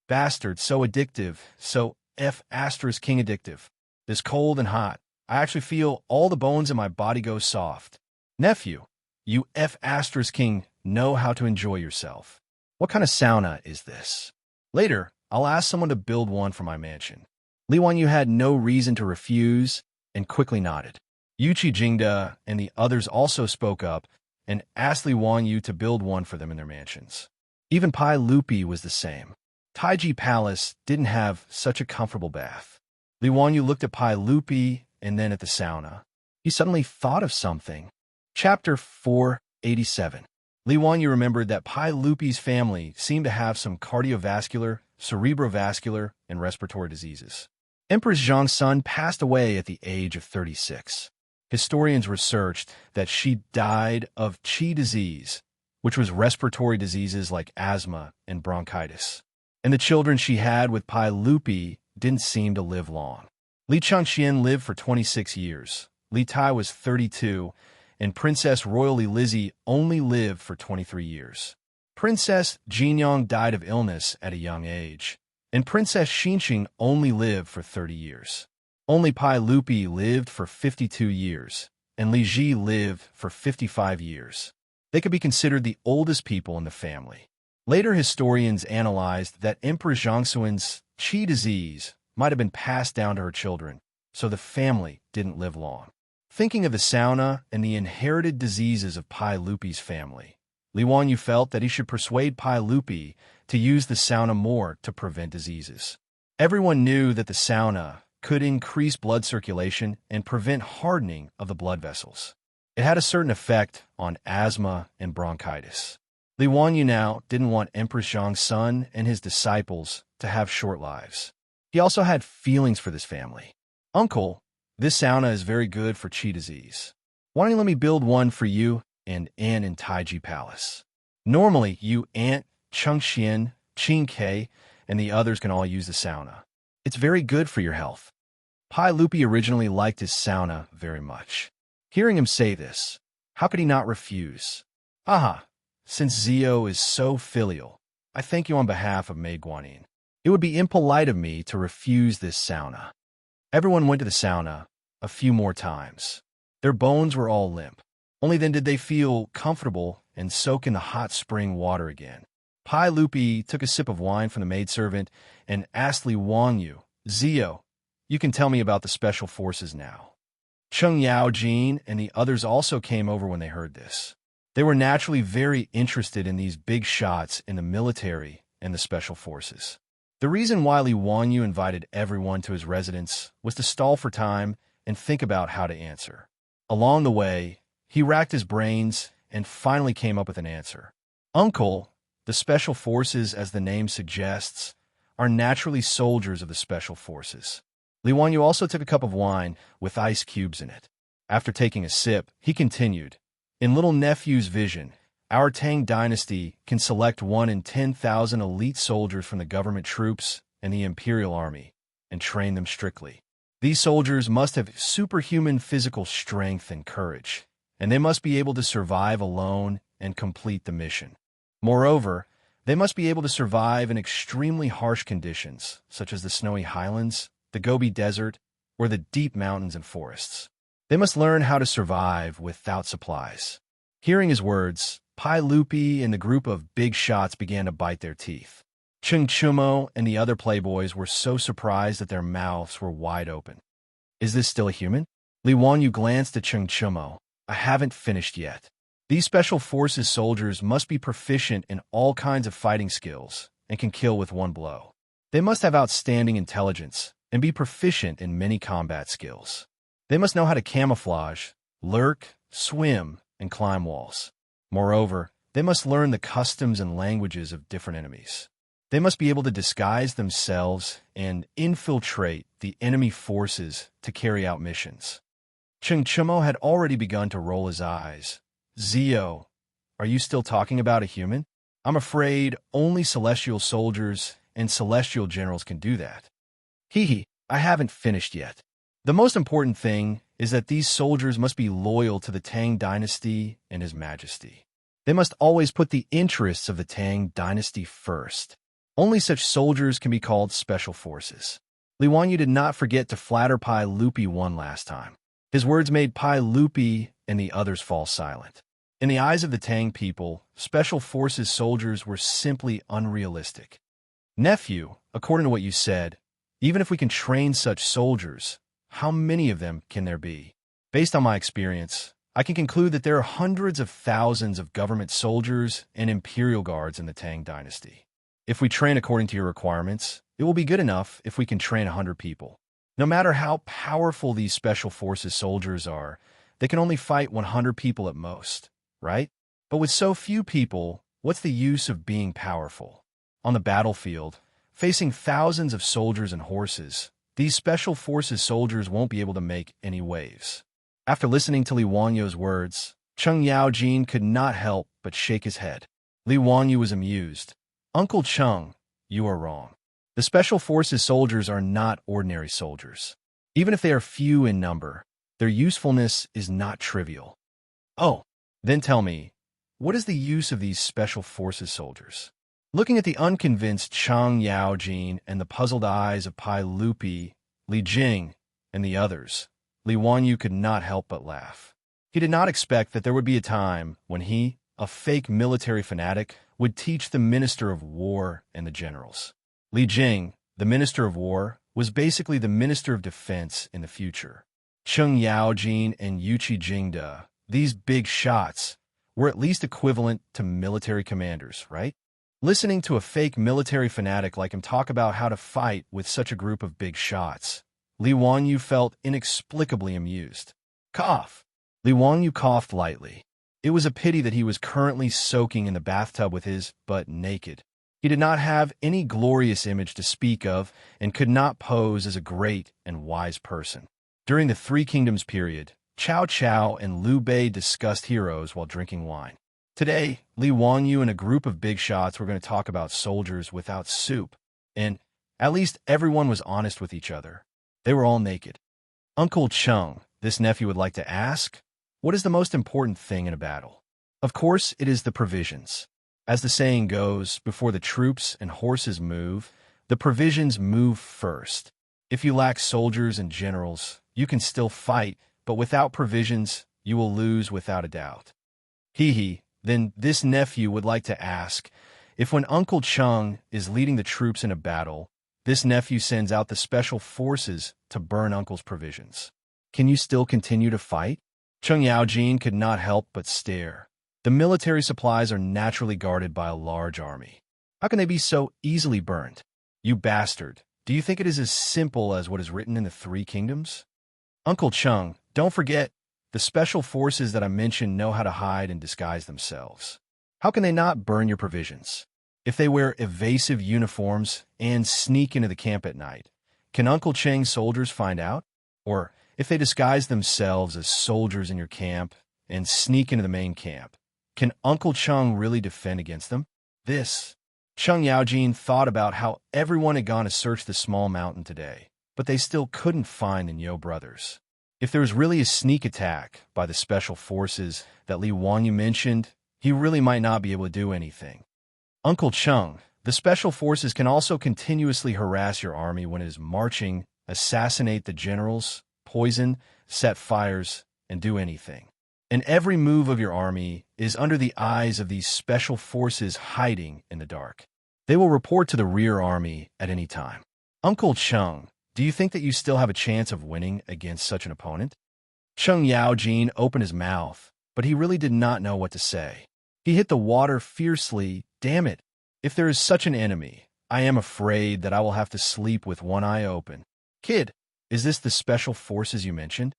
"Bastard, so addictive, so F***king addictive. This cold and hot, I actually feel all the bones in my body go soft. Nephew, you F***king know how to enjoy yourself. What kind of sauna is this? Later, I'll ask someone to build one for my mansion." Li Wanyu had no reason to refuse and quickly nodded. Yuchi Jingda and the others also spoke up and asked Li Wanyu to build one for them in their mansions. Even Pai Lupi was the same. Taiji Palace didn't have such a comfortable bath. Li Wanyu looked at Pai Lupi and then at the sauna. He suddenly thought of something. Chapter 487. Li Wanyu remembered that Pai Lupi's family seemed to have some cardiovascular, cerebrovascular, and respiratory diseases. Empress Zhangsun passed away at the age of 36. Historians researched that she died of qi disease, which was respiratory diseases like asthma and bronchitis. And the children she had with Pai Lupi didn't seem to live long. Li Changxian lived for 26 years, Li Tai was 32, and Princess Royally Lizzie only lived for 23 years. Princess Jinyang died of illness at a young age, and Princess Xinxing only lived for 30 years. Only Pai Lupi lived for 52 years, and Li Ji lived for 55 years. They could be considered the oldest people in the family. Later historians analyzed that Empress Zhongxuan's qi disease might have been passed down to her children, so the family didn't live long. Thinking of the sauna and the inherited diseases of Pai Lupi's family, Li Wanyu felt that he should persuade Pai Lupi to use the sauna more to prevent diseases. Everyone knew that the sauna could increase blood circulation and prevent hardening of the blood vessels. It had a certain effect on asthma and bronchitis. Li Wanyu now didn't want Empress Zhang's son and his disciples to have short lives. He also had feelings for this family. "Uncle, this sauna is very good for qi disease. Why don't you let me build one for you and Anne in Taiji Palace? Normally, you, Aunt, Chengxian, Qin Ke, and the others can all use the sauna. It's very good for your health." Pai Lupi originally liked his sauna very much. Hearing him say this, how could he not refuse? "Aha, since Zio is so filial, I thank you on behalf of Mei Guanyin. It would be impolite of me to refuse this sauna." Everyone went to the sauna a few more times. Their bones were all limp. Only then did they feel comfortable and soak in the hot spring water again. Pai Lupi took a sip of wine from the maidservant and asked Li Wanyu, "Zio, you can tell me about the special forces now." Cheng Yaojin and the others also came over when they heard this. They were naturally very interested in these big shots in the military and the special forces. The reason why Li Wanyu invited everyone to his residence was to stall for time and think about how to answer. Along the way, he racked his brains and finally came up with an answer. "Uncle, the special forces, as the name suggests, are naturally soldiers of the special forces." Li Wanyu also took a cup of wine with ice cubes in it. After taking a sip, he continued, "In little nephew's vision, our Tang dynasty can select 1 in 10,000 elite soldiers from the government troops and the imperial army and train them strictly. These soldiers must have superhuman physical strength and courage, and they must be able to survive alone and complete the mission. Moreover, they must be able to survive in extremely harsh conditions, such as the snowy highlands, the Gobi Desert, or the deep mountains and forests. They must learn how to survive without supplies." Hearing his words, Pai Lupi and the group of big shots began to bite their teeth. Cheng Chumo and the other playboys were so surprised that their mouths were wide open. "Is this still a human?" Li Wanyu glanced at Cheng Chumo. "I haven't finished yet. These special forces soldiers must be proficient in all kinds of fighting skills and can kill with one blow. They must have outstanding intelligence and be proficient in many combat skills. They must know how to camouflage, lurk, swim, and climb walls. Moreover, they must learn the customs and languages of different enemies. They must be able to disguise themselves and infiltrate the enemy forces to carry out missions." Cheng Chumo had already begun to roll his eyes. "Zio, are you still talking about a human? I'm afraid only celestial soldiers and celestial generals can do that." "Hee, I haven't finished yet. The most important thing is that these soldiers must be loyal to the Tang dynasty and His Majesty. They must always put the interests of the Tang dynasty first. Only such soldiers can be called special forces." Li Wanyu did not forget to flatter Pai Lupi one last time. His words made Pai Lupi and the others fall silent. In the eyes of the Tang people, special forces soldiers were simply unrealistic. "Nephew, according to what you said, even if we can train such soldiers, how many of them can there be? Based on my experience, I can conclude that there are hundreds of thousands of government soldiers and imperial guards in the Tang dynasty. If we train according to your requirements, it will be good enough if we can train 100 people. No matter how powerful these special forces soldiers are, they can only fight 100 people at most, right? But with so few people, what's the use of being powerful? On the battlefield, facing thousands of soldiers and horses, these special forces soldiers won't be able to make any waves. After listening to Li Wanyo's words, Cheng Yaojin could not help but shake his head. Li Wanyu was amused. Uncle Cheng, you are wrong. The Special Forces soldiers are not ordinary soldiers. Even if they are few in number, their usefulness is not trivial. Oh, then tell me, what is the use of these Special Forces soldiers? Looking at the unconvinced Cheng Yaojin and the puzzled eyes of Pai Lupi, Li Jing, and the others, Li Wanyu could not help but laugh. He did not expect that there would be a time when he, a fake military fanatic, would teach the Minister of War and the generals. Li Jing, the Minister of War, was basically the Minister of Defense in the future. Cheng Yaojin and Yuqi Jingde, these big shots, were at least equivalent to military commanders, right? Listening to a fake military fanatic like him talk about how to fight with such a group of big shots, Li Wanyu felt inexplicably amused. Cough. Li Wanyu coughed lightly. It was a pity that he was currently soaking in the bathtub with his butt naked. He did not have any glorious image to speak of and could not pose as a great and wise person. During the Three Kingdoms period, Cao Cao and Liu Bei discussed heroes while drinking wine. Today, Li Wanyu and a group of big shots were going to talk about soldiers without soup, and at least everyone was honest with each other. They were all naked. Uncle Cheng, this nephew would like to ask, what is the most important thing in a battle? Of course, it is the provisions. As the saying goes, before the troops and horses move, the provisions move first. If you lack soldiers and generals, you can still fight, but without provisions, you will lose without a doubt. Then this nephew would like to ask, if when Uncle Cheng is leading the troops in a battle, this nephew sends out the special forces to burn Uncle's provisions, can you still continue to fight? Cheng Yaojin could not help but stare. The military supplies are naturally guarded by a large army. How can they be so easily burned? You bastard, do you think it is as simple as what is written in the Three Kingdoms? Uncle Cheng, don't forget, the special forces that I mentioned know how to hide and disguise themselves. How can they not burn your provisions? If they wear evasive uniforms and sneak into the camp at night, can Uncle Cheng's soldiers find out? Or if they disguise themselves as soldiers in your camp and sneak into the main camp, can Uncle Cheng really defend against them? Cheng Yaojin thought about how everyone had gone to search the small mountain today, but they still couldn't find the Nyo brothers. If there was really a sneak attack by the special forces that Li Wanyu mentioned, he really might not be able to do anything. Uncle Cheng, the special forces can also continuously harass your army when it is marching, assassinate the generals, poison, set fires, and do anything. And every move of your army is under the eyes of these special forces hiding in the dark. They will report to the rear army at any time. Uncle Cheng, do you think that you still have a chance of winning against such an opponent? Cheng Yaojin opened his mouth, but he really did not know what to say. He hit the water fiercely. Damn it! If there is such an enemy, I am afraid that I will have to sleep with one eye open. Kid, is this the special forces you mentioned?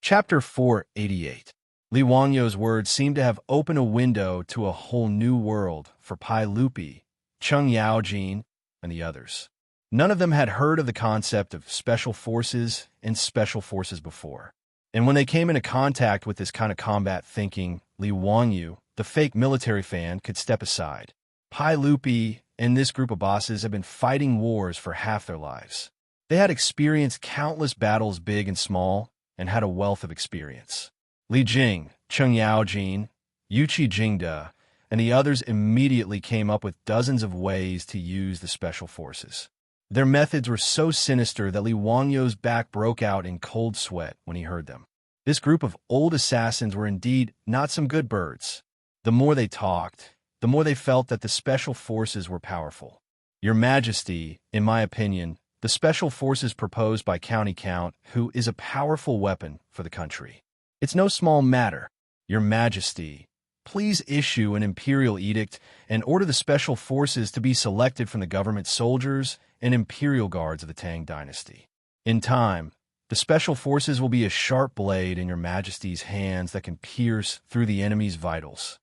Chapter 488. Li Wanyu's words seemed to have opened a window to a whole new world for Pai Lupi, Cheng Yaojin, and the others. None of them had heard of the concept of special forces and special forces before. And when they came into contact with this kind of combat thinking, Li Wanyu, the fake military fan, could step aside. Pai Lupi and this group of bosses have been fighting wars for half their lives. They had experienced countless battles big and small, and had a wealth of experience. Li Jing, Cheng Yaojin, Yuqi Jingde, and the others immediately came up with dozens of ways to use the special forces. Their methods were so sinister that Li Wanyu's back broke out in cold sweat when he heard them. This group of old assassins were indeed not some good birds. The more they talked, the more they felt that the special forces were powerful. Your Majesty, in my opinion, the special forces proposed by County Count, who is a powerful weapon for the country. It's no small matter. Your Majesty, please issue an imperial edict and order the special forces to be selected from the government soldiers and imperial guards of the Tang dynasty. In time, the special forces will be a sharp blade in your Majesty's hands that can pierce through the enemy's vitals.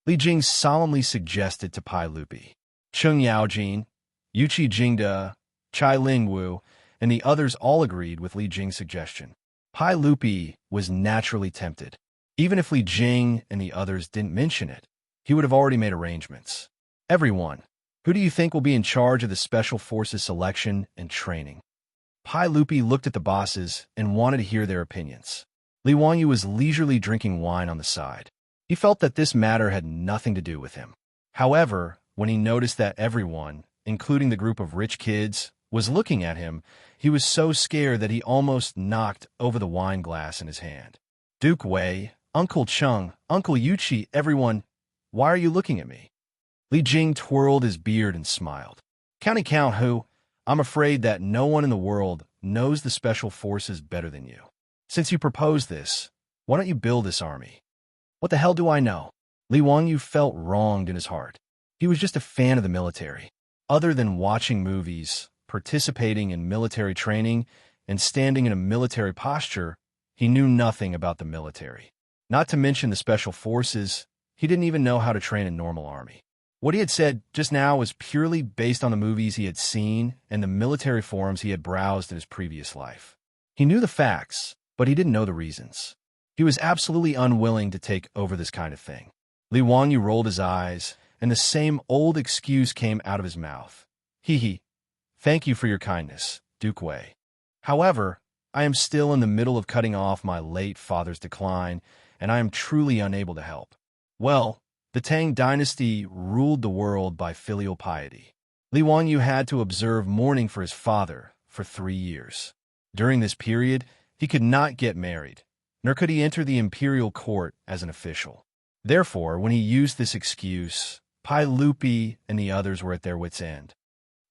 Li Jing solemnly suggested to Pai Lupi. Cheng Yaojin, Yuqi Jingde, Chai Lingwu, and the others all agreed with Li Jing's suggestion. Pai Lupi was naturally tempted. Even if Li Jing and the others didn't mention it, he would have already made arrangements. Everyone, who do you think will be in charge of the Special Forces selection and training? Pai Lupi looked at the bosses and wanted to hear their opinions. Li Wanyu was leisurely drinking wine on the side. He felt that this matter had nothing to do with him. However, when he noticed that everyone, including the group of rich kids, was looking at him, he was so scared that he almost knocked over the wine glass in his hand. Duke Wei, Uncle Chung, Uncle Yuchi, everyone, why are you looking at me? Li Jing twirled his beard and smiled. County Count who? I'm afraid that no one in the world knows the Special Forces better than you. Since you proposed this, why don't you build this army? What the hell do I know? Li Wanyu felt wronged in his heart. He was just a fan of the military. Other than watching movies, participating in military training, and standing in a military posture, he knew nothing about the military. Not to mention the Special Forces, he didn't even know how to train a normal army. What he had said just now was purely based on the movies he had seen and the military forums he had browsed in his previous life. He knew the facts, but he didn't know the reasons. He was absolutely unwilling to take over this kind of thing. Li Wanyu rolled his eyes, and the same old excuse came out of his mouth. Hee. Thank you for your kindness, Duke Wei. However, I am still in the middle of cutting off my late father's decline, and I am truly unable to help. Well, the Tang dynasty ruled the world by filial piety. Li Wanyu had to observe mourning for his father for 3 years. During this period, he could not get married, nor could he enter the imperial court as an official. Therefore, when he used this excuse, Pai Lupi and the others were at their wits' end.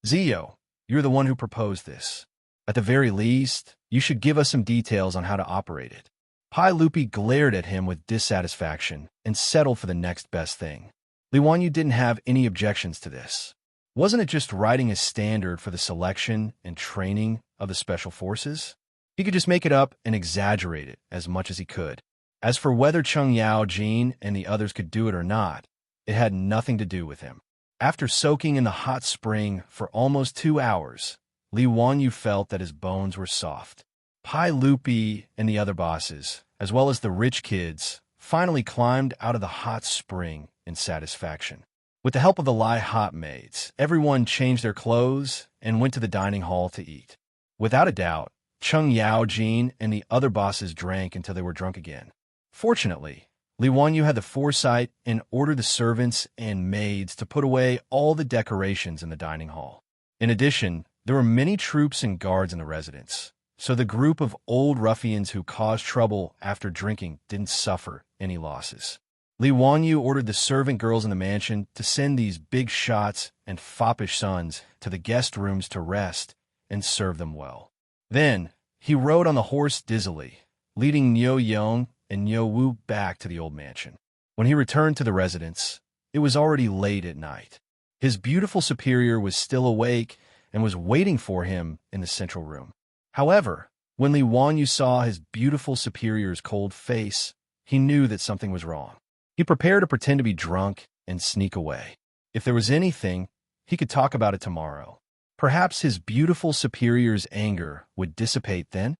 Zio, you're the one who proposed this. At the very least, you should give us some details on how to operate it. Pai Lupi glared at him with dissatisfaction and settled for the next best thing. Li Wanyu didn't have any objections to this. Wasn't it just writing a standard for the selection and training of the Special Forces? He could just make it up and exaggerate it as much as he could. As for whether Chung Yao Jin and the others could do it or not, it had nothing to do with him. After soaking in the hot spring for almost 2 hours, Li Wanyu felt that his bones were soft. Pai Lupi and the other bosses, as well as the rich kids, finally climbed out of the hot spring in satisfaction. With the help of the Lai hot maids, everyone changed their clothes and went to the dining hall to eat. Without a doubt, Chung Yao Jin and the other bosses drank until they were drunk again. Fortunately, Li Wanyu had the foresight and ordered the servants and maids to put away all the decorations in the dining hall. In addition, there were many troops and guards in the residence, so the group of old ruffians who caused trouble after drinking didn't suffer any losses. Li Wanyu ordered the servant girls in the mansion to send these big shots and foppish sons to the guest rooms to rest and serve them well. Then, he rode on the horse dizzily, leading Niu Yong and Niu Wu back to the old mansion. When he returned to the residence, it was already late at night. His beautiful superior was still awake and was waiting for him in the central room. However, when Li Wanyu saw his beautiful superior's cold face, he knew that something was wrong. He prepared to pretend to be drunk and sneak away. If there was anything, he could talk about it tomorrow. Perhaps his beautiful superior's anger would dissipate then?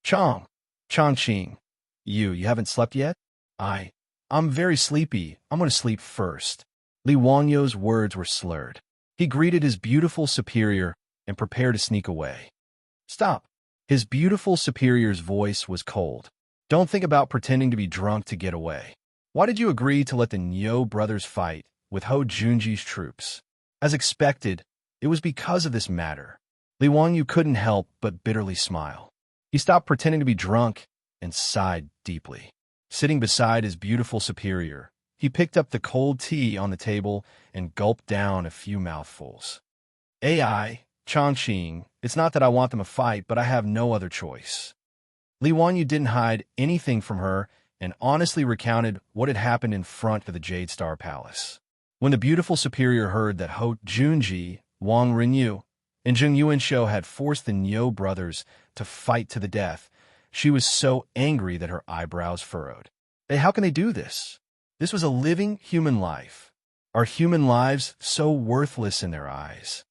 Chongqing, you haven't slept yet? I'm very sleepy. I'm going to sleep first. Li Wanyu's words were slurred. He greeted his beautiful superior and prepared to sneak away. Stop. His beautiful superior's voice was cold. Don't think about pretending to be drunk to get away. Why did you agree to let the Niu brothers fight with Ho Junji's troops? As expected, it was because of this matter. Li Wanyu couldn't help but bitterly smile. He stopped pretending to be drunk and sighed deeply. Sitting beside his beautiful superior, he picked up the cold tea on the table and gulped down a few mouthfuls. Chongqing, it's not that I want them to fight, but I have no other choice. Li Wanyu didn't hide anything from her and honestly recounted what had happened in front of the Jade Star Palace. When the beautiful superior heard that Ho Junji, Wang Renyu, and Zheng Yuanshou had forced the Niu brothers to fight to the death, she was so angry that her eyebrows furrowed. How can they do this? This was a living human life. Are human lives so worthless in their eyes?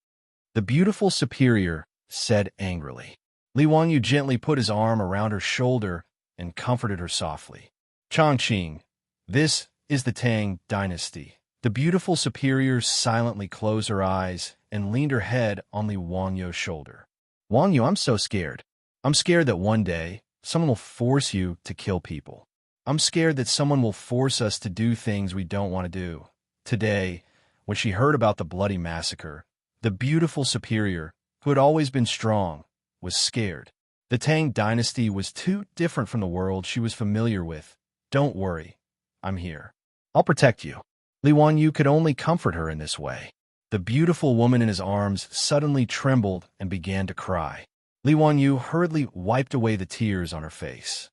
The beautiful superior said angrily. Li Wanyu gently put his arm around her shoulder and comforted her softly. Chongqing, this is the Tang dynasty. The beautiful superior silently closed her eyes and leaned her head on Li Wangyu's shoulder. Wangyu, I'm so scared. I'm scared that one day someone will force you to kill people. I'm scared that someone will force us to do things we don't want to do. Today, when she heard about the bloody massacre, the beautiful superior, who had always been strong, was scared. The Tang dynasty was too different from the world she was familiar with. Don't worry, I'm here. I'll protect you. Li Wanyu could only comfort her in this way. The beautiful woman in his arms suddenly trembled and began to cry. Li Wanyu hurriedly wiped away the tears on her face.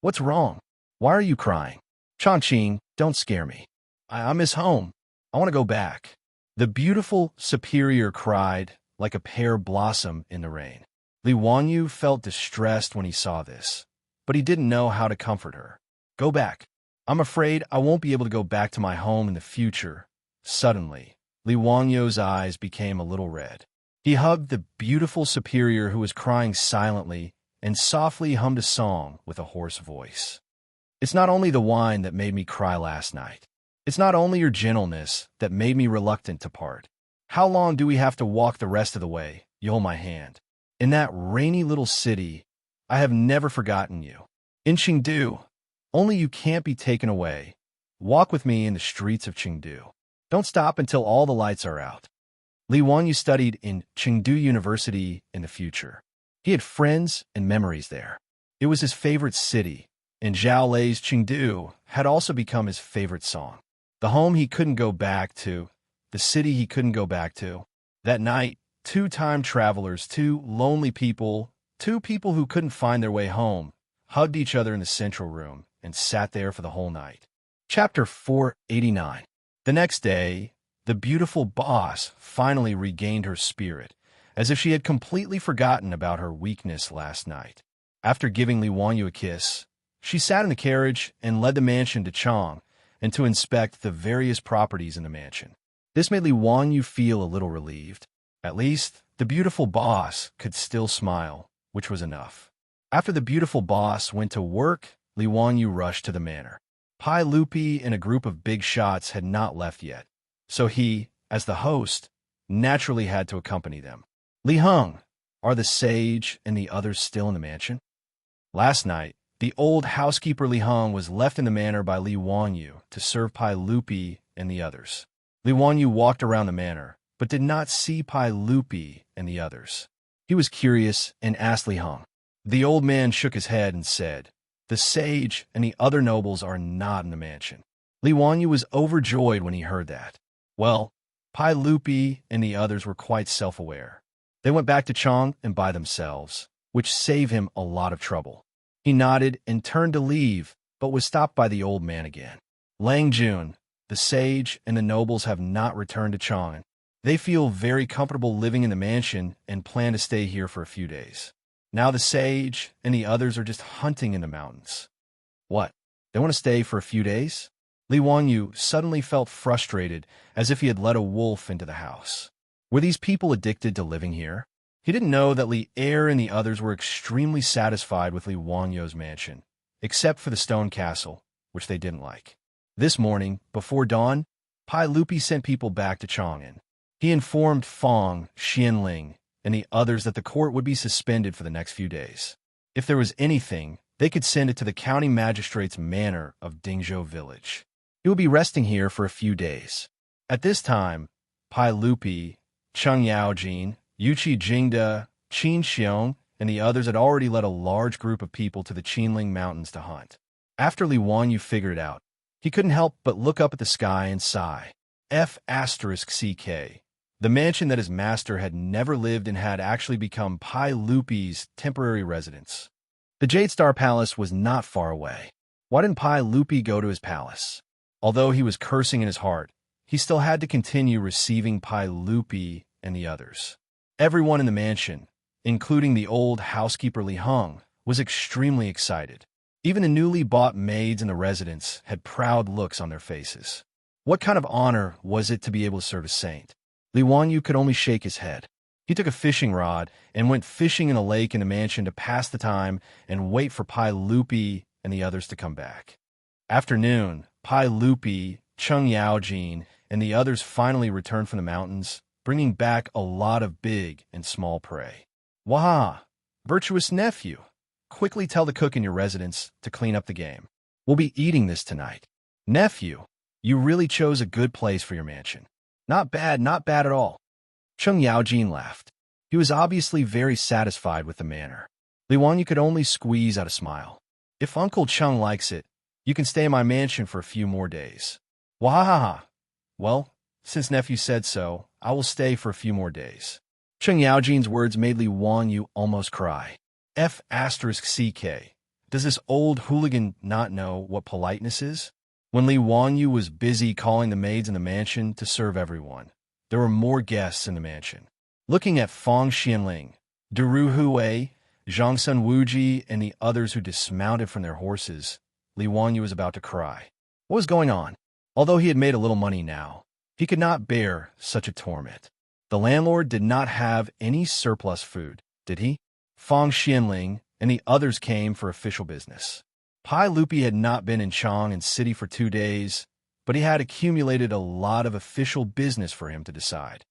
What's wrong? Why are you crying? Chongqing, don't scare me. I miss home. I want to go back. The beautiful superior cried like a pear blossom in the rain. Li Wanyu felt distressed when he saw this, but he didn't know how to comfort her. Go back. I'm afraid I won't be able to go back to my home in the future. Suddenly, Li Wangyu's eyes became a little red. He hugged the beautiful superior who was crying silently and softly hummed a song with a hoarse voice. It's not only the wine that made me cry last night. It's not only your gentleness that made me reluctant to part. How long do we have to walk the rest of the way? You hold my hand. In that rainy little city, I have never forgotten you. In Chengdu, only you can't be taken away. Walk with me in the streets of Chengdu. Don't stop until all the lights are out. Li Wanyu studied in Chengdu University in the future. He had friends and memories there. It was his favorite city, and Zhao Lei's Chengdu had also become his favorite song. The home he couldn't go back to, the city he couldn't go back to. That night, two time travelers, two lonely people, two people who couldn't find their way home, hugged each other in the central room and sat there for the whole night. Chapter 489. The next day, the beautiful boss finally regained her spirit, as if she had completely forgotten about her weakness last night. After giving Li Wanyu a kiss, she sat in the carriage and led the mansion to Chang and to inspect the various properties in the mansion. This made Li Wanyu feel a little relieved. At least, the beautiful boss could still smile, which was enough. After the beautiful boss went to work, Li Wanyu rushed to the manor. Pai Lupi and a group of big shots had not left yet, so he, as the host, naturally had to accompany them. Li Heng, are the sage and the others still in the mansion? Last night, the old housekeeper Li Heng was left in the manor by Li Wanyu to serve Pai Lupi and the others. Li Wanyu walked around the manor, but did not see Pai Lupi and the others. He was curious and asked Li Heng. The old man shook his head and said, the sage and the other nobles are not in the mansion. Li Wanyu was overjoyed when he heard that. Well, Pai Lupi and the others were quite self-aware. They went back to Chang and by themselves, which saved him a lot of trouble. He nodded and turned to leave, but was stopped by the old man again. Lang Jun, the sage and the nobles have not returned to Chang. They feel very comfortable living in the mansion and plan to stay here for a few days. Now the sage and the others are just hunting in the mountains. What? They want to stay for a few days? Li Wanyu suddenly felt frustrated, as if he had let a wolf into the house. Were these people addicted to living here? He didn't know that Li Er and the others were extremely satisfied with Li Wanyu's mansion, except for the stone castle, which they didn't like. This morning, before dawn, Pai Lupi sent people back to Chang'an. He informed Fong, Xianling, and the others that the court would be suspended for the next few days. If there was anything, they could send it to the county magistrate's manor of Dingzhou village. He will be resting here for a few days. At this time, Pai Lupi, Cheng Yaojin, Yuqi Jingda, Qin Xiong, and the others had already led a large group of people to the Qinling Mountains to hunt. After Li Wanyu figured it out, he couldn't help but look up at the sky and sigh. F***CK. The mansion that his master had never lived in had actually become Pai Lupi's temporary residence. The Jade Star Palace was not far away. Why didn't Pai Lupi go to his palace? Although he was cursing in his heart, he still had to continue receiving Pai Lupi and the others. Everyone in the mansion, including the old housekeeper Li Heng, was extremely excited. Even the newly bought maids in the residence had proud looks on their faces. What kind of honor was it to be able to serve a saint? Li Wanyu could only shake his head. He took a fishing rod and went fishing in a lake in the mansion to pass the time and wait for Pai Lupi and the others to come back. After noon, Pai Lupi, Chung Yaojin, and the others finally returned from the mountains, bringing back a lot of big and small prey. Wah! Virtuous nephew! Quickly tell the cook in your residence to clean up the game. We'll be eating this tonight. Nephew, you really chose a good place for your mansion. Not bad at all. Chung Yaojin laughed. He was obviously very satisfied with the manner. Li Wanyu could only squeeze out a smile. If Uncle Chung likes it, you can stay in my mansion for a few more days. Wahaha! Well, since nephew said so, I will stay for a few more days. Chung Yaojin's words made Li Wanyu almost cry. F***CK. Does this old hooligan not know what politeness is? When Li Wanyu was busy calling the maids in the mansion to serve everyone, there were more guests in the mansion. Looking at Fong Xianling, Duru Hui, Zhangsun Wuji, and the others who dismounted from their horses, Li Wanyu was about to cry. What was going on? Although he had made a little money now, he could not bear such a torment. The landlord did not have any surplus food, did he? Fong Xianling and the others came for official business. Pai Lupi had not been in Chang'an City for 2 days, but he had accumulated a lot of official business for him to decide.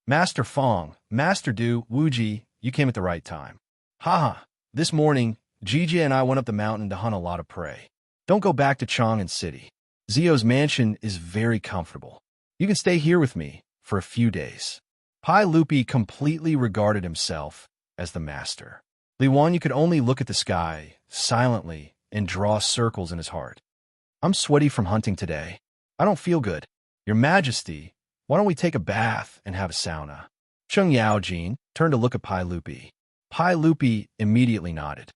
Master Fong, Master Du, Wuji, you came at the right time. Haha, this morning, Jijia and I went up the mountain to hunt a lot of prey. Don't go back to Chang'an City. Zio's mansion is very comfortable. You can stay here with me for a few days. Pai Lupi completely regarded himself as the master. Li Wanyu could only look at the sky, silently, and draw circles in his heart. I'm sweaty from hunting today. I don't feel good. Your Majesty, why don't we take a bath and have a sauna? Chung Yaojin turned to look at Pai Lupi. Pai Lupi immediately nodded.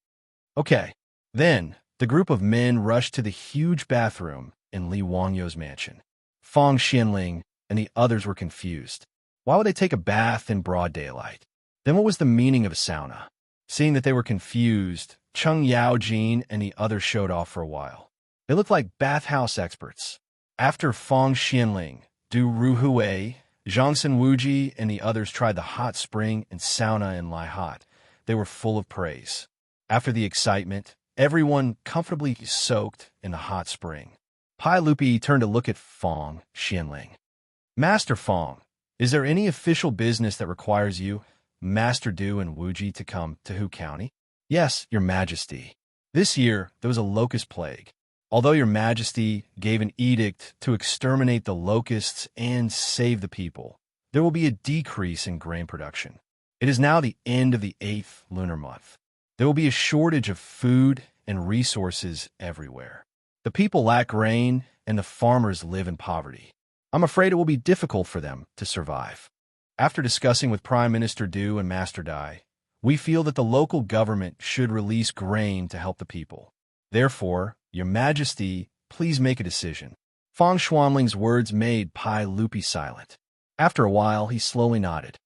Okay. Then, the group of men rushed to the huge bathroom in Li Wanyu's mansion. Fong Xianling and the others were confused. Why would they take a bath in broad daylight? Then what was the meaning of a sauna? Seeing that they were confused, Chung Yaojin and the others showed off for a while. They looked like bathhouse experts. After Fong Xianling, Du Ruhui, Zhangsun Wuji, and the others tried the hot spring and sauna in Lai Hot, they were full of praise. After the excitement, everyone comfortably soaked in the hot spring. Pai Lupi turned to look at Fong Xianling. Master Fong, is there any official business that requires you, Master Du and Wuji, to come to Hu County? Yes, Your Majesty. This year, there was a locust plague. Although Your Majesty gave an edict to exterminate the locusts and save the people, there will be a decrease in grain production. It is now the end of the 8th lunar month. There will be a shortage of food and resources everywhere. The people lack grain, and the farmers live in poverty. I'm afraid it will be difficult for them to survive. After discussing with Prime Minister Du and Master Dai, we feel that the local government should release grain to help the people. Therefore, Your Majesty, please make a decision. Fong Xuanling's words made Pai Lupi silent. After a while, he slowly nodded.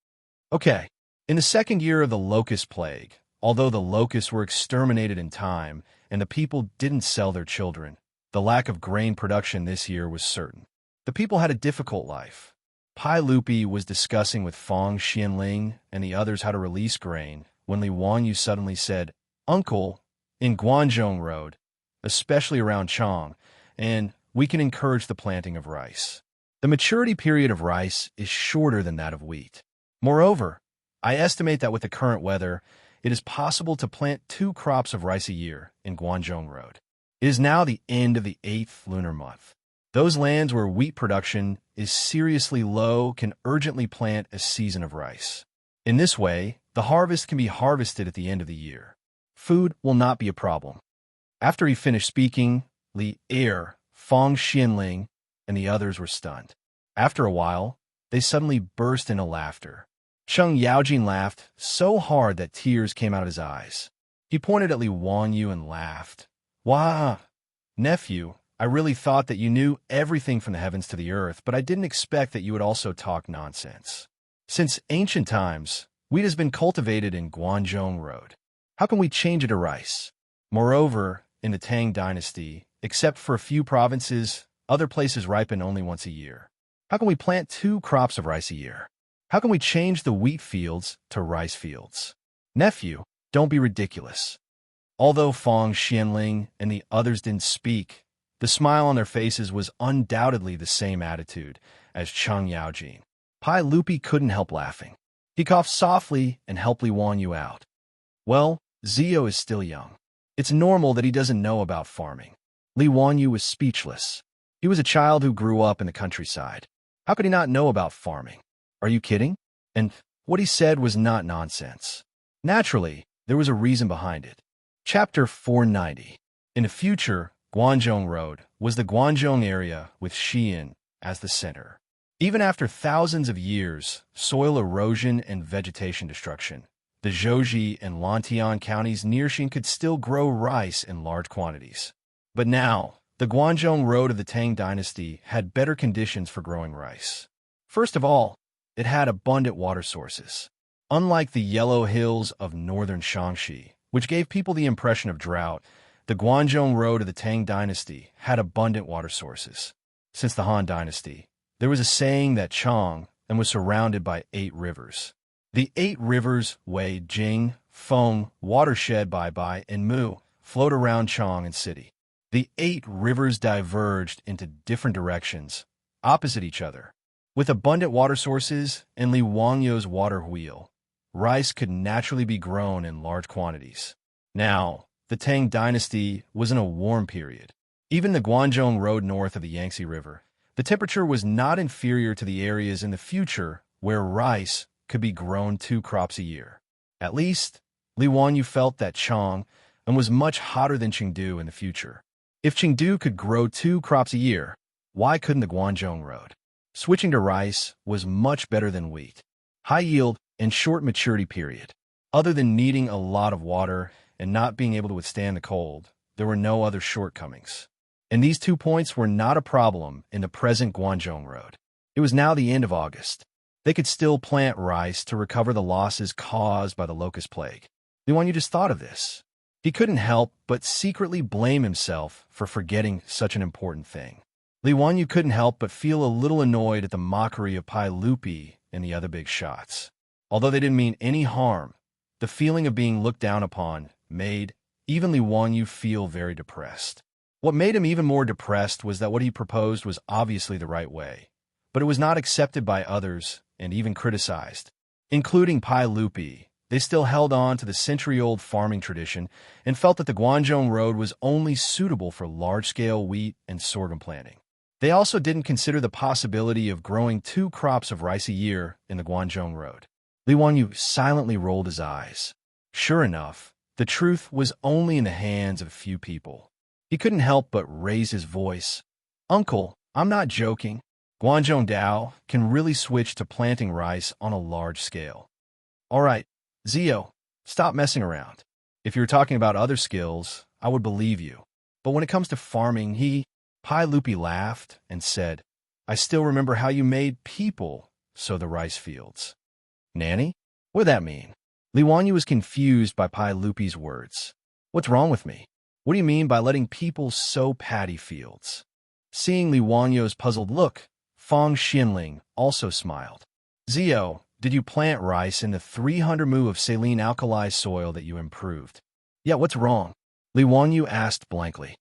Okay, in the 2nd year of the locust plague, although the locusts were exterminated in time and the people didn't sell their children, the lack of grain production this year was certain. The people had a difficult life. Pai Lupi was discussing with Fong Xianling and the others how to release grain when Li Wanyu suddenly said, Uncle, in Guanzhong Road, especially around Chang, and we can encourage the planting of rice. The maturity period of rice is shorter than that of wheat. Moreover, I estimate that with the current weather, it is possible to plant 2 crops of rice a year in Guanzhong Road. It is now the end of the 8th lunar month. Those lands where wheat production is seriously low can urgently plant a season of rice. In this way, the harvest can be harvested at the end of the year. Food will not be a problem. After he finished speaking, Li Er, Fong Xianling, and the others were stunned. After a while, they suddenly burst into laughter. Chung Yaojin laughed so hard that tears came out of his eyes. He pointed at Li Wanyu and laughed. Wah! Nephew, I really thought that you knew everything from the heavens to the earth, but I didn't expect that you would also talk nonsense. Since ancient times, wheat has been cultivated in Guanzhong Road. How can we change it to rice? Moreover, in the Tang dynasty, except for a few provinces, other places ripen only once a year. How can we plant 2 crops of rice a year? How can we change the wheat fields to rice fields? Nephew, don't be ridiculous. Although Fong Xianling and the others didn't speak, the smile on their faces was undoubtedly the same attitude as Cheng Yaojin. Pai Lupi couldn't help laughing. He coughed softly and helped Li Wanyu out. Well, Zio is still young. It's normal that he doesn't know about farming. Li Wanyu was speechless. He was a child who grew up in the countryside. How could he not know about farming? Are you kidding? And what he said was not nonsense. Naturally, there was a reason behind it. Chapter 490. In the future, Guangzhong Road was the Guangzhong area with Xi'an as the center. Even after thousands of years, soil erosion and vegetation destruction, the Zhouji and Lantian counties near Xi'an could still grow rice in large quantities. But now, the Guangzhong Road of the Tang dynasty had better conditions for growing rice. First of all, it had abundant water sources. Unlike the yellow hills of northern Shaanxi, which gave people the impression of drought, the Guangzhong Road of the Tang dynasty had abundant water sources. Since the Han dynasty, there was a saying that Chang and was surrounded by 8 rivers. The 8 rivers Wei, Jing, Feng, Watershed, Bai Bai, and Mu flowed around Chang and city. The 8 rivers diverged into different directions, opposite each other. With abundant water sources and Li Wangyu's water wheel, rice could naturally be grown in large quantities. Now, the Tang dynasty was in a warm period. Even the Guangzhong Road north of the Yangtze River, the temperature was not inferior to the areas in the future where rice could be grown 2 crops a year. At least, Li Wanyu felt that Chang and was much hotter than Chengdu in the future. If Chengdu could grow 2 crops a year, why couldn't the Guangzhong Road? Switching to rice was much better than wheat. High yield and short maturity period. Other than needing a lot of water and not being able to withstand the cold, there were no other shortcomings. And these 2 points were not a problem in the present Guangzhong Road. It was now the end of August. They could still plant rice to recover the losses caused by the locust plague. Li Wanyu just thought of this. He couldn't help but secretly blame himself for forgetting such an important thing. Li Wanyu couldn't help but feel a little annoyed at the mockery of Pai Lupi and the other big shots. Although they didn't mean any harm, the feeling of being looked down upon made even Li Wanyu feel very depressed. What made him even more depressed was that what he proposed was obviously the right way, but it was not accepted by others and even criticized, including Pai Lupi. They still held on to the century-old farming tradition and felt that the Guangzhong Road was only suitable for large-scale wheat and sorghum planting. They also didn't consider the possibility of growing 2 crops of rice a year in the Guangzhong Road. Li Wanyu silently rolled his eyes. Sure enough, the truth was only in the hands of a few people. He couldn't help but raise his voice. Uncle, I'm not joking. Guangzhong Dao can really switch to planting rice on a large scale. All right, Zio, stop messing around. If you were talking about other skills, I would believe you. But when it comes to farming, Pai Lupi laughed and said, I still remember how you made people sow the rice fields. Nanny? What'd that mean? Li Wanyu was confused by Pai Lupi's words. What's wrong with me? What do you mean by letting people sow paddy fields? Seeing Li Wanyu's puzzled look, Fong Xianling also smiled. Zio, did you plant rice in the 300 mu of saline alkali soil that you improved? Yeah, what's wrong? Li Wanyu asked blankly.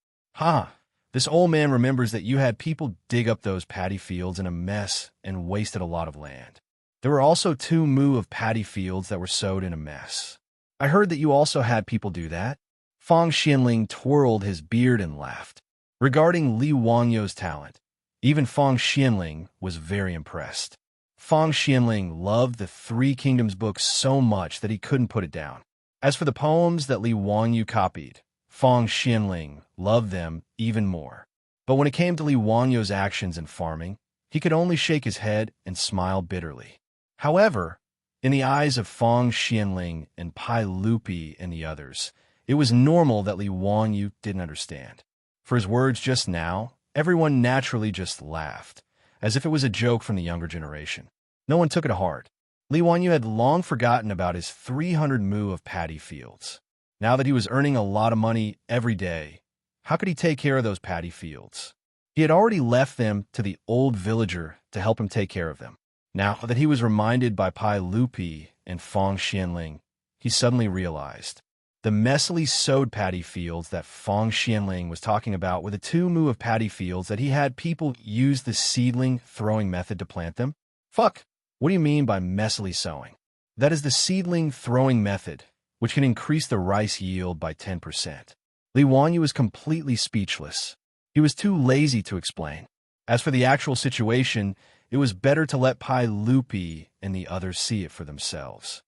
This old man remembers that you had people dig up those paddy fields in a mess and wasted a lot of land. There were also 2 mu of paddy fields that were sowed in a mess. I heard that you also had people do that. Fong Xianling twirled his beard and laughed. Regarding Li Wanyu's talent, even Fong Xianling was very impressed. Fong Xianling loved the 3 Kingdoms book so much that he couldn't put it down. As for the poems that Li Wanyu copied, Fong Xianling loved them even more. But when it came to Li Wanyu's actions in farming, he could only shake his head and smile bitterly. However, in the eyes of Fong Xianling and Pai Lupi and the others, it was normal that Li Wanyu didn't understand. For his words just now, everyone naturally just laughed, as if it was a joke from the younger generation. No one took it to heart. Li Wanyu had long forgotten about his 300 mu of paddy fields. Now that he was earning a lot of money every day, how could he take care of those paddy fields? He had already left them to the old villager to help him take care of them. Now that he was reminded by Pai Lupi and Fong Xianling, he suddenly realized the messily sowed paddy fields that Fong Xianling was talking about were the 2 mu of paddy fields that he had people use the seedling throwing method to plant them. Fuck, what do you mean by messily sowing? That is the seedling throwing method, which can increase the rice yield by 10%. Li Wanyu was completely speechless. He was too lazy to explain. As for the actual situation, it was better to let Pai Lupi and the others see it for themselves.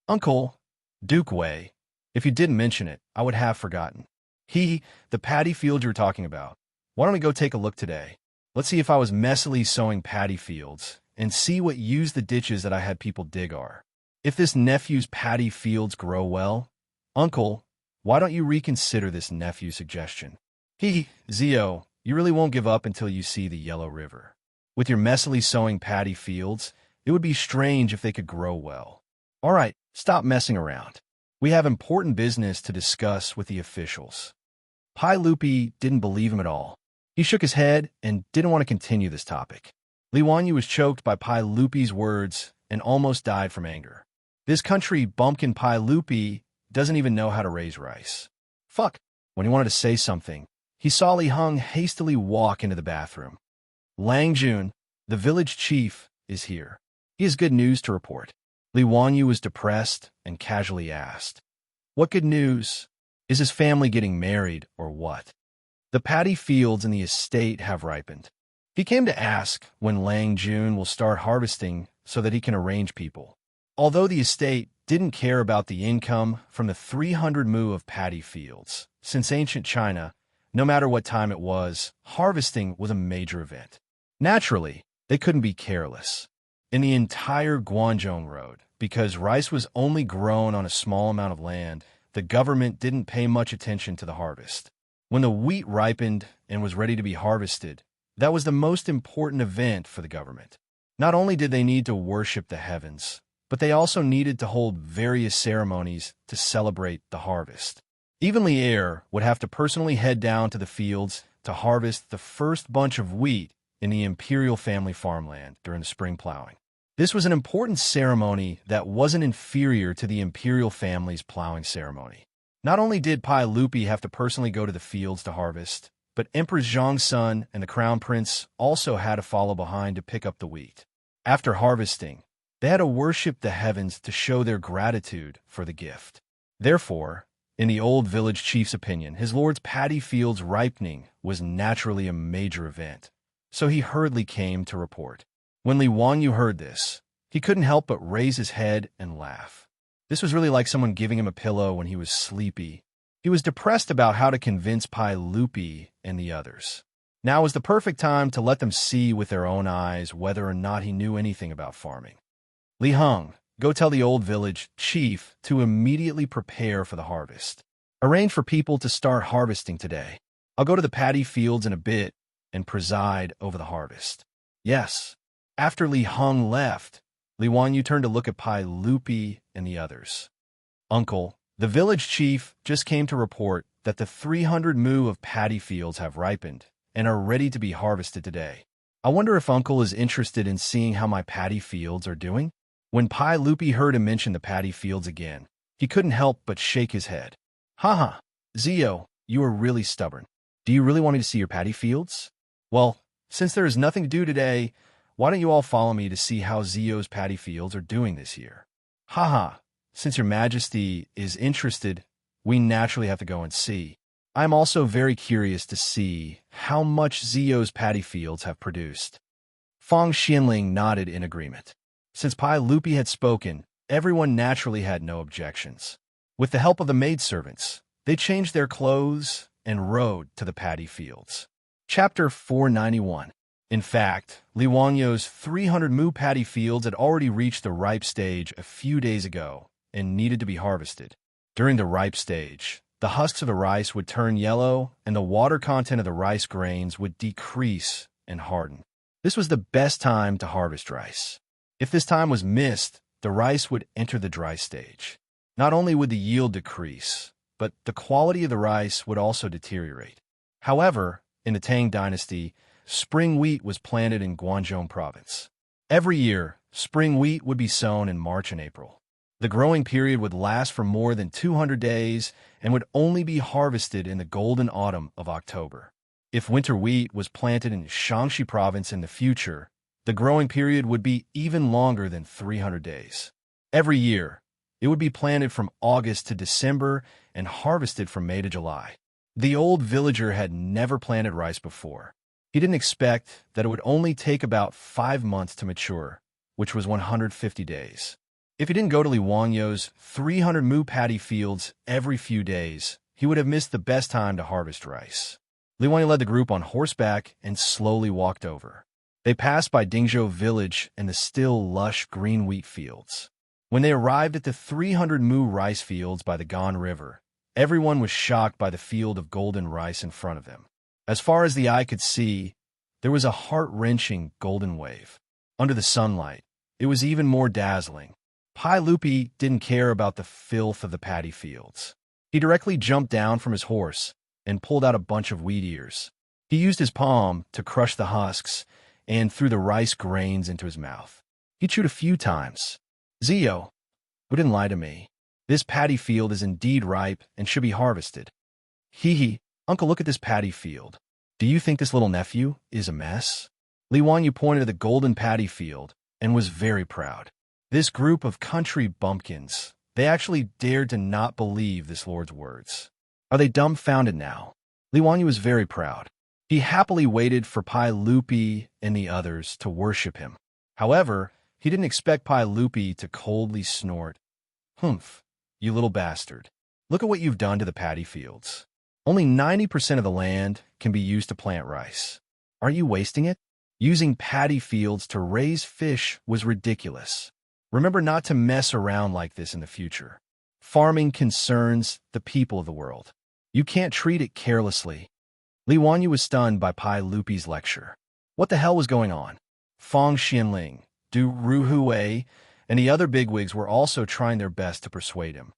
Uncle, Duke Wei, if you didn't mention it, I would have forgotten. The paddy field you're talking about. Why don't we go take a look today? Let's see if I was messily sowing paddy fields and see what use the ditches that I had people dig are. If this nephew's paddy fields grow well, Uncle, why don't you reconsider this nephew suggestion? Zio, you really won't give up until you see the Yellow River. With your messily sowing paddy fields, it would be strange if they could grow well. All right, stop messing around. We have important business to discuss with the officials. Pai Lupi didn't believe him at all. He shook his head and didn't want to continue this topic. Li Wanyu was choked by Pai Lupi's words and almost died from anger. This country bumpkin Pai Lupi doesn't even know how to raise rice. Fuck. When he wanted to say something, he saw Li Heng hastily walk into the bathroom. Lang Jun, the village chief, is here. He has good news to report. Li Wanyu was depressed and casually asked, "What good news? Is his family getting married or what?" The paddy fields in the estate have ripened. He came to ask when Lang Jun will start harvesting so that he can arrange people. Although the estate didn't care about the income from the 300 mu of paddy fields, since ancient China, no matter what time it was, harvesting was a major event. Naturally, they couldn't be careless. In the entire Guangzhou Road, because rice was only grown on a small amount of land, the government didn't pay much attention to the harvest. When the wheat ripened and was ready to be harvested, that was the most important event for the government. Not only did they need to worship the heavens, but they also needed to hold various ceremonies to celebrate the harvest. Even Li Er would have to personally head down to the fields to harvest the first bunch of wheat in the imperial family farmland during the spring plowing. This was an important ceremony that wasn't inferior to the imperial family's plowing ceremony. Not only did Pai Lupi have to personally go to the fields to harvest, but Empress Zhang's son and the crown prince also had to follow behind to pick up the wheat. After harvesting, they had to worship the heavens to show their gratitude for the gift. Therefore, in the old village chief's opinion, his lord's paddy fields ripening was naturally a major event, so he hurriedly came to report. When Li Wanyu heard this, he couldn't help but raise his head and laugh. This was really like someone giving him a pillow when he was sleepy. He was depressed about how to convince Pai Lupi and the others. Now was the perfect time to let them see with their own eyes whether or not he knew anything about farming. Li Heng, go tell the old village chief to immediately prepare for the harvest. Arrange for people to start harvesting today. I'll go to the paddy fields in a bit and preside over the harvest. Yes. After Li Heng left, Li Wanyu turned to look at Pai Lupi and the others. Uncle, the village chief just came to report that the 300 mu of paddy fields have ripened and are ready to be harvested today. I wonder if Uncle is interested in seeing how my paddy fields are doing? When Pai Lupi heard him mention the paddy fields again, he couldn't help but shake his head. Haha, Zio, you are really stubborn. Do you really want me to see your paddy fields? Well, since there is nothing to do today, why don't you all follow me to see how Zio's paddy fields are doing this year? Haha, since your majesty is interested, we naturally have to go and see. I'm also very curious to see how much Zio's paddy fields have produced. Fong Xianling nodded in agreement. Since Pai Lupi had spoken, everyone naturally had no objections. With the help of the maidservants, they changed their clothes and rode to the paddy fields. Chapter 491. In fact, Li Wanyu's 300 mu paddy fields had already reached the ripe stage a few days ago and needed to be harvested. During the ripe stage, the husks of the rice would turn yellow and the water content of the rice grains would decrease and harden. This was the best time to harvest rice. If this time was missed, the rice would enter the dry stage. Not only would the yield decrease, but the quality of the rice would also deteriorate. However, in the Tang dynasty, spring wheat was planted in Guangzhou province. Every year, spring wheat would be sown in March and April. The growing period would last for more than 200 days and would only be harvested in the golden autumn of October. If winter wheat was planted in Shaanxi province in the future, the growing period would be even longer than 300 days. Every year, it would be planted from August to December and harvested from May to July. The old villager had never planted rice before. He didn't expect that it would only take about 5 months to mature, which was 150 days. If he didn't go to Li Wanyo's 300 mu paddy fields every few days, he would have missed the best time to harvest rice. Li Wanyo led the group on horseback and slowly walked over. They passed by Dingzhou village and the still lush green wheat fields. When they arrived at the 300 mu rice fields by the Gan River, everyone was shocked by the field of golden rice in front of them. As far as the eye could see, there was a heart-wrenching golden wave. Under the sunlight, it was even more dazzling. Pai Lupi didn't care about the filth of the paddy fields. He directly jumped down from his horse and pulled out a bunch of wheat ears. He used his palm to crush the husks and threw the rice grains into his mouth. He chewed a few times. Zio, who didn't lie to me. This paddy field is indeed ripe and should be harvested. Hee, Uncle, look at this paddy field. Do you think this little nephew is a mess? Li Wanyu pointed at the golden paddy field and was very proud. This group of country bumpkins, they actually dared to not believe this lord's words. Are they dumbfounded now? Li Wanyu was very proud. He happily waited for Pai Lupi and the others to worship him. However, he didn't expect Pai Lupi to coldly snort, "Humph, you little bastard. Look at what you've done to the paddy fields. Only 90% of the land can be used to plant rice. Are you wasting it? Using paddy fields to raise fish was ridiculous. Remember not to mess around like this in the future. Farming concerns the people of the world. You can't treat it carelessly." Li Wanyu was stunned by Pai Lupi's lecture. What the hell was going on? Fang Xianling, Du Ruhui, and the other bigwigs were also trying their best to persuade him.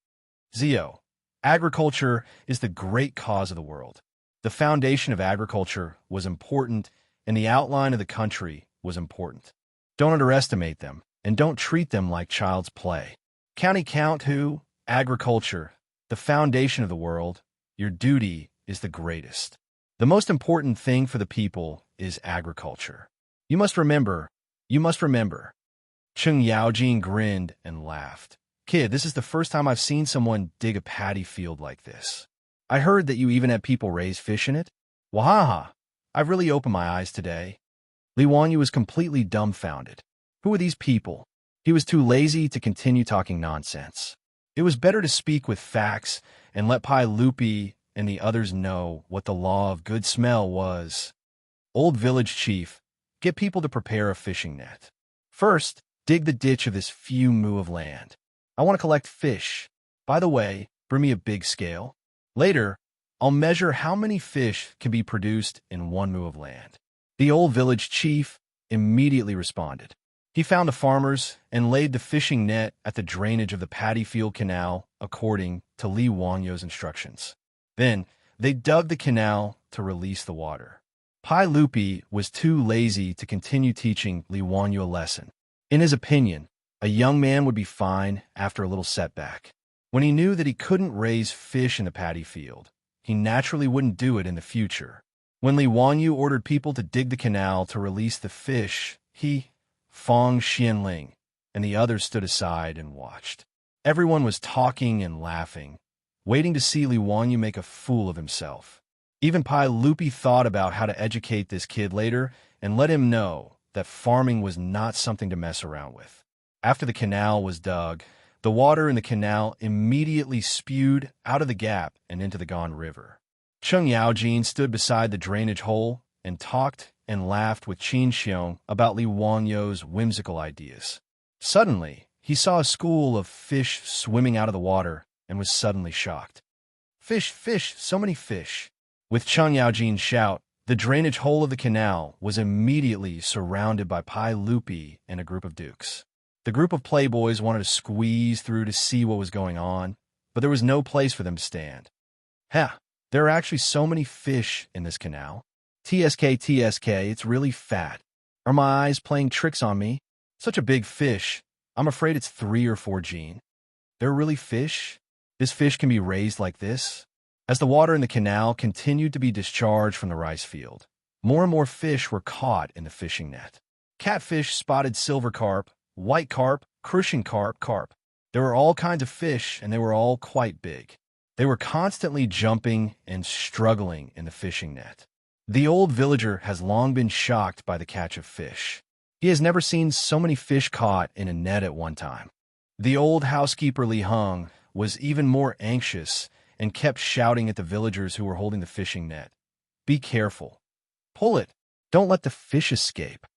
Zio, agriculture is the great cause of the world. The foundation of agriculture was important, and the outline of the country was important. Don't underestimate them, and don't treat them like child's play. County count who, agriculture, the foundation of the world, your duty is the greatest. The most important thing for the people is agriculture. You must remember. Cheng Yaojin grinned and laughed. Kid, this is the first time I've seen someone dig a paddy field like this. I heard that you even had people raise fish in it. Wahaha, I've really opened my eyes today. Li Wanyu was completely dumbfounded. Who are these people? He was too lazy to continue talking nonsense. It was better to speak with facts and let Pai Lupi and the others know what the law of good smell was. Old village chief, get people to prepare a fishing net. First, dig the ditch of this few mu of land. I want to collect fish. By the way, bring me a big scale. Later, I'll measure how many fish can be produced in 1 mu of land. The old village chief immediately responded. He found the farmers and laid the fishing net at the drainage of the paddy field canal according to Li Wanyo's instructions. Then, they dug the canal to release the water. Pai Lupi was too lazy to continue teaching Li Wanyu a lesson. In his opinion, a young man would be fine after a little setback. When he knew that he couldn't raise fish in the paddy field, he naturally wouldn't do it in the future. When Li Wanyu ordered people to dig the canal to release the fish, he, Fang Xianling, and the others stood aside and watched. Everyone was talking and laughing, waiting to see Li Wanyu make a fool of himself. Even Pai Lupi thought about how to educate this kid later and let him know that farming was not something to mess around with. After the canal was dug, the water in the canal immediately spewed out of the gap and into the Gan River. Cheng Yaojin stood beside the drainage hole and talked and laughed with Qin Xiong about Li Wanyo's whimsical ideas. Suddenly, he saw a school of fish swimming out of the water and was suddenly shocked. Fish, so many fish. With Cheng Yaojin's shout, the drainage hole of the canal was immediately surrounded by Pai Lupi and a group of dukes. The group of playboys wanted to squeeze through to see what was going on, but there was no place for them to stand. There are actually so many fish in this canal. TSK, it's really fat. Are my eyes playing tricks on me? Such a big fish. I'm afraid it's 3 or 4 gene. They're really fish? This fish can be raised like this? As the water in the canal continued to be discharged from the rice field, more and more fish were caught in the fishing net. Catfish, spotted silver carp, white carp, crucian carp. There were all kinds of fish, and they were all quite big. They were constantly jumping and struggling in the fishing net. The old villager has long been shocked by the catch of fish. He has never seen so many fish caught in a net at one time. The old housekeeper Li Hung was even more anxious and kept shouting at the villagers who were holding the fishing net. Be careful. Pull it. Don't let the fish escape.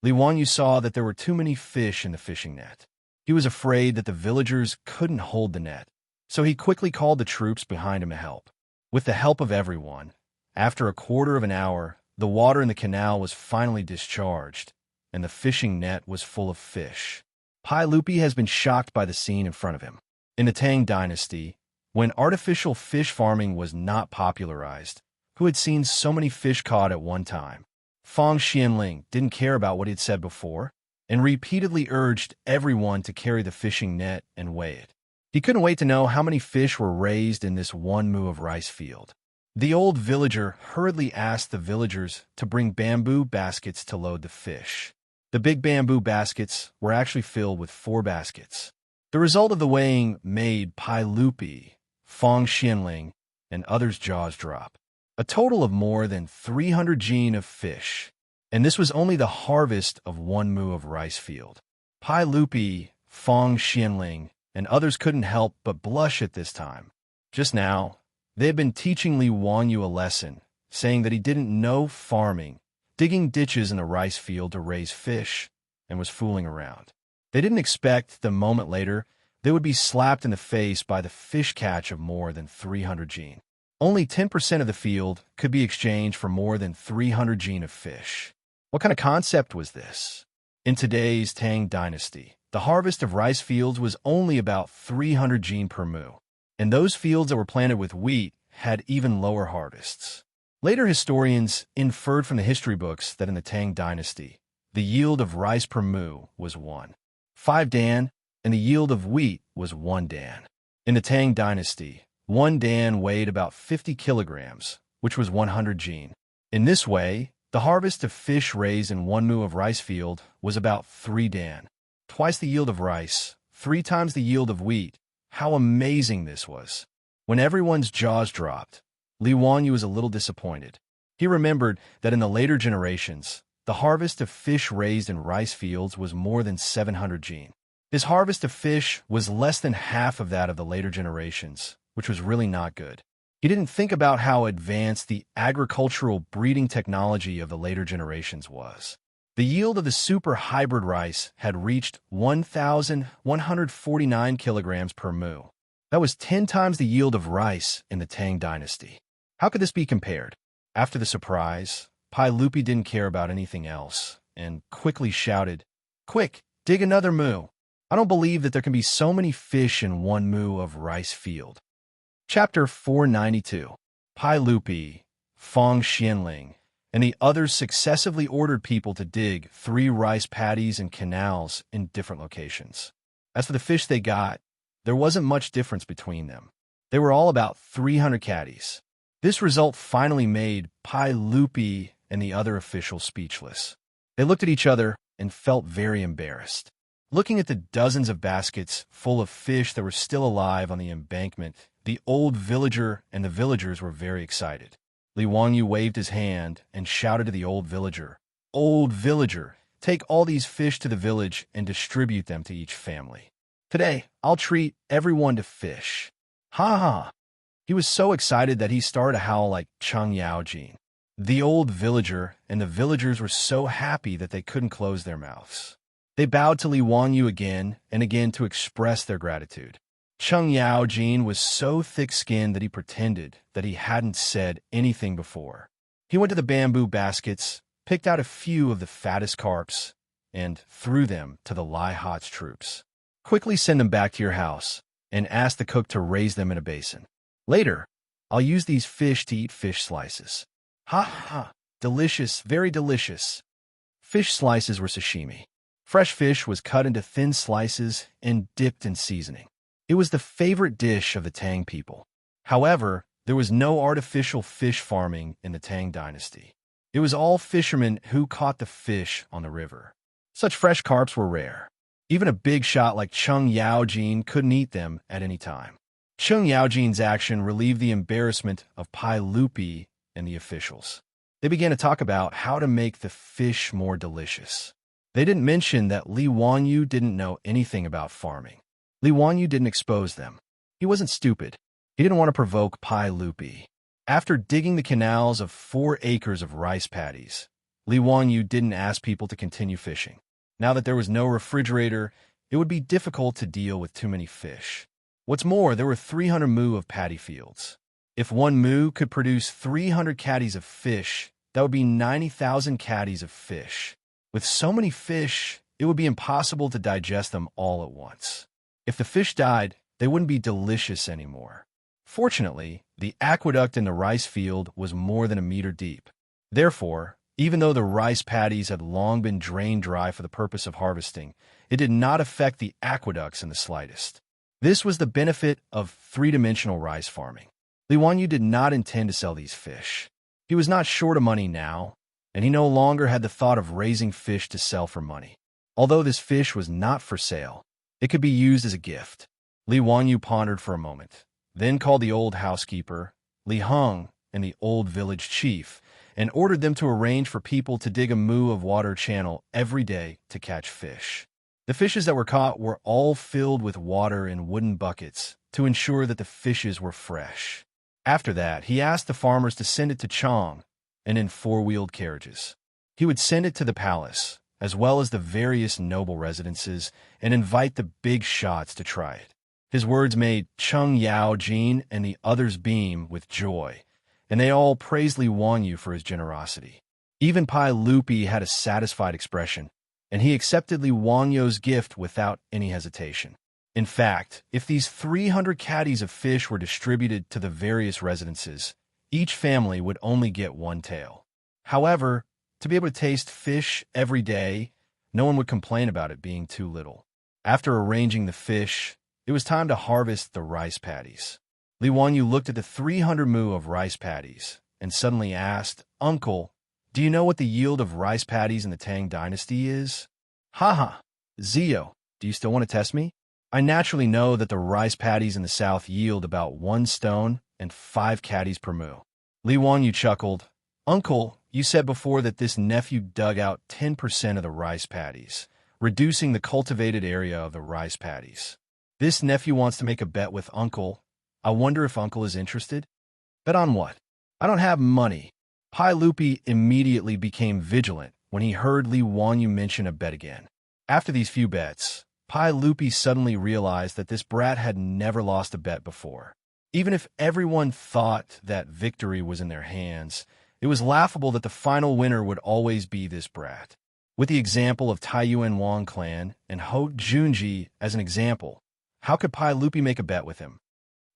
Li Wanyu saw that there were too many fish in the fishing net. He was afraid that the villagers couldn't hold the net, so he quickly called the troops behind him to help. With the help of everyone, after a quarter of an hour, the water in the canal was finally discharged, and the fishing net was full of fish. Pai Lupi has been shocked by the scene in front of him. In the Tang dynasty, when artificial fish farming was not popularized, who had seen so many fish caught at one time? Fang Xianling didn't care about what he had said before, and repeatedly urged everyone to carry the fishing net and weigh it. He couldn't wait to know how many fish were raised in this 1 mu of rice field. The old villager hurriedly asked the villagers to bring bamboo baskets to load the fish. The big bamboo baskets were actually filled with 4 baskets. The result of the weighing made Pai Lupi, Fang Xianling, and others' jaws drop. A total of more than 300 gene of fish. And this was only the harvest of 1 mu of rice field. Pai Lupi, Fang Xianling, and others couldn't help but blush at this time. Just now, they had been teaching Li Wanyu a lesson, saying that he didn't know farming, digging ditches in the rice field to raise fish, and was fooling around. They didn't expect that a moment later they would be slapped in the face by the fish catch of more than 300 gene. Only 10% of the field could be exchanged for more than 300 gene of fish. What kind of concept was this? In today's Tang dynasty, the harvest of rice fields was only about 300 gene per mu, and those fields that were planted with wheat had even lower harvests. Later historians inferred from the history books that in the Tang dynasty, the yield of rice per mu was 1.5 dan, and the yield of wheat was 1 dan. In the Tang dynasty, 1 dan weighed about 50 kilograms, which was 100 gene. In this way, the harvest of fish raised in 1 mu of rice field was about 3 dan. Twice the yield of rice, 3 times the yield of wheat. How amazing this was. When everyone's jaws dropped, Li Wanyu was a little disappointed. He remembered that in the later generations, the harvest of fish raised in rice fields was more than 700 gene. His harvest of fish was less than half of that of the later generations, which was really not good. He didn't think about how advanced the agricultural breeding technology of the later generations was. The yield of the super hybrid rice had reached 1,149 kilograms per mu. That was 10 times the yield of rice in the Tang dynasty. How could this be compared? After the surprise, Pai Lupi didn't care about anything else and quickly shouted, "Quick, dig another mu. I don't believe that there can be so many fish in 1 mu of rice field." Chapter 492. Pai Lupi, Fang Xianling, and the others successively ordered people to dig 3 rice paddies and canals in different locations. As for the fish they got, there wasn't much difference between them. They were all about 300 caddies. This result finally made Pai Lupi and the other officials speechless. They looked at each other and felt very embarrassed. Looking at the dozens of baskets full of fish that were still alive on the embankment, the old villager and the villagers were very excited. Li Wanyu waved his hand and shouted to the old villager, "Old villager, take all these fish to the village and distribute them to each family. Today, I'll treat everyone to fish." Ha ha! He was so excited that he started to howl like Cheng Yaojin. The old villager and the villagers were so happy that they couldn't close their mouths. They bowed to Li Wanyu again and again to express their gratitude. Cheng Yaojin was so thick-skinned that he pretended that he hadn't said anything before. He went to the bamboo baskets, picked out a few of the fattest carps, and threw them to the Lai Hot's troops. "Quickly send them back to your house and ask the cook to raise them in a basin. Later, I'll use these fish to eat fish slices." Ha ha! Delicious, very delicious. Fish slices were sashimi. Fresh fish was cut into thin slices and dipped in seasoning. It was the favorite dish of the Tang people. However, there was no artificial fish farming in the Tang dynasty. It was all fishermen who caught the fish on the river. Such fresh carps were rare. Even a big shot like Chung Yaojin couldn't eat them at any time. Chung Yaojin's action relieved the embarrassment of Pai Lupi and the officials. They began to talk about how to make the fish more delicious. They didn't mention that Li Wanyu didn't know anything about farming. Li Wanyu didn't expose them. He wasn't stupid. He didn't want to provoke Pai Lupi. After digging the canals of 4 acres of rice paddies, Li Wanyu didn't ask people to continue fishing. Now that there was no refrigerator, it would be difficult to deal with too many fish. What's more, there were 300 mu of paddy fields. If one mu could produce 300 caddies of fish, that would be 90,000 caddies of fish. With so many fish, it would be impossible to digest them all at once. If the fish died, they wouldn't be delicious anymore. Fortunately, the aqueduct in the rice field was more than a meter deep. Therefore, even though the rice paddies had long been drained dry for the purpose of harvesting, it did not affect the aqueducts in the slightest. This was the benefit of three-dimensional rice farming. Li Wanyu did not intend to sell these fish. He was not short of money now, and he no longer had the thought of raising fish to sell for money. Although this fish was not for sale, it could be used as a gift. Li Wanyu pondered for a moment, then called the old housekeeper, Li Heng, and the old village chief, and ordered them to arrange for people to dig a mu of water channel every day to catch fish. The fishes that were caught were all filled with water in wooden buckets to ensure that the fishes were fresh. After that, he asked the farmers to send it to Chang and in 4-wheeled carriages. He would send it to the palace, as well as the various noble residences, and invite the big shots to try it. His words made Chung Yaojin and the others beam with joy, and they all praised Li Wanyu for his generosity. Even Pai Lupi had a satisfied expression, and he accepted Li Wanyu's gift without any hesitation. In fact, if these 300 caddies of fish were distributed to the various residences, each family would only get 1 tael. However, to be able to taste fish every day, no one would complain about it being too little. After arranging the fish, it was time to harvest the rice paddies. Li Wanyu looked at the 300 mu of rice paddies and suddenly asked, "Uncle, do you know what the yield of rice paddies in the Tang dynasty is?" "Haha, Zio, do you still want to test me? I naturally know that the rice paddies in the south yield about 1 stone and 5 caddies per mu." Li Wanyu chuckled. "Uncle, you said before that this nephew dug out 10% of the rice paddies, reducing the cultivated area of the rice paddies. This nephew wants to make a bet with Uncle. I wonder if Uncle is interested." "Bet on what?" "I don't have money." Pai Lupi immediately became vigilant when he heard Li Wanyu mention a bet again. After these few bets, Pai Lupi suddenly realized that this brat had never lost a bet before. Even if everyone thought that victory was in their hands, it was laughable that the final winner would always be this brat. With the example of Tai Yuan Wang clan and Ho Junji as an example, how could Pai Lupi make a bet with him?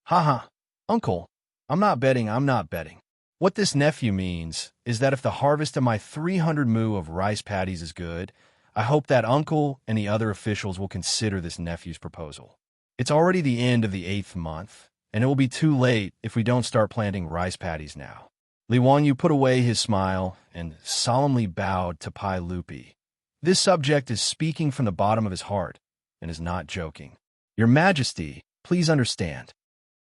"Haha, Uncle, I'm not betting. What this nephew means is that if the harvest of my 300 mu of rice paddies is good, I hope that Uncle and the other officials will consider this nephew's proposal. It's already the end of the 8th month, and it will be too late if we don't start planting rice paddies now." Li Wanyu put away his smile and solemnly bowed to Pai Lupi. This subject is speaking from the bottom of his heart and is not joking. "Your Majesty, please understand."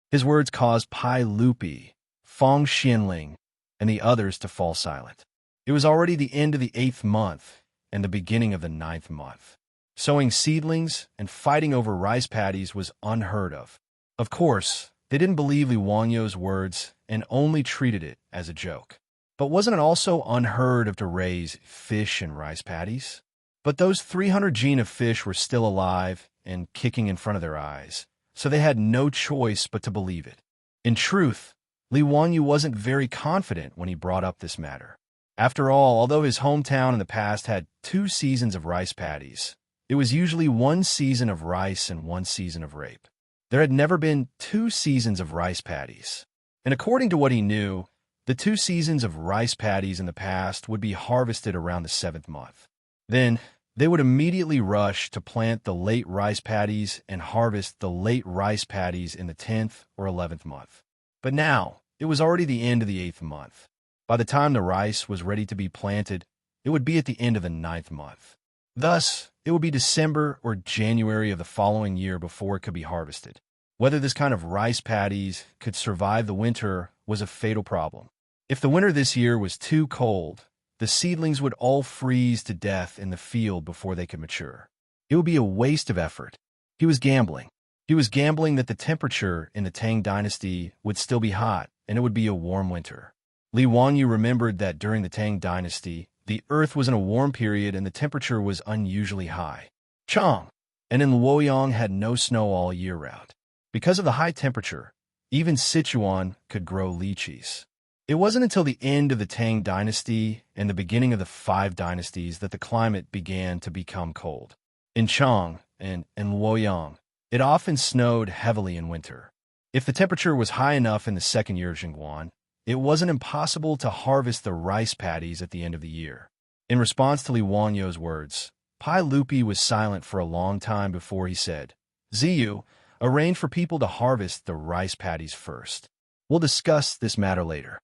His words caused Pai Lupi, Fong Xianling, and the others to fall silent. It was already the end of the 8th month and the beginning of the 9th month. Sowing seedlings and fighting over rice paddies was unheard of. Of course, they didn't believe Li Wanyu's words and only treated it as a joke. But wasn't it also unheard of to raise fish and rice paddies? But those 300 gene of fish were still alive and kicking in front of their eyes, so they had no choice but to believe it. In truth, Li Wanyu wasn't very confident when he brought up this matter. After all, although his hometown in the past had 2 seasons of rice paddies, it was usually 1 season of rice and 1 season of rape. There had never been 2 seasons of rice paddies. And according to what he knew, the 2 seasons of rice paddies in the past would be harvested around the 7th month. Then, They would immediately rush to plant the late rice paddies and harvest the late rice paddies in the 10th or 11th month. But now, it was already the end of the 8th month. By the time the rice was ready to be planted, it would be at the end of the 9th month. Thus, it would be December or January of the following year before it could be harvested. Whether this kind of rice paddies could survive the winter was a fatal problem. If the winter this year was too cold, the seedlings would all freeze to death in the field before they could mature. It would be a waste of effort. He was gambling. He was gambling that the temperature in the Tang dynasty would still be hot, and it would be a warm winter. Li Wanyu remembered that during the Tang dynasty, the earth was in a warm period and the temperature was unusually high. Chang and in Luoyang had no snow all year round. Because of the high temperature, even Sichuan could grow lychees. It wasn't until the end of the Tang dynasty and the beginning of the 5 dynasties that the climate began to become cold. In Chang and in Luoyang, it often snowed heavily in winter. If the temperature was high enough in the second year of Jingguan, it wasn't impossible to harvest the rice paddies at the end of the year. In response to Li Wanyu's words, Pai Lupi was silent for a long time before he said, Ziyu, arrange for people to harvest the rice paddies first. We'll discuss this matter later.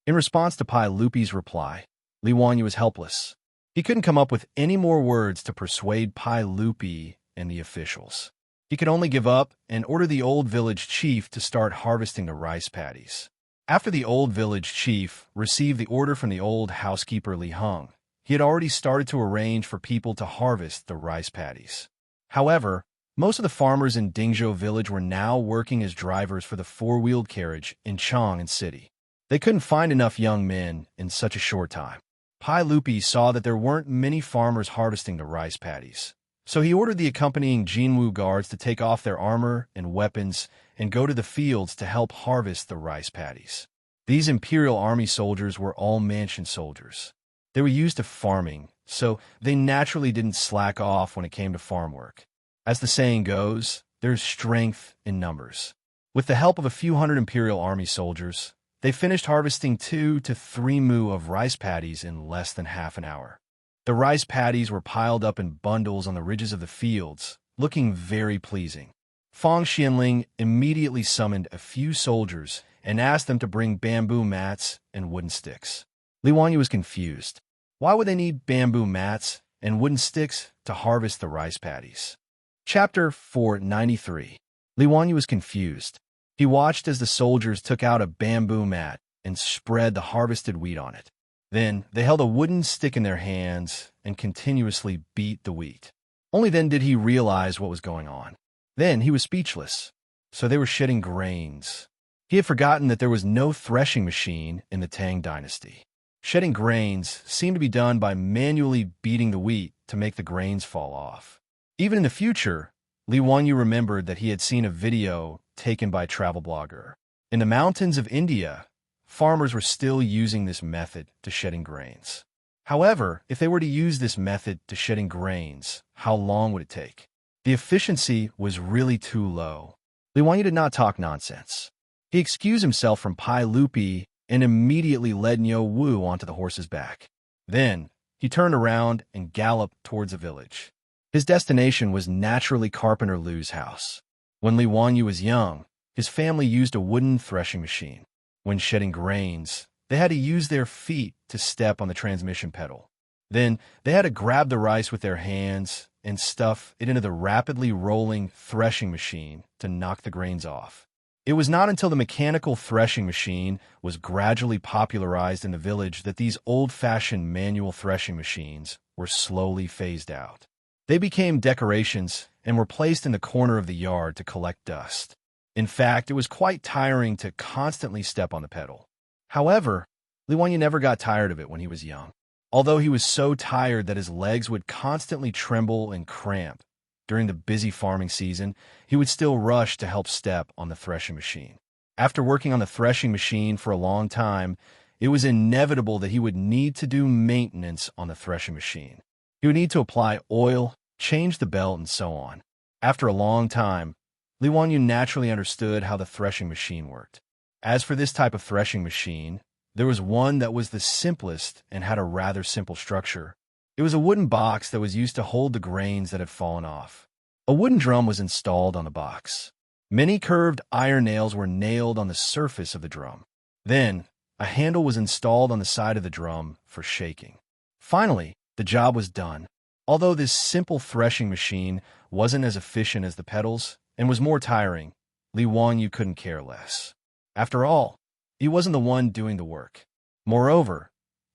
In response to Pai Lupi's reply, Li Wanyu was helpless. He couldn't come up with any more words to persuade Pai Lupi and the officials. He could only give up and order the old village chief to start harvesting the rice paddies. After the old village chief received the order from the old housekeeper Li Heng, he had already started to arrange for people to harvest the rice paddies. However, most of the farmers in Dingzhou village were now working as drivers for the 4-wheeled carriage in Chang'an City. They couldn't find enough young men in such a short time. Pai Lupi saw that there weren't many farmers harvesting the rice paddies, so he ordered the accompanying Jinwu guards to take off their armor and weapons and go to the fields to help harvest the rice paddies. These Imperial Army soldiers were all mansion soldiers. They were used to farming, so they naturally didn't slack off when it came to farm work. As the saying goes, there's strength in numbers. With the help of a few hundred Imperial Army soldiers, they finished harvesting 2 to 3 mu of rice paddies in less than half an hour. The rice paddies were piled up in bundles on the ridges of the fields, looking very pleasing. Fang Xianling immediately summoned a few soldiers and asked them to bring bamboo mats and wooden sticks. Li Wanyu was confused. Why would they need bamboo mats and wooden sticks to harvest the rice paddies? Chapter 493. Li Wanyu was confused. He watched as the soldiers took out a bamboo mat and spread the harvested wheat on it. Then they held a wooden stick in their hands and continuously beat the wheat. Only then did he realize what was going on. Then he was speechless. So they were shedding grains. He had forgotten that there was no threshing machine in the Tang dynasty. Shedding grains seemed to be done by manually beating the wheat to make the grains fall off. Even in the future, Li Wanyu remembered that he had seen a video taken by a travel blogger. In the mountains of India, farmers were still using this method to shedding grains. However, if they were to use this method to shedding grains, how long would it take? The efficiency was really too low. Li Wanyu did not talk nonsense. He excused himself from Pai Lupi and immediately led Niu Wu onto the horse's back. Then, he turned around and galloped towards a village. His destination was naturally Carpenter Lu's house. When Li Wanyu was young, his family used a wooden threshing machine. When shedding grains, they had to use their feet to step on the transmission pedal. Then, they had to grab the rice with their hands and stuff it into the rapidly rolling threshing machine to knock the grains off. It was not until the mechanical threshing machine was gradually popularized in the village that these old-fashioned manual threshing machines were slowly phased out. They became decorations and were placed in the corner of the yard to collect dust. In fact, it was quite tiring to constantly step on the pedal. However, Li Wanyu never got tired of it when he was young. Although he was so tired that his legs would constantly tremble and cramp, during the busy farming season, he would still rush to help step on the threshing machine. After working on the threshing machine for a long time, it was inevitable that he would need to do maintenance on the threshing machine. He would need to apply oil, change the belt, and so on. After a long time, Li Wanyu naturally understood how the threshing machine worked. As for this type of threshing machine, there was one that was the simplest and had a rather simple structure. It was a wooden box that was used to hold the grains that had fallen off. A wooden drum was installed on the box. Many curved iron nails were nailed on the surface of the drum. Then, a handle was installed on the side of the drum for shaking. Finally, the job was done. Although this simple threshing machine wasn't as efficient as the pedals and was more tiring, Li Wanyu couldn't care less. After all, he wasn't the one doing the work. Moreover,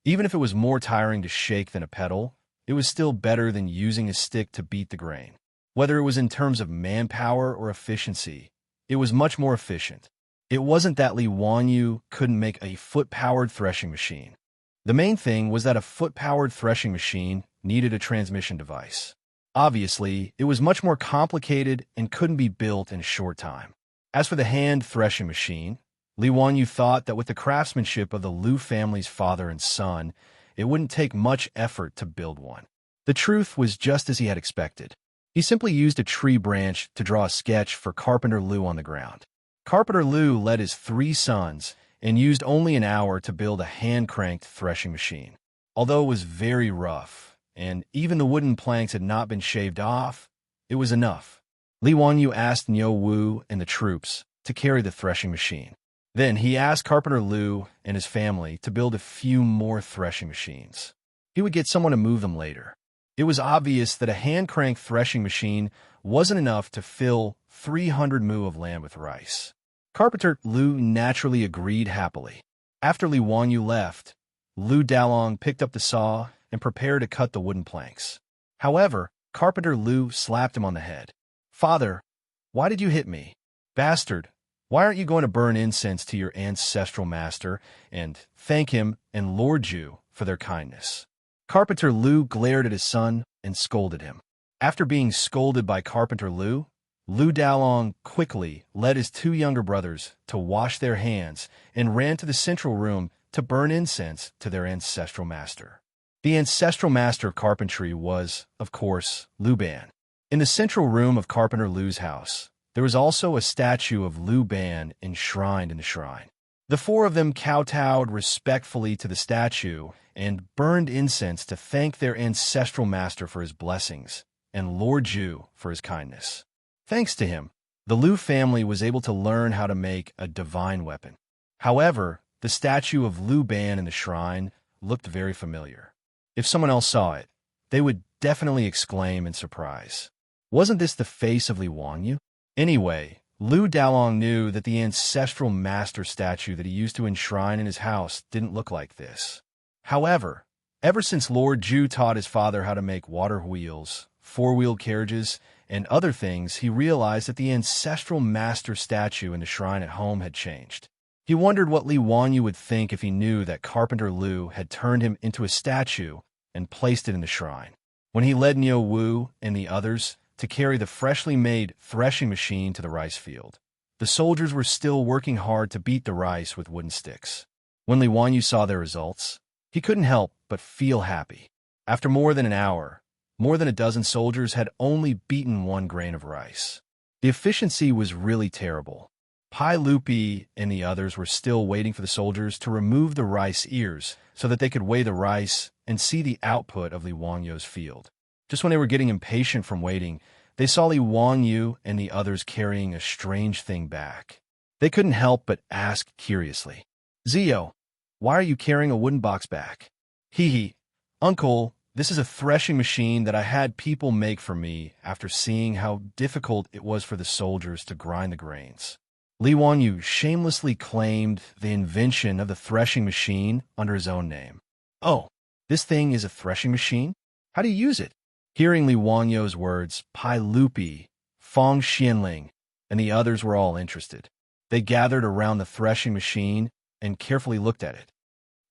even if it was more tiring to shake than a pedal, it was still better than using a stick to beat the grain. Whether it was in terms of manpower or efficiency, it was much more efficient. It wasn't that Li Wanyu couldn't make a foot-powered threshing machine. The main thing was that a foot-powered threshing machine needed a transmission device. Obviously, it was much more complicated and couldn't be built in a short time. As for the hand threshing machine, Li Wanyu thought that with the craftsmanship of the Liu family's father and son, it wouldn't take much effort to build one. The truth was just as he had expected. He simply used a tree branch to draw a sketch for Carpenter Liu on the ground. Carpenter Liu led his 3 sons and used only an hour to build a hand-cranked threshing machine. Although it was very rough, and even the wooden planks had not been shaved off, it was enough. Li Wanyu asked Niu Wu and the troops to carry the threshing machine. Then he asked Carpenter Liu and his family to build a few more threshing machines. He would get someone to move them later. It was obvious that a hand-cranked threshing machine wasn't enough to fill 300 mu of land with rice. Carpenter Liu naturally agreed happily. After Li Wanyu left, Liu Dalong picked up the saw and prepared to cut the wooden planks. However, Carpenter Liu slapped him on the head. "Father, why did you hit me? Bastard, why aren't you going to burn incense to your ancestral master and thank him and Lord Ju for their kindness?" Carpenter Liu glared at his son and scolded him. After being scolded by Carpenter Liu, Liu Dalong quickly led his 2 younger brothers to wash their hands and ran to the central room to burn incense to their ancestral master. The ancestral master of carpentry was, of course, Liu Ban. In the central room of Carpenter Liu's house, there was also a statue of Liu Ban enshrined in the shrine. The 4 of them kowtowed respectfully to the statue and burned incense to thank their ancestral master for his blessings and Lord Ju for his kindness. Thanks to him, the Liu family was able to learn how to make a divine weapon. However, the statue of Liu Ban in the shrine looked very familiar. If someone else saw it, they would definitely exclaim in surprise. Wasn't this the face of Li Wanyu? Anyway, Liu Dalong knew that the ancestral master statue that he used to enshrine in his house didn't look like this. However, ever since Lord Ju taught his father how to make water wheels, 4-wheeled carriages, and other things, he realized that the ancestral master statue in the shrine at home had changed. He wondered what Li Wanyu would think if he knew that Carpenter Liu had turned him into a statue and placed it in the shrine. When he led Niu Wu and the others to carry the freshly made threshing machine to the rice field, the soldiers were still working hard to beat the rice with wooden sticks. When Li Wanyu saw their results, he couldn't help but feel happy. After more than an hour, more than a dozen soldiers had only beaten 1 grain of rice. The efficiency was really terrible. Pai Lupi and the others were still waiting for the soldiers to remove the rice ears so that they could weigh the rice and see the output of Li Wanyu's field. Just when they were getting impatient from waiting, they saw Li Wanyu and the others carrying a strange thing back. They couldn't help but ask curiously, "Zio, why are you carrying a wooden box back?" "Hee, Uncle, this is a threshing machine that I had people make for me after seeing how difficult it was for the soldiers to grind the grains." Li Wanyu shamelessly claimed the invention of the threshing machine under his own name. "Oh, this thing is a threshing machine? How do you use it?" Hearing Li Wanyu's words, Pai Lupi, Fong Xianling, and the others were all interested. They gathered around the threshing machine and carefully looked at it.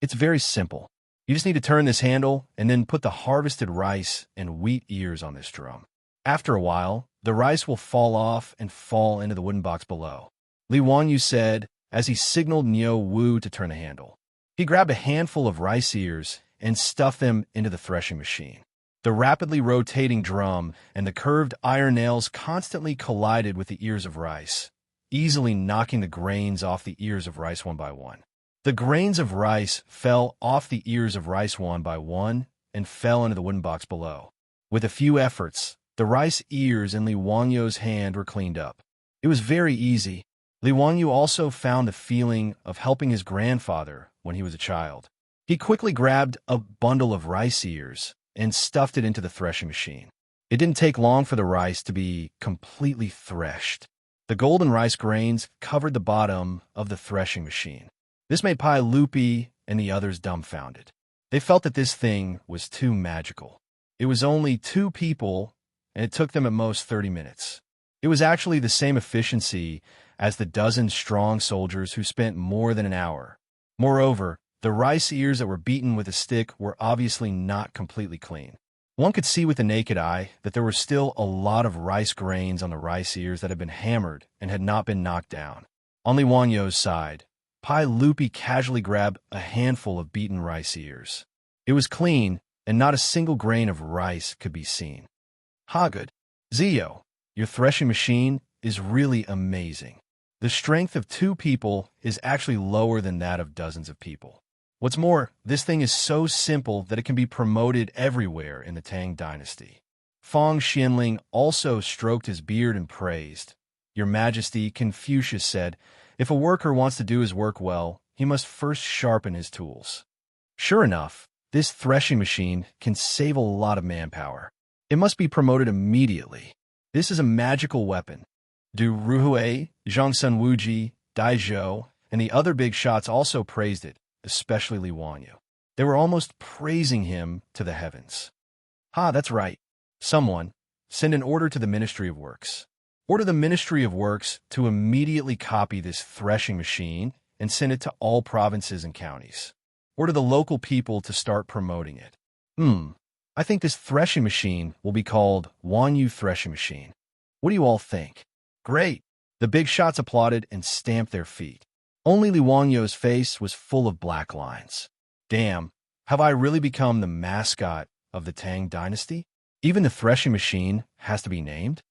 "It's very simple. You just need to turn this handle and then put the harvested rice and wheat ears on this drum. After a while, the rice will fall off and fall into the wooden box below," Li Wanyu said as he signaled Niu Wu to turn the handle. He grabbed a handful of rice ears and stuffed them into the threshing machine. The rapidly rotating drum and the curved iron nails constantly collided with the ears of rice, easily knocking the grains off the ears of rice one by one. The grains of rice fell off the ears of rice one by one and fell into the wooden box below. With a few efforts, the rice ears in Li Wanyo's hand were cleaned up. It was very easy. Li Wanyo also found the feeling of helping his grandfather when he was a child. He quickly grabbed a bundle of rice ears and stuffed it into the threshing machine. It didn't take long for the rice to be completely threshed. The golden rice grains covered the bottom of the threshing machine. This made Pai Lupi and the others dumbfounded. They felt that this thing was too magical. It was only 2 people, and it took them at most 30 minutes. It was actually the same efficiency as the dozen-strong soldiers who spent more than an hour. Moreover, the rice ears that were beaten with a stick were obviously not completely clean. One could see with the naked eye that there were still a lot of rice grains on the rice ears that had been hammered and had not been knocked down. On Li Wanyo's side, Pai Lupi casually grabbed a handful of beaten rice ears. It was clean, and not a single grain of rice could be seen. "Ha, good. Zio, your threshing machine is really amazing. The strength of 2 people is actually lower than that of dozens of people. What's more, this thing is so simple that it can be promoted everywhere in the Tang dynasty." Fang Xianling also stroked his beard and praised. "Your Majesty," Confucius said, "if a worker wants to do his work well, he must first sharpen his tools." Sure enough, this threshing machine can save a lot of manpower. It must be promoted immediately. This is a magical weapon. Du Ruhui, Zhang Sun Wuji, Dai Zhou, and the other big shots also praised it, especially Li Wanyo. They were almost praising him to the heavens. "Ha, that's right. Someone, send an order to the Ministry of Works. Order the Ministry of Works to immediately copy this threshing machine and send it to all provinces and counties. Order the local people to start promoting it. I think this threshing machine will be called Wanyu Threshing Machine. What do you all think?" "Great!" The big shots applauded and stamped their feet. Only Li Wanyo's face was full of black lines. "Damn, have I really become the mascot of the Tang dynasty? Even the threshing machine has to be named?"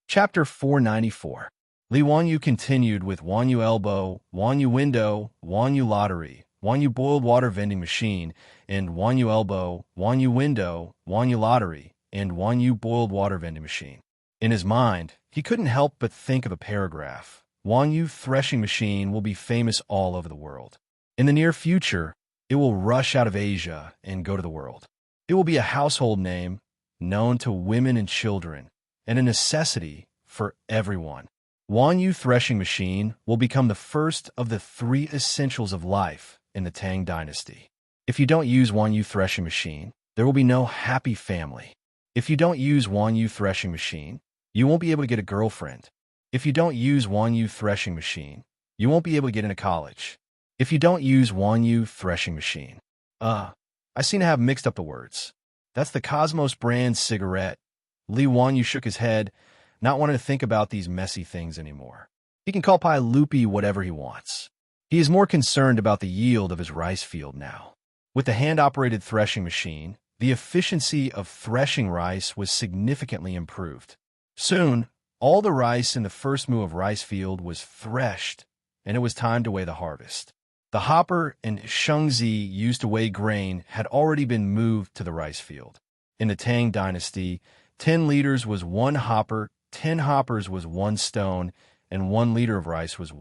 Chapter 494. Li Wanyo continued with Wanyu Elbow, Wanyu Window, Wanyu Lottery, Wanyu Boiled Water Vending Machine, and Wanyu Elbow, Wanyu Window, Wanyu Lottery, and Wanyu Boiled Water Vending Machine. In his mind, he couldn't help but think of a paragraph. Wanyu Threshing Machine will be famous all over the world. In the near future, it will rush out of Asia and go to the world. It will be a household name, known to women and children, and a necessity for everyone. Wanyu Threshing Machine will become the first of the 3 essentials of life in the Tang dynasty. If you don't use Wanyu Threshing Machine, there will be no happy family. If you don't use Wanyu Threshing Machine, you won't be able to get a girlfriend. If you don't use Wanyu Threshing Machine, you won't be able to get into college. If you don't use Wanyu Threshing Machine. I seem to have mixed up the words. That's the Cosmos brand cigarette. Li Wanyu shook his head, not wanting to think about these messy things anymore. He can call Pai Lupi whatever he wants. He is more concerned about the yield of his rice field now. With the hand-operated threshing machine, the efficiency of threshing rice was significantly improved. Soon, all the rice in the first moo of rice field was threshed, and it was time to weigh the harvest. The hopper and shengzi used to weigh grain had already been moved to the rice field. In the Tang dynasty, 10 liters was 1 hopper, 10 hoppers was 1 stone, and 1 liter of rice was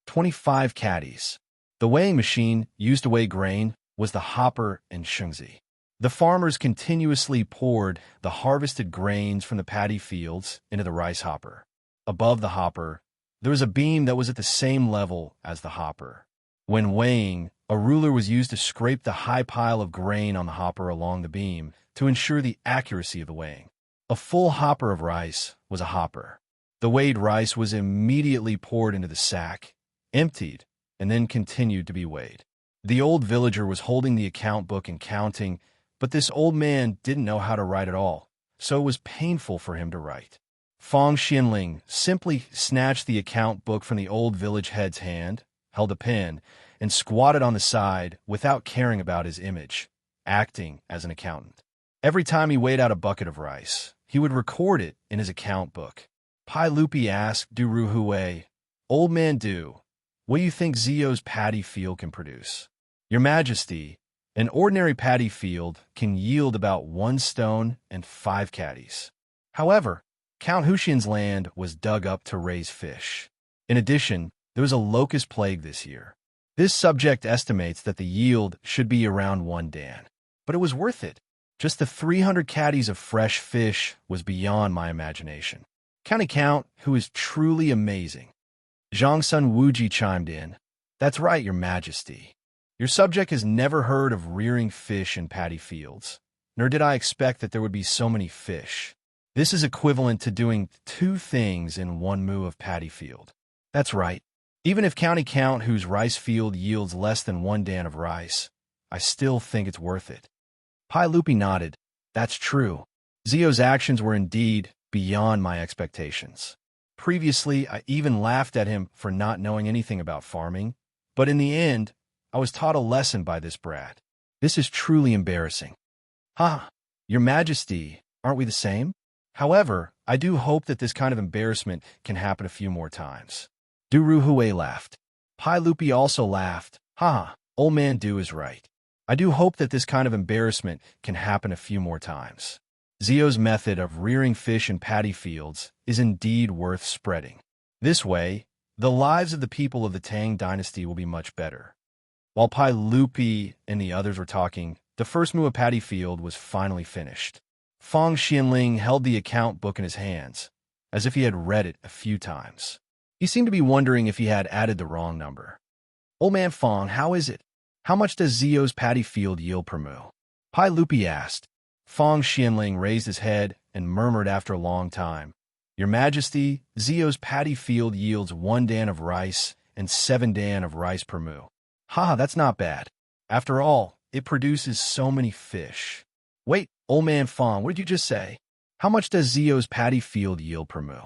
25 caddies. The weighing machine used to weigh grain was the hopper and shengzi. The farmers continuously poured the harvested grains from the paddy fields into the rice hopper. Above the hopper, there was a beam that was at the same level as the hopper. When weighing, a ruler was used to scrape the high pile of grain on the hopper along the beam to ensure the accuracy of the weighing. A full hopper of rice was a hopper. The weighed rice was immediately poured into the sack, emptied, and then continued to be weighed. The old villager was holding the account book and counting, but this old man didn't know how to write at all, so it was painful for him to write. Fang Xianling simply snatched the account book from the old village head's hand, held a pen, and squatted on the side without caring about his image, acting as an accountant. Every time he weighed out a bucket of rice, he would record it in his account book. Pai Lupi asked Du Ruhui, "Old man Du, what do you think Zio's paddy field can produce?" "Your Majesty, An ordinary paddy field can yield about 1 stone and 5 caddies. However, Count Huxian's land was dug up to raise fish. In addition, there was a locust plague this year. This subject estimates that the yield should be around 1 dan. But it was worth it. Just the 300 caddies of fresh fish was beyond my imagination. County Count, who is truly amazing. Zhang Sun Wuji chimed in. That's right, Your Majesty. Your subject has never heard of rearing fish in paddy fields, nor did I expect that there would be so many fish. This is equivalent to doing 2 things in 1 mu of paddy field. That's right. Even if County Count, whose rice field yields less than 1 dan of rice, I still think it's worth it. Pai Lupi nodded. That's true. Zio's actions were indeed beyond my expectations. Previously, I even laughed at him for not knowing anything about farming, but in the end, I was taught a lesson by this brat. This is truly embarrassing. Ha! Your Majesty, aren't we the same? However, I do hope that this kind of embarrassment can happen a few more times. Du Ruhui laughed. Pai Lupi also laughed. Ha! Old man Du is right. I do hope that this kind of embarrassment can happen a few more times. Zio's method of rearing fish in paddy fields is indeed worth spreading. This way, the lives of the people of the Tang dynasty will be much better. While Pai Lupi and the others were talking, the first mu of paddy field was finally finished. Fang Xianling held the account book in his hands, as if he had read it a few times. He seemed to be wondering if he had added the wrong number. Old man Fang, how is it? How much does Zio's paddy field yield per mu? Pai Lupi asked. Fang Xianling raised his head and murmured after a long time. Your Majesty, Zio's paddy field yields 1 dan of rice and 7 dan of rice per mu. Ha, that's not bad. After all, it produces so many fish. Wait, old man Fang, what did you just say? How much does Zio's paddy field yield per mu?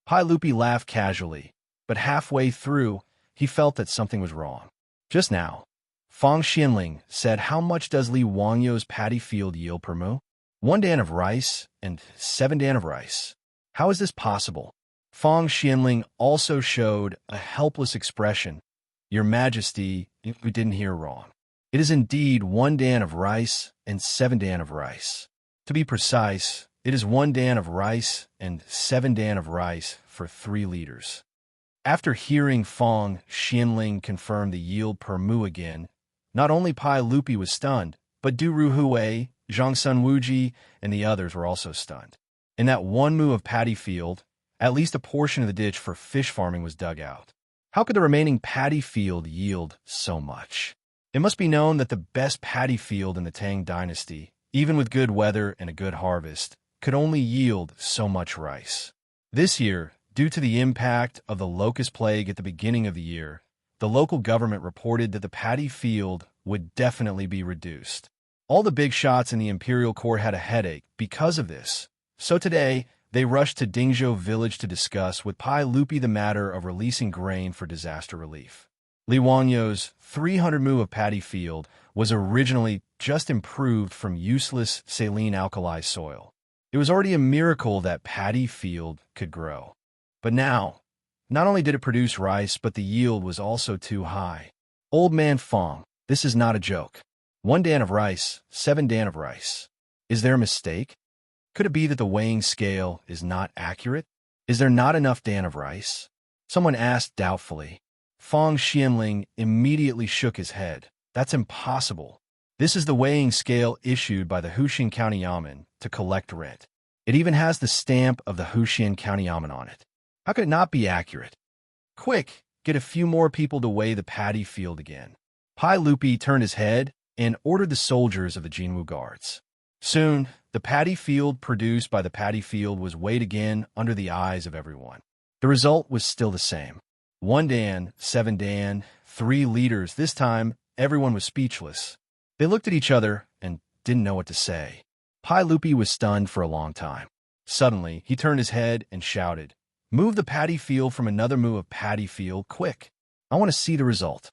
Pai Lupi laughed casually, but halfway through, he felt that something was wrong. Just now, Fang Xianling said, how much does Li Wangyo's paddy field yield per mu? 1 dan of rice and 7 dan of rice. How is this possible? Fang Xianling also showed a helpless expression. Your Majesty, we didn't hear wrong. It is indeed 1 dan of rice and 7 dan of rice. To be precise, it is 1 dan of rice and 7 dan of rice for 3 liters. After hearing Fang Xianling confirm the yield per mu again, not only Pai Lupi was stunned, but Du Ruhui, Zhang Sun Wuji, and the others were also stunned. In that 1 mu of paddy field, at least a portion of the ditch for fish farming was dug out. How could the remaining paddy field yield so much? It must be known that the best paddy field in the Tang dynasty, even with good weather and a good harvest, could only yield so much rice. This year, due to the impact of the locust plague at the beginning of the year, the local government reported that the paddy field would definitely be reduced. All the big shots in the imperial court had a headache because of this. So today, they rushed to Dingzhou village to discuss with Pai Lupi the matter of releasing grain for disaster relief. Li Wangyo's 300 mu of paddy field was originally just improved from useless saline alkali soil. It was already a miracle that paddy field could grow. But now, not only did it produce rice, but the yield was also too high. Old man Fang, this is not a joke. 1 dan of rice, 7 dan of rice. Is there a mistake? Could it be that the weighing scale is not accurate? Is there not enough dan of rice? Someone asked doubtfully. Fang Xianling immediately shook his head. That's impossible. This is the weighing scale issued by the Huxian County Yamen to collect rent. It even has the stamp of the Huxian County Yamen on it. How could it not be accurate? Quick, get a few more people to weigh the paddy field again. Pai Lupi turned his head and ordered the soldiers of the Jinwu Guards. Soon, the paddy field produced by the paddy field was weighed again under the eyes of everyone. The result was still the same. 1 dan, 7 dan, 3 liters. This time, everyone was speechless. They looked at each other and didn't know what to say. Pai Lupi was stunned for a long time. Suddenly, he turned his head and shouted, "Move the paddy field from another mu of paddy field, quick. I want to see the result."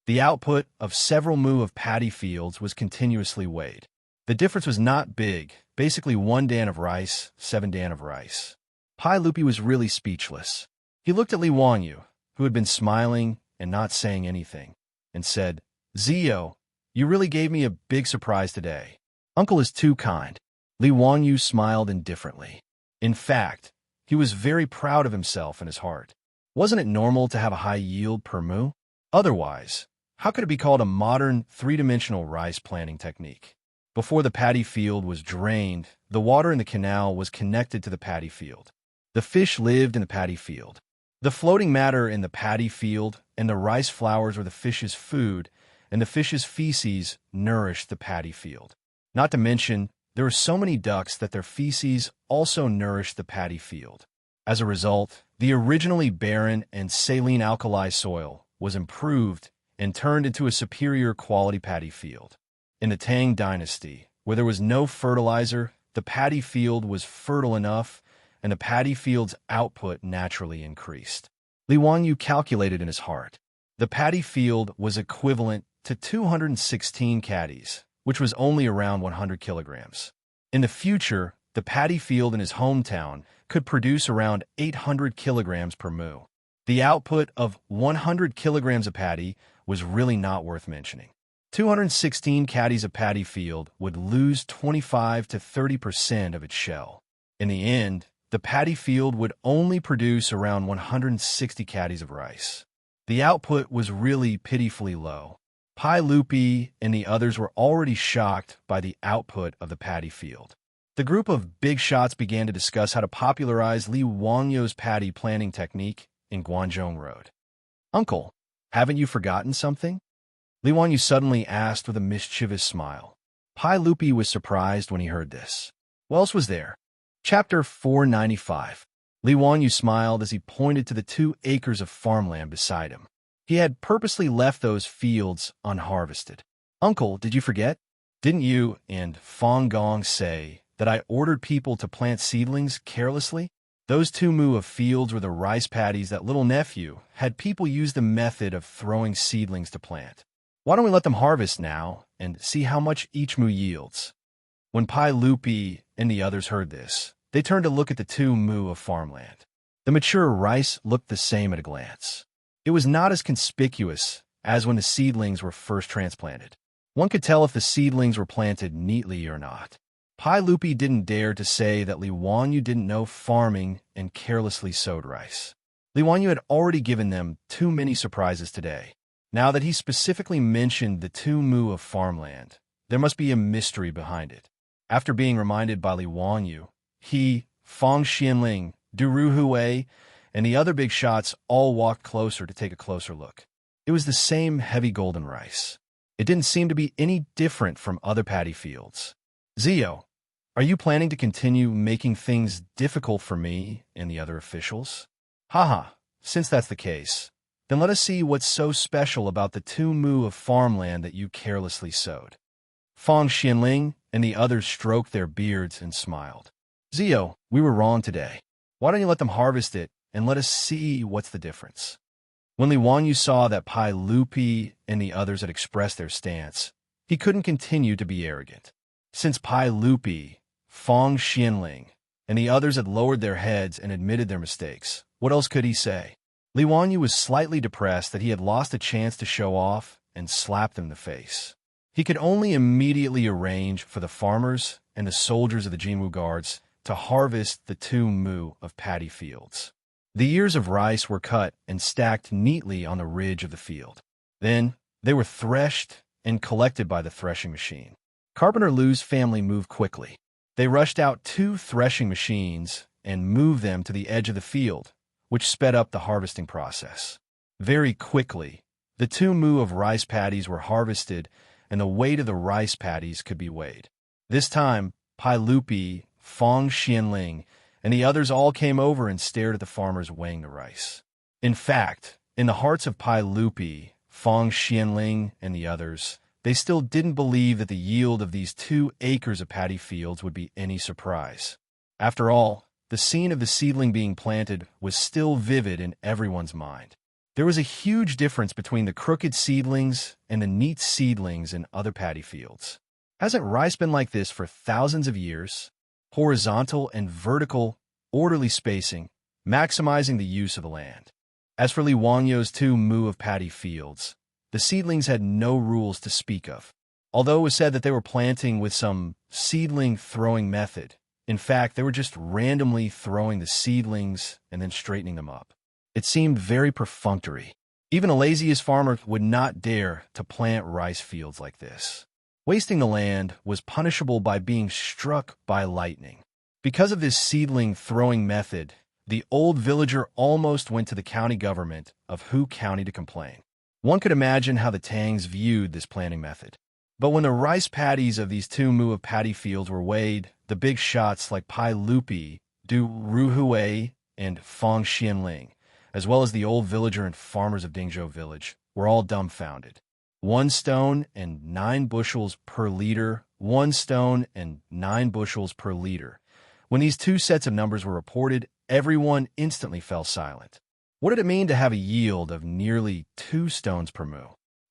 The output of several mu of paddy fields was continuously weighed. The difference was not big, basically 1 dan of rice, 7 dan of rice. Pai Lupi was really speechless. He looked at Li Wangyu, who had been smiling and not saying anything, and said, "Zio, You really gave me a big surprise today. Uncle is too kind. Li Wanyu smiled indifferently. In fact, he was very proud of himself in his heart. Wasn't it normal to have a high yield per mu? Otherwise, how could it be called a modern, three-dimensional rice planting technique? Before the paddy field was drained, the water in the canal was connected to the paddy field. The fish lived in the paddy field. The floating matter in the paddy field and the rice flowers were the fish's food, and the fish's feces nourished the paddy field. Not to mention, there were so many ducks that their feces also nourished the paddy field. As a result, the originally barren and saline alkali soil was improved and turned into a superior quality paddy field. In the Tang dynasty, where there was no fertilizer, the paddy field was fertile enough, and the paddy field's output naturally increased. Li Wanyu calculated in his heart. The paddy field was equivalent to 216 caddies, which was only around 100 kilograms. In the future, the paddy field in his hometown could produce around 800 kilograms per mu. The output of 100 kilograms of paddy was really not worth mentioning. 216 caddies of paddy field would lose 25 to 30% of its shell. In the end, the paddy field would only produce around 160 caddies of rice. The output was really pitifully low. Pai Lupi and the others were already shocked by the output of the paddy field. The group of big shots began to discuss how to popularize Li Wanyu's paddy planting technique in Guangzhou Road. Uncle, haven't you forgotten something? Li Wanyu suddenly asked with a mischievous smile. Pai Lupi was surprised when he heard this. What else was there? Chapter 495. Li Wanyu smiled as he pointed to the 2 acres of farmland beside him. He had purposely left those fields unharvested. Uncle, did you forget? Didn't you and Fong Gong say that I ordered people to plant seedlings carelessly? Those 2 mu of fields were the rice paddies that little nephew had people use the method of throwing seedlings to plant. Why don't we let them harvest now and see how much each mu yields? When Pai Lupi and the others heard this, they turned to look at the 2 mu of farmland. The mature rice looked the same at a glance. It was not as conspicuous as when the seedlings were first transplanted. One could tell if the seedlings were planted neatly or not. Pai Lupi didn't dare to say that Li Wanyu didn't know farming and carelessly sowed rice. Li Wanyu had already given them too many surprises today. Now that he specifically mentioned the 2 mu of farmland, there must be a mystery behind it. After being reminded by Li Wanyu, he, Fong Xianling, Duru Hui, and the other big shots all walked closer to take a closer look. It was the same heavy golden rice. It didn't seem to be any different from other paddy fields. Zio, are you planning to continue making things difficult for me and the other officials? Haha, since that's the case, then let us see what's so special about the 2 mu of farmland that you carelessly sowed. Fong Xianling and the others stroked their beards and smiled. Zio, we were wrong today. Why don't you let them harvest it and let us see what's the difference? When Li Wanyu saw that Pai Lupi and the others had expressed their stance, he couldn't continue to be arrogant. Since Pai Lupi, Fong Xianling, and the others had lowered their heads and admitted their mistakes, what else could he say? Li Wanyu was slightly depressed that he had lost a chance to show off and slap them in the face. He could only immediately arrange for the farmers and the soldiers of the Jinwu Guards to harvest the 2 mu of paddy fields. The ears of rice were cut and stacked neatly on the ridge of the field. Then, they were threshed and collected by the threshing machine. Carpenter Lu's family moved quickly. They rushed out 2 threshing machines and moved them to the edge of the field, which sped up the harvesting process. Very quickly, the 2 mu of rice paddies were harvested and the weight of the rice paddies could be weighed. This time, Pai Lupi, Fong Xianling, and the others all came over and stared at the farmers weighing the rice. In fact, in the hearts of Pai Lupi, Fong Xianling, and the others, they still didn't believe that the yield of these 2 acres of paddy fields would be any surprise. After all, the scene of the seedling being planted was still vivid in everyone's mind. There was a huge difference between the crooked seedlings and the neat seedlings in other paddy fields. Hasn't rice been like this for thousands of years? Horizontal and vertical, orderly spacing, maximizing the use of the land. As for Li Wanyu's 2 mu of paddy fields, the seedlings had no rules to speak of. Although it was said that they were planting with some seedling throwing method, in fact, they were just randomly throwing the seedlings and then straightening them up. It seemed very perfunctory. Even the laziest farmer would not dare to plant rice fields like this. Wasting the land was punishable by being struck by lightning. Because of this seedling throwing method, the old villager almost went to the county government of Hu County to complain. One could imagine how the Tangs viewed this planting method. But when the rice paddies of these 2 mu of paddy fields were weighed, the big shots like Pai Lupi, Du Ruhui, and Fong Xianling, as well as the old villager and farmers of Dingzhou village, were all dumbfounded. 1 stone and 9 bushels per liter, 1 stone and 9 bushels per liter. When these 2 sets of numbers were reported, everyone instantly fell silent. What did it mean to have a yield of nearly 2 stones per mu?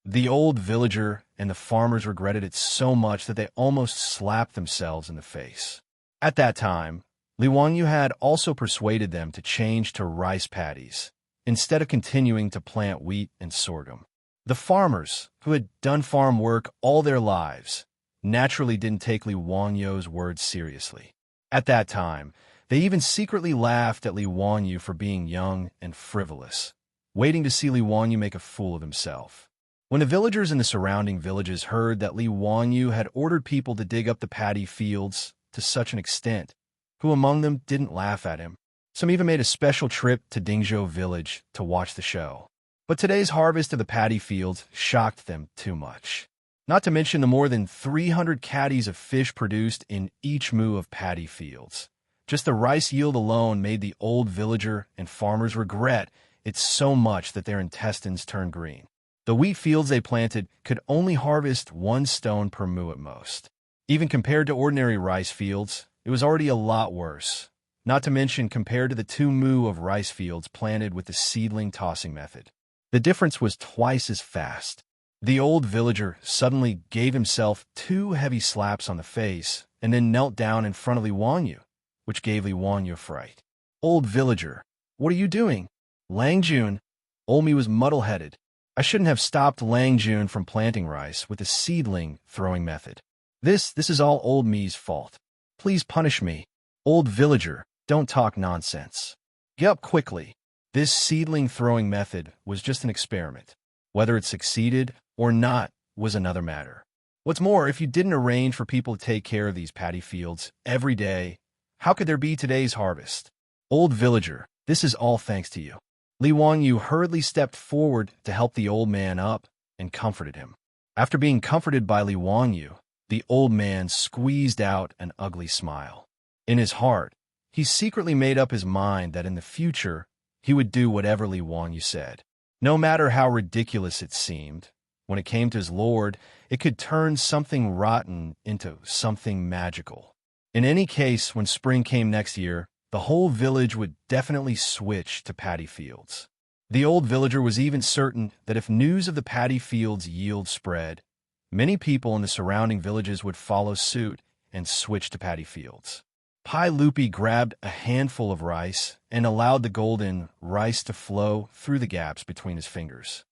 The old villager and the farmers regretted it so much that they almost slapped themselves in the face. At that time, Li Wangyu had also persuaded them to change to rice paddies, instead of continuing to plant wheat and sorghum. The farmers, who had done farm work all their lives, naturally didn't take Li Wangyu's words seriously. At that time, they even secretly laughed at Li Wangyu for being young and frivolous, waiting to see Li Wangyu make a fool of himself. When the villagers in the surrounding villages heard that Li Wangyu had ordered people to dig up the paddy fields to such an extent, who among them didn't laugh at him? Some even made a special trip to Dingzhou village to watch the show. But today's harvest of the paddy fields shocked them too much. Not to mention the more than 300 caddies of fish produced in each mu of paddy fields. Just the rice yield alone made the old villager and farmers regret it so much that their intestines turned green. The wheat fields they planted could only harvest 1 stone per mu at most. Even compared to ordinary rice fields, it was already a lot worse. Not to mention compared to the 2 mu of rice fields planted with the seedling tossing method. The difference was twice as fast. The old villager suddenly gave himself 2 heavy slaps on the face and then knelt down in front of Li Wangyu, which gave Li Wangyu a fright. Old villager, what are you doing? Lang Jun, old me was muddle-headed. I shouldn't have stopped Lang Jun from planting rice with the seedling throwing method. This is all old me's fault. Please punish me. Old villager, don't talk nonsense. Get up quickly. This seedling throwing method was just an experiment. Whether it succeeded or not was another matter. What's more, if you didn't arrange for people to take care of these paddy fields every day, how could there be today's harvest? Old villager, this is all thanks to you. Li Wangyu hurriedly stepped forward to help the old man up and comforted him. After being comforted by Li Wangyu, the old man squeezed out an ugly smile. In his heart, he secretly made up his mind that in the future, he would do whatever Li Wangyu said. No matter how ridiculous it seemed, when it came to his lord, it could turn something rotten into something magical. In any case, when spring came next year, the whole village would definitely switch to paddy fields. The old villager was even certain that if news of the paddy fields' yield spread, many people in the surrounding villages would follow suit and switch to paddy fields. Pai Lupi grabbed a handful of rice and allowed the golden rice to flow through the gaps between his fingers.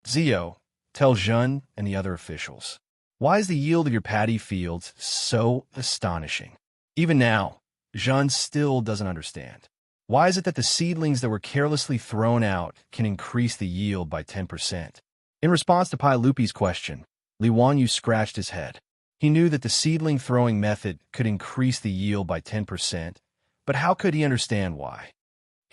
Zio, tell Zhen and the other officials, why is the yield of your paddy fields so astonishing? Even now, Zhen still doesn't understand. Why is it that the seedlings that were carelessly thrown out can increase the yield by 10%? In response to Pai Lupi's question, Li Wangyu scratched his head. He knew that the seedling throwing method could increase the yield by 10%, but how could he understand why?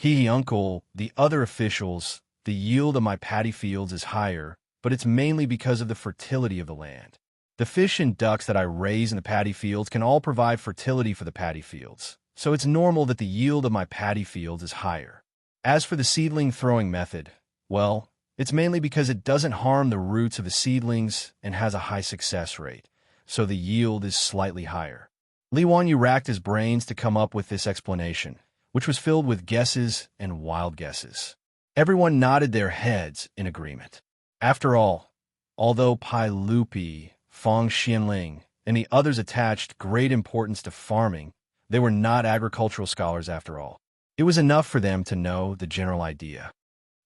Uncle, the other officials, the yield of my paddy fields is higher, but it's mainly because of the fertility of the land. The fish and ducks that I raise in the paddy fields can all provide fertility for the paddy fields, so it's normal that the yield of my paddy fields is higher. As for the seedling throwing method, well, it's mainly because it doesn't harm the roots of the seedlings and has a high success rate, so the yield is slightly higher. Li Wangyu racked his brains to come up with this explanation, which was filled with guesses and wild guesses. Everyone nodded their heads in agreement. After all, although Pai Lupi, Fong Xianling, and the others attached great importance to farming, they were not agricultural scholars after all. It was enough for them to know the general idea.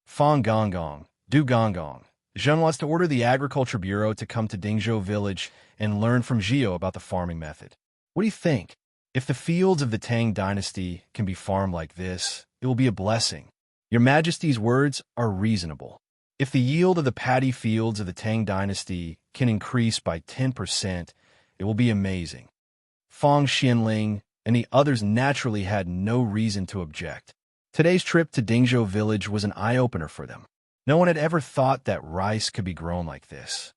Fong Gonggong, Du Gonggong, Zhen wants to order the Agriculture Bureau to come to Dingzhou village and learn from Zhio about the farming method. What do you think? If the fields of the Tang dynasty can be farmed like this, it will be a blessing. Your Majesty's words are reasonable. If the yield of the paddy fields of the Tang dynasty can increase by 10%, it will be amazing. Fang Xianling and the others naturally had no reason to object. Today's trip to Dingzhou village was an eye-opener for them. No one had ever thought that rice could be grown like this.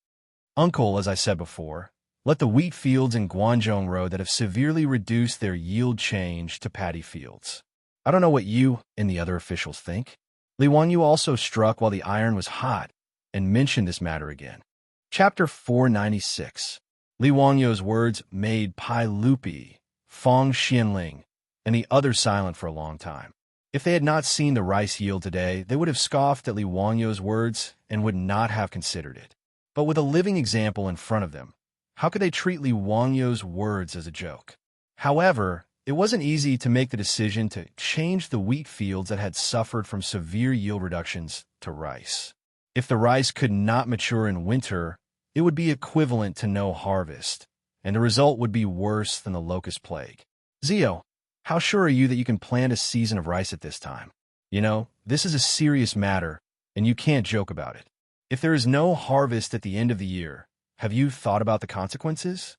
Uncle, as I said before, let the wheat fields in Guangzhou Road that have severely reduced their yield change to paddy fields. I don't know what you and the other officials think. Li Wanyu also struck while the iron was hot and mentioned this matter again. Chapter 496. Li Wanyu's words made Pai Lupi, Fang Xianling, and the others silent for a long time. If they had not seen the rice yield today, they would have scoffed at Li Wanyu's words and would not have considered it. But with a living example in front of them, how could they treat Li Wanyu's words as a joke? However, it wasn't easy to make the decision to change the wheat fields that had suffered from severe yield reductions to rice. If the rice could not mature in winter, it would be equivalent to no harvest, and the result would be worse than the locust plague. Zio, how sure are you that you can plant a season of rice at this time? You know, this is a serious matter, and you can't joke about it. If there is no harvest at the end of the year, have you thought about the consequences?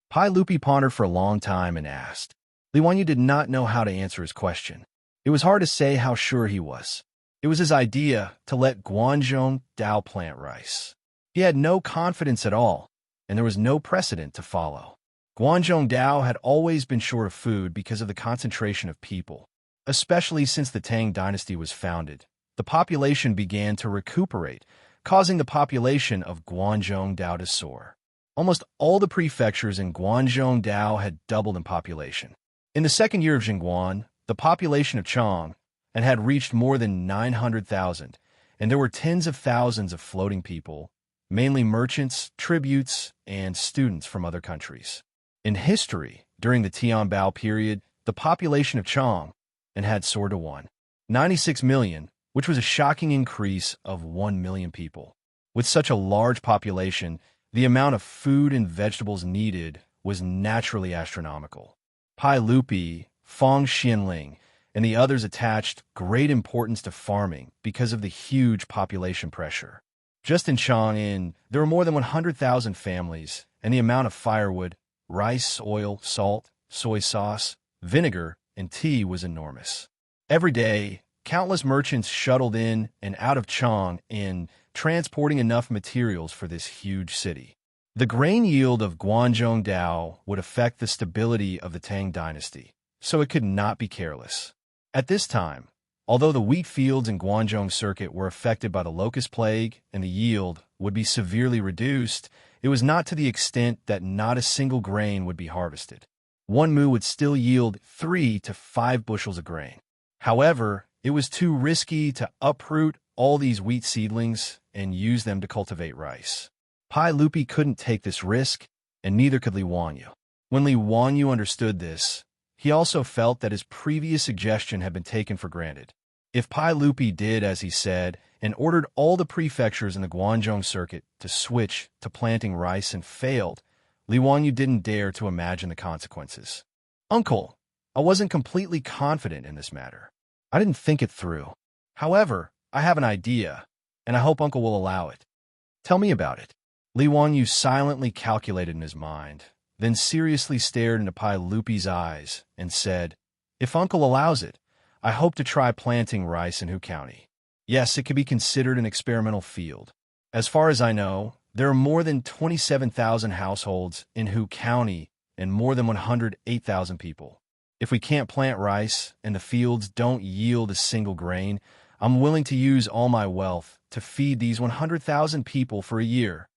Pai Lupi pondered for a long time and asked. Li Wanyu did not know how to answer his question. It was hard to say how sure he was. It was his idea to let Guangzhou Dao plant rice. He had no confidence at all, and there was no precedent to follow. Guangzhou Dao had always been short of food because of the concentration of people. Especially since the Tang dynasty was founded, the population began to recuperate, causing the population of Guangzhou Dao to soar. Almost all the prefectures in Guangzhou Dao had doubled in population. In the second year of Jingguan, the population of Chang had reached more than 900,000, and there were tens of thousands of floating people, mainly merchants, tributes, and students from other countries. In history, during the Tianbao period, the population of Chang had soared to 1.96 million, which was a shocking increase of 1 million people. With such a large population, the amount of food and vegetables needed was naturally astronomical. Pai Lupi, Fang Xianling, and the others attached great importance to farming because of the huge population pressure. Just in Chang'an, there were more than 100,000 families, and the amount of firewood, rice, oil, salt, soy sauce, vinegar, and tea was enormous. Every day, countless merchants shuttled in and out of Chang'an, transporting enough materials for this huge city. The grain yield of Guangzhou Dao would affect the stability of the Tang dynasty, so it could not be careless. At this time, although the wheat fields in Guangzhou circuit were affected by the locust plague and the yield would be severely reduced, it was not to the extent that not a single grain would be harvested. One mu would still yield 3 to 5 bushels of grain. However, it was too risky to uproot all these wheat seedlings and use them to cultivate rice. Pai Lupi couldn't take this risk, and neither could Li Wanyu. When Li Wanyu understood this, he also felt that his previous suggestion had been taken for granted. If Pai Lupi did as he said and ordered all the prefectures in the Guangzhou circuit to switch to planting rice and failed, Li Wanyu didn't dare to imagine the consequences. Uncle, I wasn't completely confident in this matter. I didn't think it through. However, I have an idea, and I hope Uncle will allow it. Tell me about it. Li Wanyu silently calculated in his mind, then seriously stared into Pai Lupi's eyes and said, If Uncle allows it, I hope to try planting rice in Hu County. Yes, it could be considered an experimental field. As far as I know, there are more than 27,000 households in Hu County and more than 108,000 people. If we can't plant rice and the fields don't yield a single grain, I'm willing to use all my wealth to feed these 100,000 people for a year.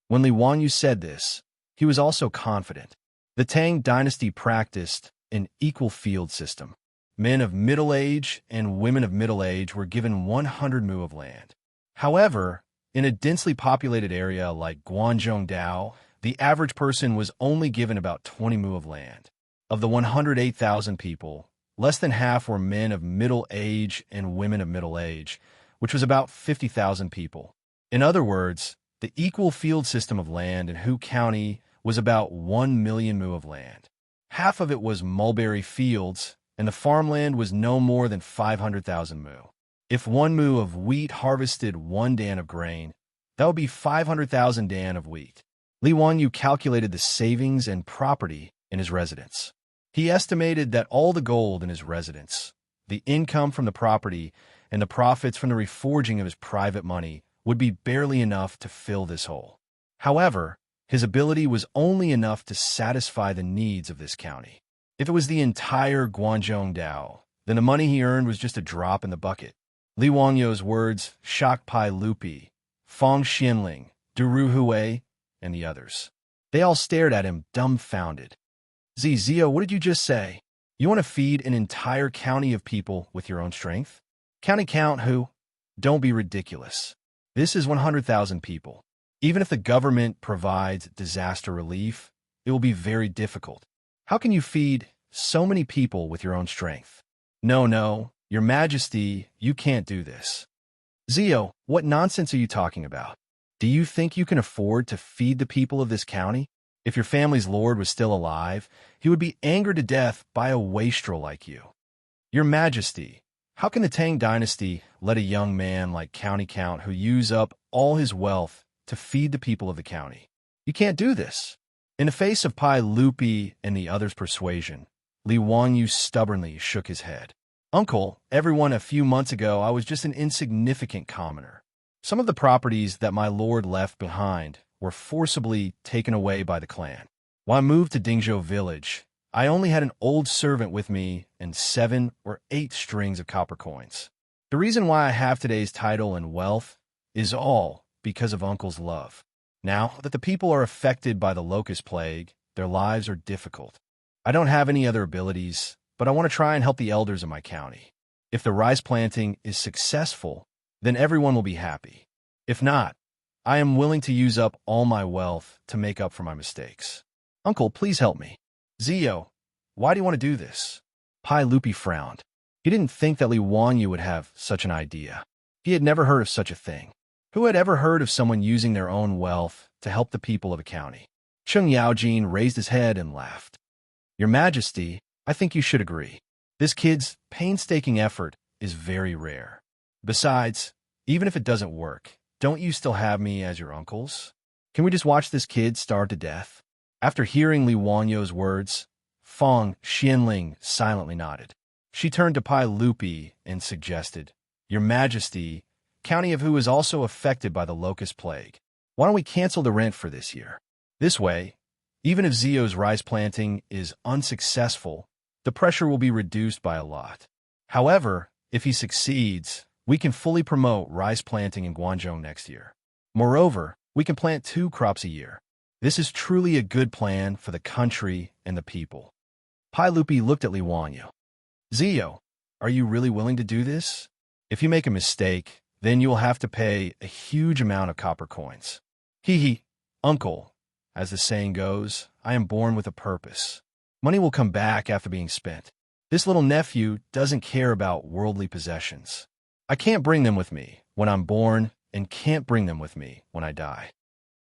When Li Wanyu said this, he was also confident. The Tang dynasty practiced an equal field system. Men of middle age and women of middle age were given 100 mu of land. However, in a densely populated area like Guangzhou Dao, the average person was only given about 20 mu of land. Of the 108,000 people, less than half were men of middle age and women of middle age, which was about 50,000 people. In other words, the equal field system of land in Hu County was about 1 million mu of land. Half of it was mulberry fields, and the farmland was no more than 500,000 mu. If 1 mu of wheat harvested 1 dan of grain, that would be 500,000 dan of wheat. Li Wanyu calculated the savings and property in his residence. He estimated that all the gold in his residence, the income from the property, and the profits from the reforging of his private money would be barely enough to fill this hole. However, his ability was only enough to satisfy the needs of this county. If it was the entire Guangzhou Dao, then the money he earned was just a drop in the bucket. Li Wangyou's words shocked Pai Lupi, Fong Xianling, Duru Hui, and the others. They all stared at him, dumbfounded. Zio, what did you just say? You want to feed an entire county of people with your own strength? County count who? Don't be ridiculous. This is 100,000 people. Even if the government provides disaster relief, it will be very difficult. How can you feed so many people with your own strength? No, Your Majesty, you can't do this. Zio, what nonsense are you talking about? Do you think you can afford to feed the people of this county? If your family's lord was still alive, he would be angered to death by a wastrel like you. Your Majesty, how can the Tang dynasty let a young man like County Count who use up all his wealth to feed the people of the county? You can't do this. In the face of Pai Lupi and the others' persuasion, Li Wanyu stubbornly shook his head. Uncle, everyone, a few months ago I was just an insignificant commoner. Some of the properties that my lord left behind were forcibly taken away by the clan. When I moved to Dingzhou village, I only had an old servant with me and 7 or 8 strings of copper coins. The reason why I have today's title and wealth is all because of Uncle's love. Now that the people are affected by the locust plague, their lives are difficult. I don't have any other abilities, but I want to try and help the elders of my county. If the rice planting is successful, then everyone will be happy. If not, I am willing to use up all my wealth to make up for my mistakes. Uncle, please help me. Zio, why do you want to do this? Pai Lupi frowned. He didn't think that Li Wanyu would have such an idea. He had never heard of such a thing. Who had ever heard of someone using their own wealth to help the people of a county? Cheng Yaojin raised his head and laughed. Your Majesty, I think you should agree. This kid's painstaking effort is very rare. Besides, even if it doesn't work, don't you still have me as your uncles? Can we just watch this kid starve to death? After hearing Li Wanyou's words, Fong Xianling silently nodded. She turned to Pai Lupi and suggested, Your Majesty, county of who is also affected by the locust plague. Why don't we cancel the rent for this year? This way, even if Zio's rice planting is unsuccessful, the pressure will be reduced by a lot. However, if he succeeds, we can fully promote rice planting in Guangzhou next year. Moreover, we can plant 2 crops a year. This is truly a good plan for the country and the people. Pai Lupi looked at Li Wanyu. Zio, are you really willing to do this? If you make a mistake, then you will have to pay a huge amount of copper coins. Uncle, as the saying goes, I am born with a purpose. Money will come back after being spent. This little nephew doesn't care about worldly possessions. I can't bring them with me when I'm born and can't bring them with me when I die.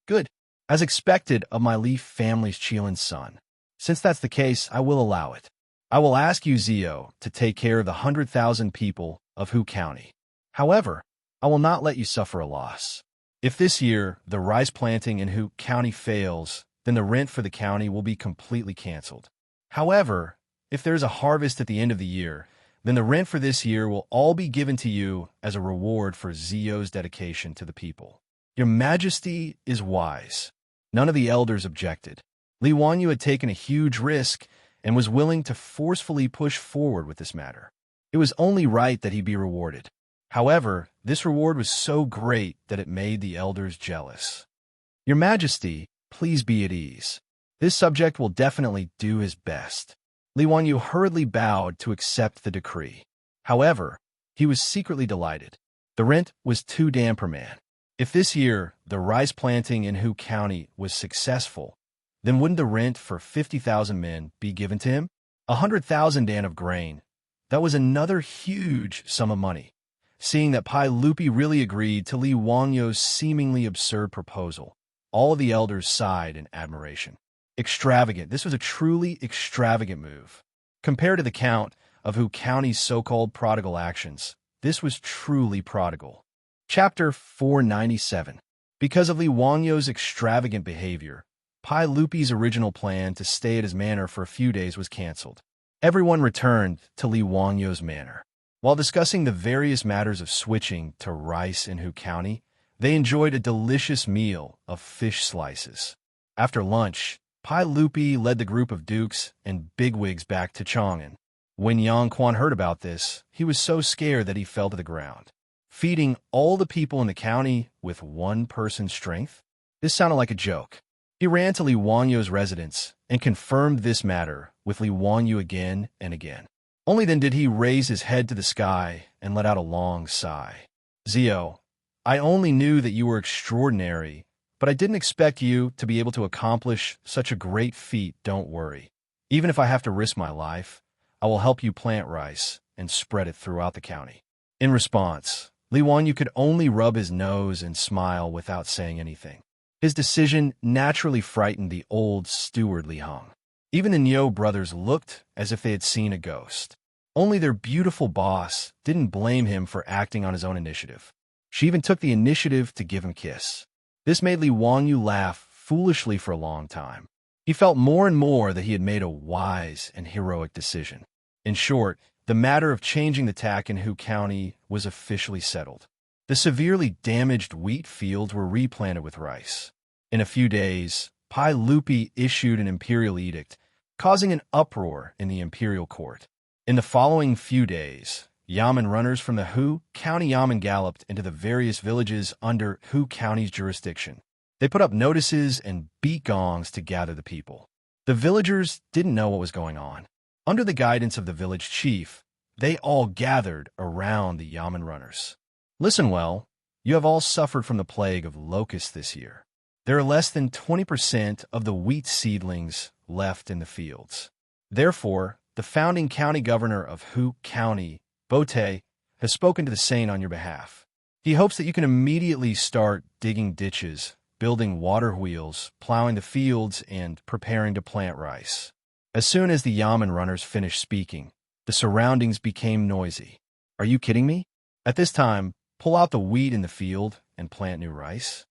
Good. As expected of my Li family's Qilin son. Since that's the case, I will allow it. I will ask you, Zio, to take care of the 100,000 people of Hu County. However, I will not let you suffer a loss. If this year the rice planting in Hu County fails, then the rent for the county will be completely canceled. However, if there's a harvest at the end of the year, then the rent for this year will all be given to you as a reward for Zio's dedication to the people. Your Majesty is wise. None of the elders objected. Li Wanyu had taken a huge risk and was willing to forcefully push forward with this matter. It was only right that he be rewarded. However, this reward was so great that it made the elders jealous. Your Majesty, please be at ease. This subject will definitely do his best. Li Wanyu hurriedly bowed to accept the decree. However, he was secretly delighted. The rent was 2 dan per man. If this year the rice planting in Hu County was successful, then wouldn't the rent for 50,000 men be given to him? 100,000 dan of grain. That was another huge sum of money. Seeing that Pai Lupi really agreed to Li Wanyou's seemingly absurd proposal, all of the elders sighed in admiration. Extravagant. This was a truly extravagant move. Compared to the count of Hu County's so-called prodigal actions, this was truly prodigal. Chapter 497. Because of Li Wangyo's extravagant behavior, Pai Lupi's original plan to stay at his manor for a few days was cancelled. Everyone returned to Li Wangyo's manor. While discussing the various matters of switching to rice in Hu County, they enjoyed a delicious meal of fish slices. After lunch, Pai Lupi led the group of dukes and bigwigs back to Chang'an. When Yang Quan heard about this, he was so scared that he fell to the ground. Feeding all the people in the county with one person's strength? This sounded like a joke. He ran to Li Wangyo's residence and confirmed this matter with Li Wangyo again and again. Only then did he raise his head to the sky and let out a long sigh. Zio, I only knew that you were extraordinary, but I didn't expect you to be able to accomplish such a great feat. Don't worry. Even if I have to risk my life, I will help you plant rice and spread it throughout the county. In response, Li Wangyo could only rub his nose and smile without saying anything. His decision naturally frightened the old steward Li Hong. Even the Niu brothers looked as if they had seen a ghost. Only their beautiful boss didn't blame him for acting on his own initiative. She even took the initiative to give him a kiss. This made Li Wangyo laugh foolishly for a long time. He felt more and more that he had made a wise and heroic decision. In short, the matter of changing the tack in Hu County was officially settled. The severely damaged wheat fields were replanted with rice. In a few days, Pai Lupi issued an imperial edict, causing an uproar in the imperial court. In the following few days, Yamen runners from the Hu County Yamen galloped into the various villages under Hu County's jurisdiction. They put up notices and beat gongs to gather the people. The villagers didn't know what was going on. Under the guidance of the village chief, they all gathered around the Yamen runners. Listen well, you have all suffered from the plague of locusts this year. There are less than 20% of the wheat seedlings left in the fields. Therefore, the founding county governor of Hu County, Bote, has spoken to the saint on your behalf. He hopes that you can immediately start digging ditches, building water wheels, plowing the fields, and preparing to plant rice. As soon as the Yamen runners finished speaking, the surroundings became noisy. Are you kidding me? At this time, pull out the wheat in the field and plant new rice?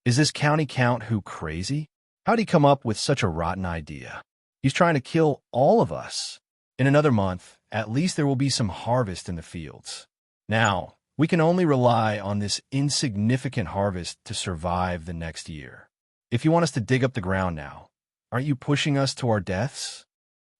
Is this county count Hu crazy? How'd he come up with such a rotten idea? He's trying to kill all of us. In another month, at least there will be some harvest in the fields. Now, we can only rely on this insignificant harvest to survive the next year. If you want us to dig up the ground now, aren't you pushing us to our deaths?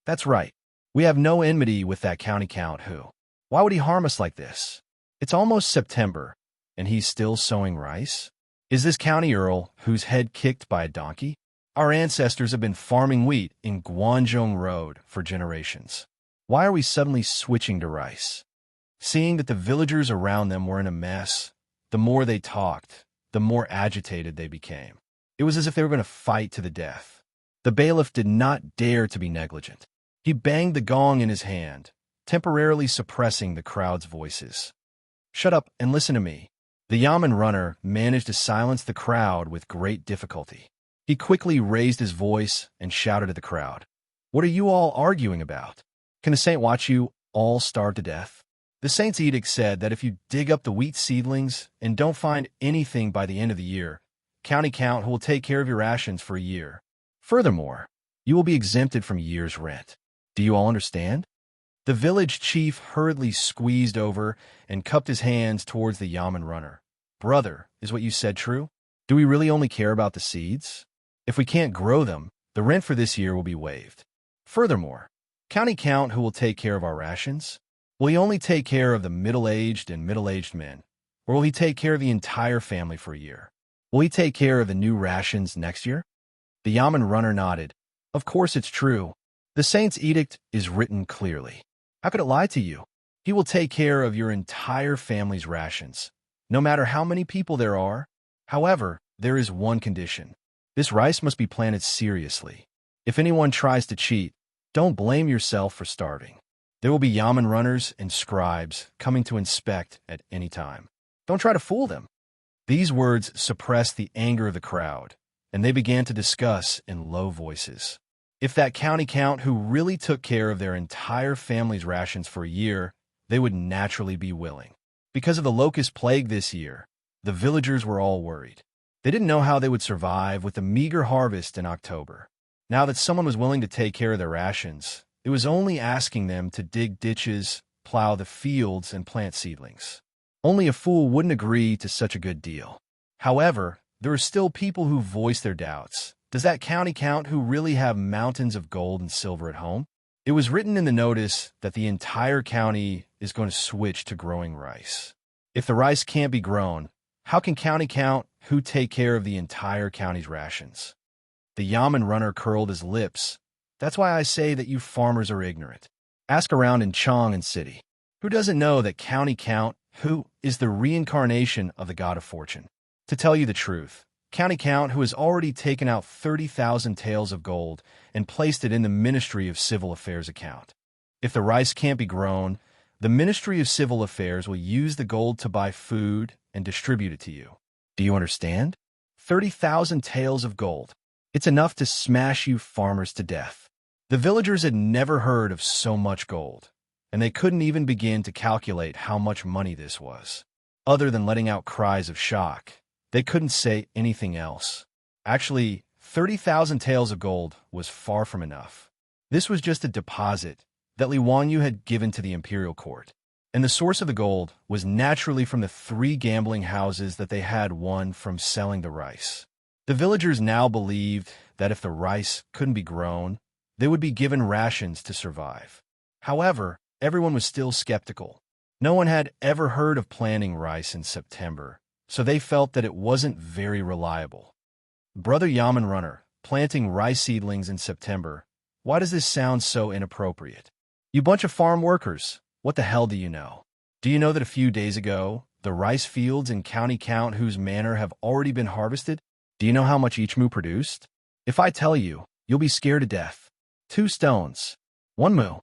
That's right. We have no enmity with that county count Hu. Why would he harm us like this? It's almost September, and he's still sowing rice? Is this county earl whose head kicked by a donkey? Our ancestors have been farming wheat in Guanzhong Road for generations. Why are we suddenly switching to rice? Seeing that the villagers around them were in a mess, the more they talked, the more agitated they became. It was as if they were going to fight to the death. The bailiff did not dare to be negligent. He banged the gong in his hand, temporarily suppressing the crowd's voices. Shut up and listen to me. The Yamen runner managed to silence the crowd with great difficulty. He quickly raised his voice and shouted at the crowd. What are you all arguing about? Can the saint watch you all starve to death? The saint's edict said that if you dig up the wheat seedlings and don't find anything by the end of the year, county count will take care of your rations for a year. Furthermore, you will be exempted from a year's rent. Do you all understand? The village chief hurriedly squeezed over and cupped his hands towards the Yamen runner. Brother, is what you said true? Do we really only care about the seeds? If we can't grow them, the rent for this year will be waived. Furthermore, county count who will take care of our rations? Will he only take care of the middle-aged and middle-aged men? Or will he take care of the entire family for a year? Will he take care of the new rations next year? The Yamen runner nodded. Of course it's true. The saint's edict is written clearly. How could it lie to you? He will take care of your entire family's rations, no matter how many people there are. However, there is one condition. This rice must be planted seriously. If anyone tries to cheat, don't blame yourself for starving. There will be Yamen runners and scribes coming to inspect at any time. Don't try to fool them. These words suppressed the anger of the crowd, and they began to discuss in low voices. If that county count who really took care of their entire family's rations for a year, they would naturally be willing. Because of the locust plague this year, the villagers were all worried. They didn't know how they would survive with the meager harvest in October. Now that someone was willing to take care of their rations, it was only asking them to dig ditches, plow the fields, and plant seedlings. Only a fool wouldn't agree to such a good deal. However, there are still people who voice their doubts. Does that county count who really have mountains of gold and silver at home? It was written in the notice that the entire county is going to switch to growing rice. If the rice can't be grown, how can county count who take care of the entire county's rations? The yamen runner curled his lips. That's why I say that you farmers are ignorant. Ask around in Chang and City. Who doesn't know that county count who is the reincarnation of the god of fortune? To tell you the truth, county count who has already taken out 30,000 taels of gold and placed it in the Ministry of Civil Affairs account. If the rice can't be grown, the Ministry of Civil Affairs will use the gold to buy food and distribute it to you. Do you understand? 30,000 taels of gold. It's enough to smash you farmers to death. The villagers had never heard of so much gold, and they couldn't even begin to calculate how much money this was. Other than letting out cries of shock, they couldn't say anything else. Actually, 30,000 taels of gold was far from enough. This was just a deposit that Li Wanyu had given to the imperial court, and the source of the gold was naturally from the 3 gambling houses that they had won from selling the rice. The villagers now believed that if the rice couldn't be grown, they would be given rations to survive. However, everyone was still skeptical. No one had ever heard of planting rice in September, so they felt that it wasn't very reliable. Brother Yaman Runner, planting rice seedlings in September. Why does this sound so inappropriate? You bunch of farm workers, what the hell do you know? Do you know that a few days ago, the rice fields in County Count whose manor have already been harvested? Do you know how much each moo produced? If I tell you, you'll be scared to death. 2 stones. 1 moo.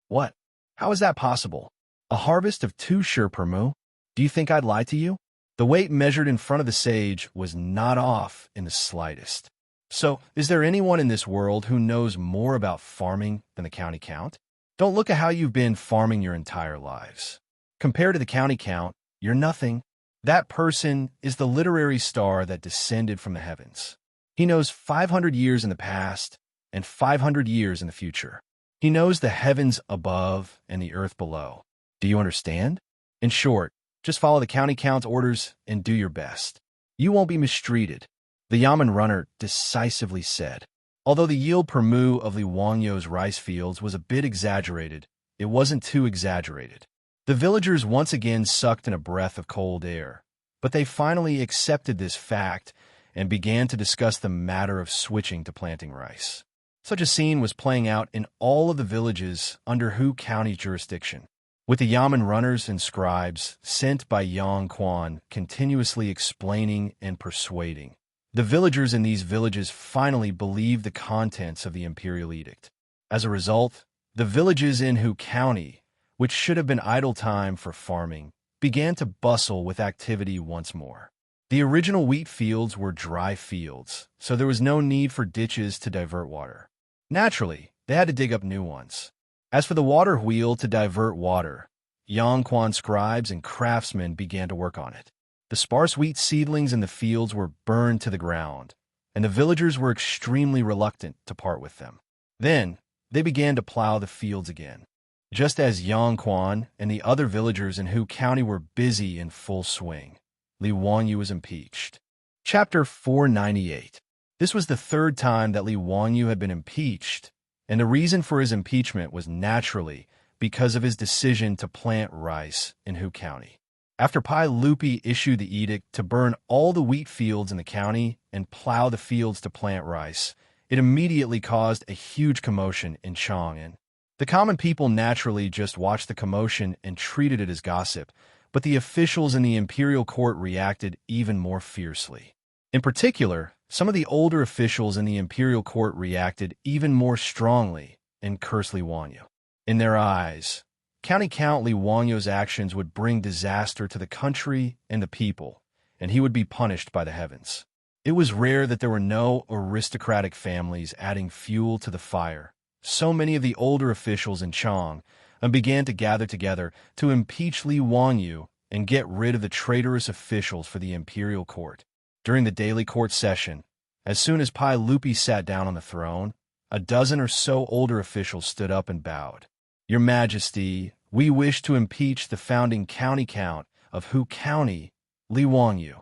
What? How is that possible? A harvest of 2 shur per moo? Do you think I'd lie to you? The weight measured in front of the sage was not off in the slightest. So, is there anyone in this world who knows more about farming than the county count? Don't look at how you've been farming your entire lives. Compared to the county count, you're nothing. That person is the literary star that descended from the heavens. He knows 500 years in the past and 500 years in the future. He knows the heavens above and the earth below. Do you understand? In short, just follow the county count's orders and do your best. You won't be mistreated, the Yaman runner decisively said. Although the yield per moo of Li Wangyo's rice fields was a bit exaggerated, it wasn't too exaggerated. The villagers once again sucked in a breath of cold air, but they finally accepted this fact and began to discuss the matter of switching to planting rice. Such a scene was playing out in all of the villages under Hu County jurisdiction, with the Yaman runners and scribes sent by Yang Quan continuously explaining and persuading. The villagers in these villages finally believed the contents of the imperial edict. As a result, the villages in Hu County, which should have been idle time for farming, began to bustle with activity once more. The original wheat fields were dry fields, so there was no need for ditches to divert water. Naturally, they had to dig up new ones. As for the water wheel to divert water, Yang Quan scribes and craftsmen began to work on it. The sparse wheat seedlings in the fields were burned to the ground, and the villagers were extremely reluctant to part with them. Then, they began to plow the fields again. Just as Yang Quan and the other villagers in Hu County were busy in full swing, Li Wangyu was impeached. Chapter 498. This was the 3rd time that Li Wangyu had been impeached, and the reason for his impeachment was naturally because of his decision to plant rice in Hu County. After Pai Lupi issued the edict to burn all the wheat fields in the county and plow the fields to plant rice, it immediately caused a huge commotion in Chang'an. The common people naturally just watched the commotion and treated it as gossip, but the officials in the imperial court reacted even more fiercely. In particular, some of the older officials in the imperial court reacted even more strongly and cursed Li Wangyu. In their eyes, County Count Li Wangyo's actions would bring disaster to the country and the people, and he would be punished by the heavens. It was rare that there were no aristocratic families adding fuel to the fire. So many of the older officials in Chang began to gather together to impeach Li Wanyu and get rid of the traitorous officials for the imperial court. During the daily court session, as soon as Pai Lupi sat down on the throne, a dozen or so older officials stood up and bowed. Your Majesty, we wish to impeach the founding county count of Hu County, Li Wanyu.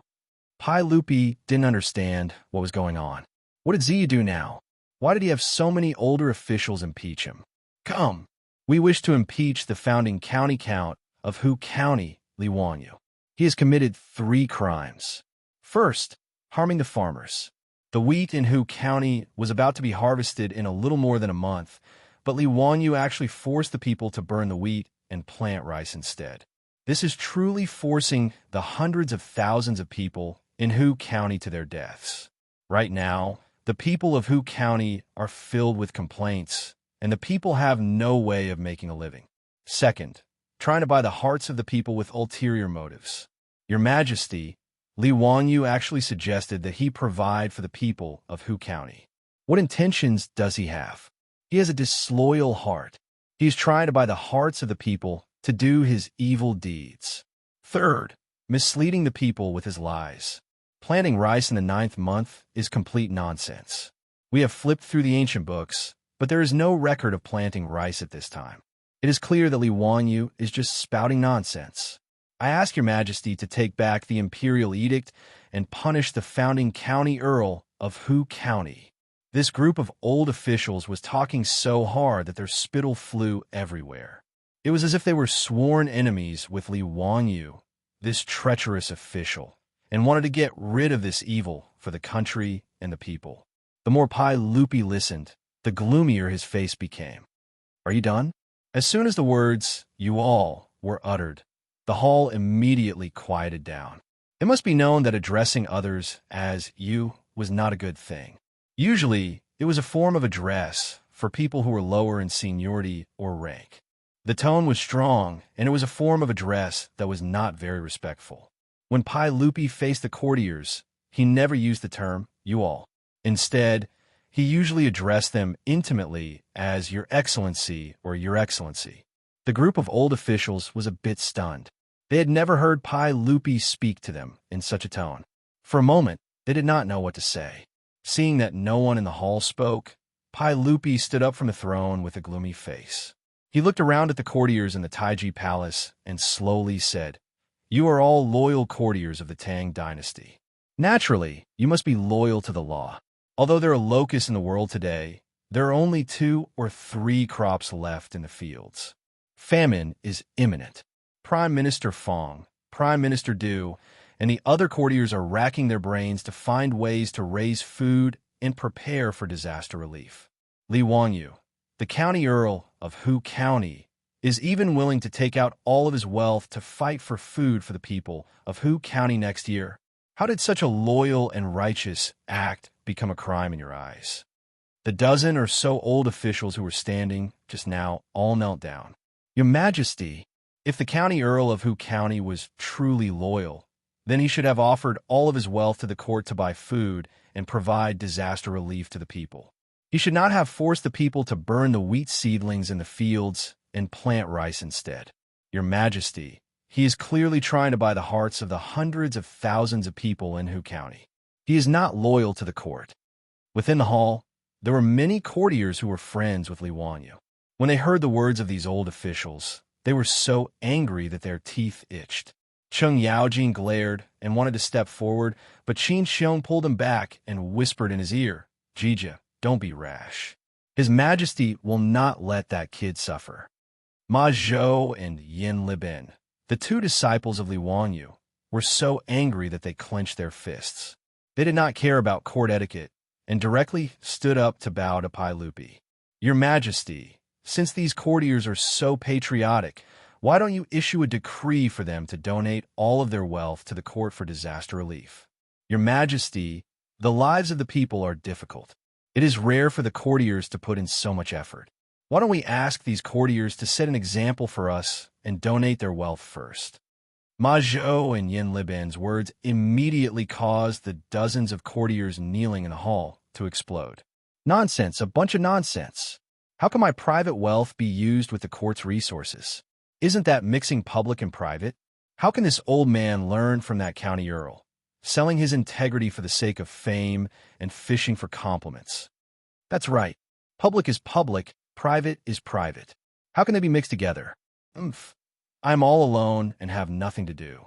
Pai Lupi didn't understand what was going on. What did Ziyu do now? Why did he have so many older officials impeach him? Come, we wish to impeach the founding county count of Hu County, Li Wanyu. He has committed 3 crimes. First, harming the farmers. The wheat in Hu County was about to be harvested in a little more than a month, but Li Wanyu actually forced the people to burn the wheat and plant rice instead. This is truly forcing the hundreds of thousands of people in Hu County to their deaths. Right now, the people of Hu County are filled with complaints, and the people have no way of making a living. Second, trying to buy the hearts of the people with ulterior motives. Your Majesty, Li Wanyu actually suggested that he provide for the people of Hu County. What intentions does he have? He has a disloyal heart. He is trying to buy the hearts of the people to do his evil deeds. Third, misleading the people with his lies. Planting rice in the 9th month is complete nonsense. We have flipped through the ancient books, but there is no record of planting rice at this time. It is clear that Li Wanyu is just spouting nonsense. I ask your Majesty to take back the imperial edict and punish the founding county earl of Hu County. This group of old officials was talking so hard that their spittle flew everywhere. It was as if they were sworn enemies with Li Wanyu, this treacherous official, and wanted to get rid of this evil for the country and the people. The more Pai Lupi listened, the gloomier his face became. Are you done? As soon as the words, "you all," were uttered, the hall immediately quieted down. It must be known that addressing others as "you" was not a good thing. Usually, it was a form of address for people who were lower in seniority or rank. The tone was strong, and it was a form of address that was not very respectful. When Pai Lupi faced the courtiers, he never used the term "you all." Instead, he usually addressed them intimately as "Your Excellency" or "Your Excellency." The group of old officials was a bit stunned. They had never heard Pai Lupi speak to them in such a tone. For a moment, they did not know what to say. Seeing that no one in the hall spoke, Pai Lupi stood up from the throne with a gloomy face. He looked around at the courtiers in the Taiji Palace and slowly said, "You are all loyal courtiers of the Tang dynasty. Naturally, you must be loyal to the law. Although there are locusts in the world today, there are only 2 or 3 crops left in the fields. Famine is imminent. Prime Minister Fong, Prime Minister Du, and the other courtiers are racking their brains to find ways to raise food and prepare for disaster relief. Li Wanyu, the county earl of Hu County, is even willing to take out all of his wealth to fight for food for the people of Hu County next year. How did such a loyal and righteous act become a crime in your eyes?" The dozen or so old officials who were standing just now all knelt down. "Your Majesty, if the county earl of Hu County was truly loyal, then he should have offered all of his wealth to the court to buy food and provide disaster relief to the people. He should not have forced the people to burn the wheat seedlings in the fields and plant rice instead. Your Majesty, he is clearly trying to buy the hearts of the hundreds of thousands of people in Hu County. He is not loyal to the court." Within the hall, there were many courtiers who were friends with Li Wanyu. When they heard the words of these old officials, they were so angry that their teeth itched. Cheng Yaojin glared and wanted to step forward, but Qin Xiong pulled him back and whispered in his ear, "Jija, don't be rash. His Majesty will not let that kid suffer." Ma Zhou and Yin Libin, the 2 disciples of Li Wanyu, were so angry that they clenched their fists. They did not care about court etiquette and directly stood up to bow to Pai Lupi. "Your Majesty, since these courtiers are so patriotic, why don't you issue a decree for them to donate all of their wealth to the court for disaster relief? Your Majesty, the lives of the people are difficult. It is rare for the courtiers to put in so much effort. Why don't we ask these courtiers to set an example for us and donate their wealth first?" Ma Zhou and Yin Liban's words immediately caused the dozens of courtiers kneeling in the hall to explode. Nonsense, a bunch of nonsense. How can my private wealth be used with the court's resources? Isn't that mixing public and private? How can this old man learn from that county earl, selling his integrity for the sake of fame and fishing for compliments? That's right. Public is public, private is private. How can they be mixed together? I'm all alone and have nothing to do.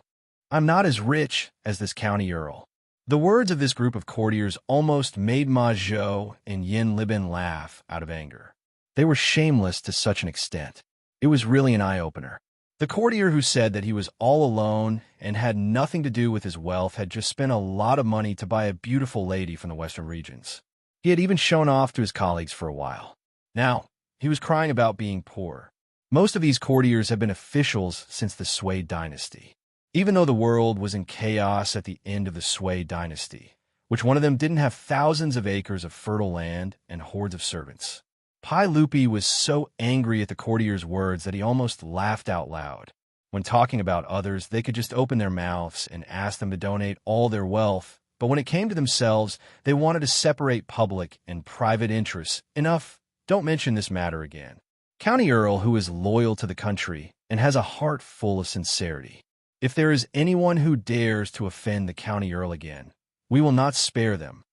I'm not as rich as this county earl. The words of this group of courtiers almost made Ma Zhou and Yin Liban laugh out of anger. They were shameless to such an extent. It was really an eye-opener. The courtier who said that he was all alone and had nothing to do with his wealth had just spent a lot of money to buy a beautiful lady from the western regions. He had even shown off to his colleagues for a while. Now, he was crying about being poor. Most of these courtiers have been officials since the Sui dynasty. Even though the world was in chaos at the end of the Sui dynasty, which one of them didn't have thousands of acres of fertile land and hordes of servants. Pai Lupi was so angry at the courtiers' words that he almost laughed out loud. When talking about others, they could just open their mouths and ask them to donate all their wealth, but when it came to themselves, they wanted to separate public and private interests. Enough, don't mention this matter again. County Earl, who is loyal to the country and has a heart full of sincerity. If there is anyone who dares to offend the County Earl again, we will not spare them.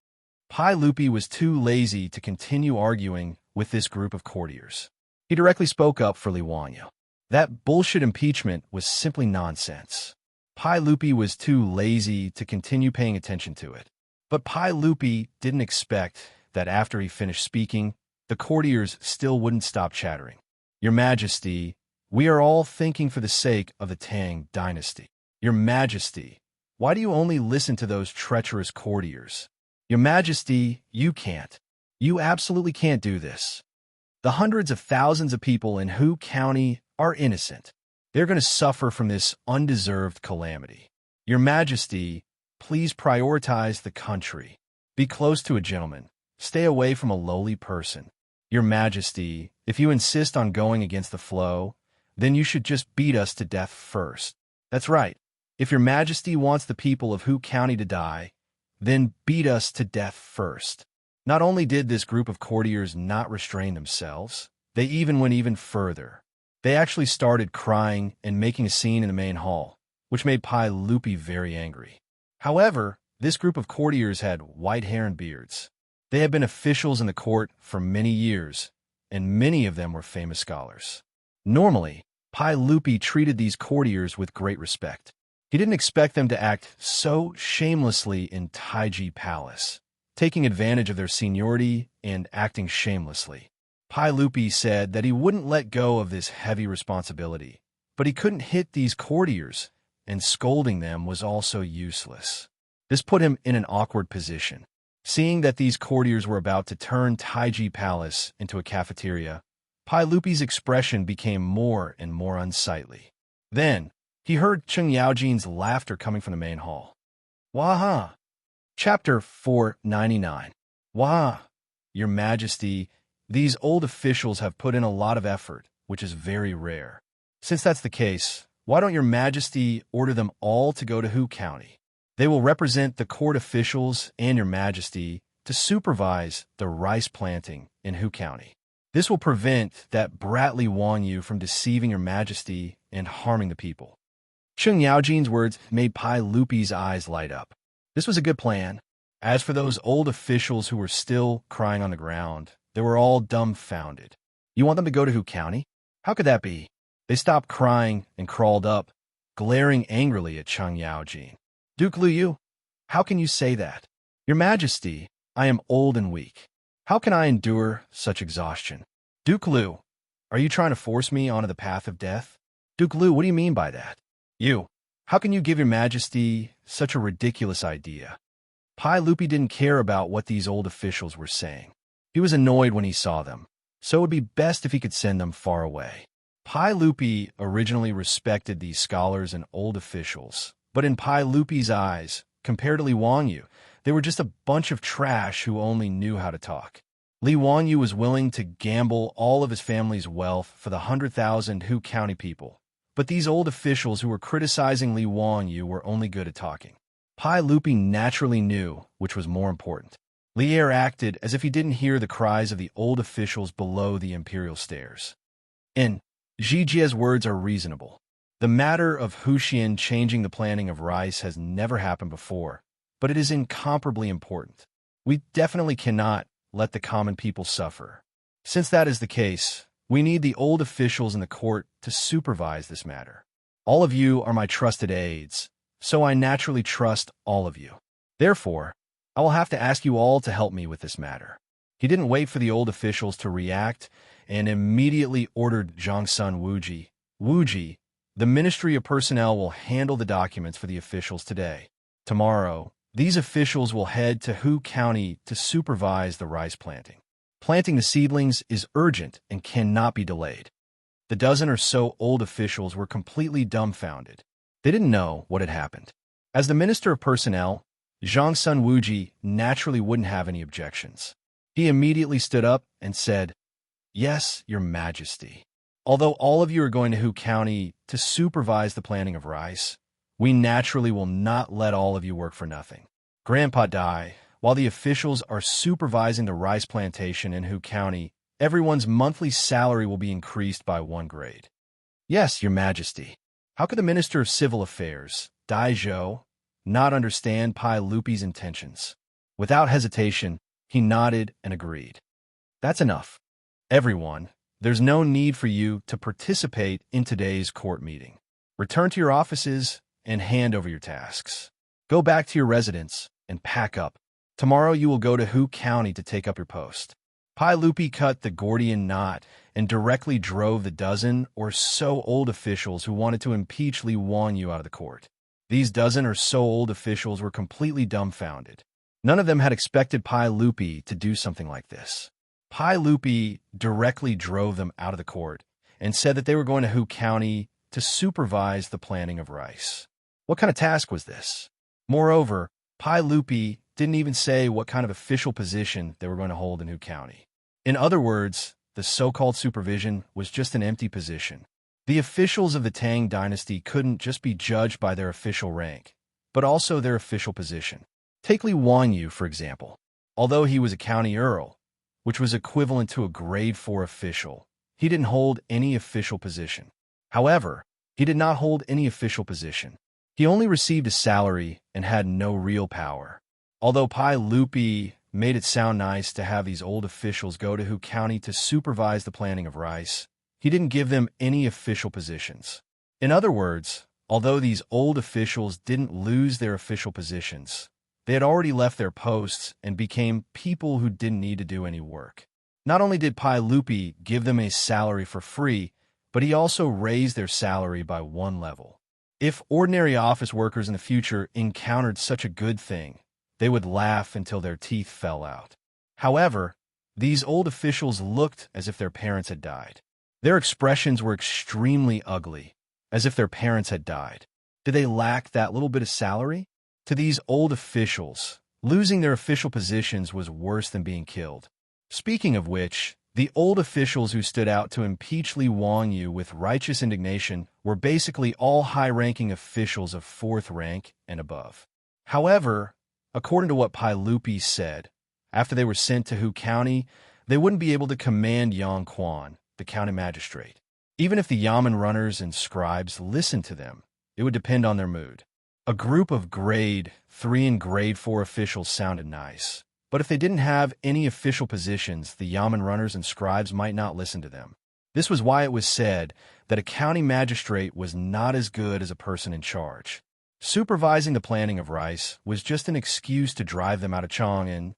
Pai Lupi was too lazy to continue arguing with this group of courtiers. He directly spoke up for Li Wanyu. That bullshit impeachment was simply nonsense. Pai Lupi was too lazy to continue paying attention to it. But Pai Lupi didn't expect that after he finished speaking, the courtiers still wouldn't stop chattering. Your Majesty, we are all thinking for the sake of the Tang dynasty. Your Majesty, why do you only listen to those treacherous courtiers? Your Majesty, you can't. You absolutely can't do this. The hundreds of thousands of people in Hu County are innocent. They're going to suffer from this undeserved calamity. Your Majesty, please prioritize the country. Be close to a gentleman. Stay away from a lowly person. Your Majesty, if you insist on going against the flow, then you should just beat us to death first. That's right. If your Majesty wants the people of Hu County to die, then beat us to death first. Not only did this group of courtiers not restrain themselves, they even went even further. They actually started crying and making a scene in the main hall, which made Pai Lupi very angry. However, this group of courtiers had white hair and beards. They had been officials in the court for many years, and many of them were famous scholars. Normally, Pai Lupi treated these courtiers with great respect. He didn't expect them to act so shamelessly in Taiji Palace, taking advantage of their seniority and acting shamelessly. Pai Lupi said that he wouldn't let go of this heavy responsibility, but he couldn't hit these courtiers, and scolding them was also useless. This put him in an awkward position. Seeing that these courtiers were about to turn Taiji Palace into a cafeteria, Pai Lupi's expression became more and more unsightly. Then, he heard Cheng Yaojin's laughter coming from the main hall. Wah! Chapter 499. Wah! Your Majesty, these old officials have put in a lot of effort, which is very rare. Since that's the case, why don't Your Majesty order them all to go to Hu County? They will represent the court officials and Your Majesty to supervise the rice planting in Hu County. This will prevent that brat Li Wanyu from deceiving Your Majesty and harming the people. Cheng Yaojin's words made Pai Lupi's eyes light up. This was a good plan. As for those old officials who were still crying on the ground, they were all dumbfounded. You want them to go to Hu County? How could that be? They stopped crying and crawled up, glaring angrily at Cheng Yaojin. Duke Liu, how can you say that? Your Majesty, I am old and weak. How can I endure such exhaustion? Duke Liu, are you trying to force me onto the path of death? Duke Liu, what do you mean by that? You, how can you give Your Majesty such a ridiculous idea? Pai Lupi didn't care about what these old officials were saying. He was annoyed when he saw them, so it would be best if he could send them far away. Pai Lupi originally respected these scholars and old officials, but in Pai Lupi's eyes, compared to Li Wanyu, they were just a bunch of trash who only knew how to talk. Li Wanyu was willing to gamble all of his family's wealth for the 100,000 Hu County people, But these old officials who were criticizing Li Wanyu were only good at talking. Pai Lupi naturally knew which was more important. Lier acted as if he didn't hear the cries of the old officials below the imperial stairs. In Zhijie's words are reasonable. The matter of Huxian changing the planning of rice has never happened before, but it is incomparably important. We definitely cannot let the common people suffer. Since that is the case, we need the old officials in the court to supervise this matter. All of you are my trusted aides, so I naturally trust all of you. Therefore, I will have to ask you all to help me with this matter. He didn't wait for the old officials to react and immediately ordered Zhangsun Wuji. Wuji, the Ministry of Personnel will handle the documents for the officials today. Tomorrow, these officials will head to Hu County to supervise the rice planting. Planting the seedlings is urgent and cannot be delayed. The dozen or so old officials were completely dumbfounded. They didn't know what had happened. As the Minister of Personnel, Zhangsun Wuji naturally wouldn't have any objections. He immediately stood up and said, "Yes, Your Majesty. Although all of you are going to Hu County to supervise the planting of rice, we naturally will not let all of you work for nothing. Grandpa Dai, while the officials are supervising the rice plantation in Hu County, everyone's monthly salary will be increased by 1 grade. Yes, Your Majesty." How could the Minister of Civil Affairs, Dai Zhou, not understand Pai Lupi's intentions? Without hesitation, he nodded and agreed. That's enough. Everyone, there's no need for you to participate in today's court meeting. Return to your offices and hand over your tasks. Go back to your residence and pack up. Tomorrow you will go to Hu County to take up your post. Pai Lupi cut the Gordian knot and directly drove the dozen or so old officials who wanted to impeach Li Wanyu out of the court. These dozen or so old officials were completely dumbfounded. None of them had expected Pai Lupi to do something like this. Pai Lupi directly drove them out of the court and said that they were going to Hu County to supervise the planting of rice. What kind of task was this? Moreover, Pai Lupi didn't even say what kind of official position they were going to hold in Hu County. In other words, the so-called supervision was just an empty position. The officials of the Tang dynasty couldn't just be judged by their official rank, but also their official position. Take Li Wanyu, for example. Although he was a county earl, which was equivalent to a grade 4 official, he didn't hold any official position. However, he did not hold any official position. He only received a salary and had no real power. Although Pai Lupi made it sound nice to have these old officials go to Hu County to supervise the planting of rice, he didn't give them any official positions. In other words, although these old officials didn't lose their official positions, they had already left their posts and became people who didn't need to do any work. Not only did Pai Lupi give them a salary for free, but he also raised their salary by 1 level. If ordinary office workers in the future encountered such a good thing, they would laugh until their teeth fell out. However, these old officials looked as if their parents had died. Their expressions were extremely ugly, as if their parents had died. Did they lack that little bit of salary? To these old officials, losing their official positions was worse than being killed. Speaking of which, the old officials who stood out to impeach Li Wanyu with righteous indignation were basically all high-ranking officials of 4th rank and above. However, according to what Pai Lupi said, after they were sent to Hu County, they wouldn't be able to command Yang Quan, the county magistrate. Even if the Yamen runners and scribes listened to them, it would depend on their mood. A group of grade 3 and grade 4 officials sounded nice, but if they didn't have any official positions, the Yamen runners and scribes might not listen to them. This was why it was said that a county magistrate was not as good as a person in charge. Supervising the planting of rice was just an excuse to drive them out of Chang'an.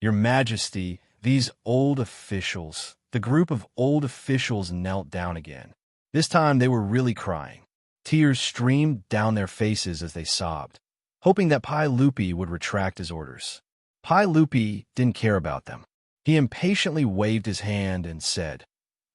Your Majesty, these old officials, the group of old officials knelt down again. This time they were really crying. Tears streamed down their faces as they sobbed, hoping that Pai Lupi would retract his orders. Pai Lupi didn't care about them. He impatiently waved his hand and said,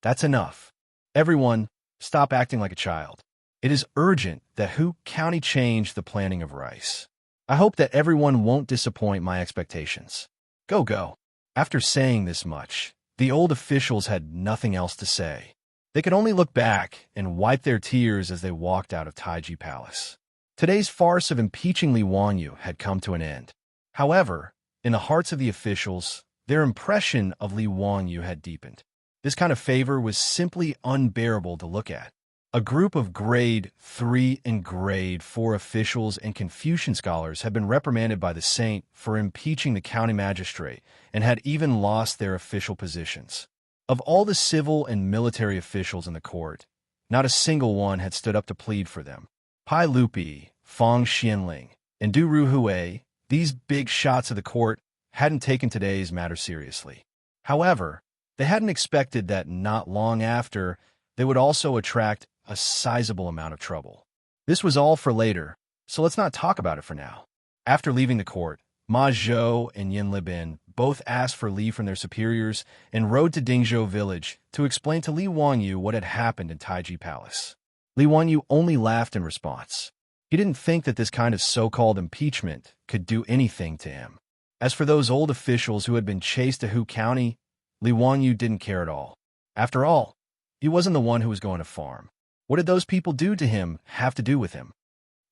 "That's enough. Everyone, stop acting like a child. It is urgent that Hu County change the planting of rice. I hope that everyone won't disappoint my expectations. Go, go." After saying this much, the old officials had nothing else to say. They could only look back and wipe their tears as they walked out of Taiji Palace. Today's farce of impeaching Li Wanyu had come to an end. However, in the hearts of the officials, their impression of Li Wanyu had deepened. This kind of favor was simply unbearable to look at. A group of Grade 3 and Grade 4 officials and Confucian scholars had been reprimanded by the saint for impeaching the county magistrate and had even lost their official positions. Of all the civil and military officials in the court, not a single one had stood up to plead for them. Pai Lupi, Fang Xianling, and Du Ruhui, these big shots of the court, hadn't taken today's matter seriously. However, they hadn't expected that not long after, they would also attract a sizable amount of trouble. This was all for later, so let's not talk about it for now. After leaving the court, Ma Zhou and Yin Libin both asked for leave from their superiors and rode to Dingzhou village to explain to Li Wanyu what had happened in Taiji Palace. Li Wanyu only laughed in response. He didn't think that this kind of so-called impeachment could do anything to him. As for those old officials who had been chased to Hu County, Li Wanyu didn't care at all. After all, he wasn't the one who was going to farm. What did those people do to him have to do with him?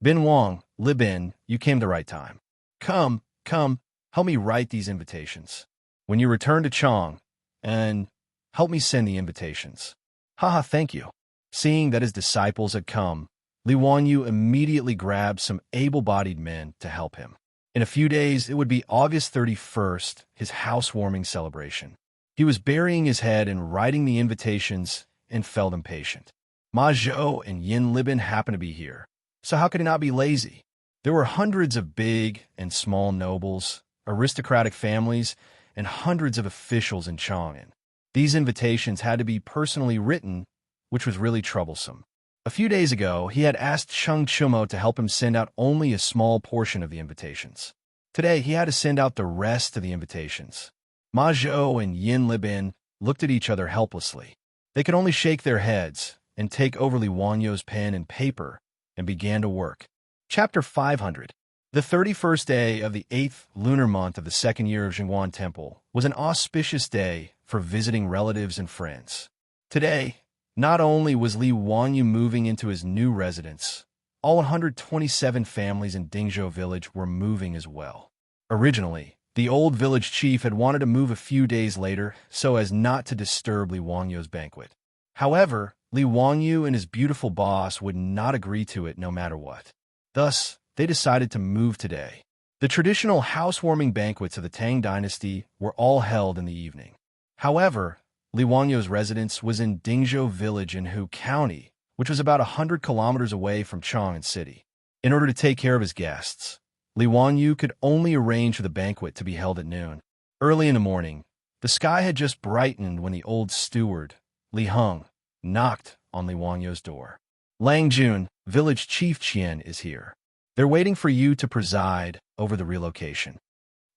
Bin Wang, Li Bin, you came the right time. Come, help me write these invitations. When you return to Chang, and help me send the invitations. Haha, thank you. Seeing that his disciples had come, Li Wanyu immediately grabbed some able-bodied men to help him. In a few days, it would be August 31st, his housewarming celebration. He was burying his head in writing the invitations and felt impatient. Ma Zhou and Yin Libin happened to be here, so how could he not be lazy? There were hundreds of big and small nobles, aristocratic families, and hundreds of officials in Chang'an. These invitations had to be personally written, which was really troublesome. A few days ago, he had asked Cheng Chumo to help him send out only a small portion of the invitations. Today, he had to send out the rest of the invitations. Ma Zhou and Yin Libin looked at each other helplessly. They could only shake their heads and take over Li Wanyu's pen and paper and began to work. Chapter 500. The 31st day of the 8th lunar month of the second year of Jingguan Temple was an auspicious day for visiting relatives and friends. Today, not only was Li Wanyu moving into his new residence, all 127 families in Dingzhou village were moving as well. Originally, the old village chief had wanted to move a few days later so as not to disturb Li Wanyu's banquet. However, Li Wanyu and his beautiful boss would not agree to it no matter what. Thus, they decided to move today. The traditional housewarming banquets of the Tang dynasty were all held in the evening. However, Li Wanyu's residence was in Dingzhou village in Hu County, which was about 100 kilometers away from Chang'an City. In order to take care of his guests, Li Wanyu could only arrange for the banquet to be held at noon. Early in the morning, the sky had just brightened when the old steward, Li Heng, knocked on Li Wanyu's door. Lang Jun, village chief Qian, is here. They're waiting for you to preside over the relocation.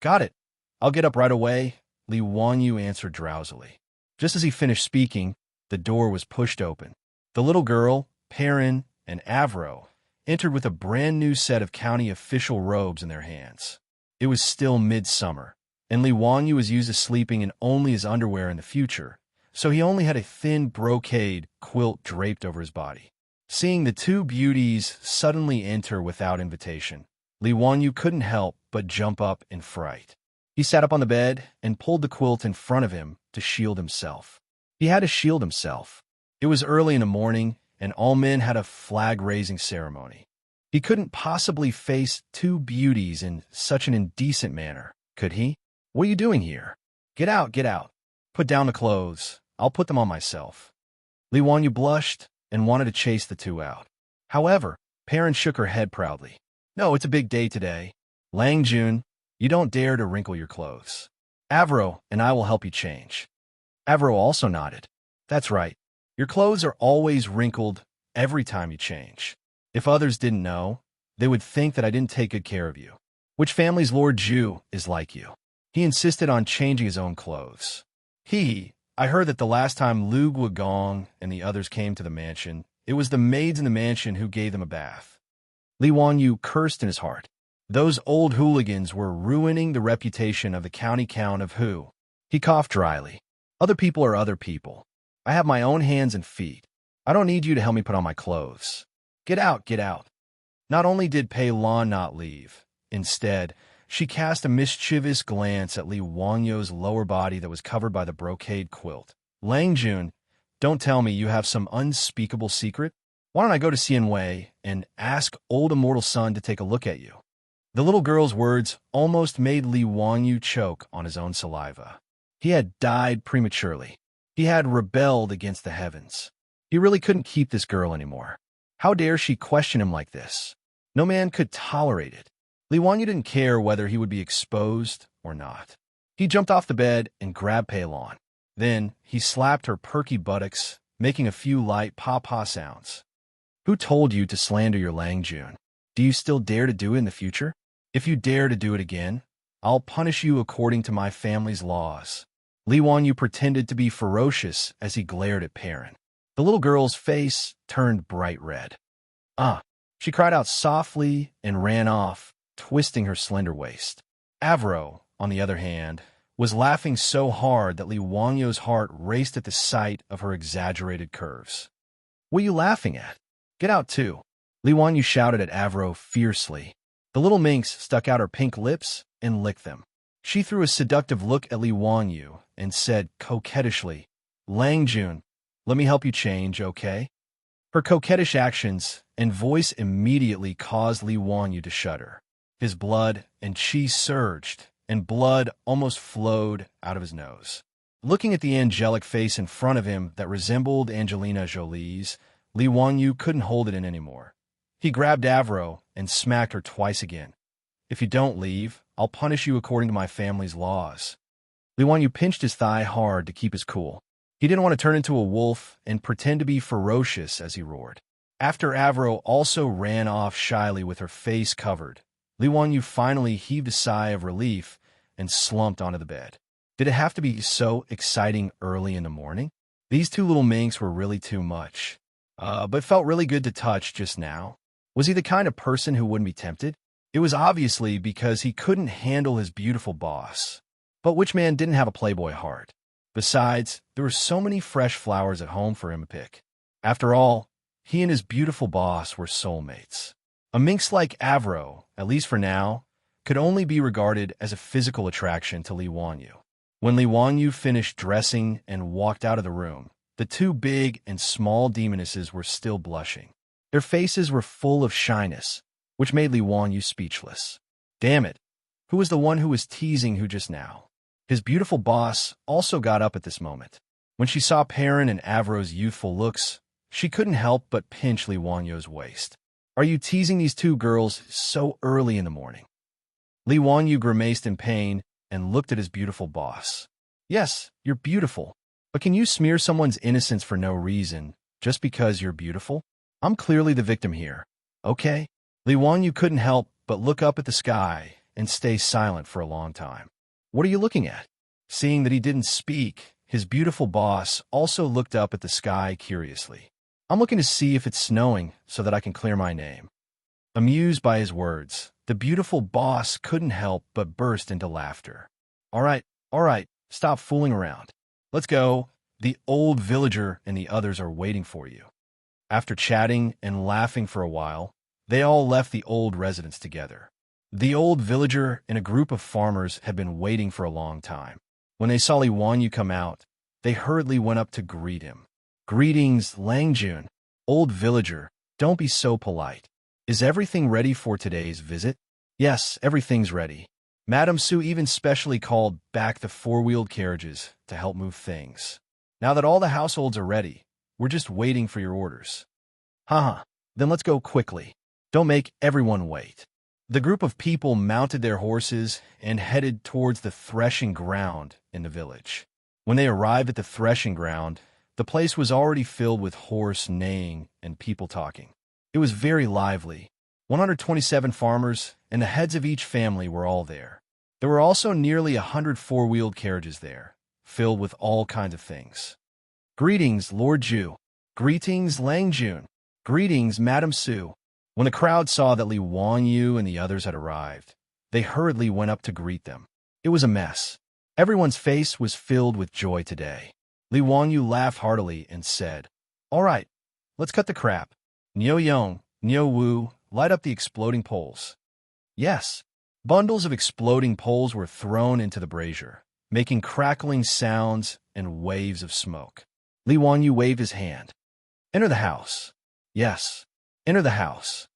Got it. I'll get up right away, Li Wanyu answered drowsily. Just as he finished speaking, the door was pushed open. The little girl, Perrin, and Avro entered with a brand new set of county official robes in their hands. It was still midsummer, and Li Wanyu was used to sleeping in only his underwear in the future, so he only had a thin brocade quilt draped over his body. Seeing the two beauties suddenly enter without invitation, Li Wanyu couldn't help but jump up in fright. He sat up on the bed and pulled the quilt in front of him to shield himself. He had to shield himself. It was early in the morning, and all men had a flag-raising ceremony. He couldn't possibly face two beauties in such an indecent manner, could he? What are you doing here? Get out, get out. Put down the clothes. I'll put them on myself. Li Wanyu blushed and wanted to chase the two out. However, Perrin shook her head proudly. No, it's a big day today. Lang Jun, you don't dare to wrinkle your clothes. Avro and I will help you change. Avro also nodded. That's right. Your clothes are always wrinkled every time you change. If others didn't know, they would think that I didn't take good care of you. Which family's Lord Zhu is like you? He insisted on changing his own clothes. I heard that the last time Lu Guogong and the others came to the mansion, it was the maids in the mansion who gave them a bath. Li Wanyu cursed in his heart. Those old hooligans were ruining the reputation of the county count of Hu. He coughed dryly. Other people are other people. I have my own hands and feet. I don't need you to help me put on my clothes. Get out, get out. Not only did Pei Lan not leave, instead, she cast a mischievous glance at Li Wangyo's lower body that was covered by the brocade quilt. Lang Jun, don't tell me you have some unspeakable secret? Why don't I go to Xian Wei and ask old immortal sun to take a look at you? The little girl's words almost made Li Wangyu choke on his own saliva. He had died prematurely. He had rebelled against the heavens. He really couldn't keep this girl anymore. How dare she question him like this? No man could tolerate it. Li Wangyu didn't care whether he would be exposed or not. He jumped off the bed and grabbed Pei Lan. Then he slapped her perky buttocks, making a few light pa-pa sounds. Who told you to slander your Lang Jun? Do you still dare to do it in the future? If you dare to do it again, I'll punish you according to my family's laws. Li Wangyu pretended to be ferocious as he glared at Perrin. The little girl's face turned bright red. She cried out softly and ran off, twisting her slender waist. Avro, on the other hand, was laughing so hard that Li Wangyo's heart raced at the sight of her exaggerated curves. What are you laughing at? Get out too. Li Wangyu shouted at Avro fiercely. The little minx stuck out her pink lips and licked them. She threw a seductive look at Li Wangyu and said coquettishly, Lang Jun, let me help you change, okay? Her coquettish actions and voice immediately caused Li Wangyu to shudder. His blood and chi surged, and blood almost flowed out of his nose. Looking at the angelic face in front of him that resembled Angelina Jolie's, Li Wangyu couldn't hold it in anymore. He grabbed Avro and smacked her twice again. If you don't leave, I'll punish you according to my family's laws. Li Wangyu pinched his thigh hard to keep his cool. He didn't want to turn into a wolf and pretend to be ferocious as he roared. After Avro also ran off shyly with her face covered, Li Wangyu finally heaved a sigh of relief and slumped onto the bed. Did it have to be so exciting early in the morning? These two little minks were really too much. But felt really good to touch just now. Was he the kind of person who wouldn't be tempted? It was obviously because he couldn't handle his beautiful boss. But which man didn't have a playboy heart? Besides, there were so many fresh flowers at home for him to pick. After all, he and his beautiful boss were soulmates. A minx like Avro, at least for now, could only be regarded as a physical attraction to Li Wangyu. When Li Wangyu finished dressing and walked out of the room, the two big and small demonesses were still blushing. Their faces were full of shyness, which made Li Wangyu speechless. Damn it, who was the one who was teasing who just now? His beautiful boss also got up at this moment. When she saw Perrin and Avro's youthful looks, she couldn't help but pinch Li Wangyu's waist. Are you teasing these two girls so early in the morning? Li Wangyu grimaced in pain and looked at his beautiful boss. Yes, you're beautiful, but can you smear someone's innocence for no reason, just because you're beautiful? I'm clearly the victim here, okay? Li Wangyu couldn't help but look up at the sky and stay silent for a long time. What are you looking at? Seeing that he didn't speak, his beautiful boss also looked up at the sky curiously. I'm looking to see if it's snowing so that I can clear my name. Amused by his words, the beautiful boss couldn't help but burst into laughter. All right, stop fooling around. Let's go. The old villager and the others are waiting for you. After chatting and laughing for a while, they all left the old residence together. The old villager and a group of farmers had been waiting for a long time. When they saw Li Wangyu come out, they hurriedly went up to greet him. Greetings, Lang Jun. Old villager, don't be so polite. Is everything ready for today's visit? Yes, everything's ready. Madame Su even specially called back the four-wheeled carriages to help move things. Now that all the households are ready, we're just waiting for your orders. Haha, then let's go quickly. Don't make everyone wait. The group of people mounted their horses and headed towards the threshing ground in the village. When they arrived at the threshing ground, the place was already filled with horse neighing and people talking. It was very lively. 127 farmers and the heads of each family were all there. There were also nearly 100 four-wheeled carriages there, filled with all kinds of things. Greetings, Lord Ju. Greetings, Lang Jun. Greetings, Madame Su. When the crowd saw that Li Wangyu and the others had arrived, they hurriedly went up to greet them. It was a mess. Everyone's face was filled with joy today. Li Wangyu laughed heartily and said, "All right, let's cut the crap. Niu Yong, Niu Wu, light up the exploding poles." Yes, bundles of exploding poles were thrown into the brazier, making crackling sounds and waves of smoke. Li Wangyu waved his hand. "Enter the house." "Yes, enter the house."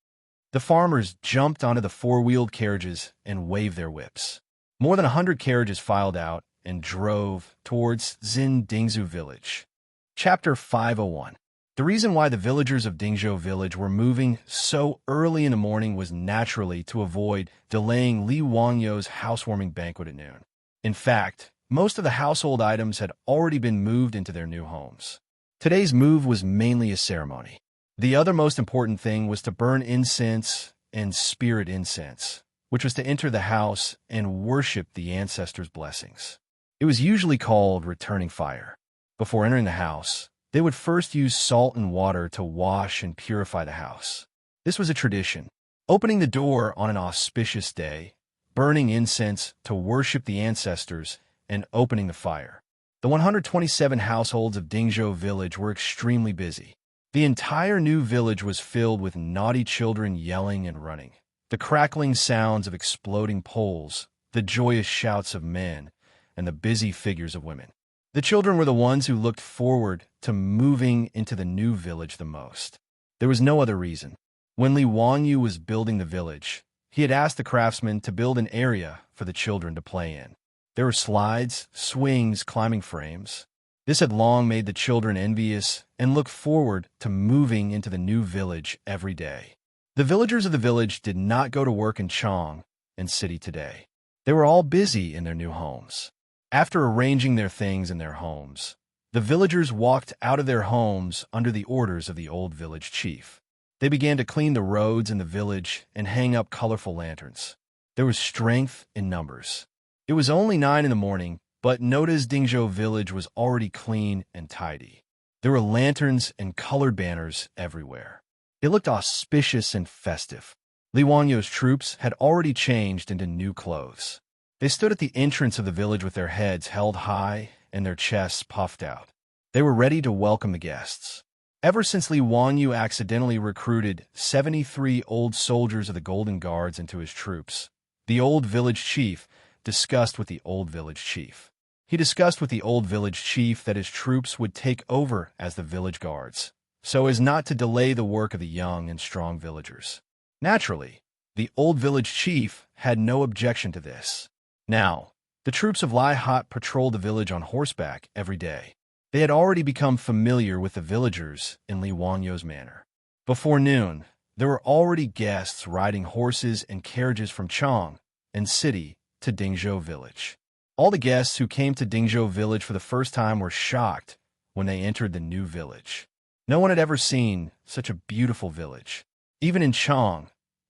The farmers jumped onto the four-wheeled carriages and waved their whips. More than 100 carriages filed out and drove towards Dingzhou village. Chapter 501. The reason why the villagers of Dingzhou village were moving so early in the morning was naturally to avoid delaying Li Wangyu's housewarming banquet at noon. In fact, most of the household items had already been moved into their new homes. Today's move was mainly a ceremony. The other most important thing was to burn incense and spirit incense, which was to enter the house and worship the ancestors' blessings. It was usually called returning fire. Before entering the house, they would first use salt and water to wash and purify the house. This was a tradition, opening the door on an auspicious day, burning incense to worship the ancestors, and opening the fire. The 127 households of Dingzhou village were extremely busy. The entire new village was filled with naughty children yelling and running. The crackling sounds of exploding poles, the joyous shouts of men, and the busy figures of women. The children were the ones who looked forward to moving into the new village the most. There was no other reason. When Li Wangyu was building the village, he had asked the craftsmen to build an area for the children to play in. There were slides, swings, climbing frames. This had long made the children envious and looked forward to moving into the new village every day. The villagers of the village did not go to work in Chang and city today. They were all busy in their new homes. After arranging their things in their homes, the villagers walked out of their homes under the orders of the old village chief. They began to clean the roads in the village and hang up colorful lanterns. There was strength in numbers. It was only 9 in the morning, but Noda's Dingzhou village was already clean and tidy. There were lanterns and colored banners everywhere. It looked auspicious and festive. Li Wangyu's troops had already changed into new clothes. They stood at the entrance of the village with their heads held high and their chests puffed out. They were ready to welcome the guests. Ever since Li Wangyu accidentally recruited 73 old soldiers of the Golden Guards into his troops, the old village chief discussed with the old village chief. He discussed with the old village chief that his troops would take over as the village guards, so as not to delay the work of the young and strong villagers. Naturally, the old village chief had no objection to this. Now, the troops of Lai Hot patrolled the village on horseback every day. They had already become familiar with the villagers in Li Wangyu's manner. Before noon, there were already guests riding horses and carriages from Chang and city to Dingzhou village. All the guests who came to Dingzhou village for the first time were shocked when they entered the new village. No one had ever seen such a beautiful village, even in Chang,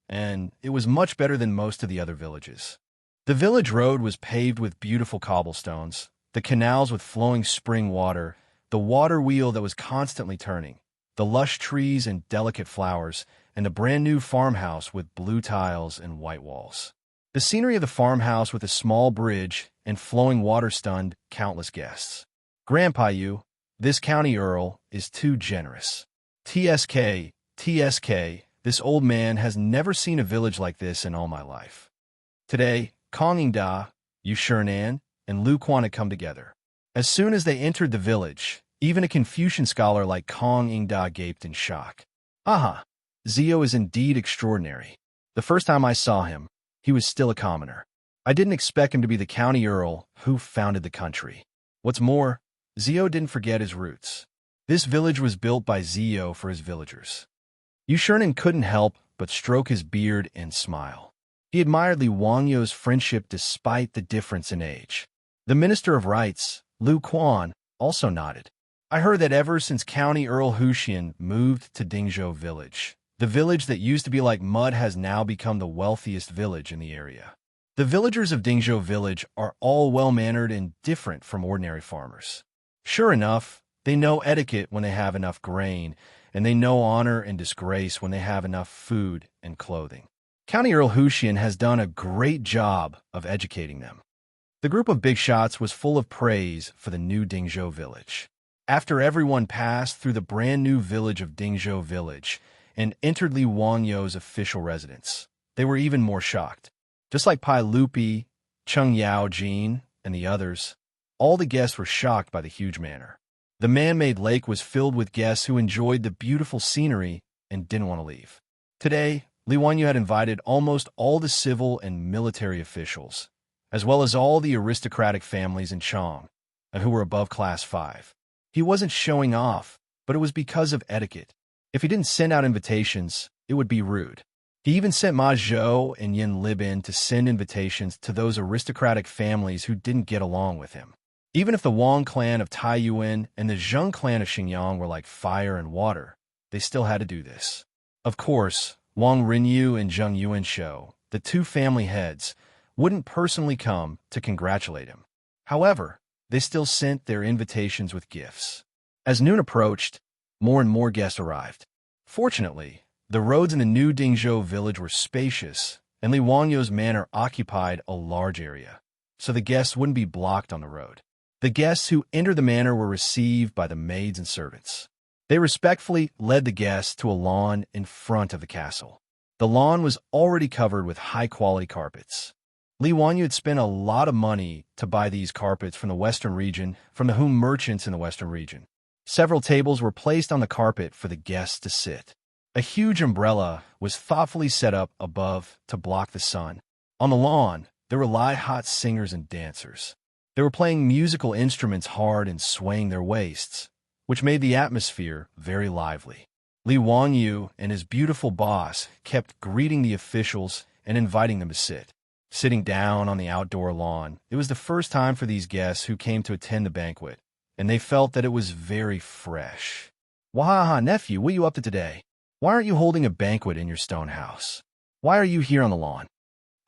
and it was much better than most of the other villages. The village road was paved with beautiful cobblestones, the canals with flowing spring water, the water wheel that was constantly turning, the lush trees and delicate flowers, and the brand-new farmhouse with blue tiles and white walls. The scenery of the farmhouse with a small bridge and flowing water stunned countless guests. "Grandpa Yu, this county earl is too generous. TSK, this old man has never seen a village like this in all my life." Today, Kong Yingda, Yu Shernan, and Lu Quan had come together. As soon as they entered the village, even a Confucian scholar like Kong Yingda gaped in shock. "Aha, Zio is indeed extraordinary. The first time I saw him, he was still a commoner. I didn't expect him to be the county earl who founded the country. What's more, Zio didn't forget his roots. This village was built by Zio for his villagers." Yu Shernan couldn't help but stroke his beard and smile. He admired Li Wangyu's friendship despite the difference in age. The Minister of Rights, Lu Quan, also nodded. "I heard that ever since County Earl Huxian moved to Dingzhou village, the village that used to be like mud has now become the wealthiest village in the area. The villagers of Dingzhou village are all well-mannered and different from ordinary farmers. Sure enough, they know etiquette when they have enough grain, and they know honor and disgrace when they have enough food and clothing. County Earl Huxian has done a great job of educating them." The group of big shots was full of praise for the new Dingzhou village. After everyone passed through the brand-new village of Dingzhou Village and entered Li Wangyou's official residence, they were even more shocked. Just like Pai Lupi, Cheng Yao Jin, and the others, all the guests were shocked by the huge manor. The man-made lake was filled with guests who enjoyed the beautiful scenery and didn't want to leave. Today, Li Wanyu had invited almost all the civil and military officials, as well as all the aristocratic families in Chang, who were above Class 5. He wasn't showing off, but it was because of etiquette. If he didn't send out invitations, it would be rude. He even sent Ma Zhou and Yin Libin to send invitations to those aristocratic families who didn't get along with him. Even if the Wang clan of Taiyuan and the Zheng clan of Xingyang were like fire and water, they still had to do this. Of course, Wang Rinyu and Zheng Yuanshou, the two family heads, wouldn't personally come to congratulate him. However, they still sent their invitations with gifts. As noon approached, more and more guests arrived. Fortunately, the roads in the new Dingzhou village were spacious, and Li Wangyou's manor occupied a large area, so the guests wouldn't be blocked on the road. The guests who entered the manor were received by the maids and servants. They respectfully led the guests to a lawn in front of the castle. The lawn was already covered with high-quality carpets. Li Wanyu had spent a lot of money to buy these carpets from the western region, from the Hum merchants in the western region. Several tables were placed on the carpet for the guests to sit. A huge umbrella was thoughtfully set up above to block the sun. On the lawn, there were live-hot singers and dancers. They were playing musical instruments hard and swaying their waists, which made the atmosphere very lively. Li Wangyu and his beautiful boss kept greeting the officials and inviting them to sit. Sitting down on the outdoor lawn, it was the first time for these guests who came to attend the banquet, and they felt that it was very fresh. Wahaha, nephew, what are you up to today? Why aren't you holding a banquet in your stone house? Why are you here on the lawn?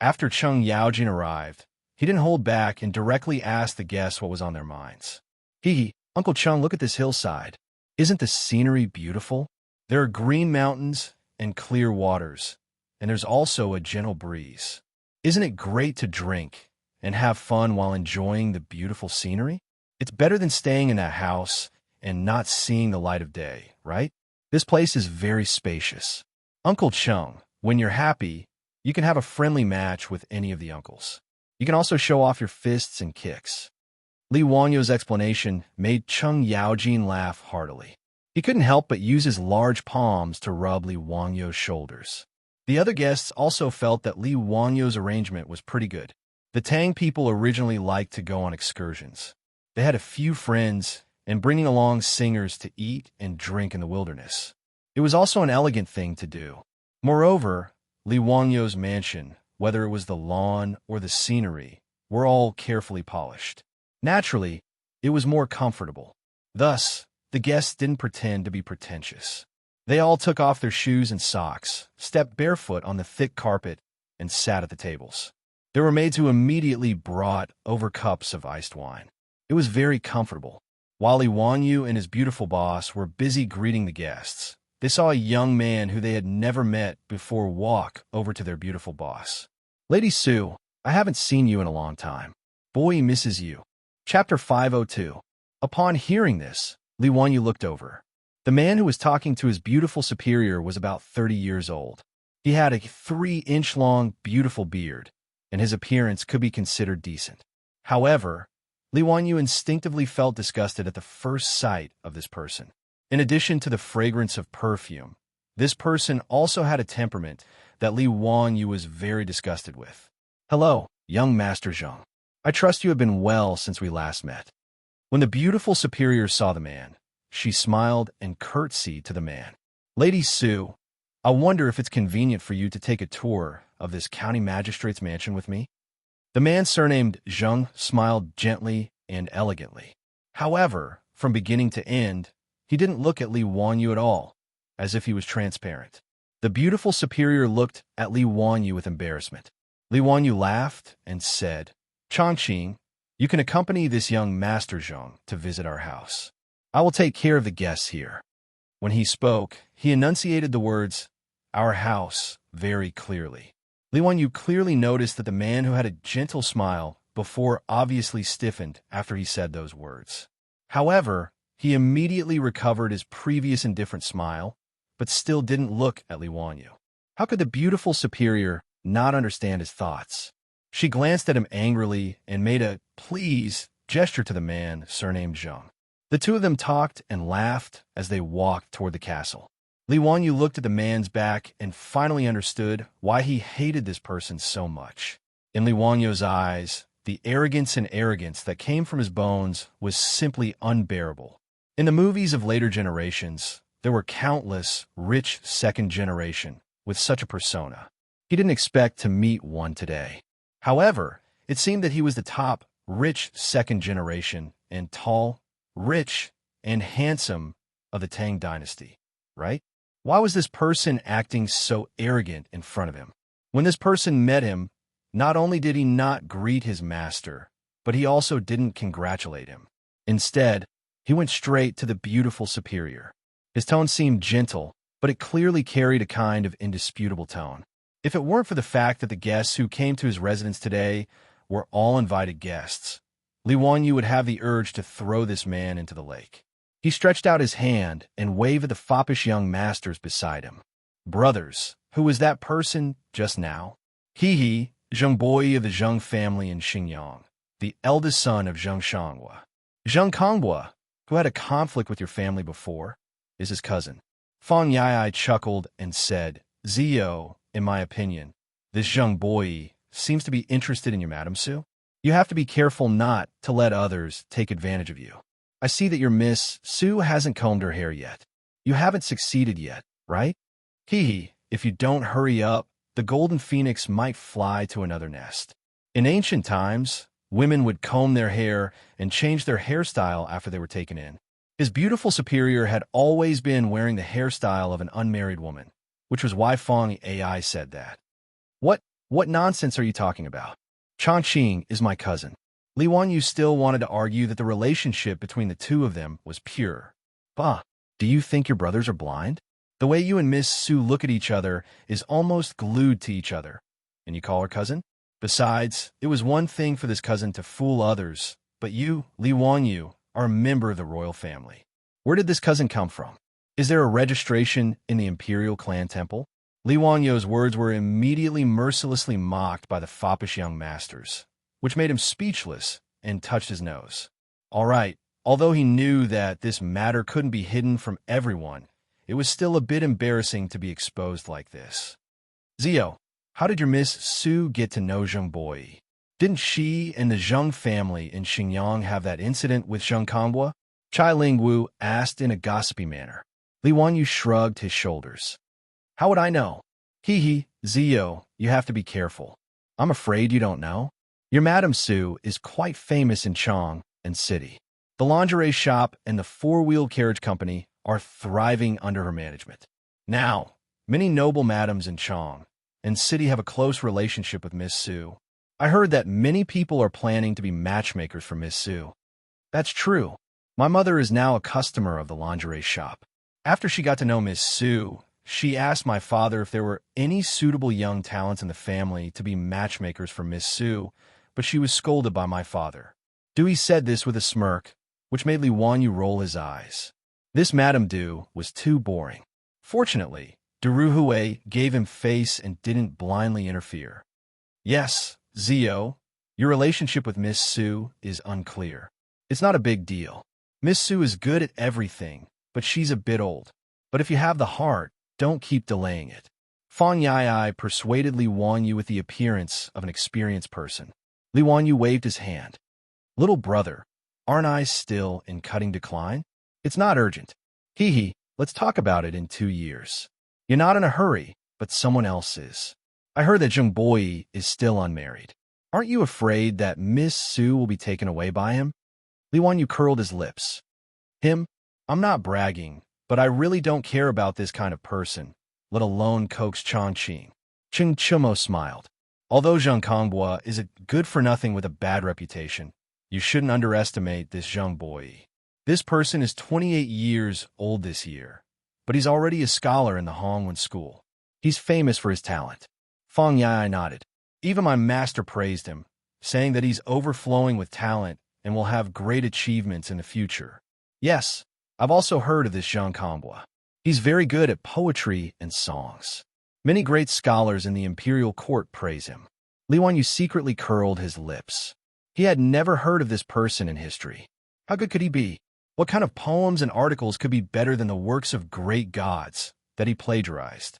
After Cheng Yaojin arrived, he didn't hold back and directly asked the guests what was on their minds. Hee, Uncle Cheng, look at this hillside. Isn't the scenery beautiful? There are green mountains and clear waters, and there's also a gentle breeze. Isn't it great to drink and have fun while enjoying the beautiful scenery? It's better than staying in that house and not seeing the light of day, right? This place is very spacious. Uncle Cheng, when you're happy, you can have a friendly match with any of the uncles. You can also show off your fists and kicks. Li Wangyou's explanation made Cheng Yaojin laugh heartily. He couldn't help but use his large palms to rub Li Wangyou's shoulders. The other guests also felt that Li Wangyou's arrangement was pretty good. The Tang people originally liked to go on excursions. They had a few friends and bringing along singers to eat and drink in the wilderness. It was also an elegant thing to do. Moreover, Li Wangyou's mansion, whether it was the lawn or the scenery, were all carefully polished. Naturally, it was more comfortable. Thus, the guests didn't pretend to be pretentious. They all took off their shoes and socks, stepped barefoot on the thick carpet, and sat at the tables. There were maids who immediately brought over cups of iced wine. It was very comfortable. While Li Wanyu and his beautiful boss were busy greeting the guests, they saw a young man who they had never met before walk over to their beautiful boss. Lady Sue, I haven't seen you in a long time. Boy misses you. Chapter 502. Upon hearing this, Li Wanyu looked over. The man who was talking to his beautiful superior was about 30 years old. He had a 3-inch-long, beautiful beard, and his appearance could be considered decent. However, Li Wanyu instinctively felt disgusted at the first sight of this person. In addition to the fragrance of perfume, this person also had a temperament that Li Wanyu was very disgusted with. Hello, young Master Zheng. I trust you have been well since we last met. When the beautiful superior saw the man, she smiled and curtsied to the man. Lady Sue, I wonder if it's convenient for you to take a tour of this county magistrate's mansion with me? The man surnamed Zheng smiled gently and elegantly. However, from beginning to end, he didn't look at Li Wanyu at all, as if he was transparent. The beautiful superior looked at Li Wanyu with embarrassment. Li Wanyu laughed and said, Chongqing, you can accompany this young Master Zheng to visit our house. I will take care of the guests here. When he spoke, he enunciated the words, our house, very clearly. Li Wanyu clearly noticed that the man who had a gentle smile before obviously stiffened after he said those words. However, He immediately recovered his previous indifferent smile, but still didn't look at Li Wanyu. How could the beautiful superior not understand his thoughts? She glanced at him angrily and made a please gesture to the man surnamed Zheng. The two of them talked and laughed as they walked toward the castle. Li Wanyu looked at the man's back and finally understood why he hated this person so much. In Li Wanyu's eyes, the arrogance that came from his bones was simply unbearable. In the movies of later generations, there were countless rich second generation with such a persona. He didn't expect to meet one today. However, it seemed that he was the top rich second generation and tall, rich, and handsome of the Tang dynasty, right? Why was this person acting so arrogant in front of him? When this person met him, not only did he not greet his master, but he also didn't congratulate him. Instead, he went straight to the beautiful superior. His tone seemed gentle, but it clearly carried a kind of indisputable tone. If it weren't for the fact that the guests who came to his residence today were all invited guests, Li Wanyu would have the urge to throw this man into the lake. He stretched out his hand and waved at the foppish young masters beside him. Brothers, who was that person just now? He, Zheng Boi of the Zheng family in Xinjiang, the eldest son of Zheng Shanghua. Zheng Konghua, who had a conflict with your family before, is his cousin. Fang Yai chuckled and said, Zio, in my opinion, this Zheng Boi seems to be interested in you, Madam Su. You have to be careful not to let others take advantage of you. I see that your Miss Su hasn't combed her hair yet. You haven't succeeded yet, right? If you don't hurry up, the golden phoenix might fly to another nest. In ancient times, women would comb their hair and change their hairstyle after they were taken in. His beautiful superior had always been wearing the hairstyle of an unmarried woman, which was why Fang AI said that. What nonsense are you talking about? Chongqing is my cousin. Li Wanyu still wanted to argue that the relationship between the two of them was pure. Bah, do you think your brothers are blind? The way you and Miss Su look at each other is almost glued to each other. And you call her cousin? Besides, it was one thing for this cousin to fool others, but you, Li Wanyu, are a member of the royal family. Where did this cousin come from? Is there a registration in the imperial clan temple? Li Wanyu's words were immediately mercilessly mocked by the foppish young masters, which made him speechless and touched his nose. All right, although he knew that this matter couldn't be hidden from everyone, it was still a bit embarrassing to be exposed like this. Zio, how did your Miss Su get to know Zheng Boi? Didn't she and the Zheng family in Xinjiang have that incident with Zheng Konghua? Chai Lingwu asked in a gossipy manner. Li Wanyu shrugged his shoulders. How would I know? Zio, you have to be careful. I'm afraid you don't know. Your Madam Su is quite famous in Chong and City. The lingerie shop and the four-wheel carriage company are thriving under her management. Now, many noble madams in Chong and City have a close relationship with Miss Su. I heard that many people are planning to be matchmakers for Miss Su. That's true. My mother is now a customer of the lingerie shop. After she got to know Miss Su, she asked my father if there were any suitable young talents in the family to be matchmakers for Miss Su, but she was scolded by my father. Dewey said this with a smirk, which made Li Wanyu roll his eyes. This Madame Du was too boring. Fortunately, Duruhue gave him face and didn't blindly interfere. Yes, Zio, your relationship with Miss Su is unclear. It's not a big deal. Miss Su is good at everything, but she's a bit old. But if you have the heart, don't keep delaying it. Fang Yai persuaded Li Wanyu with the appearance of an experienced person. Li Wanyu waved his hand. Little brother, aren't I still in cutting decline? It's not urgent. Let's talk about it in 2 years. You're not in a hurry, but someone else is. I heard that Zheng Boi is still unmarried. Aren't you afraid that Miss Su will be taken away by him? Li Wanyu curled his lips. Him? I'm not bragging, but I really don't care about this kind of person, let alone coax Chongqing. Ching Chumo smiled. Although Zheng Konghua is a good-for-nothing with a bad reputation, you shouldn't underestimate this Zheng Boi. This person is 28 years old this year, but he's already a scholar in the Hongwen school. He's famous for his talent. Fang Yai nodded. Even my master praised him, saying that he's overflowing with talent and will have great achievements in the future. Yes, I've also heard of this Zhang Kambua. He's very good at poetry and songs. Many great scholars in the imperial court praise him. Li Wanyu secretly curled his lips. He had never heard of this person in history. How good could he be? What kind of poems and articles could be better than the works of great gods that he plagiarized?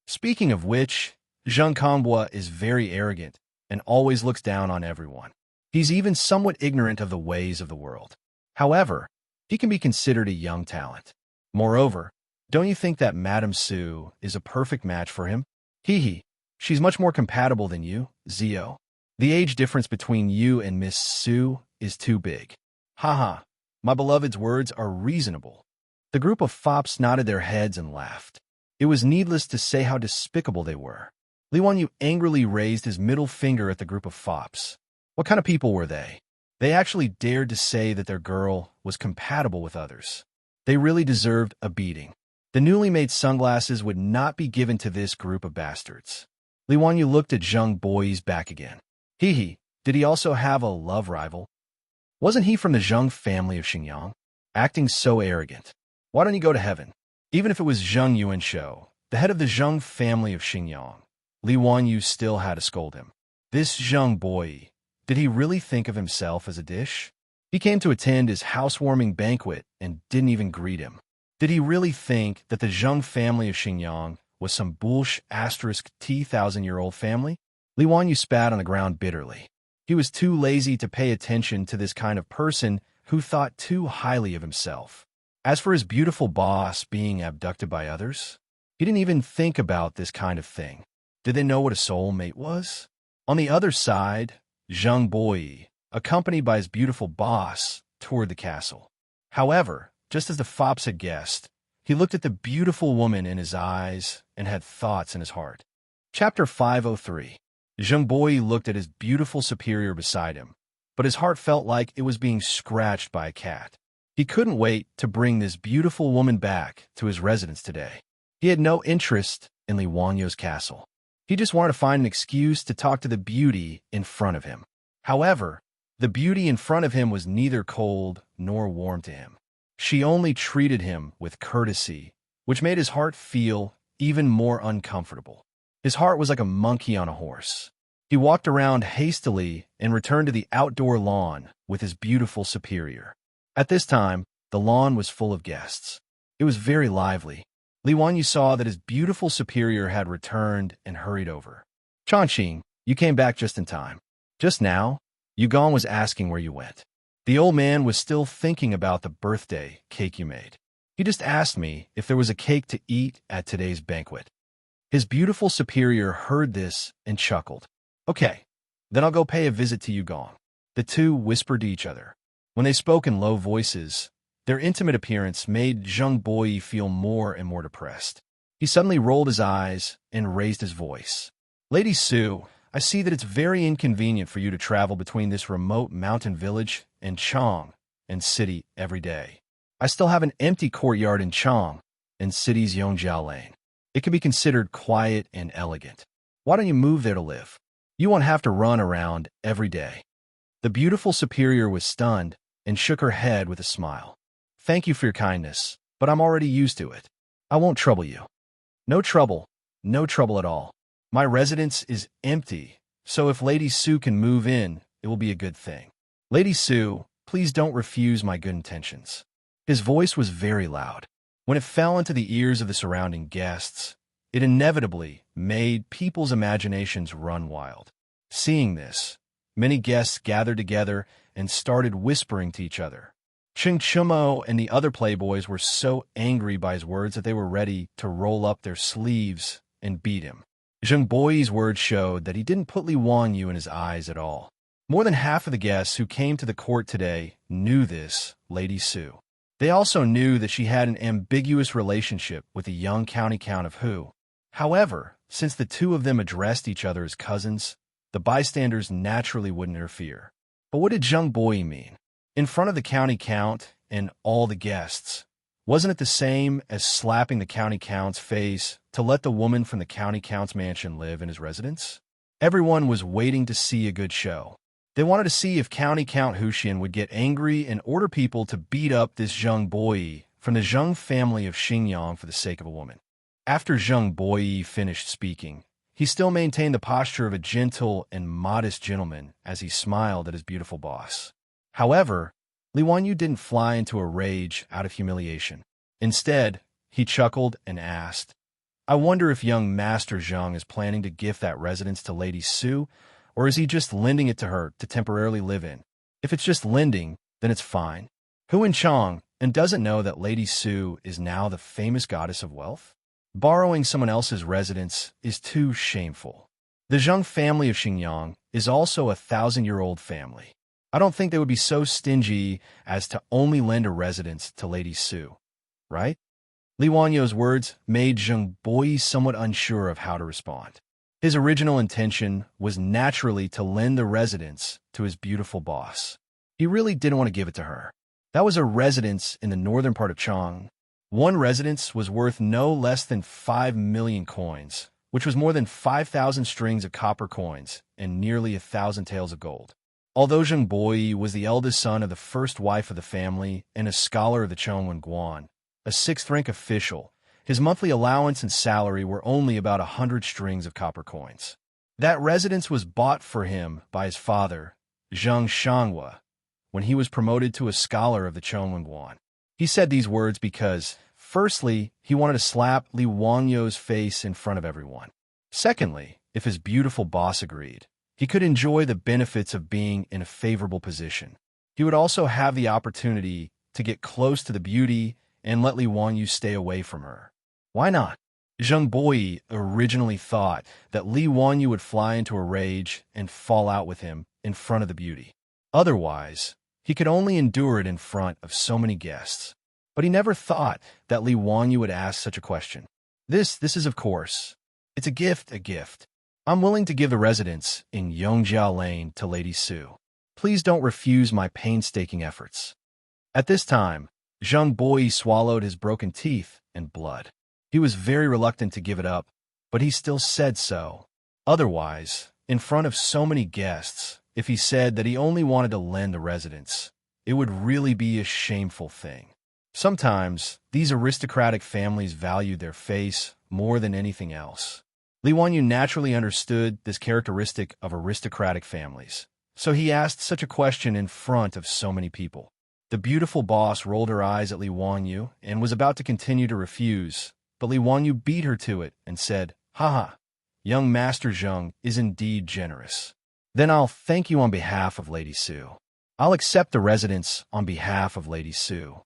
Speaking of which, Zhang Kambua is very arrogant and always looks down on everyone. He's even somewhat ignorant of the ways of the world. However, he can be considered a young talent. Moreover, don't you think that Madame Su is a perfect match for him? Hee. She's much more compatible than you, Zio. The age difference between you and Miss Su is too big. Haha, my beloved's words are reasonable. The group of fops nodded their heads and laughed. It was needless to say how despicable they were. Li Wanyu angrily raised his middle finger at the group of fops. What kind of people were they? They actually dared to say that their girl was compatible with others. They really deserved a beating. The newly made sunglasses would not be given to this group of bastards. Li Wanyu looked at Zheng Boyi's back again. Hee, did he also have a love rival? Wasn't he from the Zheng family of Xingyang? Acting so arrogant. Why don't you go to heaven? Even if it was Zheng Yuanshou, the head of the Zheng family of Xingyang, Li Wanyu still had to scold him. This Zheng Boyi, did he really think of himself as a dish? He came to attend his housewarming banquet and didn't even greet him. Did he really think that the Zheng family of Xingyang was some bullsh asterisk T-thousand-year-old family? Li Wanyu spat on the ground bitterly. He was too lazy to pay attention to this kind of person who thought too highly of himself. As for his beautiful boss being abducted by others, he didn't even think about this kind of thing. Did they know what a soulmate was? On the other side, Zheng Boyi, accompanied by his beautiful boss, toured the castle. However, just as the fops had guessed, he looked at the beautiful woman in his eyes and had thoughts in his heart. Chapter 503. Zheng Boyi looked at his beautiful superior beside him, but his heart felt like it was being scratched by a cat. He couldn't wait to bring this beautiful woman back to his residence today. He had no interest in Li Wanyu's castle. He just wanted to find an excuse to talk to the beauty in front of him. However, the beauty in front of him was neither cold nor warm to him. She only treated him with courtesy, which made his heart feel even more uncomfortable. His heart was like a monkey on a horse. He walked around hastily and returned to the outdoor lawn with his beautiful superior. At this time, the lawn was full of guests. It was very lively. Li Wanyu saw that his beautiful superior had returned and hurried over. Chongqing, you came back just in time. Just now, Yugong was asking where you went. The old man was still thinking about the birthday cake you made. He just asked me if there was a cake to eat at today's banquet. His beautiful superior heard this and chuckled. Okay, then I'll go pay a visit to Yugong. The two whispered to each other. When they spoke in low voices, their intimate appearance made Zheng Boyi feel more and more depressed. He suddenly rolled his eyes and raised his voice. Lady Su, I see that it's very inconvenient for you to travel between this remote mountain village and Chang and city every day. I still have an empty courtyard in Chang and city's Yongjiao Lane. It can be considered quiet and elegant. Why don't you move there to live? You won't have to run around every day. The beautiful superior was stunned and shook her head with a smile. Thank you for your kindness, but I'm already used to it. I won't trouble you. No trouble at all. My residence is empty, so if Lady Su can move in, it will be a good thing. Lady Su, please don't refuse my good intentions. His voice was very loud. When it fell into the ears of the surrounding guests, it inevitably made people's imaginations run wild. Seeing this, many guests gathered together and started whispering to each other. Ching Chumo and the other playboys were so angry by his words that they were ready to roll up their sleeves and beat him. Zheng Boyi's words showed that he didn't put Li Wanyu in his eyes at all. More than half of the guests who came to the court today knew this Lady Su. They also knew that she had an ambiguous relationship with the young county count of Hu. However, since the two of them addressed each other as cousins, the bystanders naturally wouldn't interfere. But what did Zheng Boyi mean? In front of the county count and all the guests, wasn't it the same as slapping the county count's face to let the woman from the county count's mansion live in his residence? Everyone was waiting to see a good show. They wanted to see if County Count Huxian would get angry and order people to beat up this Zheng Boyi from the Zheng family of Xingyang for the sake of a woman. After Zheng Boyi finished speaking, he still maintained the posture of a gentle and modest gentleman as he smiled at his beautiful boss. However, Li Wanyu didn't fly into a rage out of humiliation. Instead, he chuckled and asked, "I wonder if young Master Zheng is planning to gift that residence to Lady Su, or is he just lending it to her to temporarily live in? If it's just lending, then it's fine. Who in Chang and doesn't know that Lady Su is now the famous goddess of wealth? Borrowing someone else's residence is too shameful. The Zheng family of Xingyang is also a 1,000-year-old family. I don't think they would be so stingy as to only lend a residence to Lady Su, right?" Li Wanyu's words made Zheng Boyi somewhat unsure of how to respond. His original intention was naturally to lend the residence to his beautiful boss. He really didn't want to give it to her. That was a residence in the northern part of Chang. One residence was worth no less than 5 million coins, which was more than 5,000 strings of copper coins and nearly 1,000 taels of gold. Although Zheng Boyi was the eldest son of the first wife of the family and a scholar of the Chongwen Guan, a sixth-rank official, his monthly allowance and salary were only about 100 strings of copper coins. That residence was bought for him by his father, Zheng Shanghua, when he was promoted to a scholar of the Chongwen Guan. He said these words because, firstly, he wanted to slap Li Wanyu's face in front of everyone. Secondly, if his beautiful boss agreed, he could enjoy the benefits of being in a favorable position. He would also have the opportunity to get close to the beauty and let Li Wanyu stay away from her. Why not? Zheng Boyi originally thought that Li Wanyu would fly into a rage and fall out with him in front of the beauty. Otherwise, he could only endure it in front of so many guests. But he never thought that Li Wanyu would ask such a question. This is of course. It's a gift. I'm willing to give the residence in Yongjiao Lane to Lady Su. Please don't refuse my painstaking efforts." At this time, Zheng Boyi swallowed his broken teeth and blood. He was very reluctant to give it up, but he still said so. Otherwise, in front of so many guests, if he said that he only wanted to lend the residence, it would really be a shameful thing. Sometimes, these aristocratic families valued their face more than anything else. Li Wanyu naturally understood this characteristic of aristocratic families, so he asked such a question in front of so many people. The beautiful boss rolled her eyes at Li Wanyu and was about to continue to refuse, but Li Wanyu beat her to it and said, "Haha, young Master Zheng is indeed generous. Then I'll thank you on behalf of Lady Su. I'll accept the residence on behalf of Lady Su."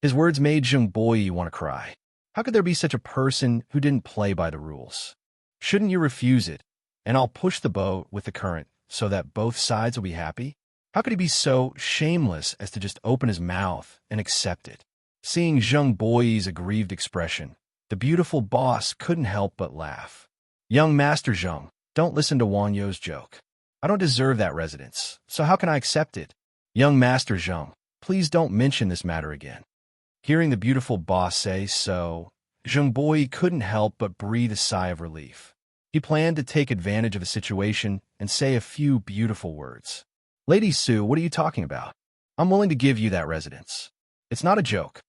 His words made Zheng Boyi want to cry. How could there be such a person who didn't play by the rules? Shouldn't you refuse it, and I'll push the boat with the current so that both sides will be happy? How could he be so shameless as to just open his mouth and accept it? Seeing Zheng Boyi's aggrieved expression, the beautiful boss couldn't help but laugh. "Young Master Zheng, don't listen to Wanyu's joke. I don't deserve that residence, so how can I accept it? Young Master Zheng, please don't mention this matter again." Hearing the beautiful boss say so, Zheng Boyi couldn't help but breathe a sigh of relief. He planned to take advantage of the situation and say a few beautiful words. "Lady Su, what are you talking about? I'm willing to give you that residence. It's not a joke."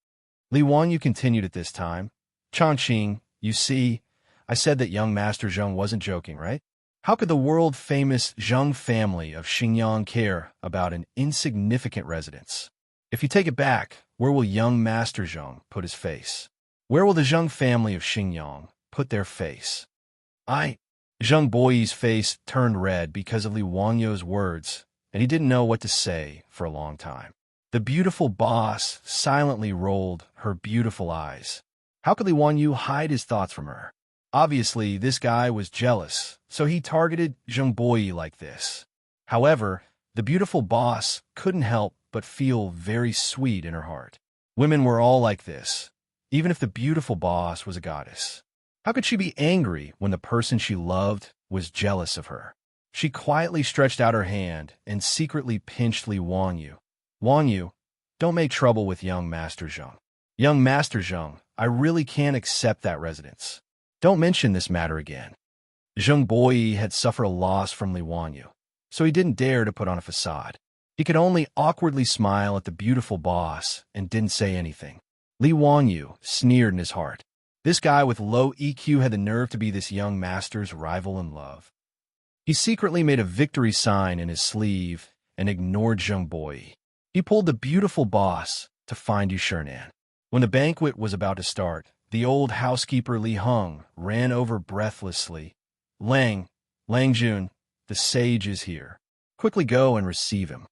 Li Wanyu continued at this time. "Changqing, you see, I said that young Master Zheng wasn't joking, right? How could the world-famous Zheng family of Xingyang care about an insignificant residence? If you take it back, where will young Master Zheng put his face? Where will the Zheng family of Xingyang put their face?" Zheng Boyi's face turned red because of Li Wanyu's words, and he didn't know what to say for a long time. The beautiful boss silently rolled her beautiful eyes. How could Li Wanyu hide his thoughts from her? Obviously, this guy was jealous, so he targeted Zheng Boyi like this. However, the beautiful boss couldn't help but feel very sweet in her heart. Women were all like this, even if the beautiful boss was a goddess. How could she be angry when the person she loved was jealous of her? She quietly stretched out her hand and secretly pinched Li Wanyu. "Wanyu, don't make trouble with young Master Zheng. Young Master Zheng, I really can't accept that residence. Don't mention this matter again." Zheng Boyi had suffered a loss from Li Wanyu, so he didn't dare to put on a facade. He could only awkwardly smile at the beautiful boss and didn't say anything. Li Wanyu sneered in his heart. This guy with low EQ had the nerve to be this young master's rival in love. He secretly made a victory sign in his sleeve and ignored Zheng Boi. He pulled the beautiful boss to find you, Shernan. When the banquet was about to start, the old housekeeper Li Heng ran over breathlessly. Lang Jun, the sage is here. Quickly go and receive him.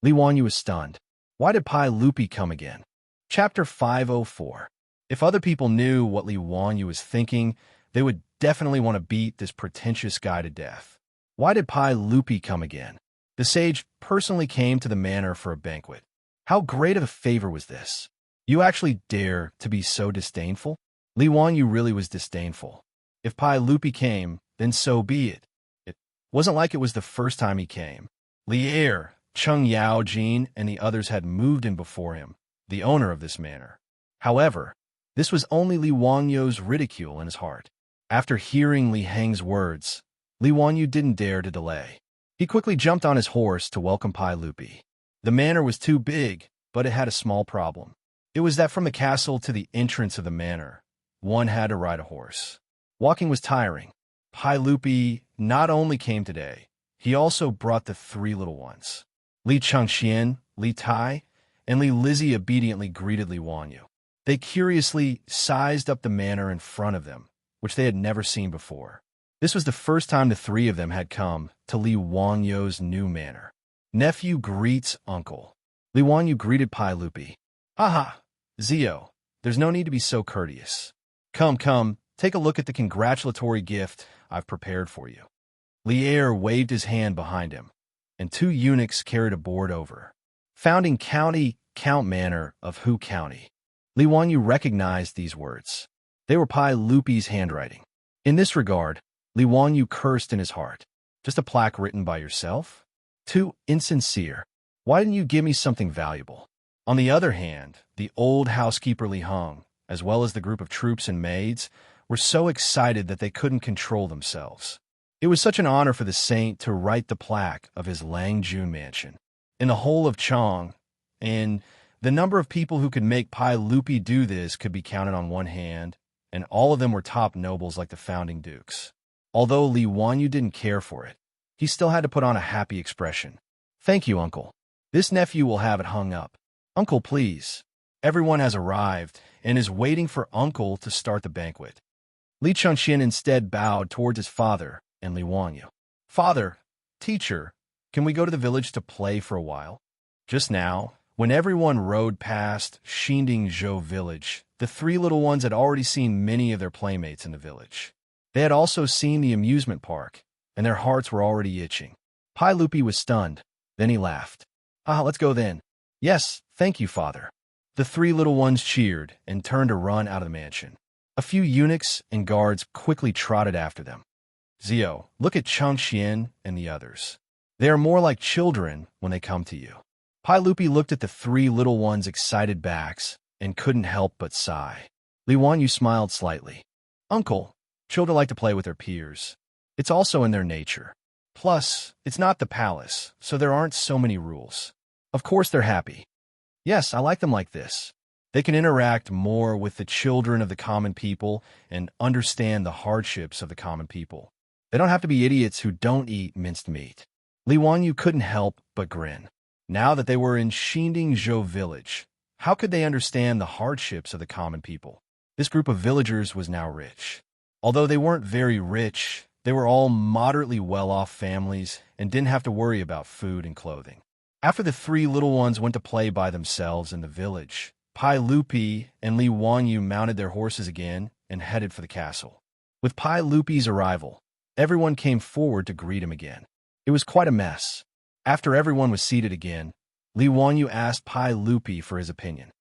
Li Wanyu was stunned. Why did Pai Lupi come again? Chapter 504. If other people knew what Li Wanyu was thinking, they would definitely want to beat this pretentious guy to death. Why did Pai Lupi come again? The sage personally came to the manor for a banquet. How great of a favor was this? You actually dare to be so disdainful? Li Wanyu really was disdainful. If Pai Lupi came, then so be it. It wasn't like it was the first time he came. Li Er, Chung Yao Jin, and the others had moved in before him, the owner of this manor. However, this was only Li Wanyu's ridicule in his heart. After hearing Li Heng's words, Li Wanyu didn't dare to delay. He quickly jumped on his horse to welcome Pai Lupi. The manor was too big, but it had a small problem. It was that from the castle to the entrance of the manor, one had to ride a horse. Walking was tiring. Pai Lupi not only came today, he also brought the three little ones. Li Chengxian, Li Tai, and Li Lizzie obediently greeted Li Wanyu. They curiously sized up the manor in front of them, which they had never seen before. This was the first time the three of them had come to Li Wanyu's new manor. Nephew greets uncle. Li Wanyu greeted Pai Lupi. Aha, Zio, there's no need to be so courteous. Come, take a look at the congratulatory gift I've prepared for you. Li Er waved his hand behind him, and two eunuchs carried a board over. Founding County, Count Manor of Hu County. Li Wanyu recognized these words. They were Pai Lupi's handwriting. In this regard, Li Wanyu cursed in his heart. Just a plaque written by yourself? Too insincere. Why didn't you give me something valuable? On the other hand, the old housekeeper Li Heng, as well as the group of troops and maids, were so excited that they couldn't control themselves. It was such an honor for the saint to write the plaque of his Langjun mansion. In the whole of Chong, and the number of people who could make Pai Lupi do this could be counted on one hand, and all of them were top nobles like the founding dukes. Although Li Wanyu didn't care for it, he still had to put on a happy expression. Thank you, uncle. This nephew will have it hung up. Uncle, please. Everyone has arrived and is waiting for uncle to start the banquet. Li Chengxian instead bowed towards his father and Li Wanyu. Father, teacher, can we go to the village to play for a while? Just now, when everyone rode past Xindingzhou village, the three little ones had already seen many of their playmates in the village. They had also seen the amusement park, and their hearts were already itching. Pai Lupi was stunned. Then he laughed. Let's go then. Yes, thank you, father. The three little ones cheered and turned to run out of the mansion. A few eunuchs and guards quickly trotted after them. Zio, look at Chengxian and the others. They are more like children when they come to you. Pai Lupi looked at the three little ones' excited backs and couldn't help but sigh. Li Wanyu smiled slightly. Uncle, children like to play with their peers. It's also in their nature. Plus, it's not the palace, so there aren't so many rules. Of course they're happy. Yes, I like them like this. They can interact more with the children of the common people and understand the hardships of the common people. They don't have to be idiots who don't eat minced meat. Li Wanyu couldn't help but grin. Now that they were in Xindingzhou village, how could they understand the hardships of the common people? This group of villagers was now rich. Although they weren't very rich, they were all moderately well-off families and didn't have to worry about food and clothing. After the three little ones went to play by themselves in the village, Pai Lupi and Li Wanyu mounted their horses again and headed for the castle. With Pai Lupi's arrival, everyone came forward to greet him again. It was quite a mess. After everyone was seated again, Li Wanyu asked Pai Lupi for his opinion.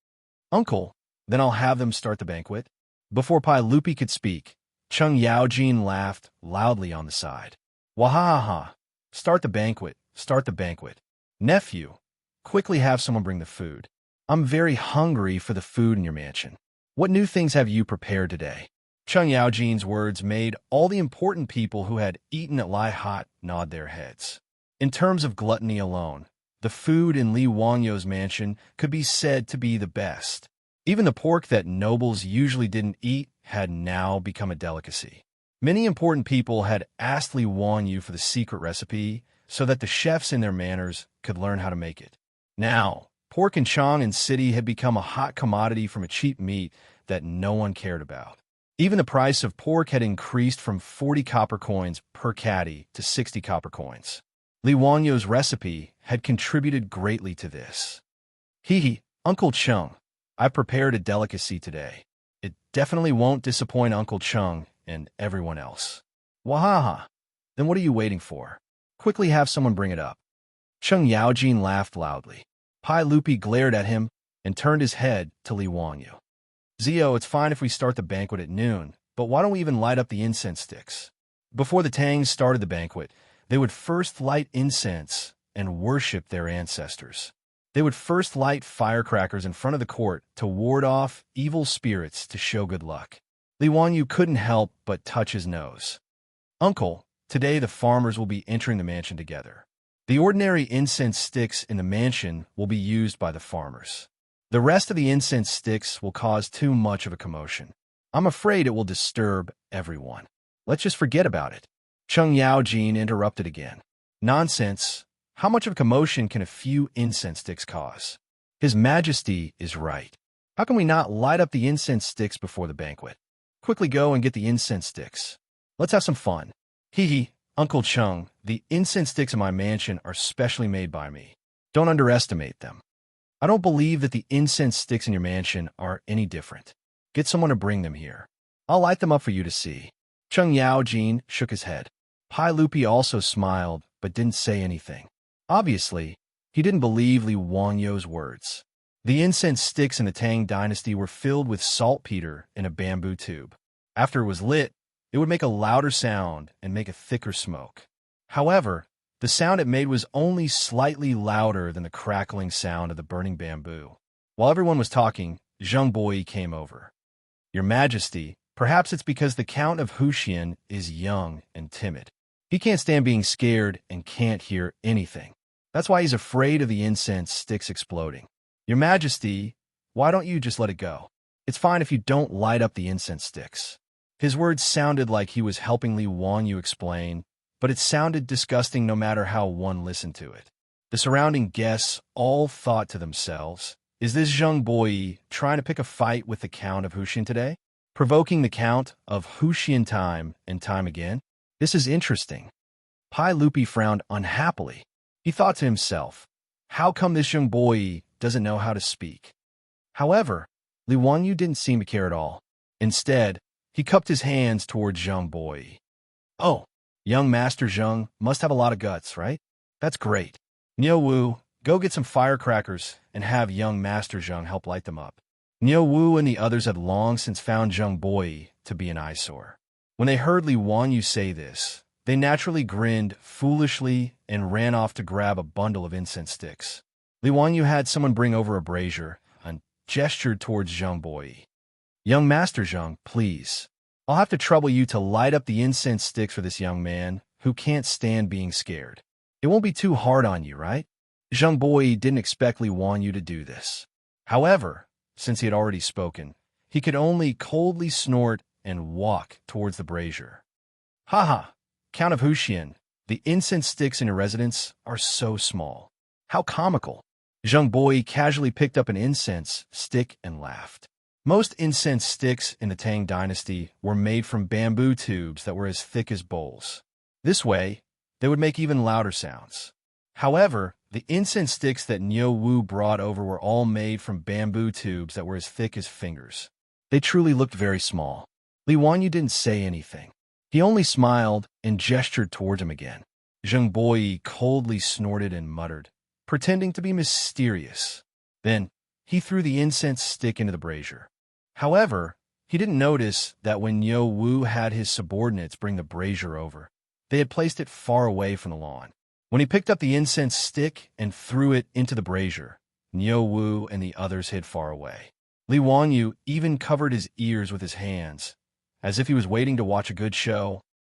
Uncle, then I'll have them start the banquet. Before Pai Lupi could speak, Chung Yaojin laughed loudly on the side. Wahaha! Start the banquet, start the banquet. Nephew, quickly have someone bring the food. I'm very hungry for the food in your mansion. What new things have you prepared today? Chung Yaojin's words made all the important people who had eaten at Lai Hot nod their heads. In terms of gluttony alone, the food in Li Wanyu's mansion could be said to be the best. Even the pork that nobles usually didn't eat had now become a delicacy. Many important people had asked Li Wanyu for the secret recipe so that the chefs in their manors could learn how to make it. Now, pork in Chang'an City had become a hot commodity from a cheap meat that no one cared about. Even the price of pork had increased from 40 copper coins per catty to 60 copper coins. Li Wanyu's recipe had contributed greatly to this. Hee, Uncle Chung, I prepared a delicacy today. It definitely won't disappoint Uncle Chung and everyone else. Wahaha! Then what are you waiting for? Quickly have someone bring it up. Chung Yaojin laughed loudly. Pai Lupi glared at him and turned his head to Li Wanyu. Zio, it's fine if we start the banquet at noon, but why don't we even light up the incense sticks? Before the Tangs started the banquet, they would first light incense and worship their ancestors. They would first light firecrackers in front of the court to ward off evil spirits to show good luck. Li Wanyu couldn't help but touch his nose. Uncle, today the farmers will be entering the mansion together. The ordinary incense sticks in the mansion will be used by the farmers. The rest of the incense sticks will cause too much of a commotion. I'm afraid it will disturb everyone. Let's just forget about it. Chung Yaojin interrupted again. Nonsense. How much of a commotion can a few incense sticks cause? His Majesty is right. How can we not light up the incense sticks before the banquet? Quickly go and get the incense sticks. Let's have some fun. Hee, Uncle Chung, the incense sticks in my mansion are specially made by me. Don't underestimate them. I don't believe that the incense sticks in your mansion are any different. Get someone to bring them here. I'll light them up for you to see. Chung Yaojin shook his head. Pai Lupi also smiled, but didn't say anything. Obviously, he didn't believe Li Wanyu's words. The incense sticks in the Tang dynasty were filled with saltpeter in a bamboo tube. After it was lit, it would make a louder sound and make a thicker smoke. However, the sound it made was only slightly louder than the crackling sound of the burning bamboo. While everyone was talking, Zheng Boi came over. Your Majesty, perhaps it's because the Count of Huxian is young and timid. He can't stand being scared and can't hear anything. That's why he's afraid of the incense sticks exploding. Your Majesty, why don't you just let it go? It's fine if you don't light up the incense sticks. His words sounded like he was helping Li Wanyu explain, but it sounded disgusting no matter how one listened to it. The surrounding guests all thought to themselves, is this Zheng Boi trying to pick a fight with the Count of Huxian today? Provoking the Count of Huxian time and time again? This is interesting. Pai Lupi frowned unhappily. He thought to himself, how come this Zheng Boi doesn't know how to speak? However, Li Wanyu didn't seem to care at all. Instead, he cupped his hands toward Zheng Boi. Oh, young Master Zheng must have a lot of guts, right? That's great. Niu Wu, go get some firecrackers and have young Master Zheng help light them up. Niu Wu and the others had long since found Zheng Boi to be an eyesore. When they heard Li Wanyu say this, they naturally grinned foolishly and ran off to grab a bundle of incense sticks. Li Wanyu had someone bring over a brazier and gestured towards Zheng Boi. Young Master Zheng, please. I'll have to trouble you to light up the incense sticks for this young man who can't stand being scared. It won't be too hard on you, right? Zheng Boi didn't expect Li Wanyu to do this. However, since he had already spoken, he could only coldly snort and walk towards the brazier. Haha, Count of Huxian, the incense sticks in your residence are so small. How comical. Zheng Boi casually picked up an incense stick and laughed. Most incense sticks in the Tang dynasty were made from bamboo tubes that were as thick as bowls. This way, they would make even louder sounds. However, the incense sticks that Niu Wu brought over were all made from bamboo tubes that were as thick as fingers. They truly looked very small. Li Wanyu didn't say anything. He only smiled and gestured towards him again. Zheng Boi coldly snorted and muttered, pretending to be mysterious. Then, he threw the incense stick into the brazier. However, he didn't notice that when Niu Wu had his subordinates bring the brazier over, they had placed it far away from the lawn. When he picked up the incense stick and threw it into the brazier, Niu Wu and the others hid far away. Li Wanyu even covered his ears with his hands, as if he was waiting to watch a good show